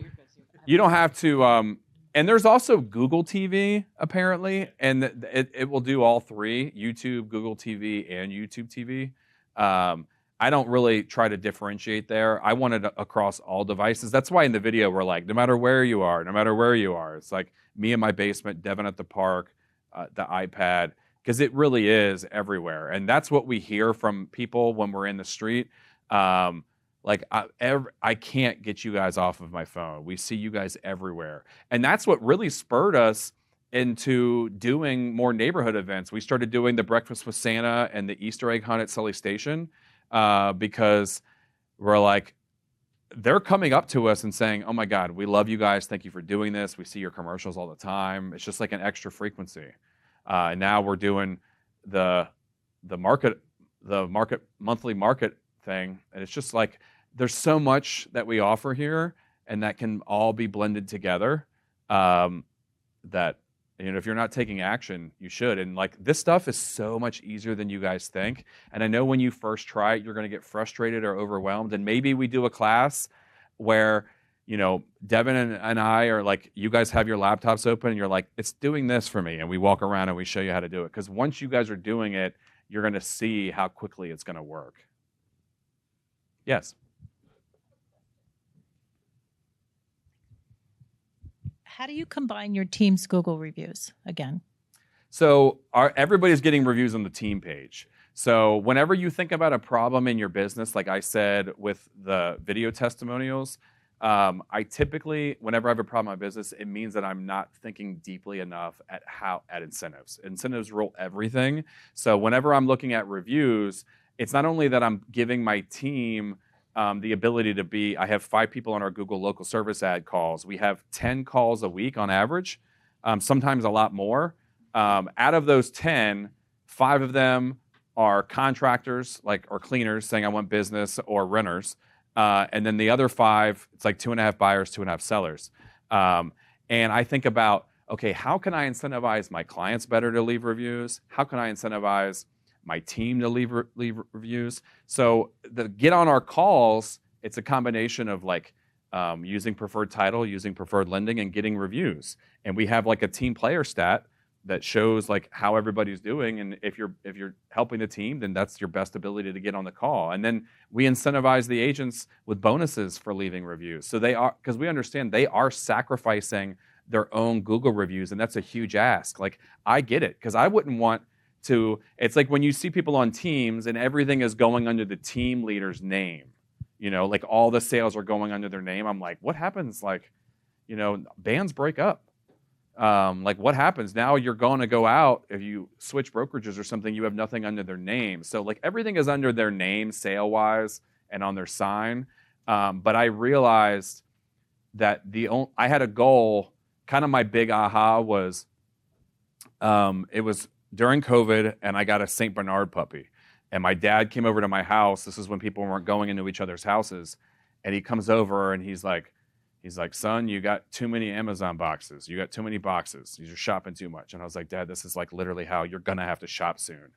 and there's also Google TV, apparently, and it will do all three: YouTube, Google TV, and YouTube TV. I don't really try to differentiate there. I want it across all devices. That's why in the video we're like, no matter where you are, it's like me in my basement, Devin at the park, the iPad, because it really is everywhere. And that's what we hear from people when we're in the street. Like I can't get you guys off of my phone. We see you guys everywhere. And that's what really spurred us into doing more neighborhood events. We started doing the Breakfast with Santa and the Easter egg hunt at Sully Station because we're like, they're coming up to us and saying, oh my God, we love you guys. Thank you for doing this. We see your commercials all the time. It's just like an extra frequency. And now we're doing the monthly market thing. And it's just like, there's so much that we offer here and that can all be blended together that, if you're not taking action, you should. And like, this stuff is so much easier than you guys think. And I know when you first try it, you're going to get frustrated or overwhelmed. And maybe we do a class where, Devin and I are like, you guys have your laptops open and you're like, it's doing this for me. And we walk around and we show you how to do it. Because once you guys are doing it, you're going to see how quickly it's going to work. Yes. How do you combine your team's Google reviews again? So everybody's getting reviews on the team page. So whenever you think about a problem in your business, like I said with the video testimonials, I typically, whenever I have a problem in my business, it means that I'm not thinking deeply enough at incentives. Incentives rule everything. So whenever I'm looking at reviews, it's not only that I'm giving my team the ability to be, I have 5 people on our Google local service ad calls. We have 10 calls a week on average, sometimes a lot more. Out of those 10, 5 of them are contractors, or cleaners saying I want business, or renters. And then the other 5, it's like 2.5 buyers, 2.5 sellers. And I think about, okay, how can I incentivize my clients better to leave reviews? How can I incentivize my team to leave reviews? So the get on our calls, it's a combination of using preferred title, using preferred lending, and getting reviews. And we have a team player stat that shows how everybody's doing. And if you're helping the team, then that's your best ability to get on the call. And then we incentivize the agents with bonuses for leaving reviews. So because we understand they are sacrificing their own Google reviews, and that's a huge ask. I get it, because I wouldn't want to, it's like when you see people on teams and everything is going under the team leader's name, all the sales are going under their name. I'm like, what happens? Bands break up. What happens? Now you're going to go out, if you switch brokerages or something, you have nothing under their name. So everything is under their name sale-wise and on their sign. But I realized that I had a goal, kind of my big aha was, it was during COVID, and I got a St. Bernard puppy. And my dad came over to my house. This is when people weren't going into each other's houses. And he comes over and he's like, son, you got too many Amazon boxes. You got too many boxes. You're shopping too much. And I was like, Dad, this is literally how you're going to have to shop soon.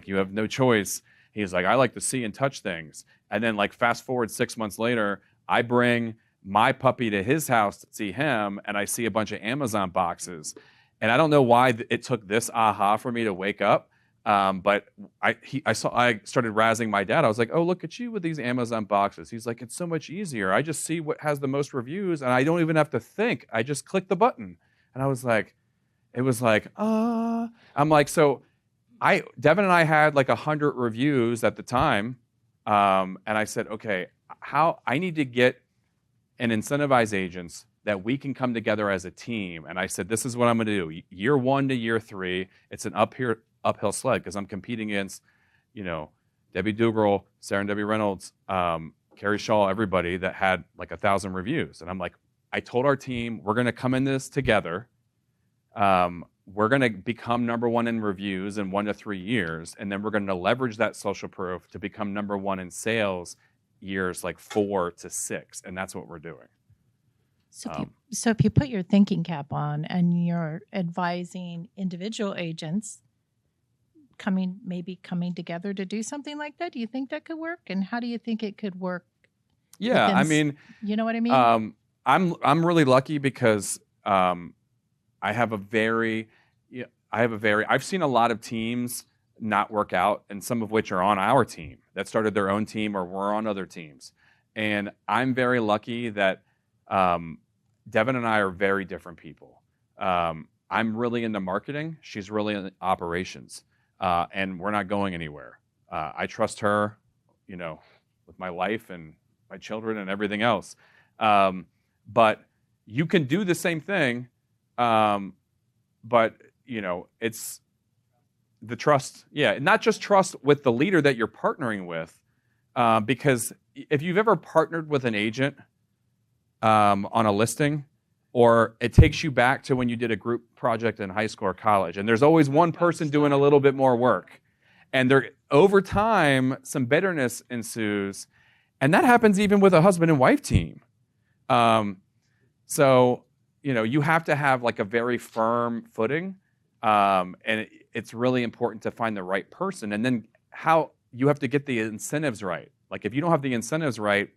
You have no choice. He's like, I like to see and touch things. And then fast forward 6 months later, I bring my puppy to his house to see him, and I see a bunch of Amazon boxes. And I don't know why it took this aha for me to wake up. But I started razzing my dad. I was like, oh, look at you with these Amazon boxes. He's like, it's so much easier. I just see what has the most reviews, and I don't even have to think. I just click the button. And I was like, I'm like, so Devin and I had 100 reviews at the time. And I said, okay, I need to get and incentivize agents that we can come together as a team. And I said, this is what I'm going to do. Year 1 to year 3, it's an uphill sled, because I'm competing against, Debbie Dugrel, Sarah and Debbie Reynolds, Carrie Shaw, everybody that had 1,000 reviews. And I'm like, I told our team, we're going to come in this together. We're going to become number 1 in reviews in 1 to 3 years. And then we're going to leverage that social proof to become number 1 in sales years 4 to 6. And that's what we're doing. So if you put your thinking cap on and you're advising individual agents coming together to do something like that, do you think that could work? And how do you think it could work? Yeah, I mean, you know what I mean? I'm really lucky because I've seen a lot of teams not work out, and some of which are on our team that started their own team or were on other teams. And I'm very lucky that Devin and I are very different people. I'm really into marketing. She's really into operations. And we're not going anywhere. I trust her, with my life, and my children and everything else. But you can do the same thing, but it's the trust. Yeah, not just trust with the leader that you're partnering with, because if you've ever partnered with an agent on a listing, or it takes you back to when you did a group project in high school or college, and there's always one person doing a little bit more work, and over time some bitterness ensues, and that happens even with a husband and wife team. So you have to have like a very firm footing, and it's really important to find the right person, and then how you have to get the incentives right. Like if you don't have the incentives right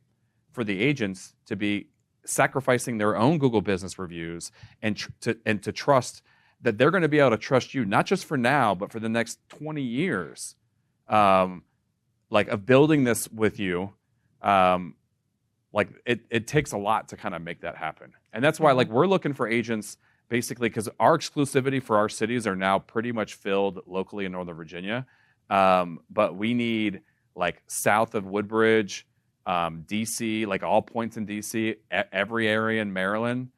for the agents to be sacrificing their own Google business reviews and to trust that they're going to be able to trust you, not just for now, but for the next 20 years, like of building this with you. Like it takes a lot to kind of make that happen. And that's why like we're looking for agents basically because our exclusivity for our cities are now pretty much filled locally in Northern Virginia. But we need like south of Woodbridge, DC, like all points in DC, every area in Maryland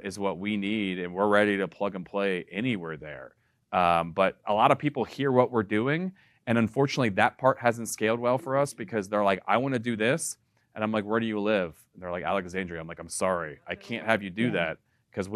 is what we need, and we're ready to plug and play anywhere there. But a lot of people hear what we're doing, and unfortunately that part hasn't scaled well for us because they're like, I want to do this, and I'm like, where do you live? And they're like, Alexandria. I'm like, I'm sorry, I can't have you do that because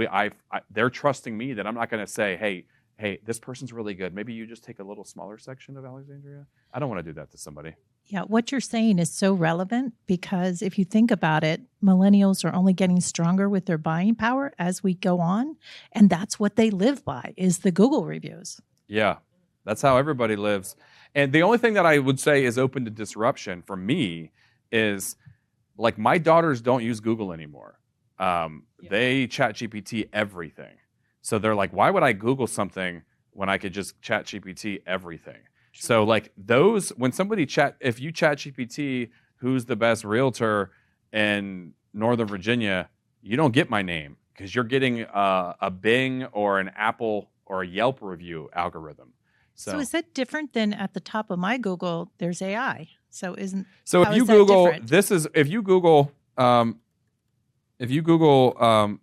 they're trusting me that I'm not going to say, hey, this person's really good. Maybe you just take a little smaller section of Alexandria. I don't want to do that to somebody. Yeah, what you're saying is so relevant because if you think about it, millennials are only getting stronger with their buying power as we go on. And that's what they live by is the Google reviews. Yeah, that's how everybody lives. And the only thing that I would say is open to disruption for me is like my daughters don't use Google anymore. They chat GPT everything. So they're like, why would I Google something when I could just chat GPT everything? So like when somebody if you chat GPT, who's the best realtor in Northern Virginia, you don't get my name because you're getting a Bing or an Apple or a Yelp review algorithm. So is that different than at the top of my Google, there's AI? So if you Google, if you Google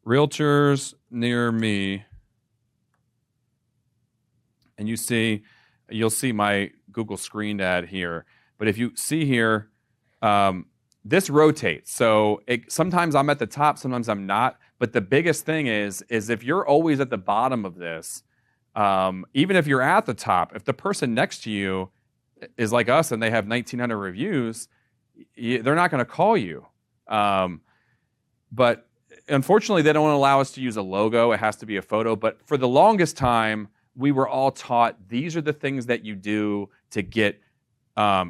realtors near me, and you'll see my Google screened ad here. But if you see here, this rotates. So sometimes I'm at the top, sometimes I'm not. But the biggest thing is if you're always at the bottom of this, even if you're at the top, if the person next to you is like us and they have 1,900 reviews, they're not going to call you. But unfortunately, they don't allow us to use a logo. It has to be a photo. But for the longest time, we were all taught these are the things that you do to get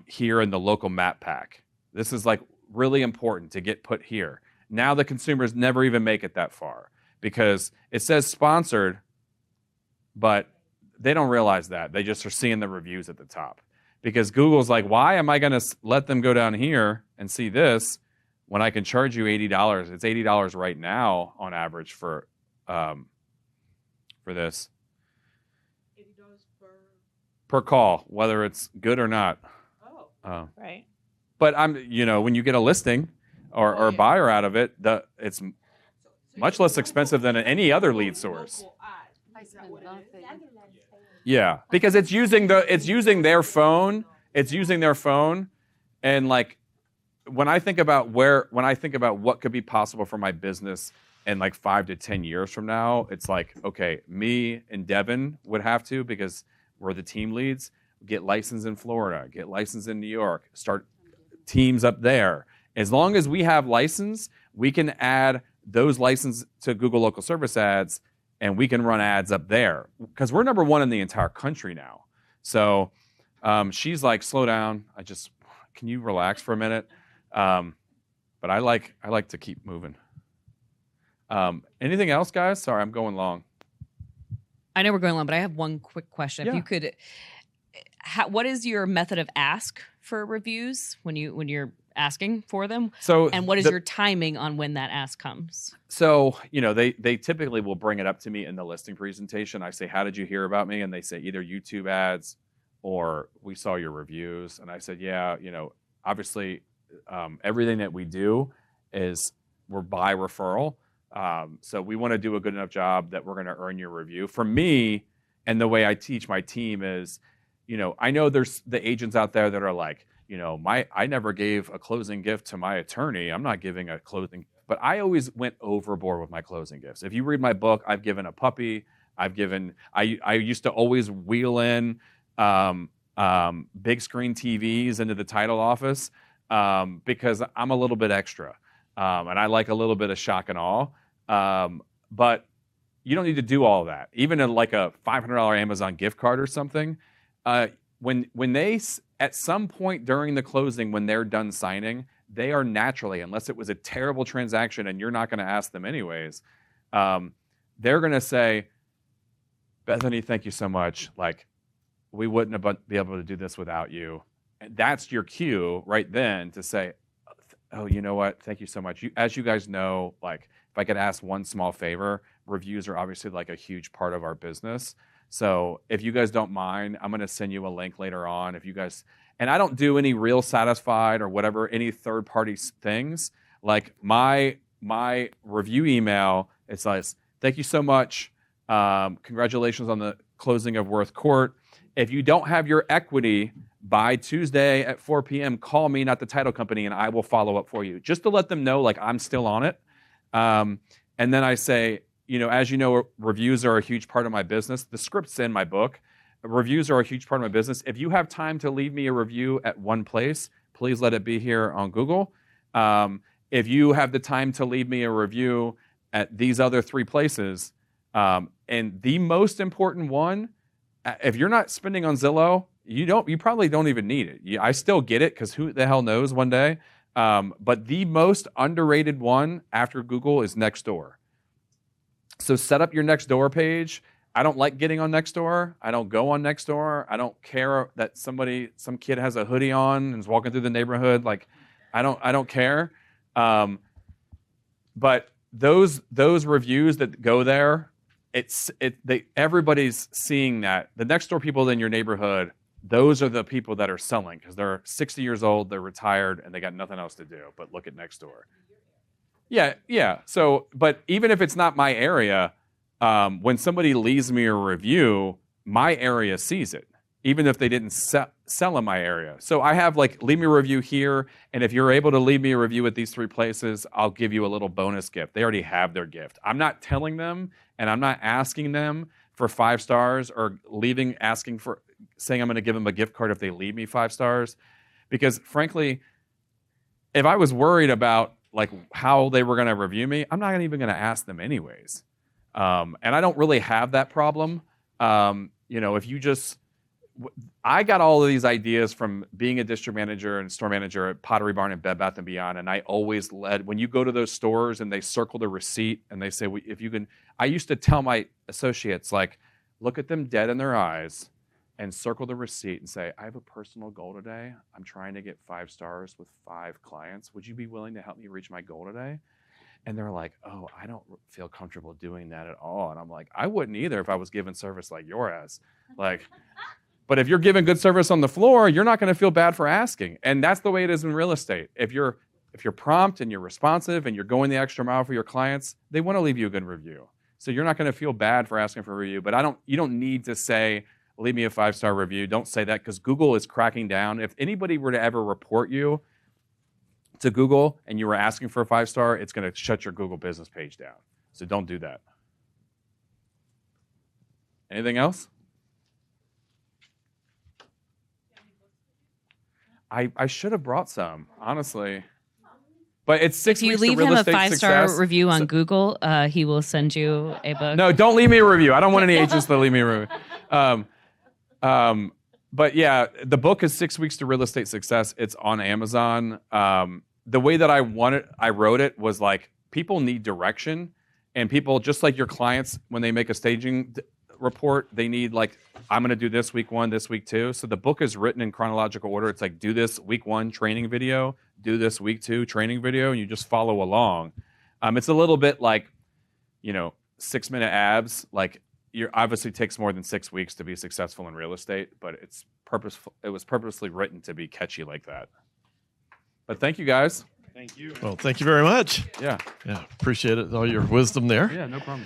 here in the local map pack. This is like really important to get put here. Now the consumers never even make it that far because it says sponsored, but they don't realize that. They just are seeing the reviews at the top because Google's like, why am I going to let them go down here and see this when I can charge you $80? It's $80 right now on average for this. Per call, whether it's good or not. Right. But when you get a listing or a buyer out of it, it's much less expensive than any other lead source. Yeah, because it's using their phone. It's using their phone, and like when I think about what could be possible for my business in like 5 to 10 years from now, it's like, okay, me and Devin would have to, because we're the team leads, get licensed in Florida, get licensed in New York, start teams up there. As long as we have license, we can add those licenses to Google Local Service Ads, and we can run ads up there because we're number one in the entire country now. So she's like, slow down. Can you relax for a minute? But I like to keep moving. Anything else, guys? Sorry, I'm going long. I know we're going long, but I have one quick question. Yeah. If you could, what is your method of ask for reviews when you're asking for them? And what is your timing on when that ask comes? So, they typically will bring it up to me in the listing presentation. I say, how did you hear about me? And they say either YouTube ads or we saw your reviews. And I said, yeah, obviously everything that we do we're by referral. So we want to do a good enough job that we're going to earn your review. For me, and the way I teach my team is, I know there's the agents out there that are like, I never gave a closing gift to my attorney. I'm not giving a closing, but I always went overboard with my closing gifts. If you read my book, I've given a puppy. I used to always wheel in big screen TVs into the title office because I'm a little bit extra. And I like a little bit of shock and awe. But you don't need to do all that. Even in like a $500 Amazon gift card or something, when they, at some point during the closing, when they're done signing, they are naturally, unless it was a terrible transaction and you're not going to ask them anyways, they're going to say, Bethany, thank you so much. Like, we wouldn't be able to do this without you. And that's your cue right then to say, oh, you know what? Thank you so much. As you guys know, like, if I could ask one small favor, reviews are obviously like a huge part of our business. So if you guys don't mind, I'm going to send you a link later on. If you guys, and I don't do any Real Satisfied or whatever, any third-party things. Like my review email, it's like, thank you so much. Congratulations on the closing of Worth Court. If you don't have your equity by Tuesday at 4 p.m., call me, not the title company, and I will follow up for you. Just to let them know, like, I'm still on it. And then I say, as you know, reviews are a huge part of my business. The script's in my book. Reviews are a huge part of my business. If you have time to leave me a review at one place, please let it be here on Google. If you have the time to leave me a review at these other 3 places, and the most important one, if you're not spending on Zillow, you probably don't even need it. I still get it because who the hell knows one day. But the most underrated one after Google is Nextdoor. So set up your Nextdoor page. I don't like getting on Nextdoor. I don't go on Nextdoor. I don't care that some kid has a hoodie on and is walking through the neighborhood. Like, I don't care. But those reviews that go there, everybody's seeing that. The Nextdoor people in your neighborhood, those are the people that are selling because they're 60 years old, they're retired, and they got nothing else to do but look at Nextdoor. Yeah. So, but even if it's not my area, when somebody leaves me a review, my area sees it, even if they didn't sell in my area. So I have leave me a review here, and if you're able to leave me a review at these 3 places, I'll give you a little bonus gift. They already have their gift. I'm not telling them, and I'm not asking them for 5 stars or saying I'm going to give them a gift card if they leave me 5 stars, because frankly, if I was worried about how they were going to review me, I'm not even going to ask them anyways. And I don't really have that problem. If you just, I got all of these ideas from being a district manager and store manager at Pottery Barn and Bed Bath & Beyond. And I always led, when you go to those stores and they circle the receipt and they say, if you can, I used to tell my associates, look at them dead in their eyes and circle the receipt and say, I have a personal goal today. I'm trying to get 5 stars with 5 clients. Would you be willing to help me reach my goal today? And they're like, oh, I don't feel comfortable doing that at all. And I'm like, I wouldn't either if I was giving service like your ass. But if you're giving good service on the floor, you're not going to feel bad for asking. And that's the way it is in real estate. If you're prompt and you're responsive and you're going the extra mile for your clients, they want to leave you a good review. So you're not going to feel bad for asking for a review. But you don't need to say, leave me a 5-star review. Don't say that because Google is cracking down. If anybody were to ever report you to Google and you were asking for a 5-star, it's going to shut your Google business page down. So don't do that. Anything else? I should have brought some, honestly. But it's 6 If you weeks leave to real him a estate 5-star success. review on Google, he will send you a book. No, don't leave me a review. I don't want any agents to leave me a review. But yeah, the book is 6 weeks to real estate success. It's on Amazon. The way that I wrote it was people need direction, and people, just like your clients, when they make a staging report, they need I'm going to do this week 1, this week 2. So the book is written in chronological order. It's do this week 1 training video, do this week 2 training video, and you just follow along. It's a little bit 6-minute abs. It obviously takes more than 6 weeks to be successful in real estate, but it was purposely written to be catchy like that. But thank you guys. Thank you. Well, thank you very much. Yeah. Yeah. Appreciate it. All your wisdom there. Yeah, no problem.